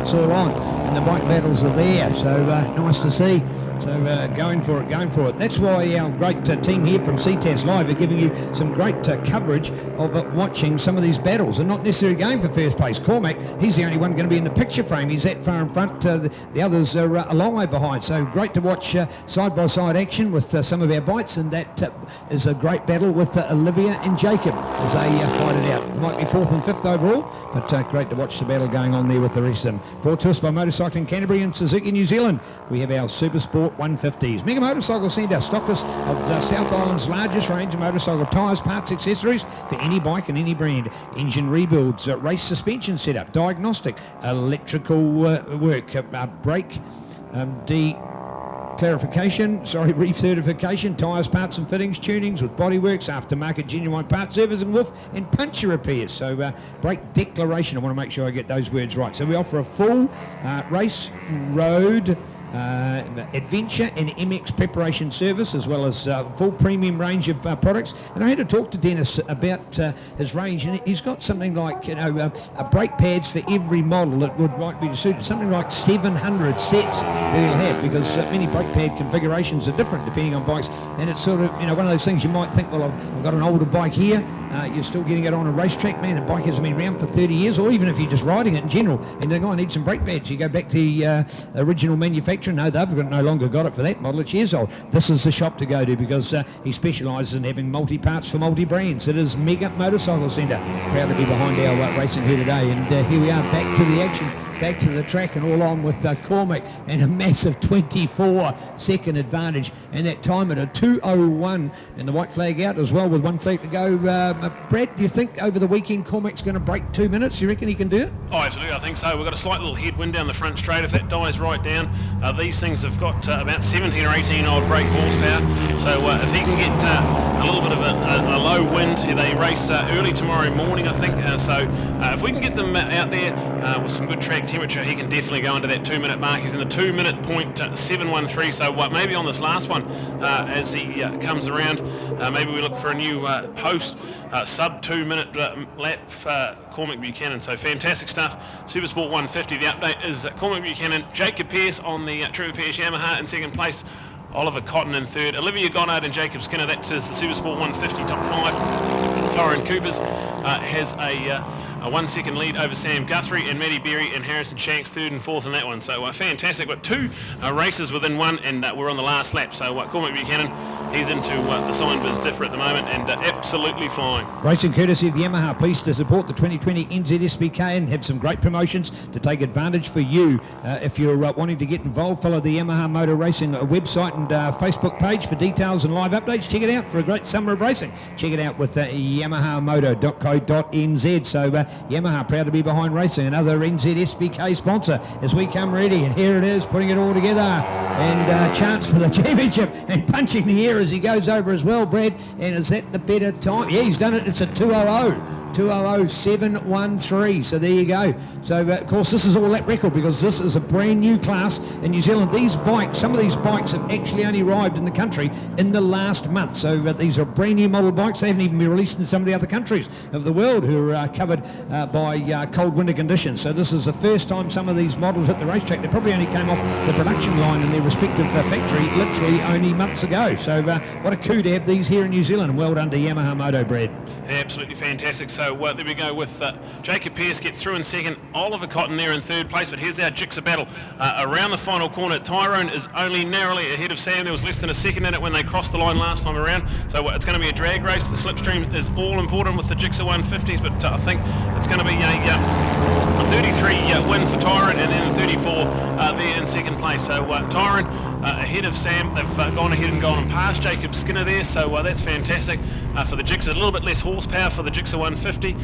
And the bike battles are there, so nice to see. So going for it. That's why our great team here from CTAS Live are giving you some great coverage of watching some of these battles, and not necessarily going for first place. Cormac, he's the only one going to be in the picture frame. He's that far in front. The others are a long way behind. So great to watch side-by-side action with some of our bikes, and that is a great battle with Olivia and Jacob as they fight it out. Might be 4th and 5th overall, but great to watch the battle going on there with the rest of them. Brought to us by Motorcycling Canterbury and Suzuki New Zealand. We have our Supersport 150s. Mega Motorcycle Centre, stockers of South Island's largest range of motorcycle tyres, parts, accessories for any bike and any brand. Engine rebuilds, race suspension setup, diagnostic, electrical work, brake, recertification, tyres, parts and fittings, tunings with bodyworks, aftermarket genuine parts service and wolf, and puncture repairs. So brake declaration, I want to make sure I get those words right. So we offer a full race, road, adventure and MX preparation service, as well as full premium range of products. And I had to talk to Dennis about his range, and he's got something like brake pads for every model that might be suited, something like 700 sets that he'll have, because many brake pad configurations are different depending on bikes, and it's sort of one of those things you might think, well, I've got an older bike here, you're still getting it on a racetrack, man, the bike hasn't been around for 30 years, or even if you're just riding it in general and they go, I need some brake pads, you go back to the original manufacturer. No, they've no longer got it for that model. It's years old. This is the shop to go to, because he specialises in having multi-parts for multi-brands. It is Mega Motorcycle Centre. Proud to be behind our racing here today. And here we are, back to the action, back to the track, and all on with Cormac, and a massive 24-second advantage, and that time at a 2:01, and the white flag out as well with 1 flag to go. Brad, do you think over the weekend Cormac's going to break 2 minutes? You reckon he can do it? Oh, absolutely, I think so. We've got a slight little headwind down the front straight. If that dies right down, these things have got about 17 or 18 odd brake horsepower. So if he can get a little bit of a low wind, they race early tomorrow morning, I think. So if we can get them out there with some good track temperature, he can definitely go into that 2-minute mark. He's in the 2-minute .713. So maybe on this last one, as he comes around, maybe we look for a new post sub 2-minute lap for Cormac Buchanan. So fantastic stuff. Supersport 150. The update is Cormac Buchanan, Jacob Pearce on the Trevor Pearce Yamaha in second place. Oliver Cotton in third, Olivia Goddard and Jacob Skinner. That is the Supersport 150 top 5. Tyrone Coopers has a 1 second lead over Sam Guthrie, and Matty Berry and Harrison Shanks 3rd and 4th in that one. So fantastic. We've got 2 races within one, and we're on the last lap. So Cormac Buchanan, he's into the sign biz dipper at the moment, and absolutely flying. Racing courtesy of Yamaha, pleased to support the 2020 NZSBK and have some great promotions to take advantage for you. If you're wanting to get involved, follow the Yamaha Motor Racing website and Facebook page for details and live updates. Check it out for a great summer of racing. Check it out with yamahamoto.co.nz. So Yamaha proud to be behind racing, another NZSBK sponsor as we come ready, and here it is, putting it all together, and chance for the championship, and punching the air as he goes over as well, Brad. And is that the better time? Yeah, he's done it. It's a 2:00.713. So there you go. So of course this is all lap record, because this is a brand new class in New Zealand. These bikes, some of these bikes have actually only arrived in the country in the last month. So these are brand new model bikes. They haven't even been released in some of the other countries of the world who are covered by cold winter conditions. So this is the first time some of these models hit the racetrack. They probably only came off the production line in their respective factory literally only months ago. So what a coup to have these here in New Zealand. Well done to Yamaha Moto, Brad. Absolutely fantastic. So there we go with Jacob Pearce gets through in second, Oliver Cotton there in third place, but here's our Jigsaw battle around the final corner. Tyrone is only narrowly ahead of Sam. There was less than a second in it when they crossed the line last time around, so it's going to be a drag race. The slipstream is all important with the Jigsaw 150s, but I think it's going to be a 33 win for Tyrone, and then a 34 there in second place. So Tyrone ahead of Sam. They've gone ahead and gone and passed Jacob Skinner there, so that's fantastic for the Jigsaw. A little bit less horsepower for the Jigsaw 150,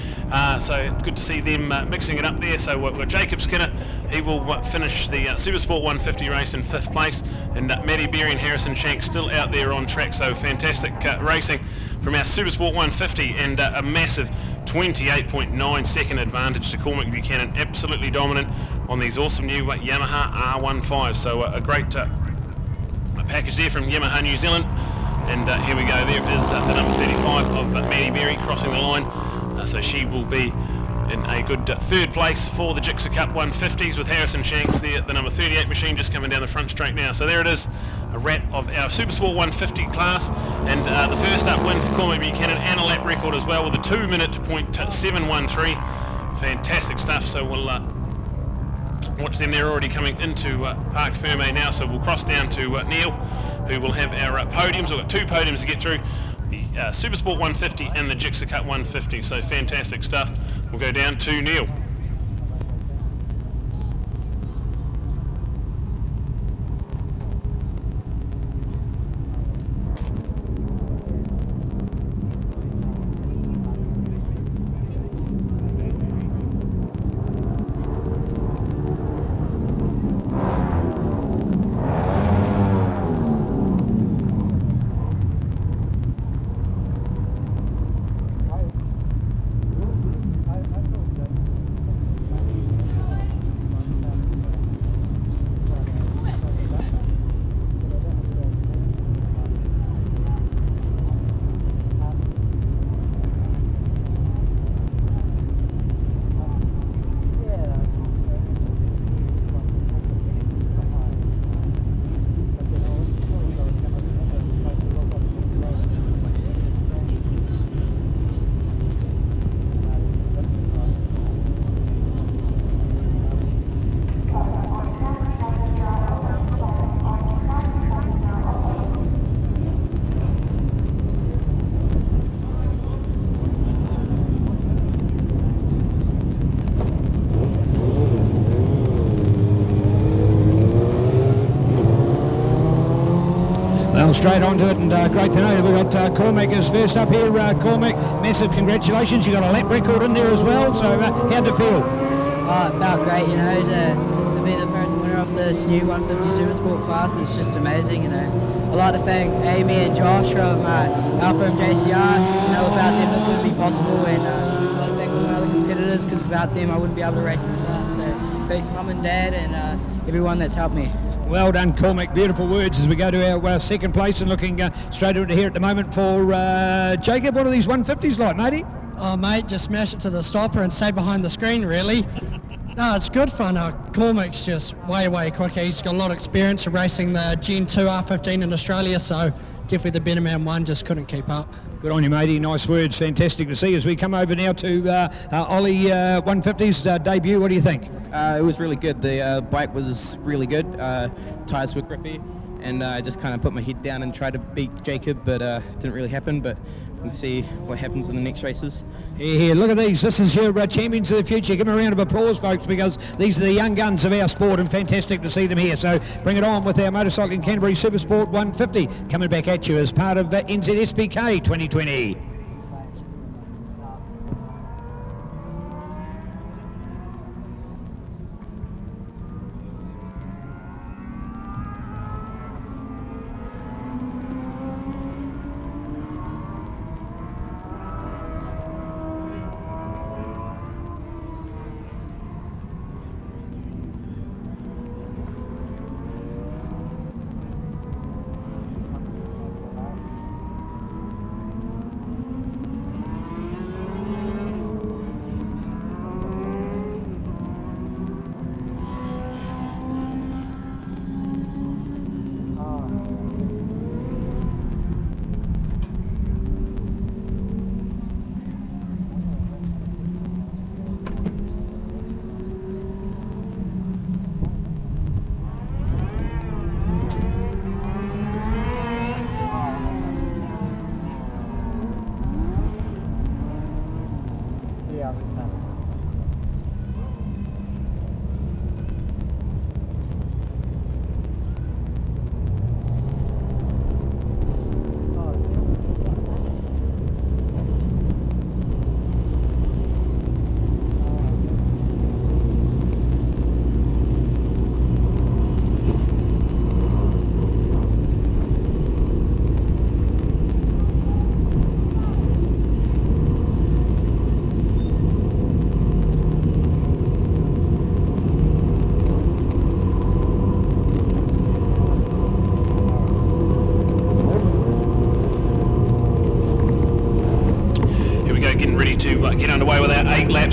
so it's good to see them mixing it up there. So we've got Jacob Skinner. He will finish the Supersport 150 race in 5th place, and Matty Berry and Harrison Shank still out there on track. So fantastic racing from our Supersport 150, and a massive 28.9 second advantage to Cormac Buchanan. Absolutely dominant on these awesome new Yamaha R15. So a great a package there from Yamaha New Zealand. And here we go, there is the number 35 of Maddie Berry crossing the line. So she will be in a good third place for the Gixxer Cup 150s with Harrison Shanks there, the number 38 machine just coming down the front straight now. So there it is, a wrap of our Supersport 150 class, and the first up win for Cormac Buchanan and a lap record as well with a 2-minute .713. Fantastic stuff. So we'll watch them. They're already coming into Parc Fermé now, so we'll cross down to Neil, who will have our podiums. We've got 2 podiums to get through, the Supersport 150 and the Gixxer Cup 150, so fantastic stuff. We'll go down to Neil. Straight onto it, and great to know that we've got Cormac is first up here. Cormac, massive congratulations. You got a lap record in there as well, so how'd it feel? Oh, it felt great, you know, to be the first winner of this new 150 Supersport class. It's just amazing, you know. I'd like to thank Amy and Josh from Alpha and JCR. You know, without them this wouldn't be possible, and I'd like to thank all my other competitors, because without them I wouldn't be able to race this class. So thanks Mum and Dad and everyone that's helped me. Well done, Cormac. Beautiful words as we go to our second place, and looking straight into here at the moment for Jacob. What are these 150s like, matey? Oh, mate, just smash it to the stopper and stay behind the screen, really. No, it's good fun. Cormac's just way quicker. He's got a lot of experience of racing the Gen 2 R15 in Australia, so definitely the better man one, just couldn't keep up. Good on you, matey. Nice words. Fantastic to see. As we come over now to Ollie 150's debut, what do you think? It was really good. The bike was really good. Tyres were grippy, and I just kind of put my head down and tried to beat Jacob, but didn't really happen. But we'll see what happens in the next races. Here, look at these. This is your champions of the future. Give them a round of applause, folks, because these are the young guns of our sport, and fantastic to see them here. So bring it on with our Motorcycling Canterbury Supersport 150 coming back at you as part of NZSBK 2020.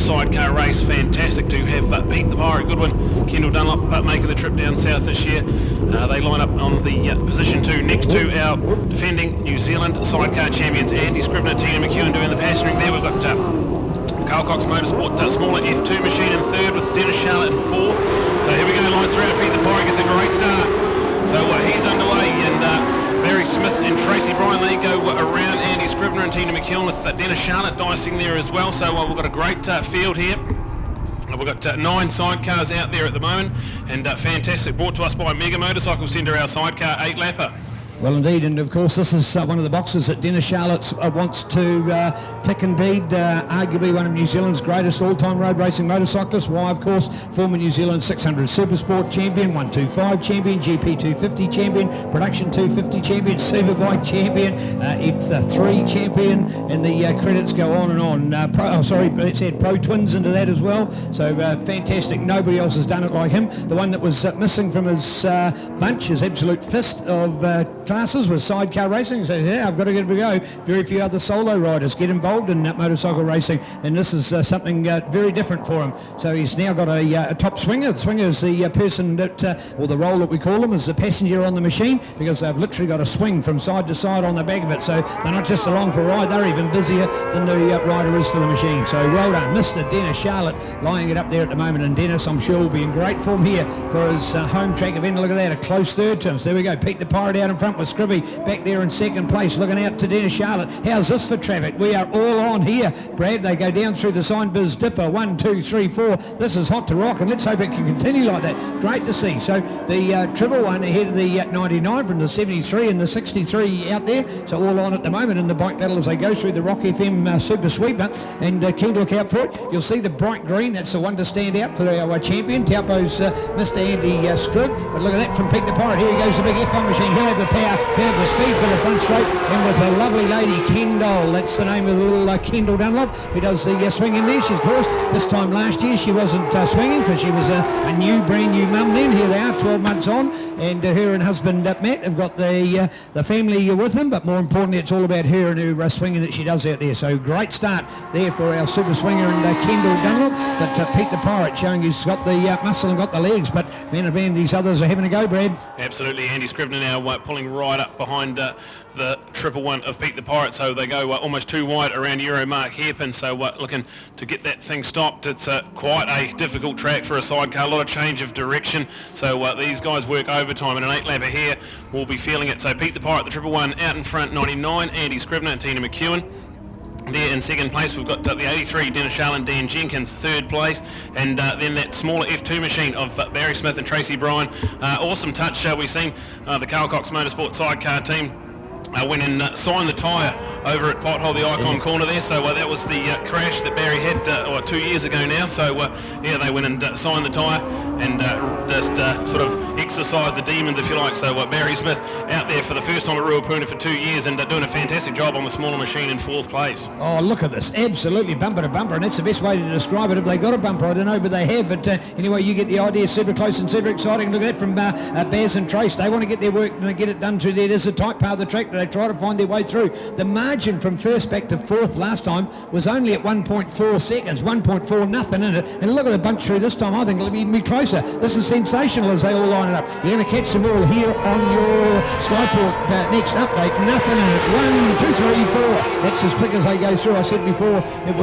sidecar race. Fantastic to have Pete the Pirate Goodwin, Kendall Dunlop making the trip down south this year. They line up on the position 2 next to our defending New Zealand sidecar champions Andy Scrivener, Tina McEwen doing the passengering there. We've got Carl Cox Motorsport smaller F2 machine in 3rd with Dennis Charlotte in 4th. So here we go, lines throughout. Pete the Pirate gets a great start. So he's underway, and Barry Smith and Tracy Bryan, they go around Andy Scrivener and Tina McKeown with Dennis Charlotte dicing there as well. So we've got a great field here. We've got 9 sidecars out there at the moment, and fantastic, brought to us by Mega Motorcycle Centre, our sidecar 8-lapper. Well, indeed, and of course this is one of the boxes that Dennis Charlotte wants to tick indeed. Arguably one of New Zealand's greatest all-time road racing motorcyclists. Why, of course, former New Zealand 600 Supersport champion, 125 champion, GP 250 champion, Production 250 champion, Superbike champion, F3 champion, and the credits go on and on. It said Pro Twins into that as well. So fantastic. Nobody else has done it like him. The one that was missing from his bunch, his absolute fist of classes with sidecar racing. So yeah, I've got to give it a go. Very few other solo riders get involved in motorcycle racing, and this is something very different for him. So he's now got a top swinger. The swinger is the person that, or the role that we call him, is the passenger on the machine, because they've literally got a swing from side to side on the back of it. So they're not just along for a ride, they're even busier than the rider is for the machine. So well done, Mr. Dennis Charlotte, lining it up there at the moment. And Dennis, I'm sure, will be in great form here for his home track event. Look at that, a close third to him. So there we go, Pete the Pirate out in front with Scrivy back there in 2nd place, looking out to Dennis Charlotte. How's this for traffic? We are all on here, Brad. They go down through the Signbiz dipper, 1, 2, 3, 4. This is hot to rock, and let's hope it can continue like that. Great to see. So the triple one ahead of the 99 from the 73 and the 63 out there. So all on at the moment in the bike battle as they go through the Rock FM Super Sweeper. And keen to look out for it. You'll see the bright green. That's the one to stand out for our champion, Taupo's Mr. Andy Scriv. But look at that from Pete the Pirate. Here he goes, the big F1 machine. He'll have the power, he'll have the speed for the front straight. And with a lovely lady, Kendall. That's the name of the little Kendall Dunlop, who does the swinging there. She's, of course, this time last year she wasn't swinging because she was a brand new mum then. Here they are, 12 months on. And her and husband Matt have got the family with them, but more importantly it's all about her and her swinging that she does out there. So great start there for our super swinger and Kendall Dunlop. But Pete the Pirate showing he's got the muscle and got the legs, but man of man, these others are having a go, Brad. Absolutely. Andy Scrivener now pulling right up behind the triple one of Pete the Pirate, so they go almost too wide around Euromark hairpin. So looking to get that thing stopped. It's quite a difficult track for a sidecar, a lot of change of direction. So these guys work overtime, and an 8-lapper here will be feeling it. So Pete the Pirate, the triple one out in front, 99, Andy Scrivener and Tina McEwen. There in 2nd place we've got the 83, Dennis Charlotte, Dan Jenkins, 3rd place, and then that smaller F2 machine of Barry Smith and Tracy Bryan. Awesome touch. We've seen the Carl Cox Motorsport sidecar team went and signed the tyre over at Pothole, the Icon corner there. So that was the crash that Barry had 2 years ago now. So yeah, they went and signed the tyre and just sort of exercised the demons, if you like. So Barry Smith out there for the first time at Ruapuna for 2 years and doing a fantastic job on the smaller machine in 4th place. Oh, look at this, absolutely bumper to bumper, and that's the best way to describe it. If they got a bumper, I don't know, but they have. But anyway, you get the idea. Super close and super exciting. Look at that from Baz and Trace. They want to get their work and get it done through there. There's a tight part of the track that they try to find their way through. The margin from first back to 4th last time was only at 1.4 seconds, 1.4 nothing in it. And look at the bunch through this time. I think it'll even be closer. This is sensational as they all line it up. You're going to catch them all here on your Skyport next update. Nothing in it. 1, 2, 3, 4. That's as quick as they go through. I said before it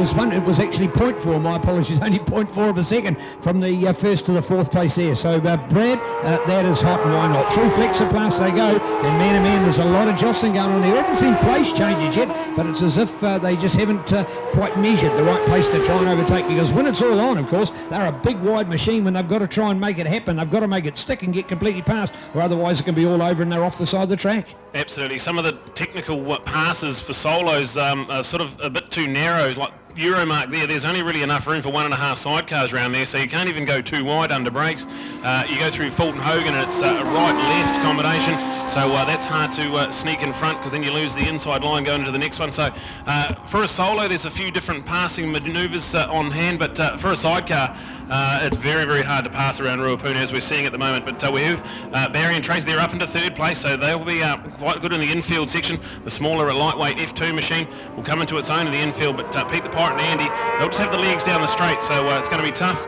was actually 0.4. My apologies, only 0.4 of a second from the 1st to the 4th place there. So Brad, that is hot, and why not? Through Flexiplus they go, and man to man, there's a lot of jostling going on there. I haven't seen place changes yet, but it's as if they just haven't quite measured the right place to try and overtake, because when it's all on, of course, they're a big wide machine. When they've got to try and make it happen, they've got to make it stick and get completely past, or otherwise it can be all over and they're off the side of the track. Absolutely. Some of the technical passes for solos are sort of a bit too narrow, like Euromark there's only really enough room for 1.5 sidecars around there, so you can't even go too wide under brakes. You go through Fulton Hogan and it's a right-left combination, so that's hard to sneak in front, because then you lose the inside line going to the next one. So for a solo there's a few different passing manoeuvres on hand, but for a sidecar It's very, very hard to pass around Ruapuna as we're seeing at the moment, but we have Barry and Tracy, they're up into third place, so they'll be quite good in the infield section. The smaller lightweight F2 machine will come into its own in the infield, but Pete the Pirate and Andy, they'll just have the legs down the straight, so it's going to be tough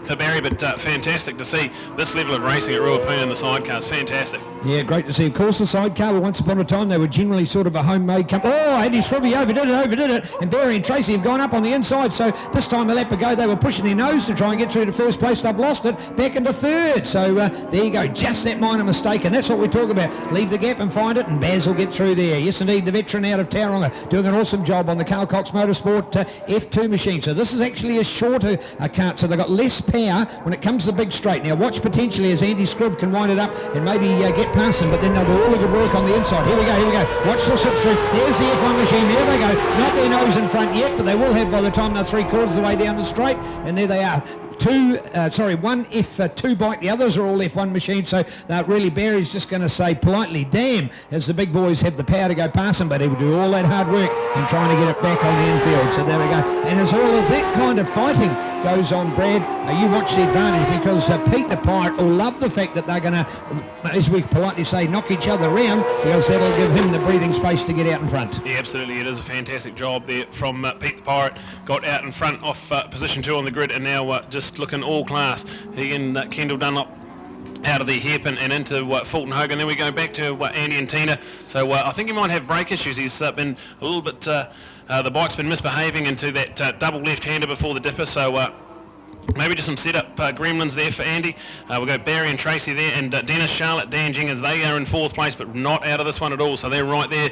for Barry, but fantastic to see this level of racing at Ruapuna in the sidecars. Fantastic. Yeah, great to see. Of course, the sidecar, well, once upon a time, they were generally sort of a homemade company. Oh, Andy Scrivey overdid it. And Barry and Tracy have gone up on the inside. So this time a lap ago, they were pushing their nose to try and get through to first place. They've lost it back into third. So there you go. Just that minor mistake. And that's what we talk about. Leave the gap and find it, and Baz will get through there. Yes, indeed, the veteran out of Tauranga doing an awesome job on the Carl Cox Motorsport F2 machine. So this is actually a shorter cart. So they've got less power when it comes to the big straight. Now watch potentially as Andy Scriv can wind it up and maybe get past him, but then they'll do all the good work on the inside. Here we go. Watch the slip through. There's the F1 machine. There they go. Not their nose in front yet, but they will have by the time they're 3/4 of the way down the straight. And there they are. One F2 bike, the others are all F1 machines, so really Barry's just going to say politely, damn, as the big boys have the power to go past him, but he will do all that hard work in trying to get it back on the infield. So there we go. And as all as that kind of fighting goes on, Brad, you watch the advantage, because Pete the Pirate will love the fact that they're going to, as we politely say, knock each other around, because that'll give him the breathing space to get out in front. Yeah, absolutely. It is a fantastic job there from Pete the Pirate. Got out in front off position 2 on the grid, and now just looking all class. He and Kendall Dunlop out of the hairpin and into Fulton Hogan. Then we go back to Andy and Tina. So I think he might have brake issues. He's been a little bit, the bike's been misbehaving into that double left-hander before the dipper. So maybe just some setup gremlins there for Andy. We'll go Barry and Tracy there, and Dennis, Charlotte, Dan Jingers, they are in 4th place, but not out of this one at all, so they're right there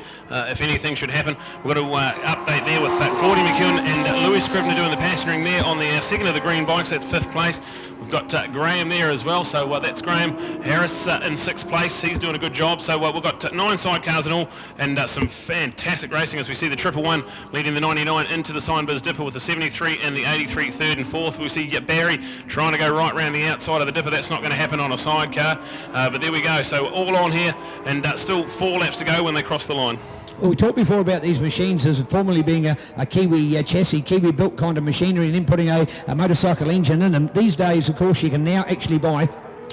if anything should happen. We've got to update there with Gordy McEwen and Louis Scribner doing the passengering there on the second of the green bikes. That's 5th place. We've got Graham there as well, so that's Graham Harris in 6th place. He's doing a good job. So we've got 9 sidecars in all, and some fantastic racing as we see the 111 leading the 99 into the Signbiz Dipper with the 73 and the 83 3rd and 4th. We see Barry trying to go right round the outside of the dipper. That's not going to happen on a sidecar, but there we go. So all on here, and still 4 laps to go when they cross the line. Well, we talked before about these machines as formerly being a Kiwi chassis, Kiwi built kind of machinery, and then putting a motorcycle engine in them. These days, of course, you can now actually buy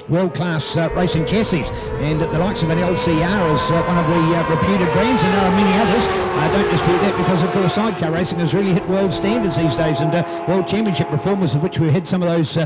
world-class racing chassis, and the likes of an LCR is one of the reputed brands, and there are many others. Don't dispute that, because of course sidecar racing has really hit world standards these days, and world championship performers, of which we've had some of those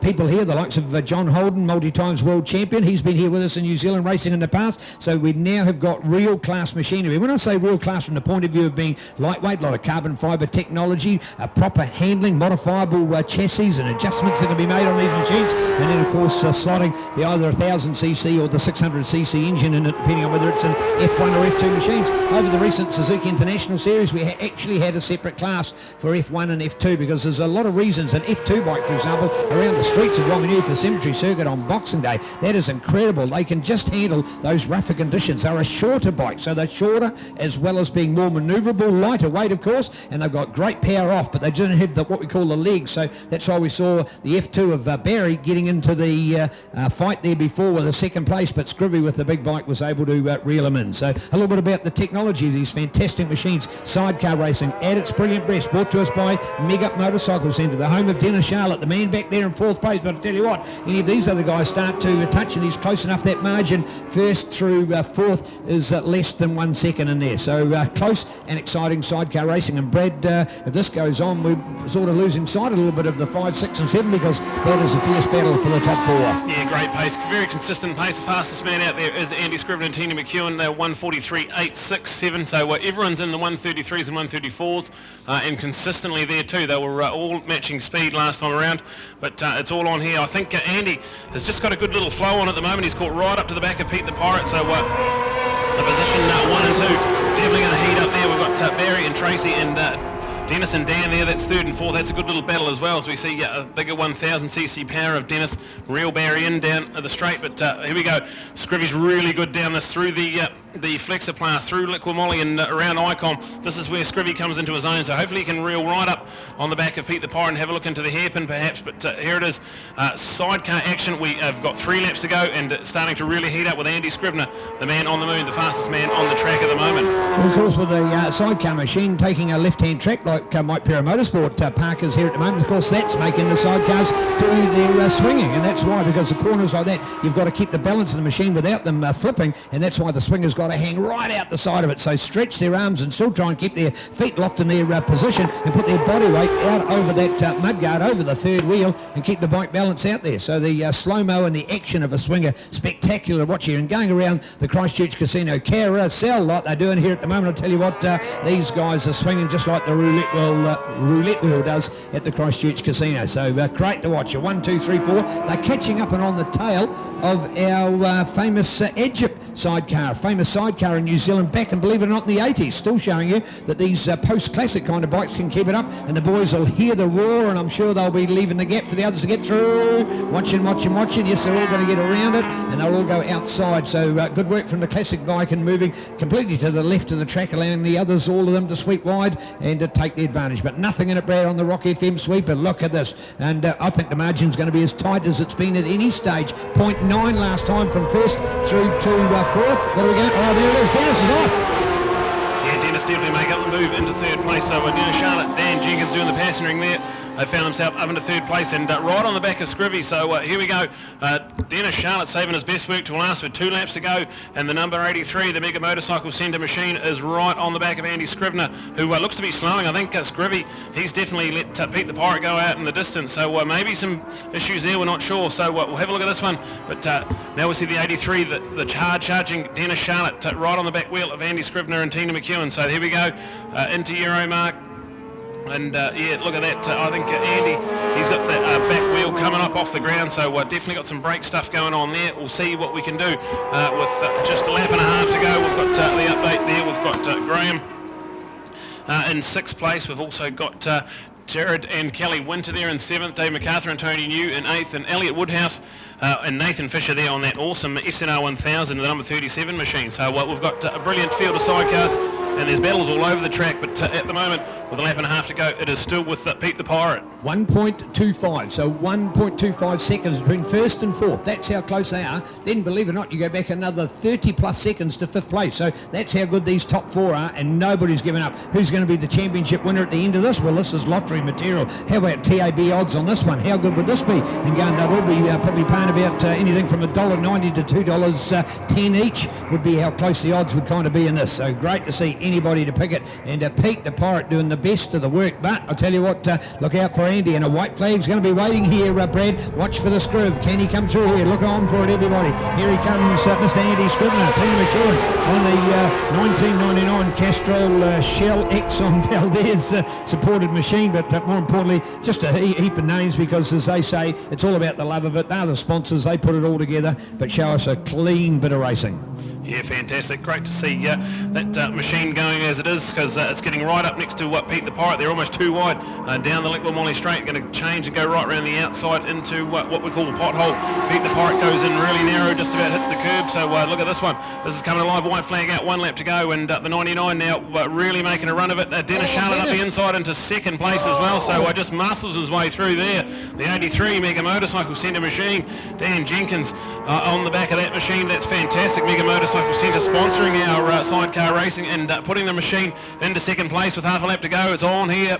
people here, the likes of John Holden, multi-times world champion. He's been here with us in New Zealand racing in the past, so we now have got real class machinery. When I say real class from the point of view of being lightweight, a lot of carbon fibre technology, proper handling, modifiable chassis and adjustments that can be made on these machines, and then of course slotting the either 1000cc or the 600cc engine in it, depending on whether it's an F1 or F2 machines. Over the recent Suzuki International Series, we actually had a separate class for F1 and F2, because there's a lot of reasons. An F2 bike, for example, around the streets of Whanganui for Cemetery Circuit on Boxing Day, that is incredible. They can just handle those rougher conditions. They're a shorter bike, so they're shorter as well as being more manoeuvrable, lighter weight of course, and they've got great power off, but they don't have what we call the legs, so that's why we saw the F2 of Barry getting into the fight there before with a 2nd place, but Scrivey with the big bike was able to reel him in. So a little bit about the technology of these fantastic machines. Sidecar racing at its brilliant best, brought to us by Meg Motorcycle Centre, the home of Dennis Charlotte, the man back there in 4th place. But I tell you what, any of these other guys start to touch, and he's close enough. That margin 1st through 4th is less than 1 second in there, so close and exciting sidecar racing. And Brad, if this goes on, we're sort of losing sight a little bit of the 5, 6 and 7, because that is a fierce battle for the top 4. Yeah, great pace, very consistent pace. The fastest man out there is Andy Scriven and Tina McEwen. They're 1:43.867, so everyone's in the 1:33s and 1:34s, and consistently there too. They were all matching speed last time around, but it's all on here. I think Andy has just got a good little flow on at the moment. He's caught right up to the back of Pete the Pirate, so the position 1 and 2 definitely going to heat up there. We've got Barry and Tracy and Dennis and Dan there. That's 3rd and 4th. That's a good little battle as well, as we see a bigger 1000cc power of Dennis, real Barry in down the straight, but here we go. Scrivy's really good down this through the the flexor pass through Liquimolly and around Icon. This is where Scrivy comes into his own, so hopefully he can reel right up on the back of Pete the Pirate and have a look into the hairpin perhaps, but here it is, sidecar action. We have got 3 laps to go and it's starting to really heat up with Andy Scrivener, the man on the moon, the fastest man on the track at the moment. Well, of course, with the sidecar machine taking a left-hand track like Mike Perra Motorsport Parker's here at the moment, of course that's making the sidecars do their swinging, and that's why, because the corners like that, you've got to keep the balance of the machine without them flipping, and that's why the swinger's got to hang right out the side of it, so stretch their arms and still try and keep their feet locked in their position and put their body weight out over that mudguard, over the third wheel, and keep the bike balance out there. So the slow-mo and the action of a swinger, spectacular to watch here, and going around the Christchurch Casino carousel like they're doing here at the moment. I'll tell you what, these guys are swinging just like the roulette wheel does at the Christchurch Casino. So great to watch. 1, 2, 3, 4. They're catching up and on the tail of our famous Egypt sidecar, famous sidecar in New Zealand back, and believe it or not, in the 80s, still showing you that these post-classic kind of bikes can keep it up, and the boys will hear the roar, and I'm sure they'll be leaving the gap for the others to get through. Watching. Yes, they're all going to get around it, and they'll all go outside. So good work from the classic bike and moving completely to the left of the track, allowing the others, all of them, to sweep wide and to take the advantage. But nothing in it, Brad, on the Rock FM sweeper. Look at this. And I think the margin's going to be as tight as it's been at any stage. 0.9 last time from first through to fourth. What are we going? Oh, there it is. Dennis is off. Yeah, Dennis definitely make up the move into third place. So Charlotte, Dan Jenkins doing the passing ring there. Found himself up into third place and right on the back of Scrivy. So here we go. Dennis Charlotte saving his best work to last with 2 laps to go, and the number 83, the Mega Motorcycle Centre machine, is right on the back of Andy Scrivener, who looks to be slowing. I think Scrivy, he's definitely let Pete the Pirate go out in the distance. So maybe some issues there, we're not sure. So we'll have a look at this one. But now we see the 83, the charging Dennis Charlotte right on the back wheel of Andy Scrivener and Tina McEwen. So here we go into Euromark. And yeah, look at that. I think Andy, he's got the back wheel coming up off the ground, so definitely got some brake stuff going on there. We'll see what we can do with just a lap and a half to go. We've got the update there. We've got Graham in 6th place. We've also got Jared and Kelly Winter there in 7th, Dave MacArthur and Tony New in 8th, and Elliot Woodhouse and Nathan Fisher there on that awesome SNR 1000, the number 37 machine. So we've got a brilliant field of sidecars, and there's battles all over the track, but at the moment, with a lap and a half to go, it is still with Pete the Pirate. 1.25, so 1.25 seconds between first and fourth. That's how close they are. Then, believe it or not, you go back another 30 plus seconds to 5th place. So that's how good these top 4 are, and nobody's given up. Who's going to be the championship winner at the end of this? Well, this is lottery material. How about TAB odds on this one? How good would this be? And going to be probably paying about anything from $1.90 to $2.10 each would be how close the odds would kind of be in this. So great to see anybody to pick it, and Pete the Pirate doing the best of the work. But I'll tell you what, look out for Andy, and a white flag's going to be waiting here, Brad. Watch for the Scriv. Can he come through here? Look on for it, everybody. Here he comes, Mr. Andy Scrivener, Tina McEwen on the 1999 Castrol Shell Exxon Valdez supported machine, but more importantly, just a heap of names, because as they say, it's all about the love of it. They're the sponsors, they put it all together, but show us a clean bit of racing. Yeah, fantastic. Great to see that machine going as it is, because it's getting right up next to Pete the Pirate. They're almost too wide down the Liquimolly straight. Going to change and go right around the outside into what we call a pothole. Pete the Pirate goes in really narrow, just about hits the curb. So look at this one. This is coming alive. White flag out, 1 lap to go, and the 99 now really making a run of it. Dennis Charlotte up the inside into 2nd place as well. So just muscles his way through there. The 83 Mega Motorcycle Centre machine. Dan Jenkins on the back of that machine. That's fantastic. Mega Motorcycle Centre sponsoring our sidecar racing and putting the machine into 2nd place with half a lap to go. It's on here.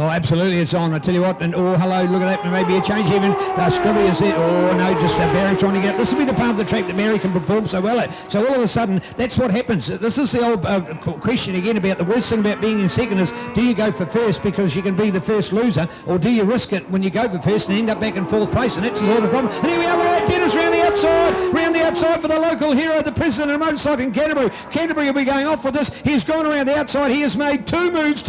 Oh, absolutely, it's on. I tell you what, and oh, hello, look at that, maybe a change even. Scrivy is there. Oh, no, just Barry trying to get. This will be the part of the track that Barry can perform so well at. So all of a sudden, that's what happens. This is the old question again about the worst thing about being in second is, do you go for first because you can be the first loser, or do you risk it when you go for first and end up back in 4th place? And that's the sort of problem. And here we are, look at Dennis round the outside for the local hero, the president of motorcycle in Canterbury. Canterbury will be going off for this. He's gone around the outside. He has made two moves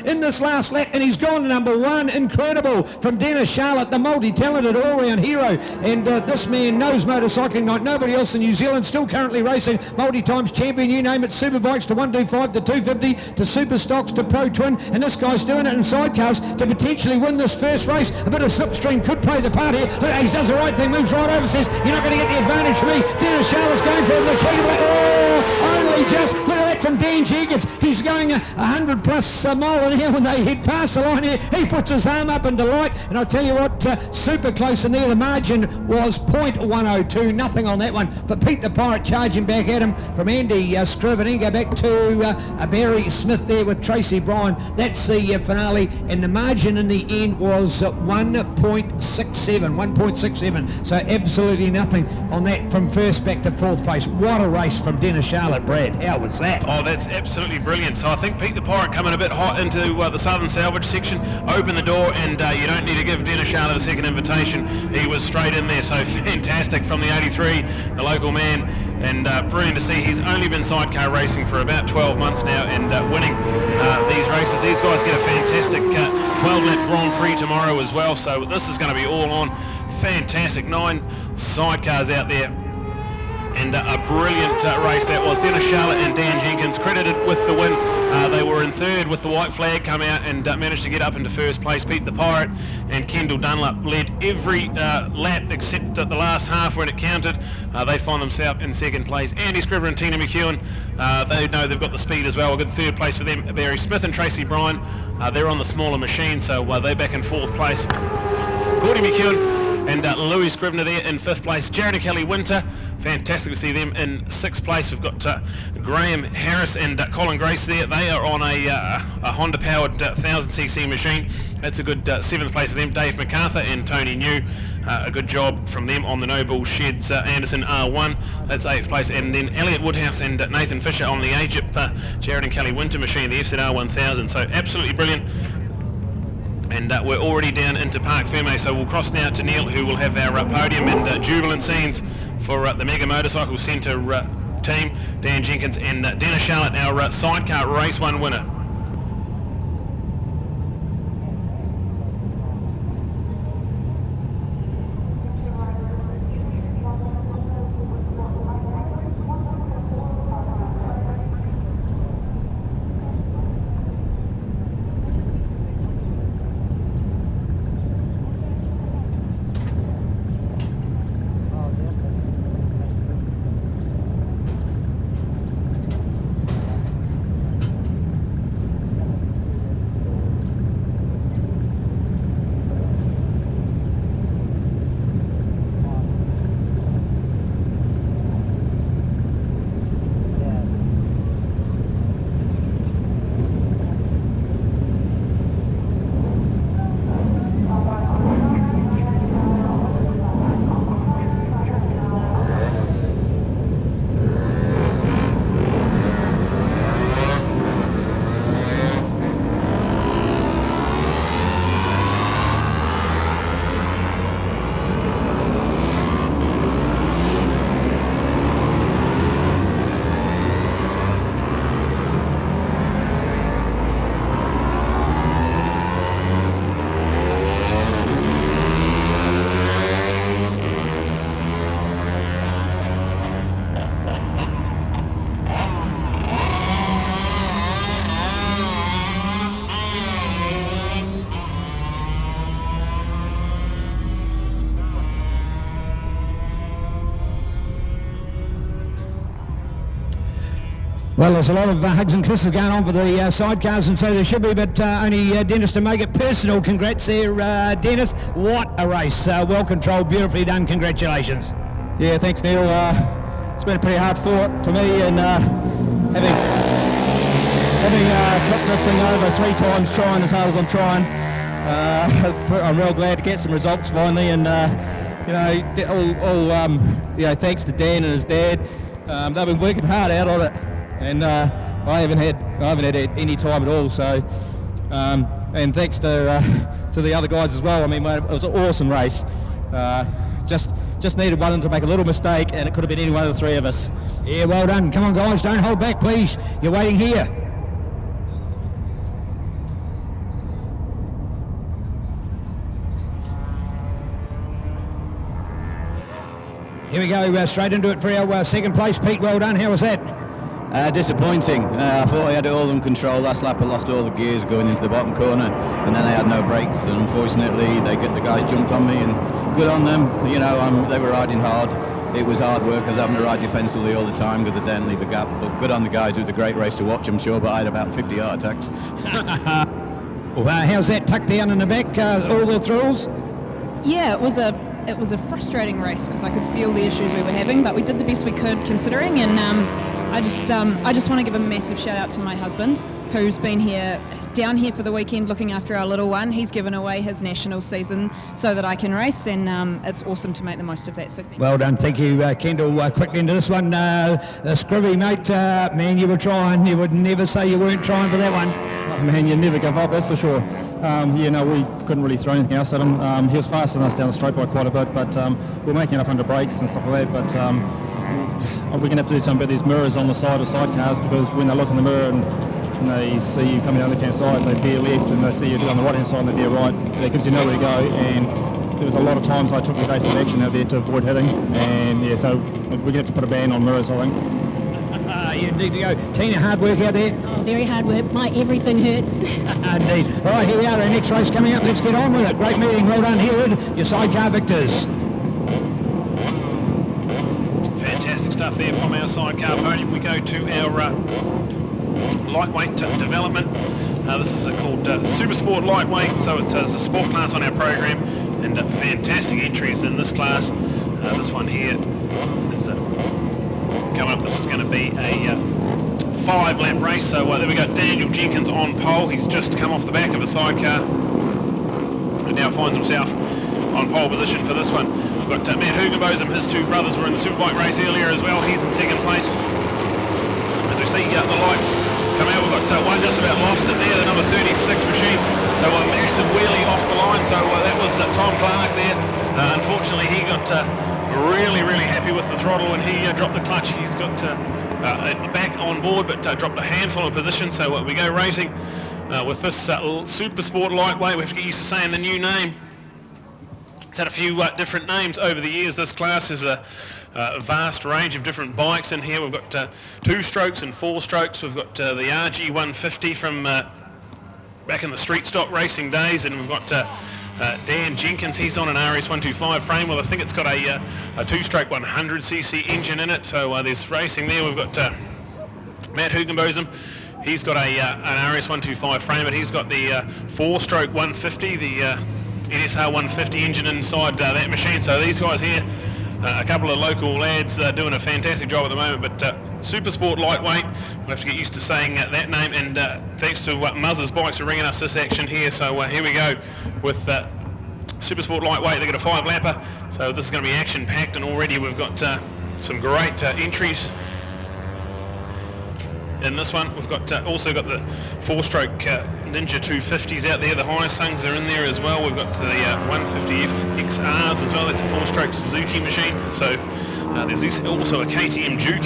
in this last lap, and he's gone to number 1. Incredible from Dennis Charlotte, the multi-talented all-round hero. And this man knows motorcycling like nobody else in New Zealand, still currently racing, multi-times champion, you name it, Superbikes to 125 to 250 to Super Stocks to Pro Twin, and this guy's doing it in sidecars to potentially win this first race. A bit of slipstream could play the part here. Look, he does the right thing, moves right over, says, you're not going to get the advantage from me. Dennis Charlotte's going for it. Oh, only pass. Look at that from Dan Jenkins. He's going 100 plus mile an hour when they head past the line here. He puts his arm up in delight, and I'll tell you what, super close in there. The margin was .102, nothing on that one. For Pete the Pirate charging back at him from Andy Scriven, and go back to Barry Smith there with Tracy Bryan. That's the finale, and the margin in the end was 1.67. So absolutely nothing on that from first back to fourth place. What a race from Dennis Charlotte, Brad. How was that? Oh, that's absolutely brilliant. So I think Pete the Pirate coming a bit hot into the Southern Salvage section, opened the door, and you don't need to give Dennis Charlotte a second invitation. He was straight in there, so fantastic from the 83, the local man, and brilliant to see. He's only been sidecar racing for about 12 months now, and winning these races. These guys get a fantastic 12-lap Grand Prix tomorrow as well, so this is going to be all on. Fantastic, 9 sidecars out there, and a brilliant race that was. Dennis Charlotte and Dan Jenkins credited with the win. They were in third with the white flag come out and managed to get up into first place. Pete the Pirate and Kendall Dunlop led every lap except at the last half when it counted. They find themselves in second place. Andy Scriver and Tina McEwen, they know they've got the speed as well. A good third place for them. Barry Smith and Tracy Bryan, they're on the smaller machine, so they're back in fourth place. Gordy McEwen and Louis Scrivener there in fifth place. Jared and Kelly Winter, fantastic to see them in sixth place. We've got Graham Harris and Colin Grace there. They are on a Honda-powered 1000cc machine. That's a good seventh place for them. Dave MacArthur and Tony New, a good job from them on the Noble Sheds Anderson R1. That's eighth place. And then Elliot Woodhouse and Nathan Fisher on the Egypt Jared and Kelly Winter machine, the FZR 1000. So absolutely brilliant. And we're already down into Parc Ferme, so we'll cross now to Neil, who will have our podium and jubilant scenes for the Mega Motorcycle Centre team, Dan Jenkins and Dennis Charlotte, our sidecar race 1 winner. Well, there's a lot of hugs and kisses going on for the sidecars, and so there should be, but only Dennis to make it personal. Congrats there, Dennis. What a race. Well controlled, beautifully done. Congratulations. Yeah, thanks, Neil. It's been a pretty hard fought for me, and having flipped this thing over 3 times, trying as hard as I'm trying, I'm real glad to get some results finally, and thanks to Dan and his dad. They've been working hard out on it, and I haven't had any time at all. So, and thanks to the other guys as well. I mean, it was an awesome race. Just needed one to make a little mistake, and it could have been any one of the 3 of us. Yeah, well done. Come on, guys, don't hold back, please. You're waiting here. Here we go, straight into it for our second place. Pete, well done. How was that? Disappointing. I thought I had it all in control. Last lap I lost all the gears going into the bottom corner, and then I had no brakes, and unfortunately the guys jumped on me, and good on them. You know, they were riding hard. It was hard work. I was having to ride defensively all the time because I didn't leave a gap, but good on the guys. It was a great race to watch, I'm sure, but I had about 50 heart attacks. Well, how's that tucked down in the back? All the thrills? Yeah, it was a frustrating race because I could feel the issues we were having, but we did the best we could considering, and I just want to give a massive shout out to my husband who's been down here for the weekend looking after our little one. He's given away his national season so that I can race, and it's awesome to make the most of that. So thank Well done, thank you, Kendall. Quickly into this one, Scrivy, mate, man, you were trying. You would never say you weren't trying for that one. Oh, man, you never give up, that's for sure. We couldn't really throw anything else at him. He was faster than us down the straight by quite a bit, but we're making it up under brakes and stuff like that. But we're going to have to do something about these mirrors on the side of sidecars, because when they look in the mirror and they see you coming down the left-hand side, and they veer left, and they see you on the right-hand side and they veer right, that gives you nowhere to go. And there was a lot of times I took evasive action out there to avoid hitting, and so we're going to have to put a ban on mirrors, I think. You need to go. Tina, hard work out there? Oh, very hard work. My everything hurts. Indeed. All right, here we are. Our next race coming up. Let's get on with it. Great meeting. Well done, Herod. Your sidecar victors. Fantastic stuff there from our sidecar podium. We go to our lightweight development. This is called Supersport lightweight, so it's a sport class on our program, and fantastic entries in this class. This one here is coming up. This is going to be a 5-lap race. So there we go. Daniel Jenkins on pole. He's just come off the back of a sidecar and now finds himself on pole position for this one. We've got Matt Hugenbotham. His two brothers were in the Superbike race earlier as well. He's in second place. As we see the lights come out, we've got one just about lost it there, the number 36 machine. So a massive wheelie off the line. So that was Tom Clark there. Unfortunately, he got really happy with the throttle when he dropped the clutch. He's got back on board, but dropped a handful of positions. So we go racing with this Supersport lightweight. We have to get used to saying the new name. It's had a few different names over the years. This class is a vast range of different bikes in here. We've got 2-strokes and 4-strokes. We've got the RG 150 from back in the street stock racing days, and we've got Dan Jenkins. He's on an RS 125 frame. Well, I think it's got a 2-stroke 100cc engine in it. So there's racing there. We've got Matt Hugenbotham. He's got an RS 125 frame, but he's got the 4-stroke 150, the NSR 150 engine inside that machine. So these guys here, a couple of local lads doing a fantastic job at the moment, but Supersport lightweight, we'll have to get used to saying that name, and thanks to Muzzers Bikes for ringing us this action here. So here we go with Supersport lightweight. They've got a 5-lapper, so this is going to be action packed, and already we've got some great entries in this one. We've got also got the 4-stroke Ninja 250s out there. The Hyasungs are in there as well. We've got the 150F XRs as well. That's a 4-stroke Suzuki machine. So there's also a KTM Duke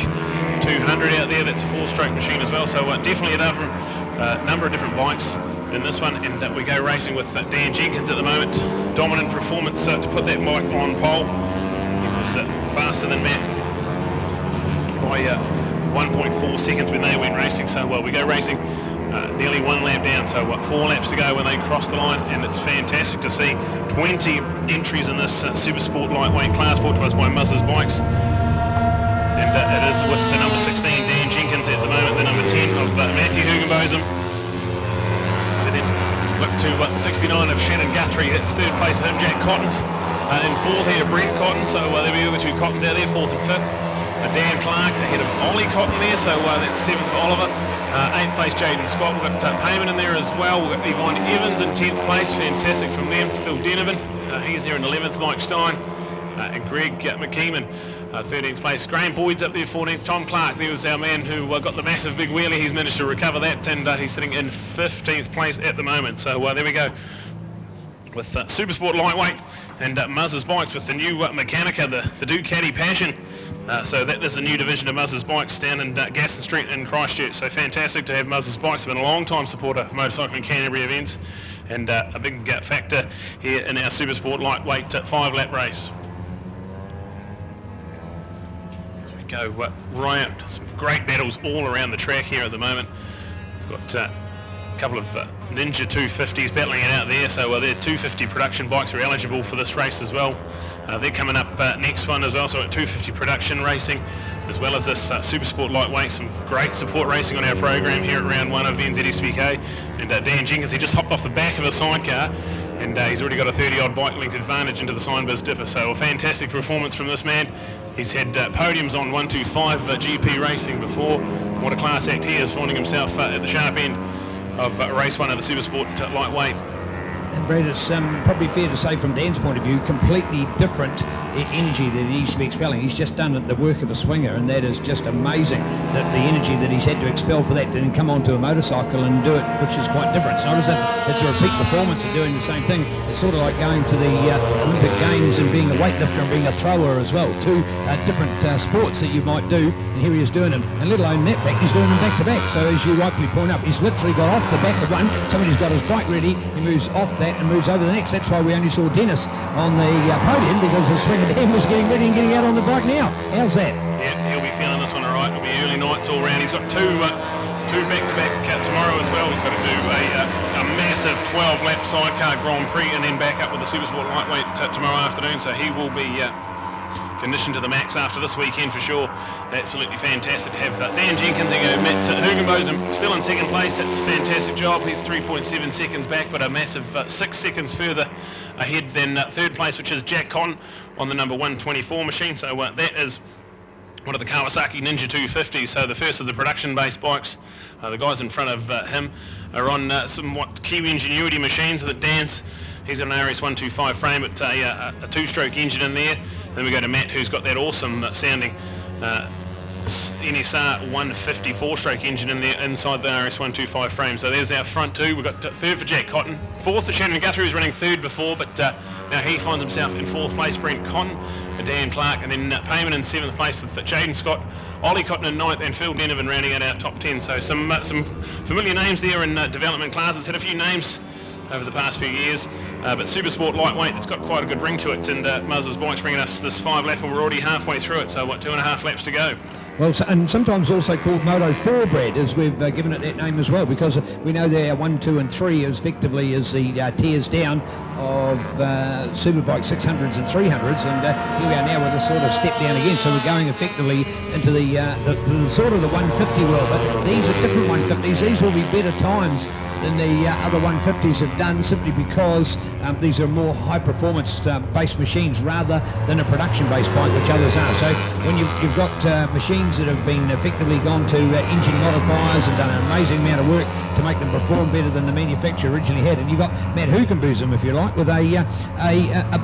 200 out there. That's a 4-stroke machine as well. So definitely a number of different bikes in this one. And we go racing with Dan Jenkins at the moment. Dominant performance to put that bike on pole. He was faster than Matt by 1.4 seconds when they went racing. So we go racing nearly 1 lap down, so 4 laps to go when they cross the line, and it's fantastic to see 20 entries in this Supersport lightweight class brought to us by Muzzers Bikes. And it is with the number 16 Dan Jenkins at the moment, the number 10 of Matthew Hugenbotham, and then look to 69 of Shannon Guthrie. That's 3rd place for him. Jack Cottons in 4th here, Brent Cotton. So there we go, 2 Cottons out there, 4th and 5th. Dan Clark ahead of Ollie Cotton there, so that's 7th for Oliver. 8th place Jaden Scott. We've got Payman in there as well. We've got Yvonne Evans in 10th place, fantastic from them. Phil Denovan, he's there in 11th. Mike Stein and Greg McKeeman, 13th place. Graham Boyd's up there 14th. Tom Clark, there was our man who got the massive big wheelie. He's managed to recover that, and he's sitting in 15th place at the moment. So there we go with Supersport lightweight and Muzzers Bikes with the new Mechanica, the Ducati Passion. So that is a new division of Muzzers Bikes down in Gaston Street in Christchurch. So fantastic to have Muzzers Bikes. They've been a long time supporter of Motorcycling Canterbury events, and a big factor here in our Supersport lightweight 5-lap race. As we go round. Some great battles all around the track here at the moment. We've got a couple of Ninja 250s battling it out there, so their 250 production bikes are eligible for this race as well. They're coming up next one as well, so at 250 production racing, as well as this Supersport lightweight. Some great support racing on our program here at round 1 of NZSBK. And Dan Jenkins, he just hopped off the back of a sidecar, and he's already got a 30-odd bike length advantage into the Signbiz Dipper, so a fantastic performance from this man. He's had podiums on 125 GP racing before. What a class act he is, finding himself at the sharp end of race 1 of the Supersport lightweight. And Brad, it's probably fair to say from Dan's point of view, completely different energy that he needs to be expelling. He's just done the work of a swinger, and that is just amazing, that the energy that he's had to expel for that, to then come onto a motorcycle and do it, which is quite different. It's not as if it's a repeat performance of doing the same thing. It's sort of like going to the Olympic Games and being a weightlifter and being a thrower as well. Two different sports that you might do, and here he is doing them. And let alone that fact, he's doing them back to back. So as you rightfully point out, he's literally got off the back of one, somebody's got his bike ready, he moves off that and moves over the next. That's why we only saw Dennis on the podium, because the swinger Dan was getting ready and getting out on the bike now. How's that? Yeah, he'll be feeling this one all right. It'll be early nights all round. He's got two back-to-back tomorrow as well. He's got to do a massive 12-lap sidecar Grand Prix and then back up with the Supersport lightweight tomorrow afternoon. So he will be conditioned to the max after this weekend for sure. Absolutely fantastic to have Dan Jenkins and Matt Hugenbosen still in second place. That's a fantastic job. He's 3.7 seconds back, but a massive 6 seconds further ahead than third place, which is Jack Cotton on the number 124 machine. So that is one of the Kawasaki Ninja 250s, so the first of the production-based bikes. The guys in front of him are on somewhat Kiwi Ingenuity machines that Dan's. He's got an RS125 frame, but a two-stroke engine in there. Then we go to Matt, who's got that awesome sounding NSR 150 4-stroke engine in there inside the RS125 frame. So there's our front two. We've got third for Jack Cotton. Fourth for Shannon Guthrie, who was running third before, but now he finds himself in fourth place. Brent Cotton, Dan Clark, and then Payman in seventh place with Jaden Scott, Ollie Cotton in ninth, and Phil Denovan rounding out our top 10. So some familiar names there in development classes. Had a few names over the past few years, but Supersport lightweight, it's got quite a good ring to it, and Muzz's bike's bringing us this 5 lap, and we're already halfway through it, so 2.5 laps to go. Well, and sometimes also called Moto 4, Brad, as we've given it that name as well, because we know there 1, 2 and 3 is effectively as the tiers down of Superbike 600s and 300s, and here we are now with a sort of step down again, so we're going effectively into the sort of the 150 world, but these are different 150s. These will be better times than the other 150s have done, simply because these are more high-performance based machines rather than a production-based bike, which others are. So when you've got machines that have been effectively gone to engine modifiers and done an amazing amount of work to make them perform better than the manufacturer originally had, and you've got Matt Hugenbosen, if you like, with a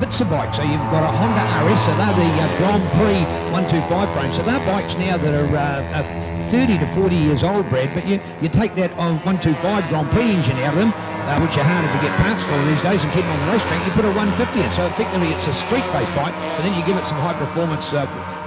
Bitzer bike. So you've got a Honda RS, so they're the Grand Prix 125 frame. So they're bikes now that are 30 to 40 years old, Brad, but you take that 125 Grand Prix engine out of them, which are harder to get parts for these days and keep them on the racetrack, you put a 150 in. So effectively it's a street-based bike, but then you give it some high-performance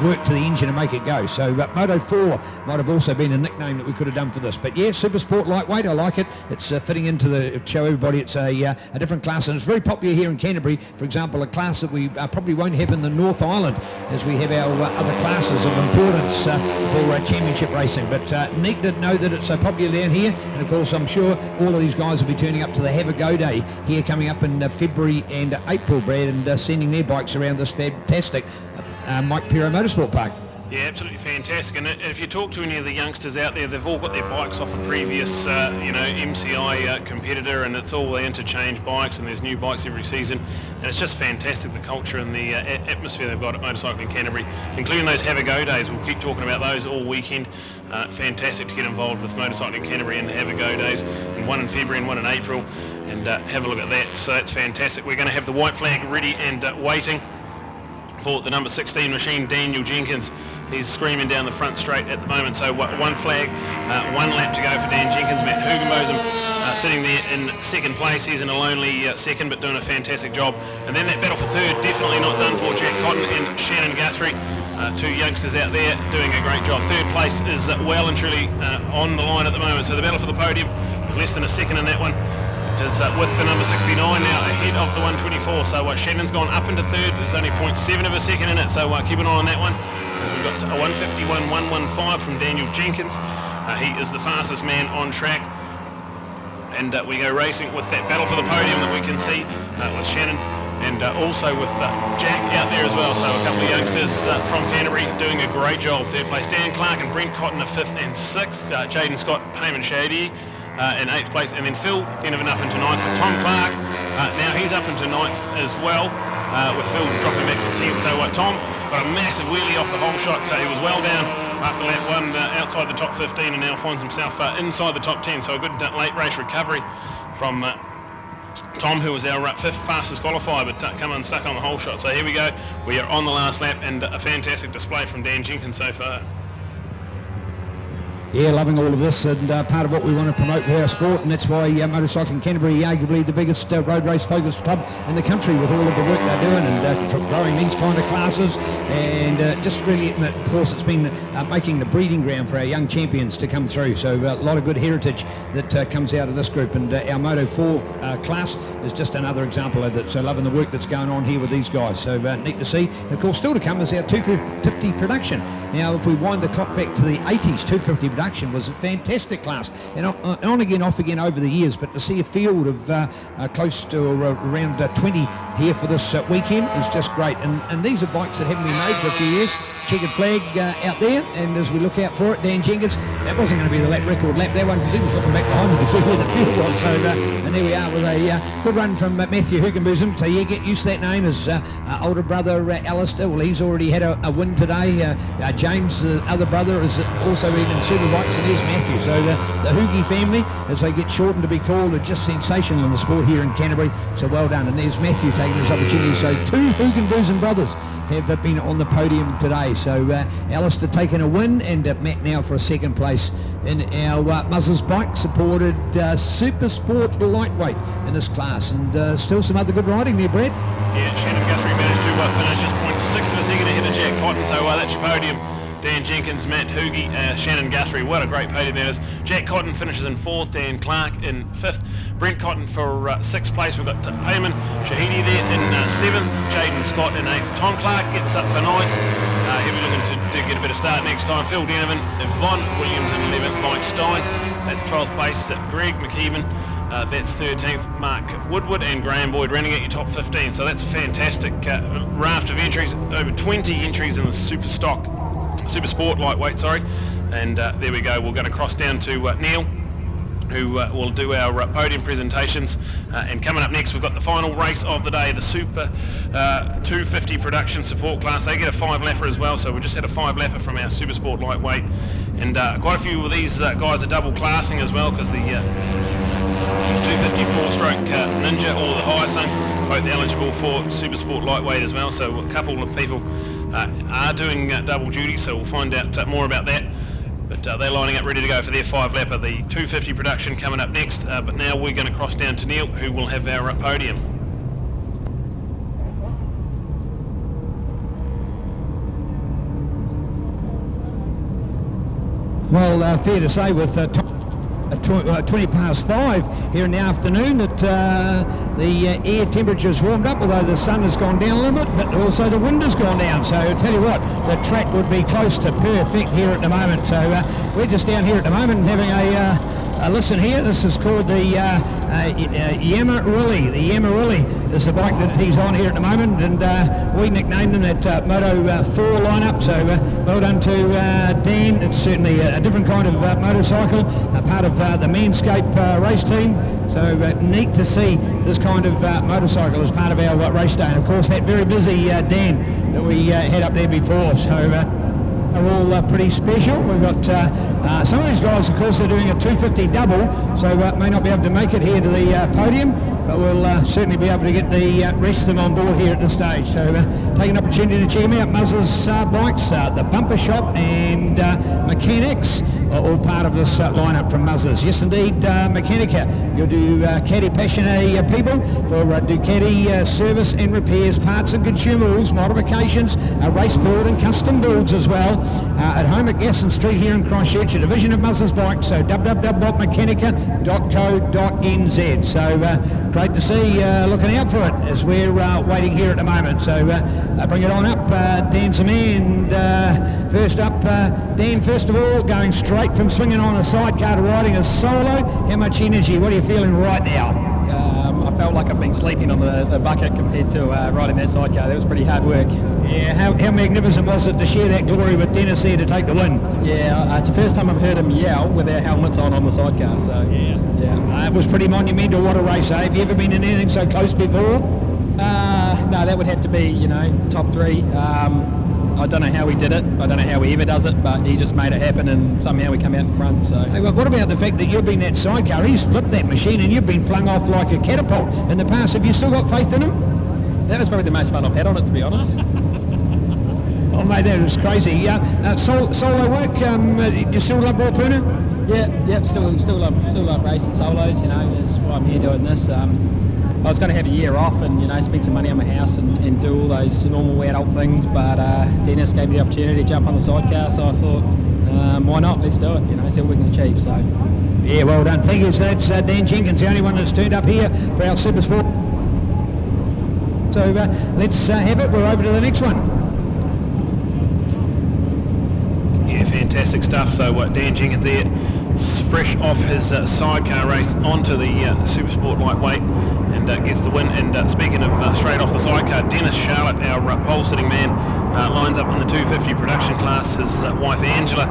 work to the engine and make it go. So Moto 4 might have also been a nickname that we could have done for this. But yeah, Supersport lightweight, I like it. It's fitting into the show everybody. It's a different class, and it's very popular here in Canterbury. For example, a class that we probably won't have in the North Island, as we have our other classes of importance for championship racing. But neat to know that it's so popular down here, and of course I'm sure all of these guys will be turning up to the Have a Go Day here coming up in February and April, Brad, and sending their bikes around this fantastic Mike Pero Motorsport Park. Yeah, absolutely fantastic. And if you talk to any of the youngsters out there, they've all got their bikes off a previous, MCI competitor, and it's all the interchange bikes, and there's new bikes every season. And it's just fantastic, the culture and the atmosphere they've got at Motorcycling in Canterbury, including those Have a Go Days. We'll keep talking about those all weekend. Fantastic to get involved with Motorcycling in Canterbury and Have a Go Days, and one in February and one in April, and have a look at that. So that's fantastic. We're going to have the white flag ready and waiting for the number 16 machine, Daniel Jenkins. He's screaming down the front straight at the moment. So one flag, 1 lap to go for Dan Jenkins. Matt Hugenbosen sitting there in second place. He's in a lonely second, but doing a fantastic job. And then that battle for third, definitely not done for Jack Cotton and Shannon Guthrie. Two youngsters out there doing a great job. Third place is well and truly on the line at the moment. So the battle for the podium is less than a second in that one. It is with the number 69 now ahead of the 124. So Shannon's gone up into third. There's only 0.7 of a second in it. So keep an eye on that one. as we've got a 151.115 from Daniel Jenkins. He is the fastest man on track. And we go racing with that battle for the podium that we can see with Shannon and also with Jack out there as well. So a couple of youngsters from Canterbury doing a great job. Third place, Dan Clark and Brent Cotton are 5th and 6th. Jaden Scott, Payman Shady in 8th place. And then Phil Denovan up into 9th with Tom Clark. Now he's up into 9th as well with Phil dropping back to 10th. So Tom got a massive wheelie off the whole shot. He was well down after lap 1 outside the top 15 and now finds himself inside the top 10. So a good late race recovery from Tom, who was our 5th fastest qualifier, but come unstuck on the whole shot. So here we go. We are on the last lap and a fantastic display from Dan Jenkins so far. Yeah, loving all of this, and part of what we want to promote with our sport, and that's why Motorcycling Canterbury, arguably the biggest road race focused club in the country, with all of the work they're doing and growing these kind of classes, and just really, of course, it's been making the breeding ground for our young champions to come through. So a lot of good heritage that comes out of this group, and our Moto 4 class is just another example of it. So loving the work that's going on here with these guys. So neat to see. And of course, still to come is our 250 production. Now, if we wind the clock back to the 80s, 250 production was a fantastic class, and on again, off again over the years, but to see a field of close to around 20 here for this weekend is just great. And these are bikes that haven't been made for a few years. Checkered flag out there, and as we look out for it, Dan Jenkins, that wasn't going to be the record lap, that one, because he was looking back behind him to see where the field was. So, and there we are with a good run from Matthew Hugenbosom. So yeah, get used to that name. His older brother Alistair, well, he's already had a win today. James, the other brother, is also in Superbikes, and there's Matthew. So the Hoogie family, as they get shortened to be called, are just sensational in the sport here in Canterbury. So well done. And there's Matthew taking his opportunity. So 2 Hugenbosom brothers have been on the podium today. So Alistair taking a win, and Matt now for a 2nd place in our Muzzers bike supported Supersport lightweight in this class, and still some other good riding there, Brad. Yeah, Shannon Guthrie managed to finish just 0.6 of a second ahead of Jack Cotton, so that's your podium. Dan Jenkins, Matt Hoogie, Shannon Guthrie. What a great podium that is. Jack Cotton finishes in 4th, Dan Clark in 5th. Brent Cotton for 6th place. We've got Payman Shahidi there in 7th. Jaden Scott in 8th. Tom Clark gets up for 9th. He'll be looking to get a better start next time. Phil Denovan, Yvonne Williams in 11th. Mike Stein, that's 12th place. Greg McKeevan, that's 13th. Mark Woodward and Graham Boyd running at your top 15. So that's a fantastic raft of entries. Over 20 entries in the Supersport lightweight, and there we go. We're going to cross down to Neil, who will do our podium presentations, and coming up next we've got the final race of the day, the Super 250 production support class. They get a 5-lapper as well, so we just had a 5-lapper from our Supersport lightweight, and quite a few of these guys are double classing as well, because the 250 4-stroke Ninja or the Hyosung both eligible for Supersport lightweight as well, so a couple of people are doing double duty, so we'll find out more about that. But they're lining up ready to go for their 5-lapper. The 250 production coming up next, but now we're going to cross down to Neil, who will have our podium. Well, fair to say with 20 past 5 here in the afternoon that the air temperature has warmed up, although the sun has gone down a little bit, but also the wind has gone down. So I tell you what, the track would be close to perfect here at the moment. So we're just down here at the moment having a listen here. This is called the Yamarilli. The Yamarilli is the bike that he's on here at the moment, and we nicknamed him that Moto 4 lineup. So well done to Dan. It's certainly a different kind of motorcycle, a part of the Manscaped race team. So neat to see this kind of motorcycle as part of our race day. And of course that very busy Dan that we had up there before. So are all pretty special. We've got some of these guys, of course, are doing a 250 double, so may not be able to make it here to the podium, but we'll certainly be able to get the rest of them on board here at this stage. So take an opportunity to check them out. Muzzers Bikes, the Bumper Shop and Mechanics are all part of this lineup from Muzzers. Yes, indeed, Mechanica. You'll do Ducati Passioné people for Ducati service and repairs, parts and consumables, modifications, race build and custom builds as well. At home at Gaston Street here in Christchurch, a division of Muzzers Bikes, so www.mechanica.co.nz. So great to see. Looking out for it as we're waiting here at the moment. So bring it on up, Dan's the man. First up, Dan, first of all, going straight from swinging on a sidecar to riding a solo. How much energy? What are you feeling right now? I felt like I've been sleeping on the bucket compared to riding that sidecar. That was pretty hard work. Yeah, how magnificent was it to share that glory with Dennis here to take the win? Yeah, it's the first time I've heard him yell with our helmets on the sidecar. So yeah. It was pretty monumental. What a race, eh? Have you ever been in anything so close before? No, that would have to be, top three. I don't know how he did it. I don't know how he ever does it, but he just made it happen, and somehow we come out in front. So. Hey, well, what about the fact that you've been that sidecar? He's flipped that machine, and you've been flung off like a catapult in the past. Have you still got faith in him? That was probably the most fun I've had on it, to be honest. Oh, mate, that was crazy. Solo work. You still love raw pruner? Yeah, still love racing solos. That's why I'm here doing this. I was going to have a year off and spend some money on my house and do all those normal adult things, but Dennis gave me the opportunity to jump on the sidecar, so I thought, why not? Let's do it. See what we can achieve. So. Yeah, well done. Thank you. So that's Dan Jenkins, the only one that's turned up here for our Supersport. So let's have it. We're over to the next one. Yeah, fantastic stuff. So Dan Jenkins there, fresh off his sidecar race onto the Supersport lightweight, and gets the win. And speaking of straight off the sidecar, Dennis Charlotte, our pole sitting man, lines up in the 250 production class. His wife Angela,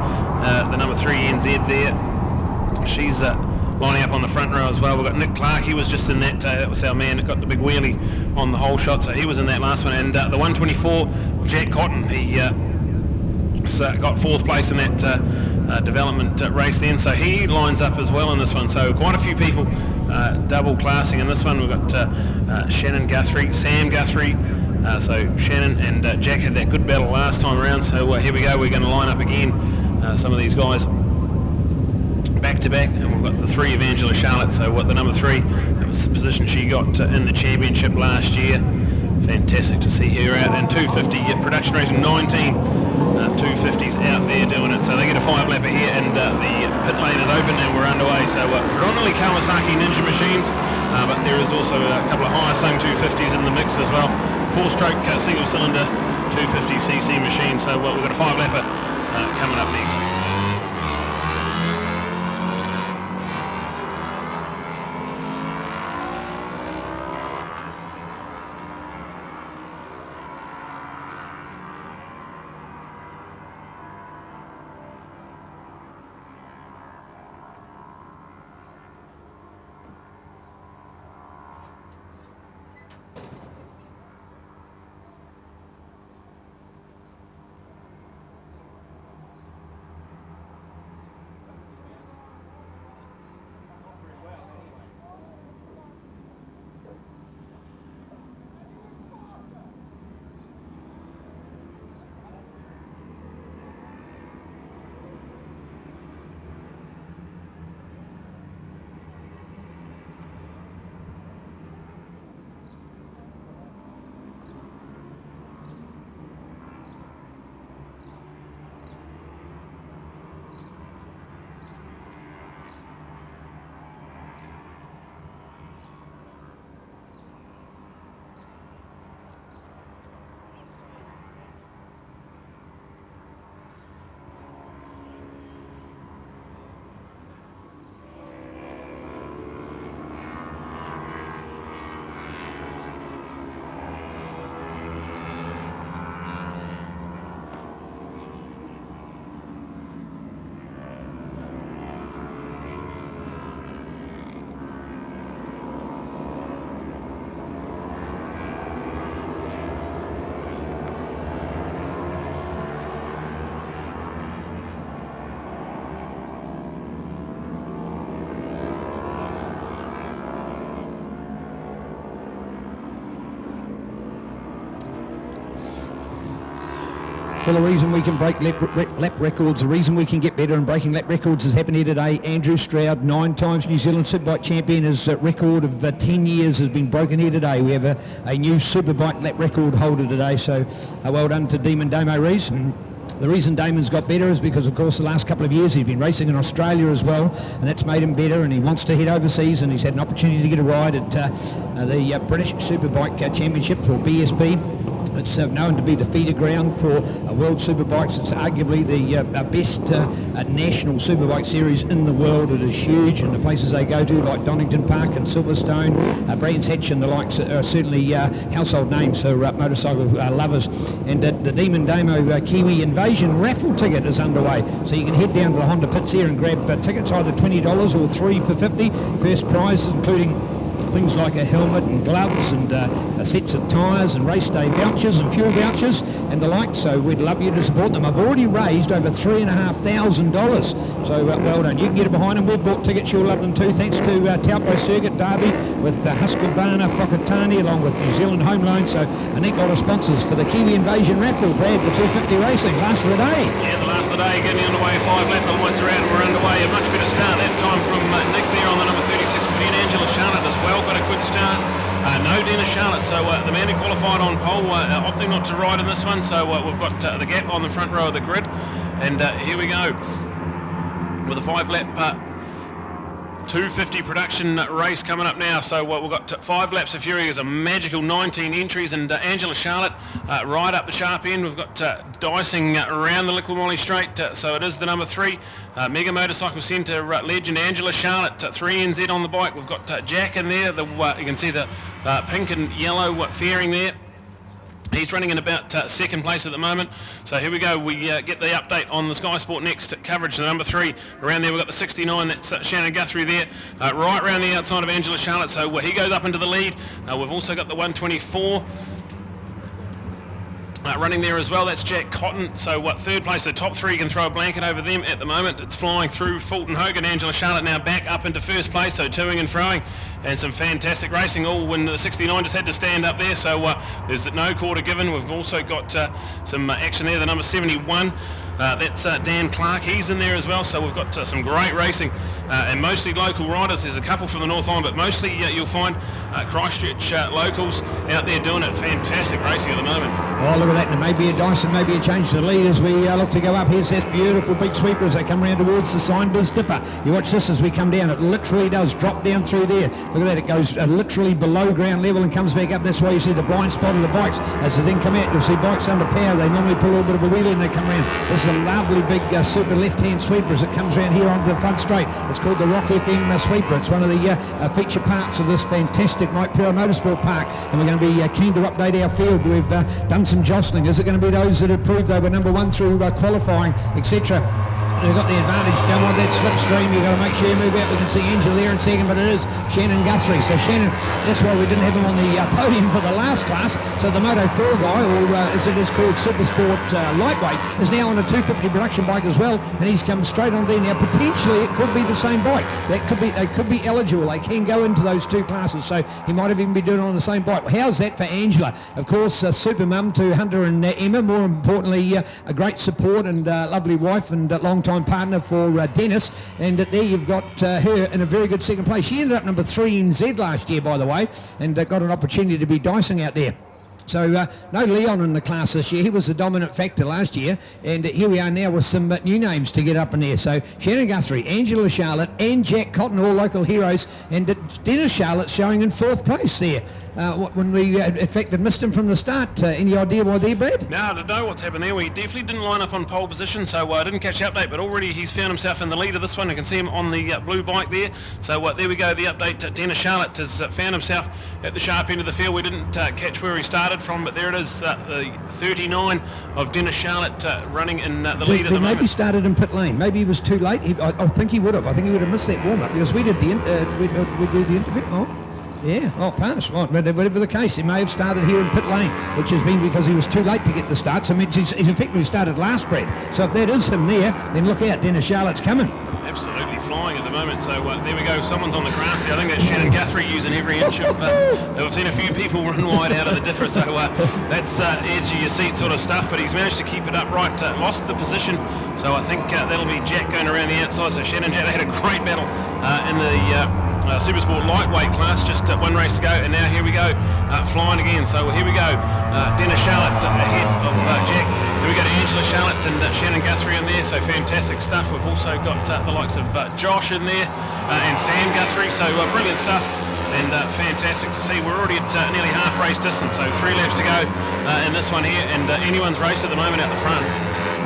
the number 3 NZ there, she's lining up on the front row as well. We've got Nick Clark, he was just in that, that was our man that got the big wheelie on the whole shot, so he was in that last one. And the 124, Jack Cotton, he got 4th place in that development race then, so he lines up as well in this one. So quite a few people double classing in this one. We've got Shannon Guthrie, Sam Guthrie, so Shannon and Jack had that good battle last time around, so here we go, we're going to line up again some of these guys back to back, and we've got the 3 of Angela Charlotte. So the number 3, that was the position she got in the championship last year. Fantastic to see her out. And 250 production racing, 19 250s out there doing it. So they get a 5-lapper here, and the pit lane is open and we're underway. So predominantly Kawasaki Ninja machines, but there is also a couple of higher-sung 250s in the mix as well. 4-stroke single-cylinder 250cc machine. So we've got a 5-lapper coming up next. Well, the reason we can break lap records, the reason we can get better in breaking lap records has happened here today. Andrew Stroud, 9 times New Zealand Superbike champion, his record of 10 years has been broken here today. We have a new Superbike lap record holder today, so well done to Demon Damo Rees. The reason Damon's got better is because, of course, the last couple of years he's been racing in Australia as well, and that's made him better, and he wants to head overseas, and he's had an opportunity to get a ride at the British Superbike Championships, or BSB. It's known to be the feeder ground for World Superbikes. It's arguably the best national Superbike series in the world. It is huge, and the places they go to, like Donington Park and Silverstone, Brands Hatch and the likes, are certainly household names for motorcycle lovers. And the Demon Damo Kiwi Invasion raffle ticket is underway, so you can head down to the Honda pits here and grab tickets, either $20 or 3 for $50. First prizes including things like a helmet and gloves and sets of tyres and race day vouchers and fuel vouchers and the like, so we'd love you to support them. I've already raised over $3,500, so well done. You can get behind them. We've bought tickets, you'll love them too, thanks to Taupo Circuit Derby with Husqvarna, Whakatane, along with New Zealand Home Loan, so a neat lot of sponsors for the Kiwi Invasion raffle. Brad, the 250 racing, last of the day. Yeah, the last of the day, getting underway, 5 lap elements around, and we're underway. A much better start that time from Nick there on the number 36 machine. Angela Charlotte as well, got a good start. No Dennis Charlotte, so the man who qualified on pole opting not to ride in this one, so we've got the gap on the front row of the grid, and here we go with a 5 lap 250 production race coming up now. So we've got 5 laps of fury. There's a magical 19 entries, and Angela Charlotte right up the sharp end. We've got dicing around the Liquid Molly Straight, so it is the number 3 Mega Motorcycle Centre legend Angela Charlotte, 3NZ on the bike. We've got Jack in there, you can see the pink and yellow fairing there. He's running in about second place at the moment. So here we go. We get the update on the Sky Sport Next coverage. The number 3 around there. We've got the 69. That's Shannon Guthrie there, right around the outside of Angela Charlotte. So he goes up into the lead. We've also got the 124. Running there as well, that's Jack Cotton. So third place, the top 3 can throw a blanket over them at the moment. It's flying through Fulton Hogan. Angela Charlotte now back up into first place, so toing and froing, and some fantastic racing, all when the 69 just had to stand up there, so there's no quarter given. We've also got some action there, the number 71. That's Dan Clark, he's in there as well, so we've got some great racing, and mostly local riders. There's a couple from the North Island, but mostly you'll find Christchurch locals out there doing it. Fantastic racing at the moment. Oh, look at that, and maybe a Dyson, maybe a change to the lead as we look to go up. Here's this beautiful big sweeper as they come around towards the Signbiz Dipper. You watch this as we come down, it literally does drop down through there. Look at that, it goes literally below ground level and comes back up. That's why you see the blind spot of the bikes. As they then come out, you'll see bikes under power. They normally pull a little bit of a wheelie and they come around. This is a lovely big super left-hand sweeper as it comes around here onto the front straight. It's called the Rock FM sweeper. It's one of the feature parts of this fantastic Mike Pura Motorsport Park, and we're going to be keen to update our field. We've done some jostling. Is it going to be those that have proved they were number 1 through qualifying, etc.? They've got the advantage. Don't want that slipstream. You've got to make sure you move out. We can see Angela there in second, but it is Shannon Guthrie. So Shannon, that's why we didn't have him on the podium for the last class. So the Moto 4 guy, or as it is called, Supersport lightweight, is now on a 250 production bike as well, and he's come straight on there. Now potentially it could be the same bike. They could be eligible. They can go into those 2 classes. So he might have even been doing it on the same bike. How's that for Angela? Of course, super mum to Hunter and Emma. More importantly, a great support and lovely wife and long-time partner for Dennis, and there you've got her in a very good second place. She ended up number 3 in Z last year, by the way, and got an opportunity to be dicing out there. So no Leon in the class this year. He was the dominant factor last year, and here we are now with some new names to get up in there. So Shannon Guthrie, Angela Charlotte and Jack Cotton, all local heroes, and Dennis Charlotte showing in 4th place there. When we in fact had missed him from the start. Any idea why there, Brad? No, I don't know what's happened there. We definitely didn't line up on pole position, so I didn't catch the update, but already he's found himself in the lead of this one. You can see him on the blue bike there. So there we go, the update. Dennis Charlotte has found himself at the sharp end of the field. We didn't catch where he started from, but there it is, the 39 of Dennis Charlotte running in the lead at the moment. Maybe started in pit lane. Maybe he was too late. I think he would have. I think he would have missed that warm-up because we did the interview. Oh. Yeah, pass. Right, whatever the case, he may have started here in pit lane, which has been because he was too late to get the start. So he's effectively started last, Brad. So if that is him there, then look out, Dennis Charlotte's coming. Absolutely flying at the moment. So there we go. Someone's on the grass there. I think that's Shannon Guthrie using every inch of. We've seen a few people run wide out of the differ. So that's edge of your seat sort of stuff. But he's managed to keep it upright. Lost the position. So I think that'll be Jack going around the outside. So Shannon Jack, they had a great battle in the Supersport lightweight class, just one race to go, and now here we go, flying again. So here we go, Dennis Charlotte ahead of Jack. Here we go to Angela Charlotte and Shannon Guthrie in there, so fantastic stuff. We've also got the likes of Josh in there and Sam Guthrie, so brilliant stuff. And fantastic to see. We're already at nearly half race distance, so 3 laps to go in this one here, and anyone's race at the moment out the front.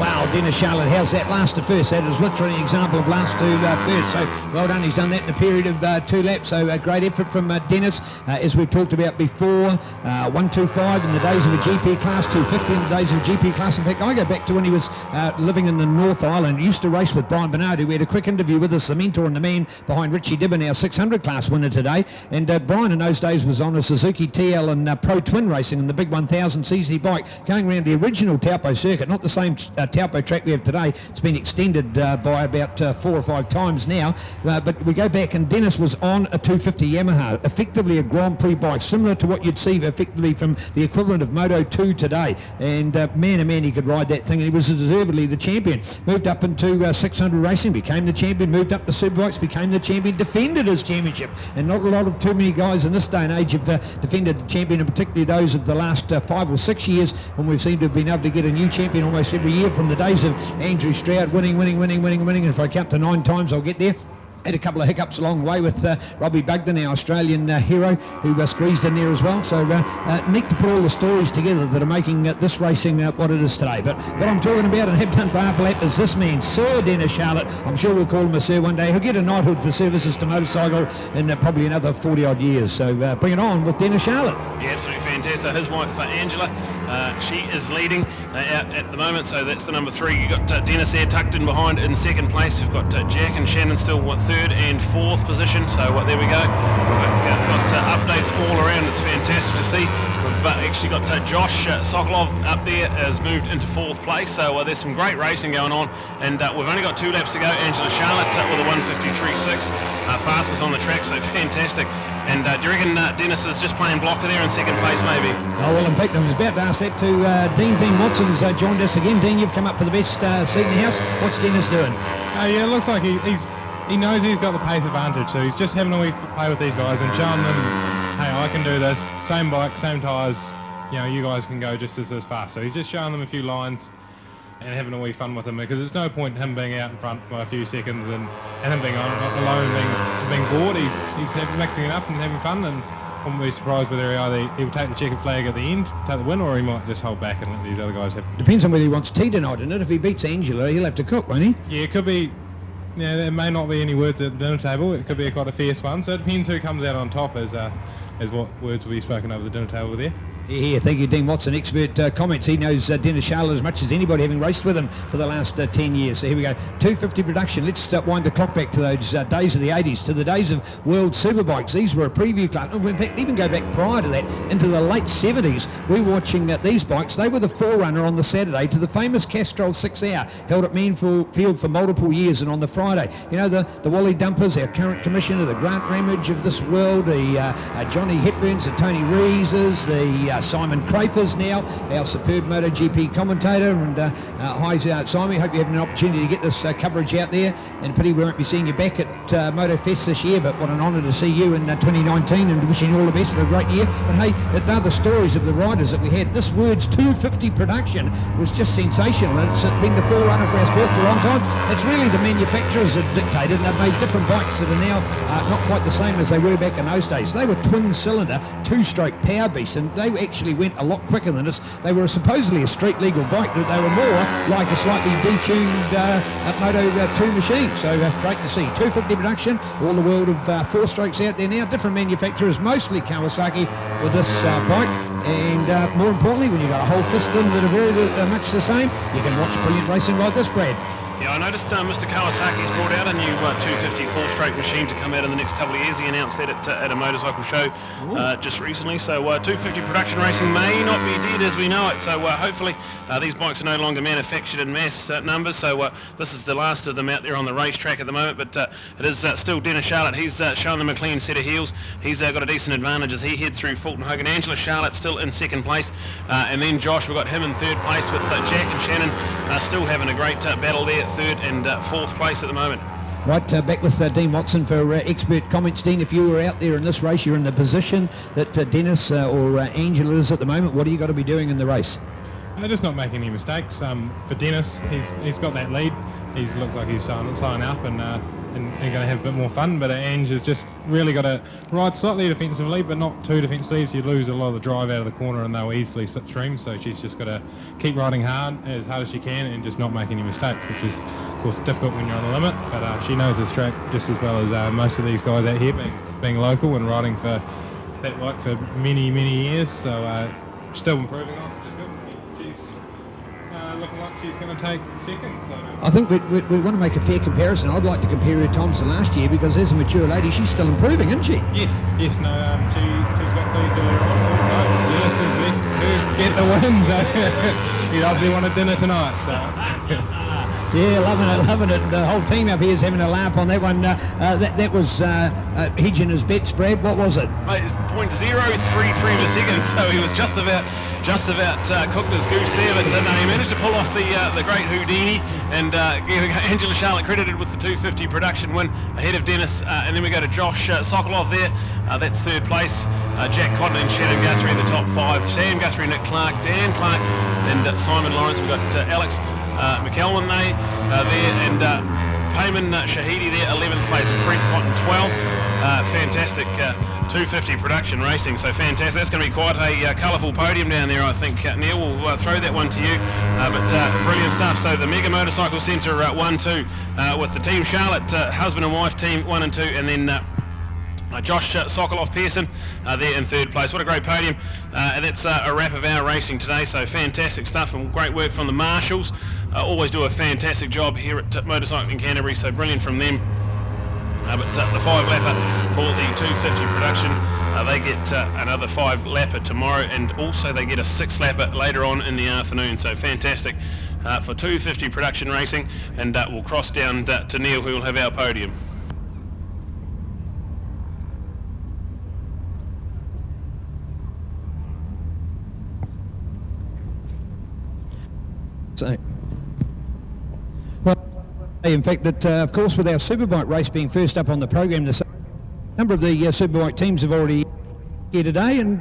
Wow, Dennis Charlotte, how's that last to first? That is literally an example of last to first, so well done. He's done that in a period of 2 laps, so a great effort from Dennis. As we've talked about before, 125 in the days of the GP class, 250 in the days of the GP class. In fact, I go back to when he was living in the North Island. He used to race with Brian Bernard, who we had a quick interview with us, the mentor and the man behind Richie Dibben, our 600 class winner today. And Brian in those days was on a Suzuki TL and Pro Twin racing in the big 1000cc bike, going around the original Taupo circuit, not the same Taupo track we have today. It's been extended by about 4 or 5 times now, but we go back and Dennis was on a 250 Yamaha, effectively a Grand Prix bike, similar to what you'd see effectively from the equivalent of Moto 2 today, and man, oh man, he could ride that thing, and he was deservedly the champion. Moved up into 600 racing, became the champion, moved up to Superbikes, became the champion, defended his championship, and not a lot of too many guys in this day and age have defended the champion, and particularly those of the last 5 or 6 years when we've seemed to have been able to get a new champion almost every year, from the days of Andrew Stroud winning, and if I count to 9 times I'll get there. Had a couple of hiccups along the way with Robbie Bugden, our Australian hero, who squeezed in there as well. So neat to put all the stories together that are making this racing what it is today. But what I'm talking about and have done for half a lap is this man, Sir Dennis Charlotte. I'm sure we'll call him a Sir one day. He'll get a knighthood for services to motorcycle in probably another 40 odd years. So bring it on with Dennis Charlotte. Yeah, absolutely fantastic. His wife Angela, she is leading out at the moment, so that's the number 3. You've got Dennis there tucked in behind in second place. We've got Jack and Shannon still 3rd and 4th position, so there we go. We've got updates all around. It's fantastic to see. We've actually got Josh Sokolov up there, has moved into 4th place, so there's some great racing going on, and we've only got 2 laps to go. Angela Charlotte with a 1:53.6, fastest on the track, so fantastic. And do you reckon Dennis is just playing blocker there in second place maybe? Oh, well, in fact, I was about to ask that to Dean. Dean Watson's joined us again. Dean, you've come up for the best seat in the house. What's Dennis doing? Yeah, it looks like he knows he's got the pace advantage, so he's just having a wee play with these guys and showing them, hey, I can do this, same bike, same tyres, you guys can go just as fast. So he's just showing them a few lines and having a wee fun with them, because there's no point in him being out in front by a few seconds and him being alone and being bored. He's mixing it up and having fun, and I wouldn't be surprised whether he'll take the checkered flag at the end, take the win, or he might just hold back and let these other guys have it. Depends on whether he wants tea tonight, isn't it? If he beats Angela, he'll have to cook, won't he? Yeah, it could be. Yeah, there may not be any words at the dinner table. It could be quite a fierce one. So it depends who comes out on top as what words will be spoken over the dinner table there. Yeah, thank you, Dean Watson. Expert comments. He knows Dennis Charlotte as much as anybody, having raced with him for the last 10 years. So here we go. 250 production. Let's wind the clock back to those days of the 80s, to the days of World Superbikes. These were a preview class. In fact, even go back prior to that, into the late 70s, we were watching these bikes. They were the forerunner on the Saturday to the famous Castrol 6 Hour, held at Mansfield for multiple years, and on the Friday. The Wally Dumpers, our current commissioner, the Grant Ramage of this world, the Johnny Hepburns, the Tony Reeses, the Simon Crafers now, our superb MotoGP commentator, and hi Simon, hope you're having an opportunity to get this coverage out there, and pity we won't be seeing you back at MotoFest this year, but what an honour to see you in 2019, and wishing you all the best for a great year. But hey, they're the stories of the riders that we had. This word's 250 production was just sensational, and it's been the forerunner for our sport for a long time. It's really the manufacturers that dictated, and they've made different bikes that are now not quite the same as they were back in those days. They were twin cylinder, 2-stroke power beasts, and they actually went a lot quicker than us. They were supposedly a street legal bike, but they were more like a slightly detuned Moto 2 machine. So great to see. 250 production, all the world of 4-strokes out there now, different manufacturers, mostly Kawasaki with this bike, and more importantly, when you've got a whole fist of them that are very much the same, you can watch brilliant racing like this, Brad. Yeah, I noticed Mr. Kawasaki's brought out a new 250 4-stroke machine to come out in the next couple of years. He announced that at a motorcycle show just recently. So 250 production racing may not be dead as we know it. So hopefully these bikes are no longer manufactured in mass numbers. So this is the last of them out there on the racetrack at the moment. But it is still Dennis Charlotte. He's showing them a clean set of heels. He's got a decent advantage as he heads through Fulton Hogan. Angela Charlotte still in second place. And then Josh, we've got him in third place with Jack and Shannon still having a great battle there. Third and fourth place at the moment. Right, back with Dean Watson for expert comments. Dean, if you were out there in this race, you're in the position that Dennis or Angela is at the moment. What do you got to be doing in the race? Just not making any mistakes. For Dennis, he's got that lead. He looks like he's signing up and going to have a bit more fun. But Ange has just really got to ride slightly defensively, but not too defensively. So you lose a lot of the drive out of the corner and they'll easily slipstream. So she's just got to keep riding hard as she can and just not make any mistakes, which is, of course, difficult when you're on the limit. But she knows this track just as well as most of these guys out here, being local and riding for that bike for many, many years. So still improving on it, which is good. She's looking like she's going to take second. So I think we want to make a fair comparison. I'd like to compare her times to last year because as a mature lady, she's still improving, isn't she? Yes, she's got these earlier on. Dennis is who get the wins. He'd obviously want a dinner tonight. So. Yeah, loving it. The whole team up here is having a laugh on that one. That was Hedge and his bets, Brad. What was it? It's 0.033 of a second, so he was just about cooked his goose there, but no, he managed to pull off the great Houdini and Angela Charlotte credited with the 250 production win ahead of Dennis, and then we go to Josh Sokolov there. That's third place. Jack Cotton and Shannon Guthrie in the top 5. Sam Guthrie, Nick Clark, Dan Clark, and Simon Lawrence. We've got Alex McElwan there, and Payman Shahidi there, 11th place, and Brent Cotton 12th. Fantastic 250 production racing, so fantastic. That's going to be quite a colourful podium down there, I think. Neil, will throw that one to you, but brilliant stuff. So the Mega Motorcycle Centre 1-2 with the Team Charlotte husband and wife team 1 and 2, and then Josh Sokolov Pearson there in third place. What a great podium, and that's a wrap of our racing today, so fantastic stuff and great work from the marshals. Always do a fantastic job here at Motorcycling Canterbury, so brilliant from them. But the 5-lapper for the 250 production, they get another 5-lapper tomorrow, and also they get a 6-lapper later on in the afternoon, so fantastic for 250 production racing, and we'll cross down to Neil, who will have our podium. So, well, in fact, that of course, with our Superbike race being first up on the program, a number of the Superbike teams have already here today, and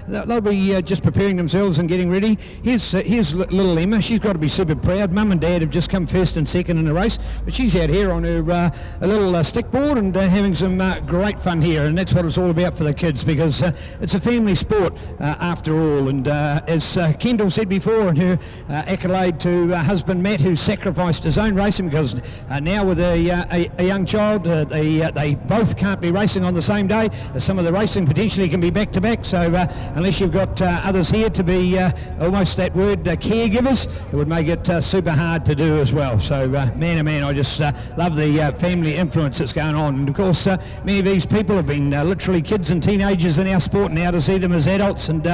they'll be just preparing themselves and getting ready. Here's little Emma. She's got to be super proud. Mum and Dad have just come first and second in the race, but she's out here on her a little stick board and having some great fun here, and that's what it's all about for the kids, because it's a family sport after all. And as Kendall said before, and her accolade to husband Matt, who sacrificed his own racing, because now with a young child, they both can't be racing on the same day. Some of the racing potentially can be back to back, so unless you've got others here to be almost that word caregivers, it would make it super hard to do as well. So man oh man, I just love the family influence that's going on, and of course many of these people have been literally kids and teenagers in our sport, now to see them as adults and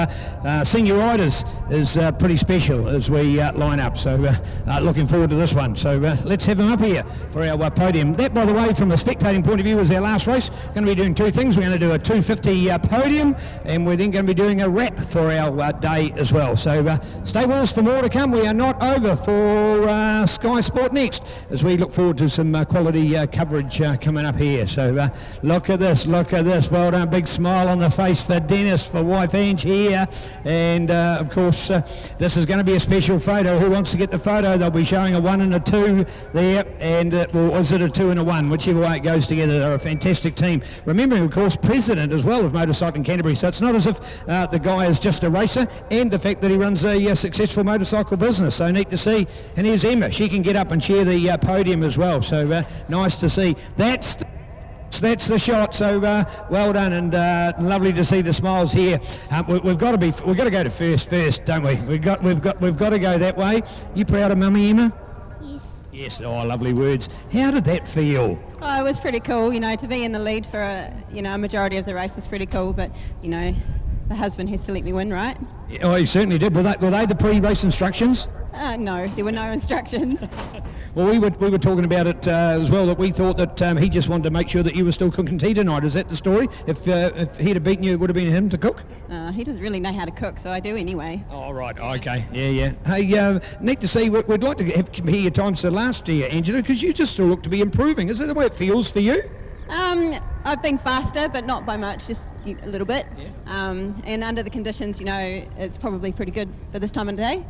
senior riders is pretty special as we line up, so looking forward to this one. So let's have them up here for our podium. That, by the way, from a spectating point of view, is our last race. Going to be doing two things. We're going to do a 250 podium, and we're then going to be doing a wrap for our day as well. So stay with us for more to come. We are not over for Sky Sport next, as we look forward to some quality coverage coming up here. So look at this, well done. Big smile on the face for Dennis, for wife Ange here, and of course this is going to be a special photo. Who wants to get the photo? They'll be showing a 1 and a 2 there, and well, is it a 2 and a 1? Whichever way it goes together. They're a fantastic team. Remembering, of course, president as well of Motorcycling Canterbury, so it's not as if the guy is just a racer, and the fact that he runs a successful motorcycle business, so neat to see. And here's Emma, she can get up and share the podium as well, so nice to see. That's the shot, so well done, and lovely to see the smiles here. We've got to go to first, don't we? We've got to go that way. You proud of Mummy, Emma? Yes, oh, lovely words. How did that feel? Oh, it was pretty cool, to be in the lead for a majority of the race is pretty cool, but, the husband has to let me win, right? Oh, he certainly did. Were they the pre-race instructions? No, there were no instructions. Well, we were talking about it as well, that we thought that he just wanted to make sure that you were still cooking tea tonight. Is that the story? If he'd have beaten you, it would have been him to cook? He doesn't really know how to cook, so I do anyway. Oh, right. Okay. Yeah. Hey, neat to see. We'd like to compare your times to last year, Angela, because you just still look to be improving. Is that the way it feels for you? I've been faster, but not by much, just a little bit. And under the conditions, it's probably pretty good for this time of day.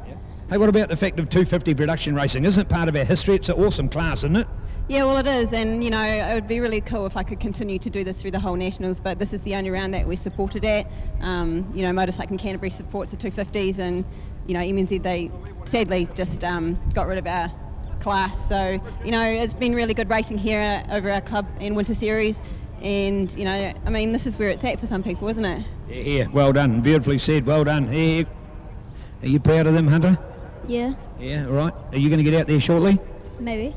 Hey, what about the fact of 250 production racing? Isn't it part of our history? It's an awesome class, isn't it? Yeah, well, it is, and it would be really cool if I could continue to do this through the whole nationals. But this is the only round that we supported at. Motorcycle Canterbury supports the 250s, and MNZ, they sadly just got rid of our class. So it's been really good racing here over our club in Winter Series, and this is where it's at for some people, isn't it? Yeah. Well done. Beautifully said. Well done. Yeah. Are you proud of them, Hunter? Yeah. Yeah. All right. Are you going to get out there shortly? Maybe.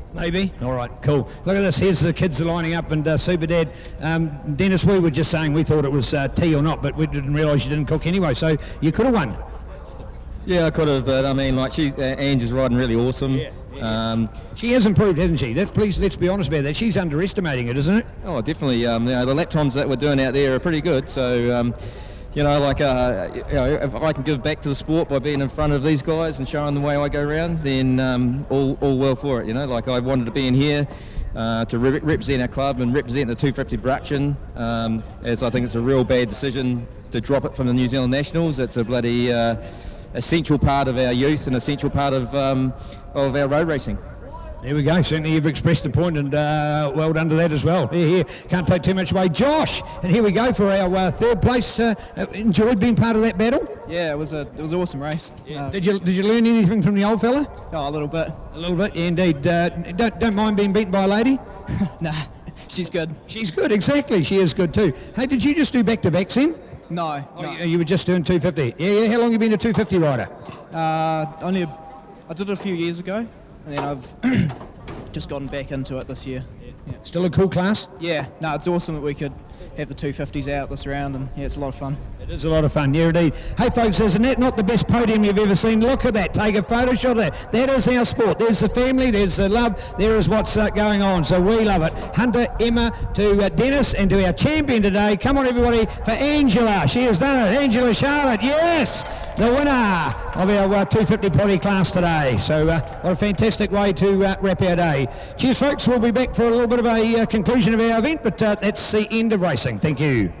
All right, cool. Look at this. Here's the kids are lining up, and Super Dad. Dennis, we were just saying we thought it was tea or not, but we didn't realise you didn't cook anyway, so you could have won. Yeah, I could have, but Ange is riding really awesome. She has improved, hasn't she? Let's be honest about that. She's underestimating it, isn't it? Oh, definitely. The lap times that we're doing out there are pretty good, so... if I can give back to the sport by being in front of these guys and showing the way I go around, then all well for it. I wanted to be in here to represent our club and represent the 250 production, as I think it's a real bad decision to drop it from the New Zealand Nationals. It's a bloody essential part of our youth and essential part of our road racing. There we go. Certainly you've expressed the point, and well done to that as well. Here. Can't take too much away. Josh, and here we go for our third place. Enjoyed being part of that battle? Yeah, it was an awesome race. Yeah. Did you learn anything from the old fella? Oh, a little bit. A little bit, yeah, indeed. Don't mind being beaten by a lady? Nah, she's good. She's good, exactly. She is good too. Hey, did you just do back-to-back, Sam? No. You were just doing 250? Yeah. How long have you been a 250 rider? I did it a few years ago. And then I've just gotten back into it this year. Yeah. Still a cool class? Yeah, no, it's awesome that we could have the 250s out this round, and yeah, it's a lot of fun. It is a lot of fun, yeah, indeed. Hey folks, isn't that not the best podium you've ever seen? Look at that, take a photo shot of that. That is our sport. There's the family, there's the love, there is what's going on, so we love it. Hunter, Emma, to Dennis, and to our champion today. Come on everybody, for Angela. She has done it. Angela Charlotte, yes! The winner of our 250 potty class today. So what a fantastic way to wrap our day. Cheers folks, we'll be back for a little bit of a conclusion of our event, but that's the end of racing. Thank you.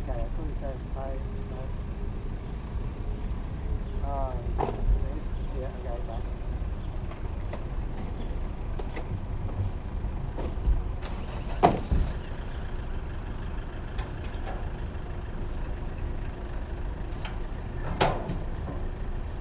Okay, I couldn't say hi.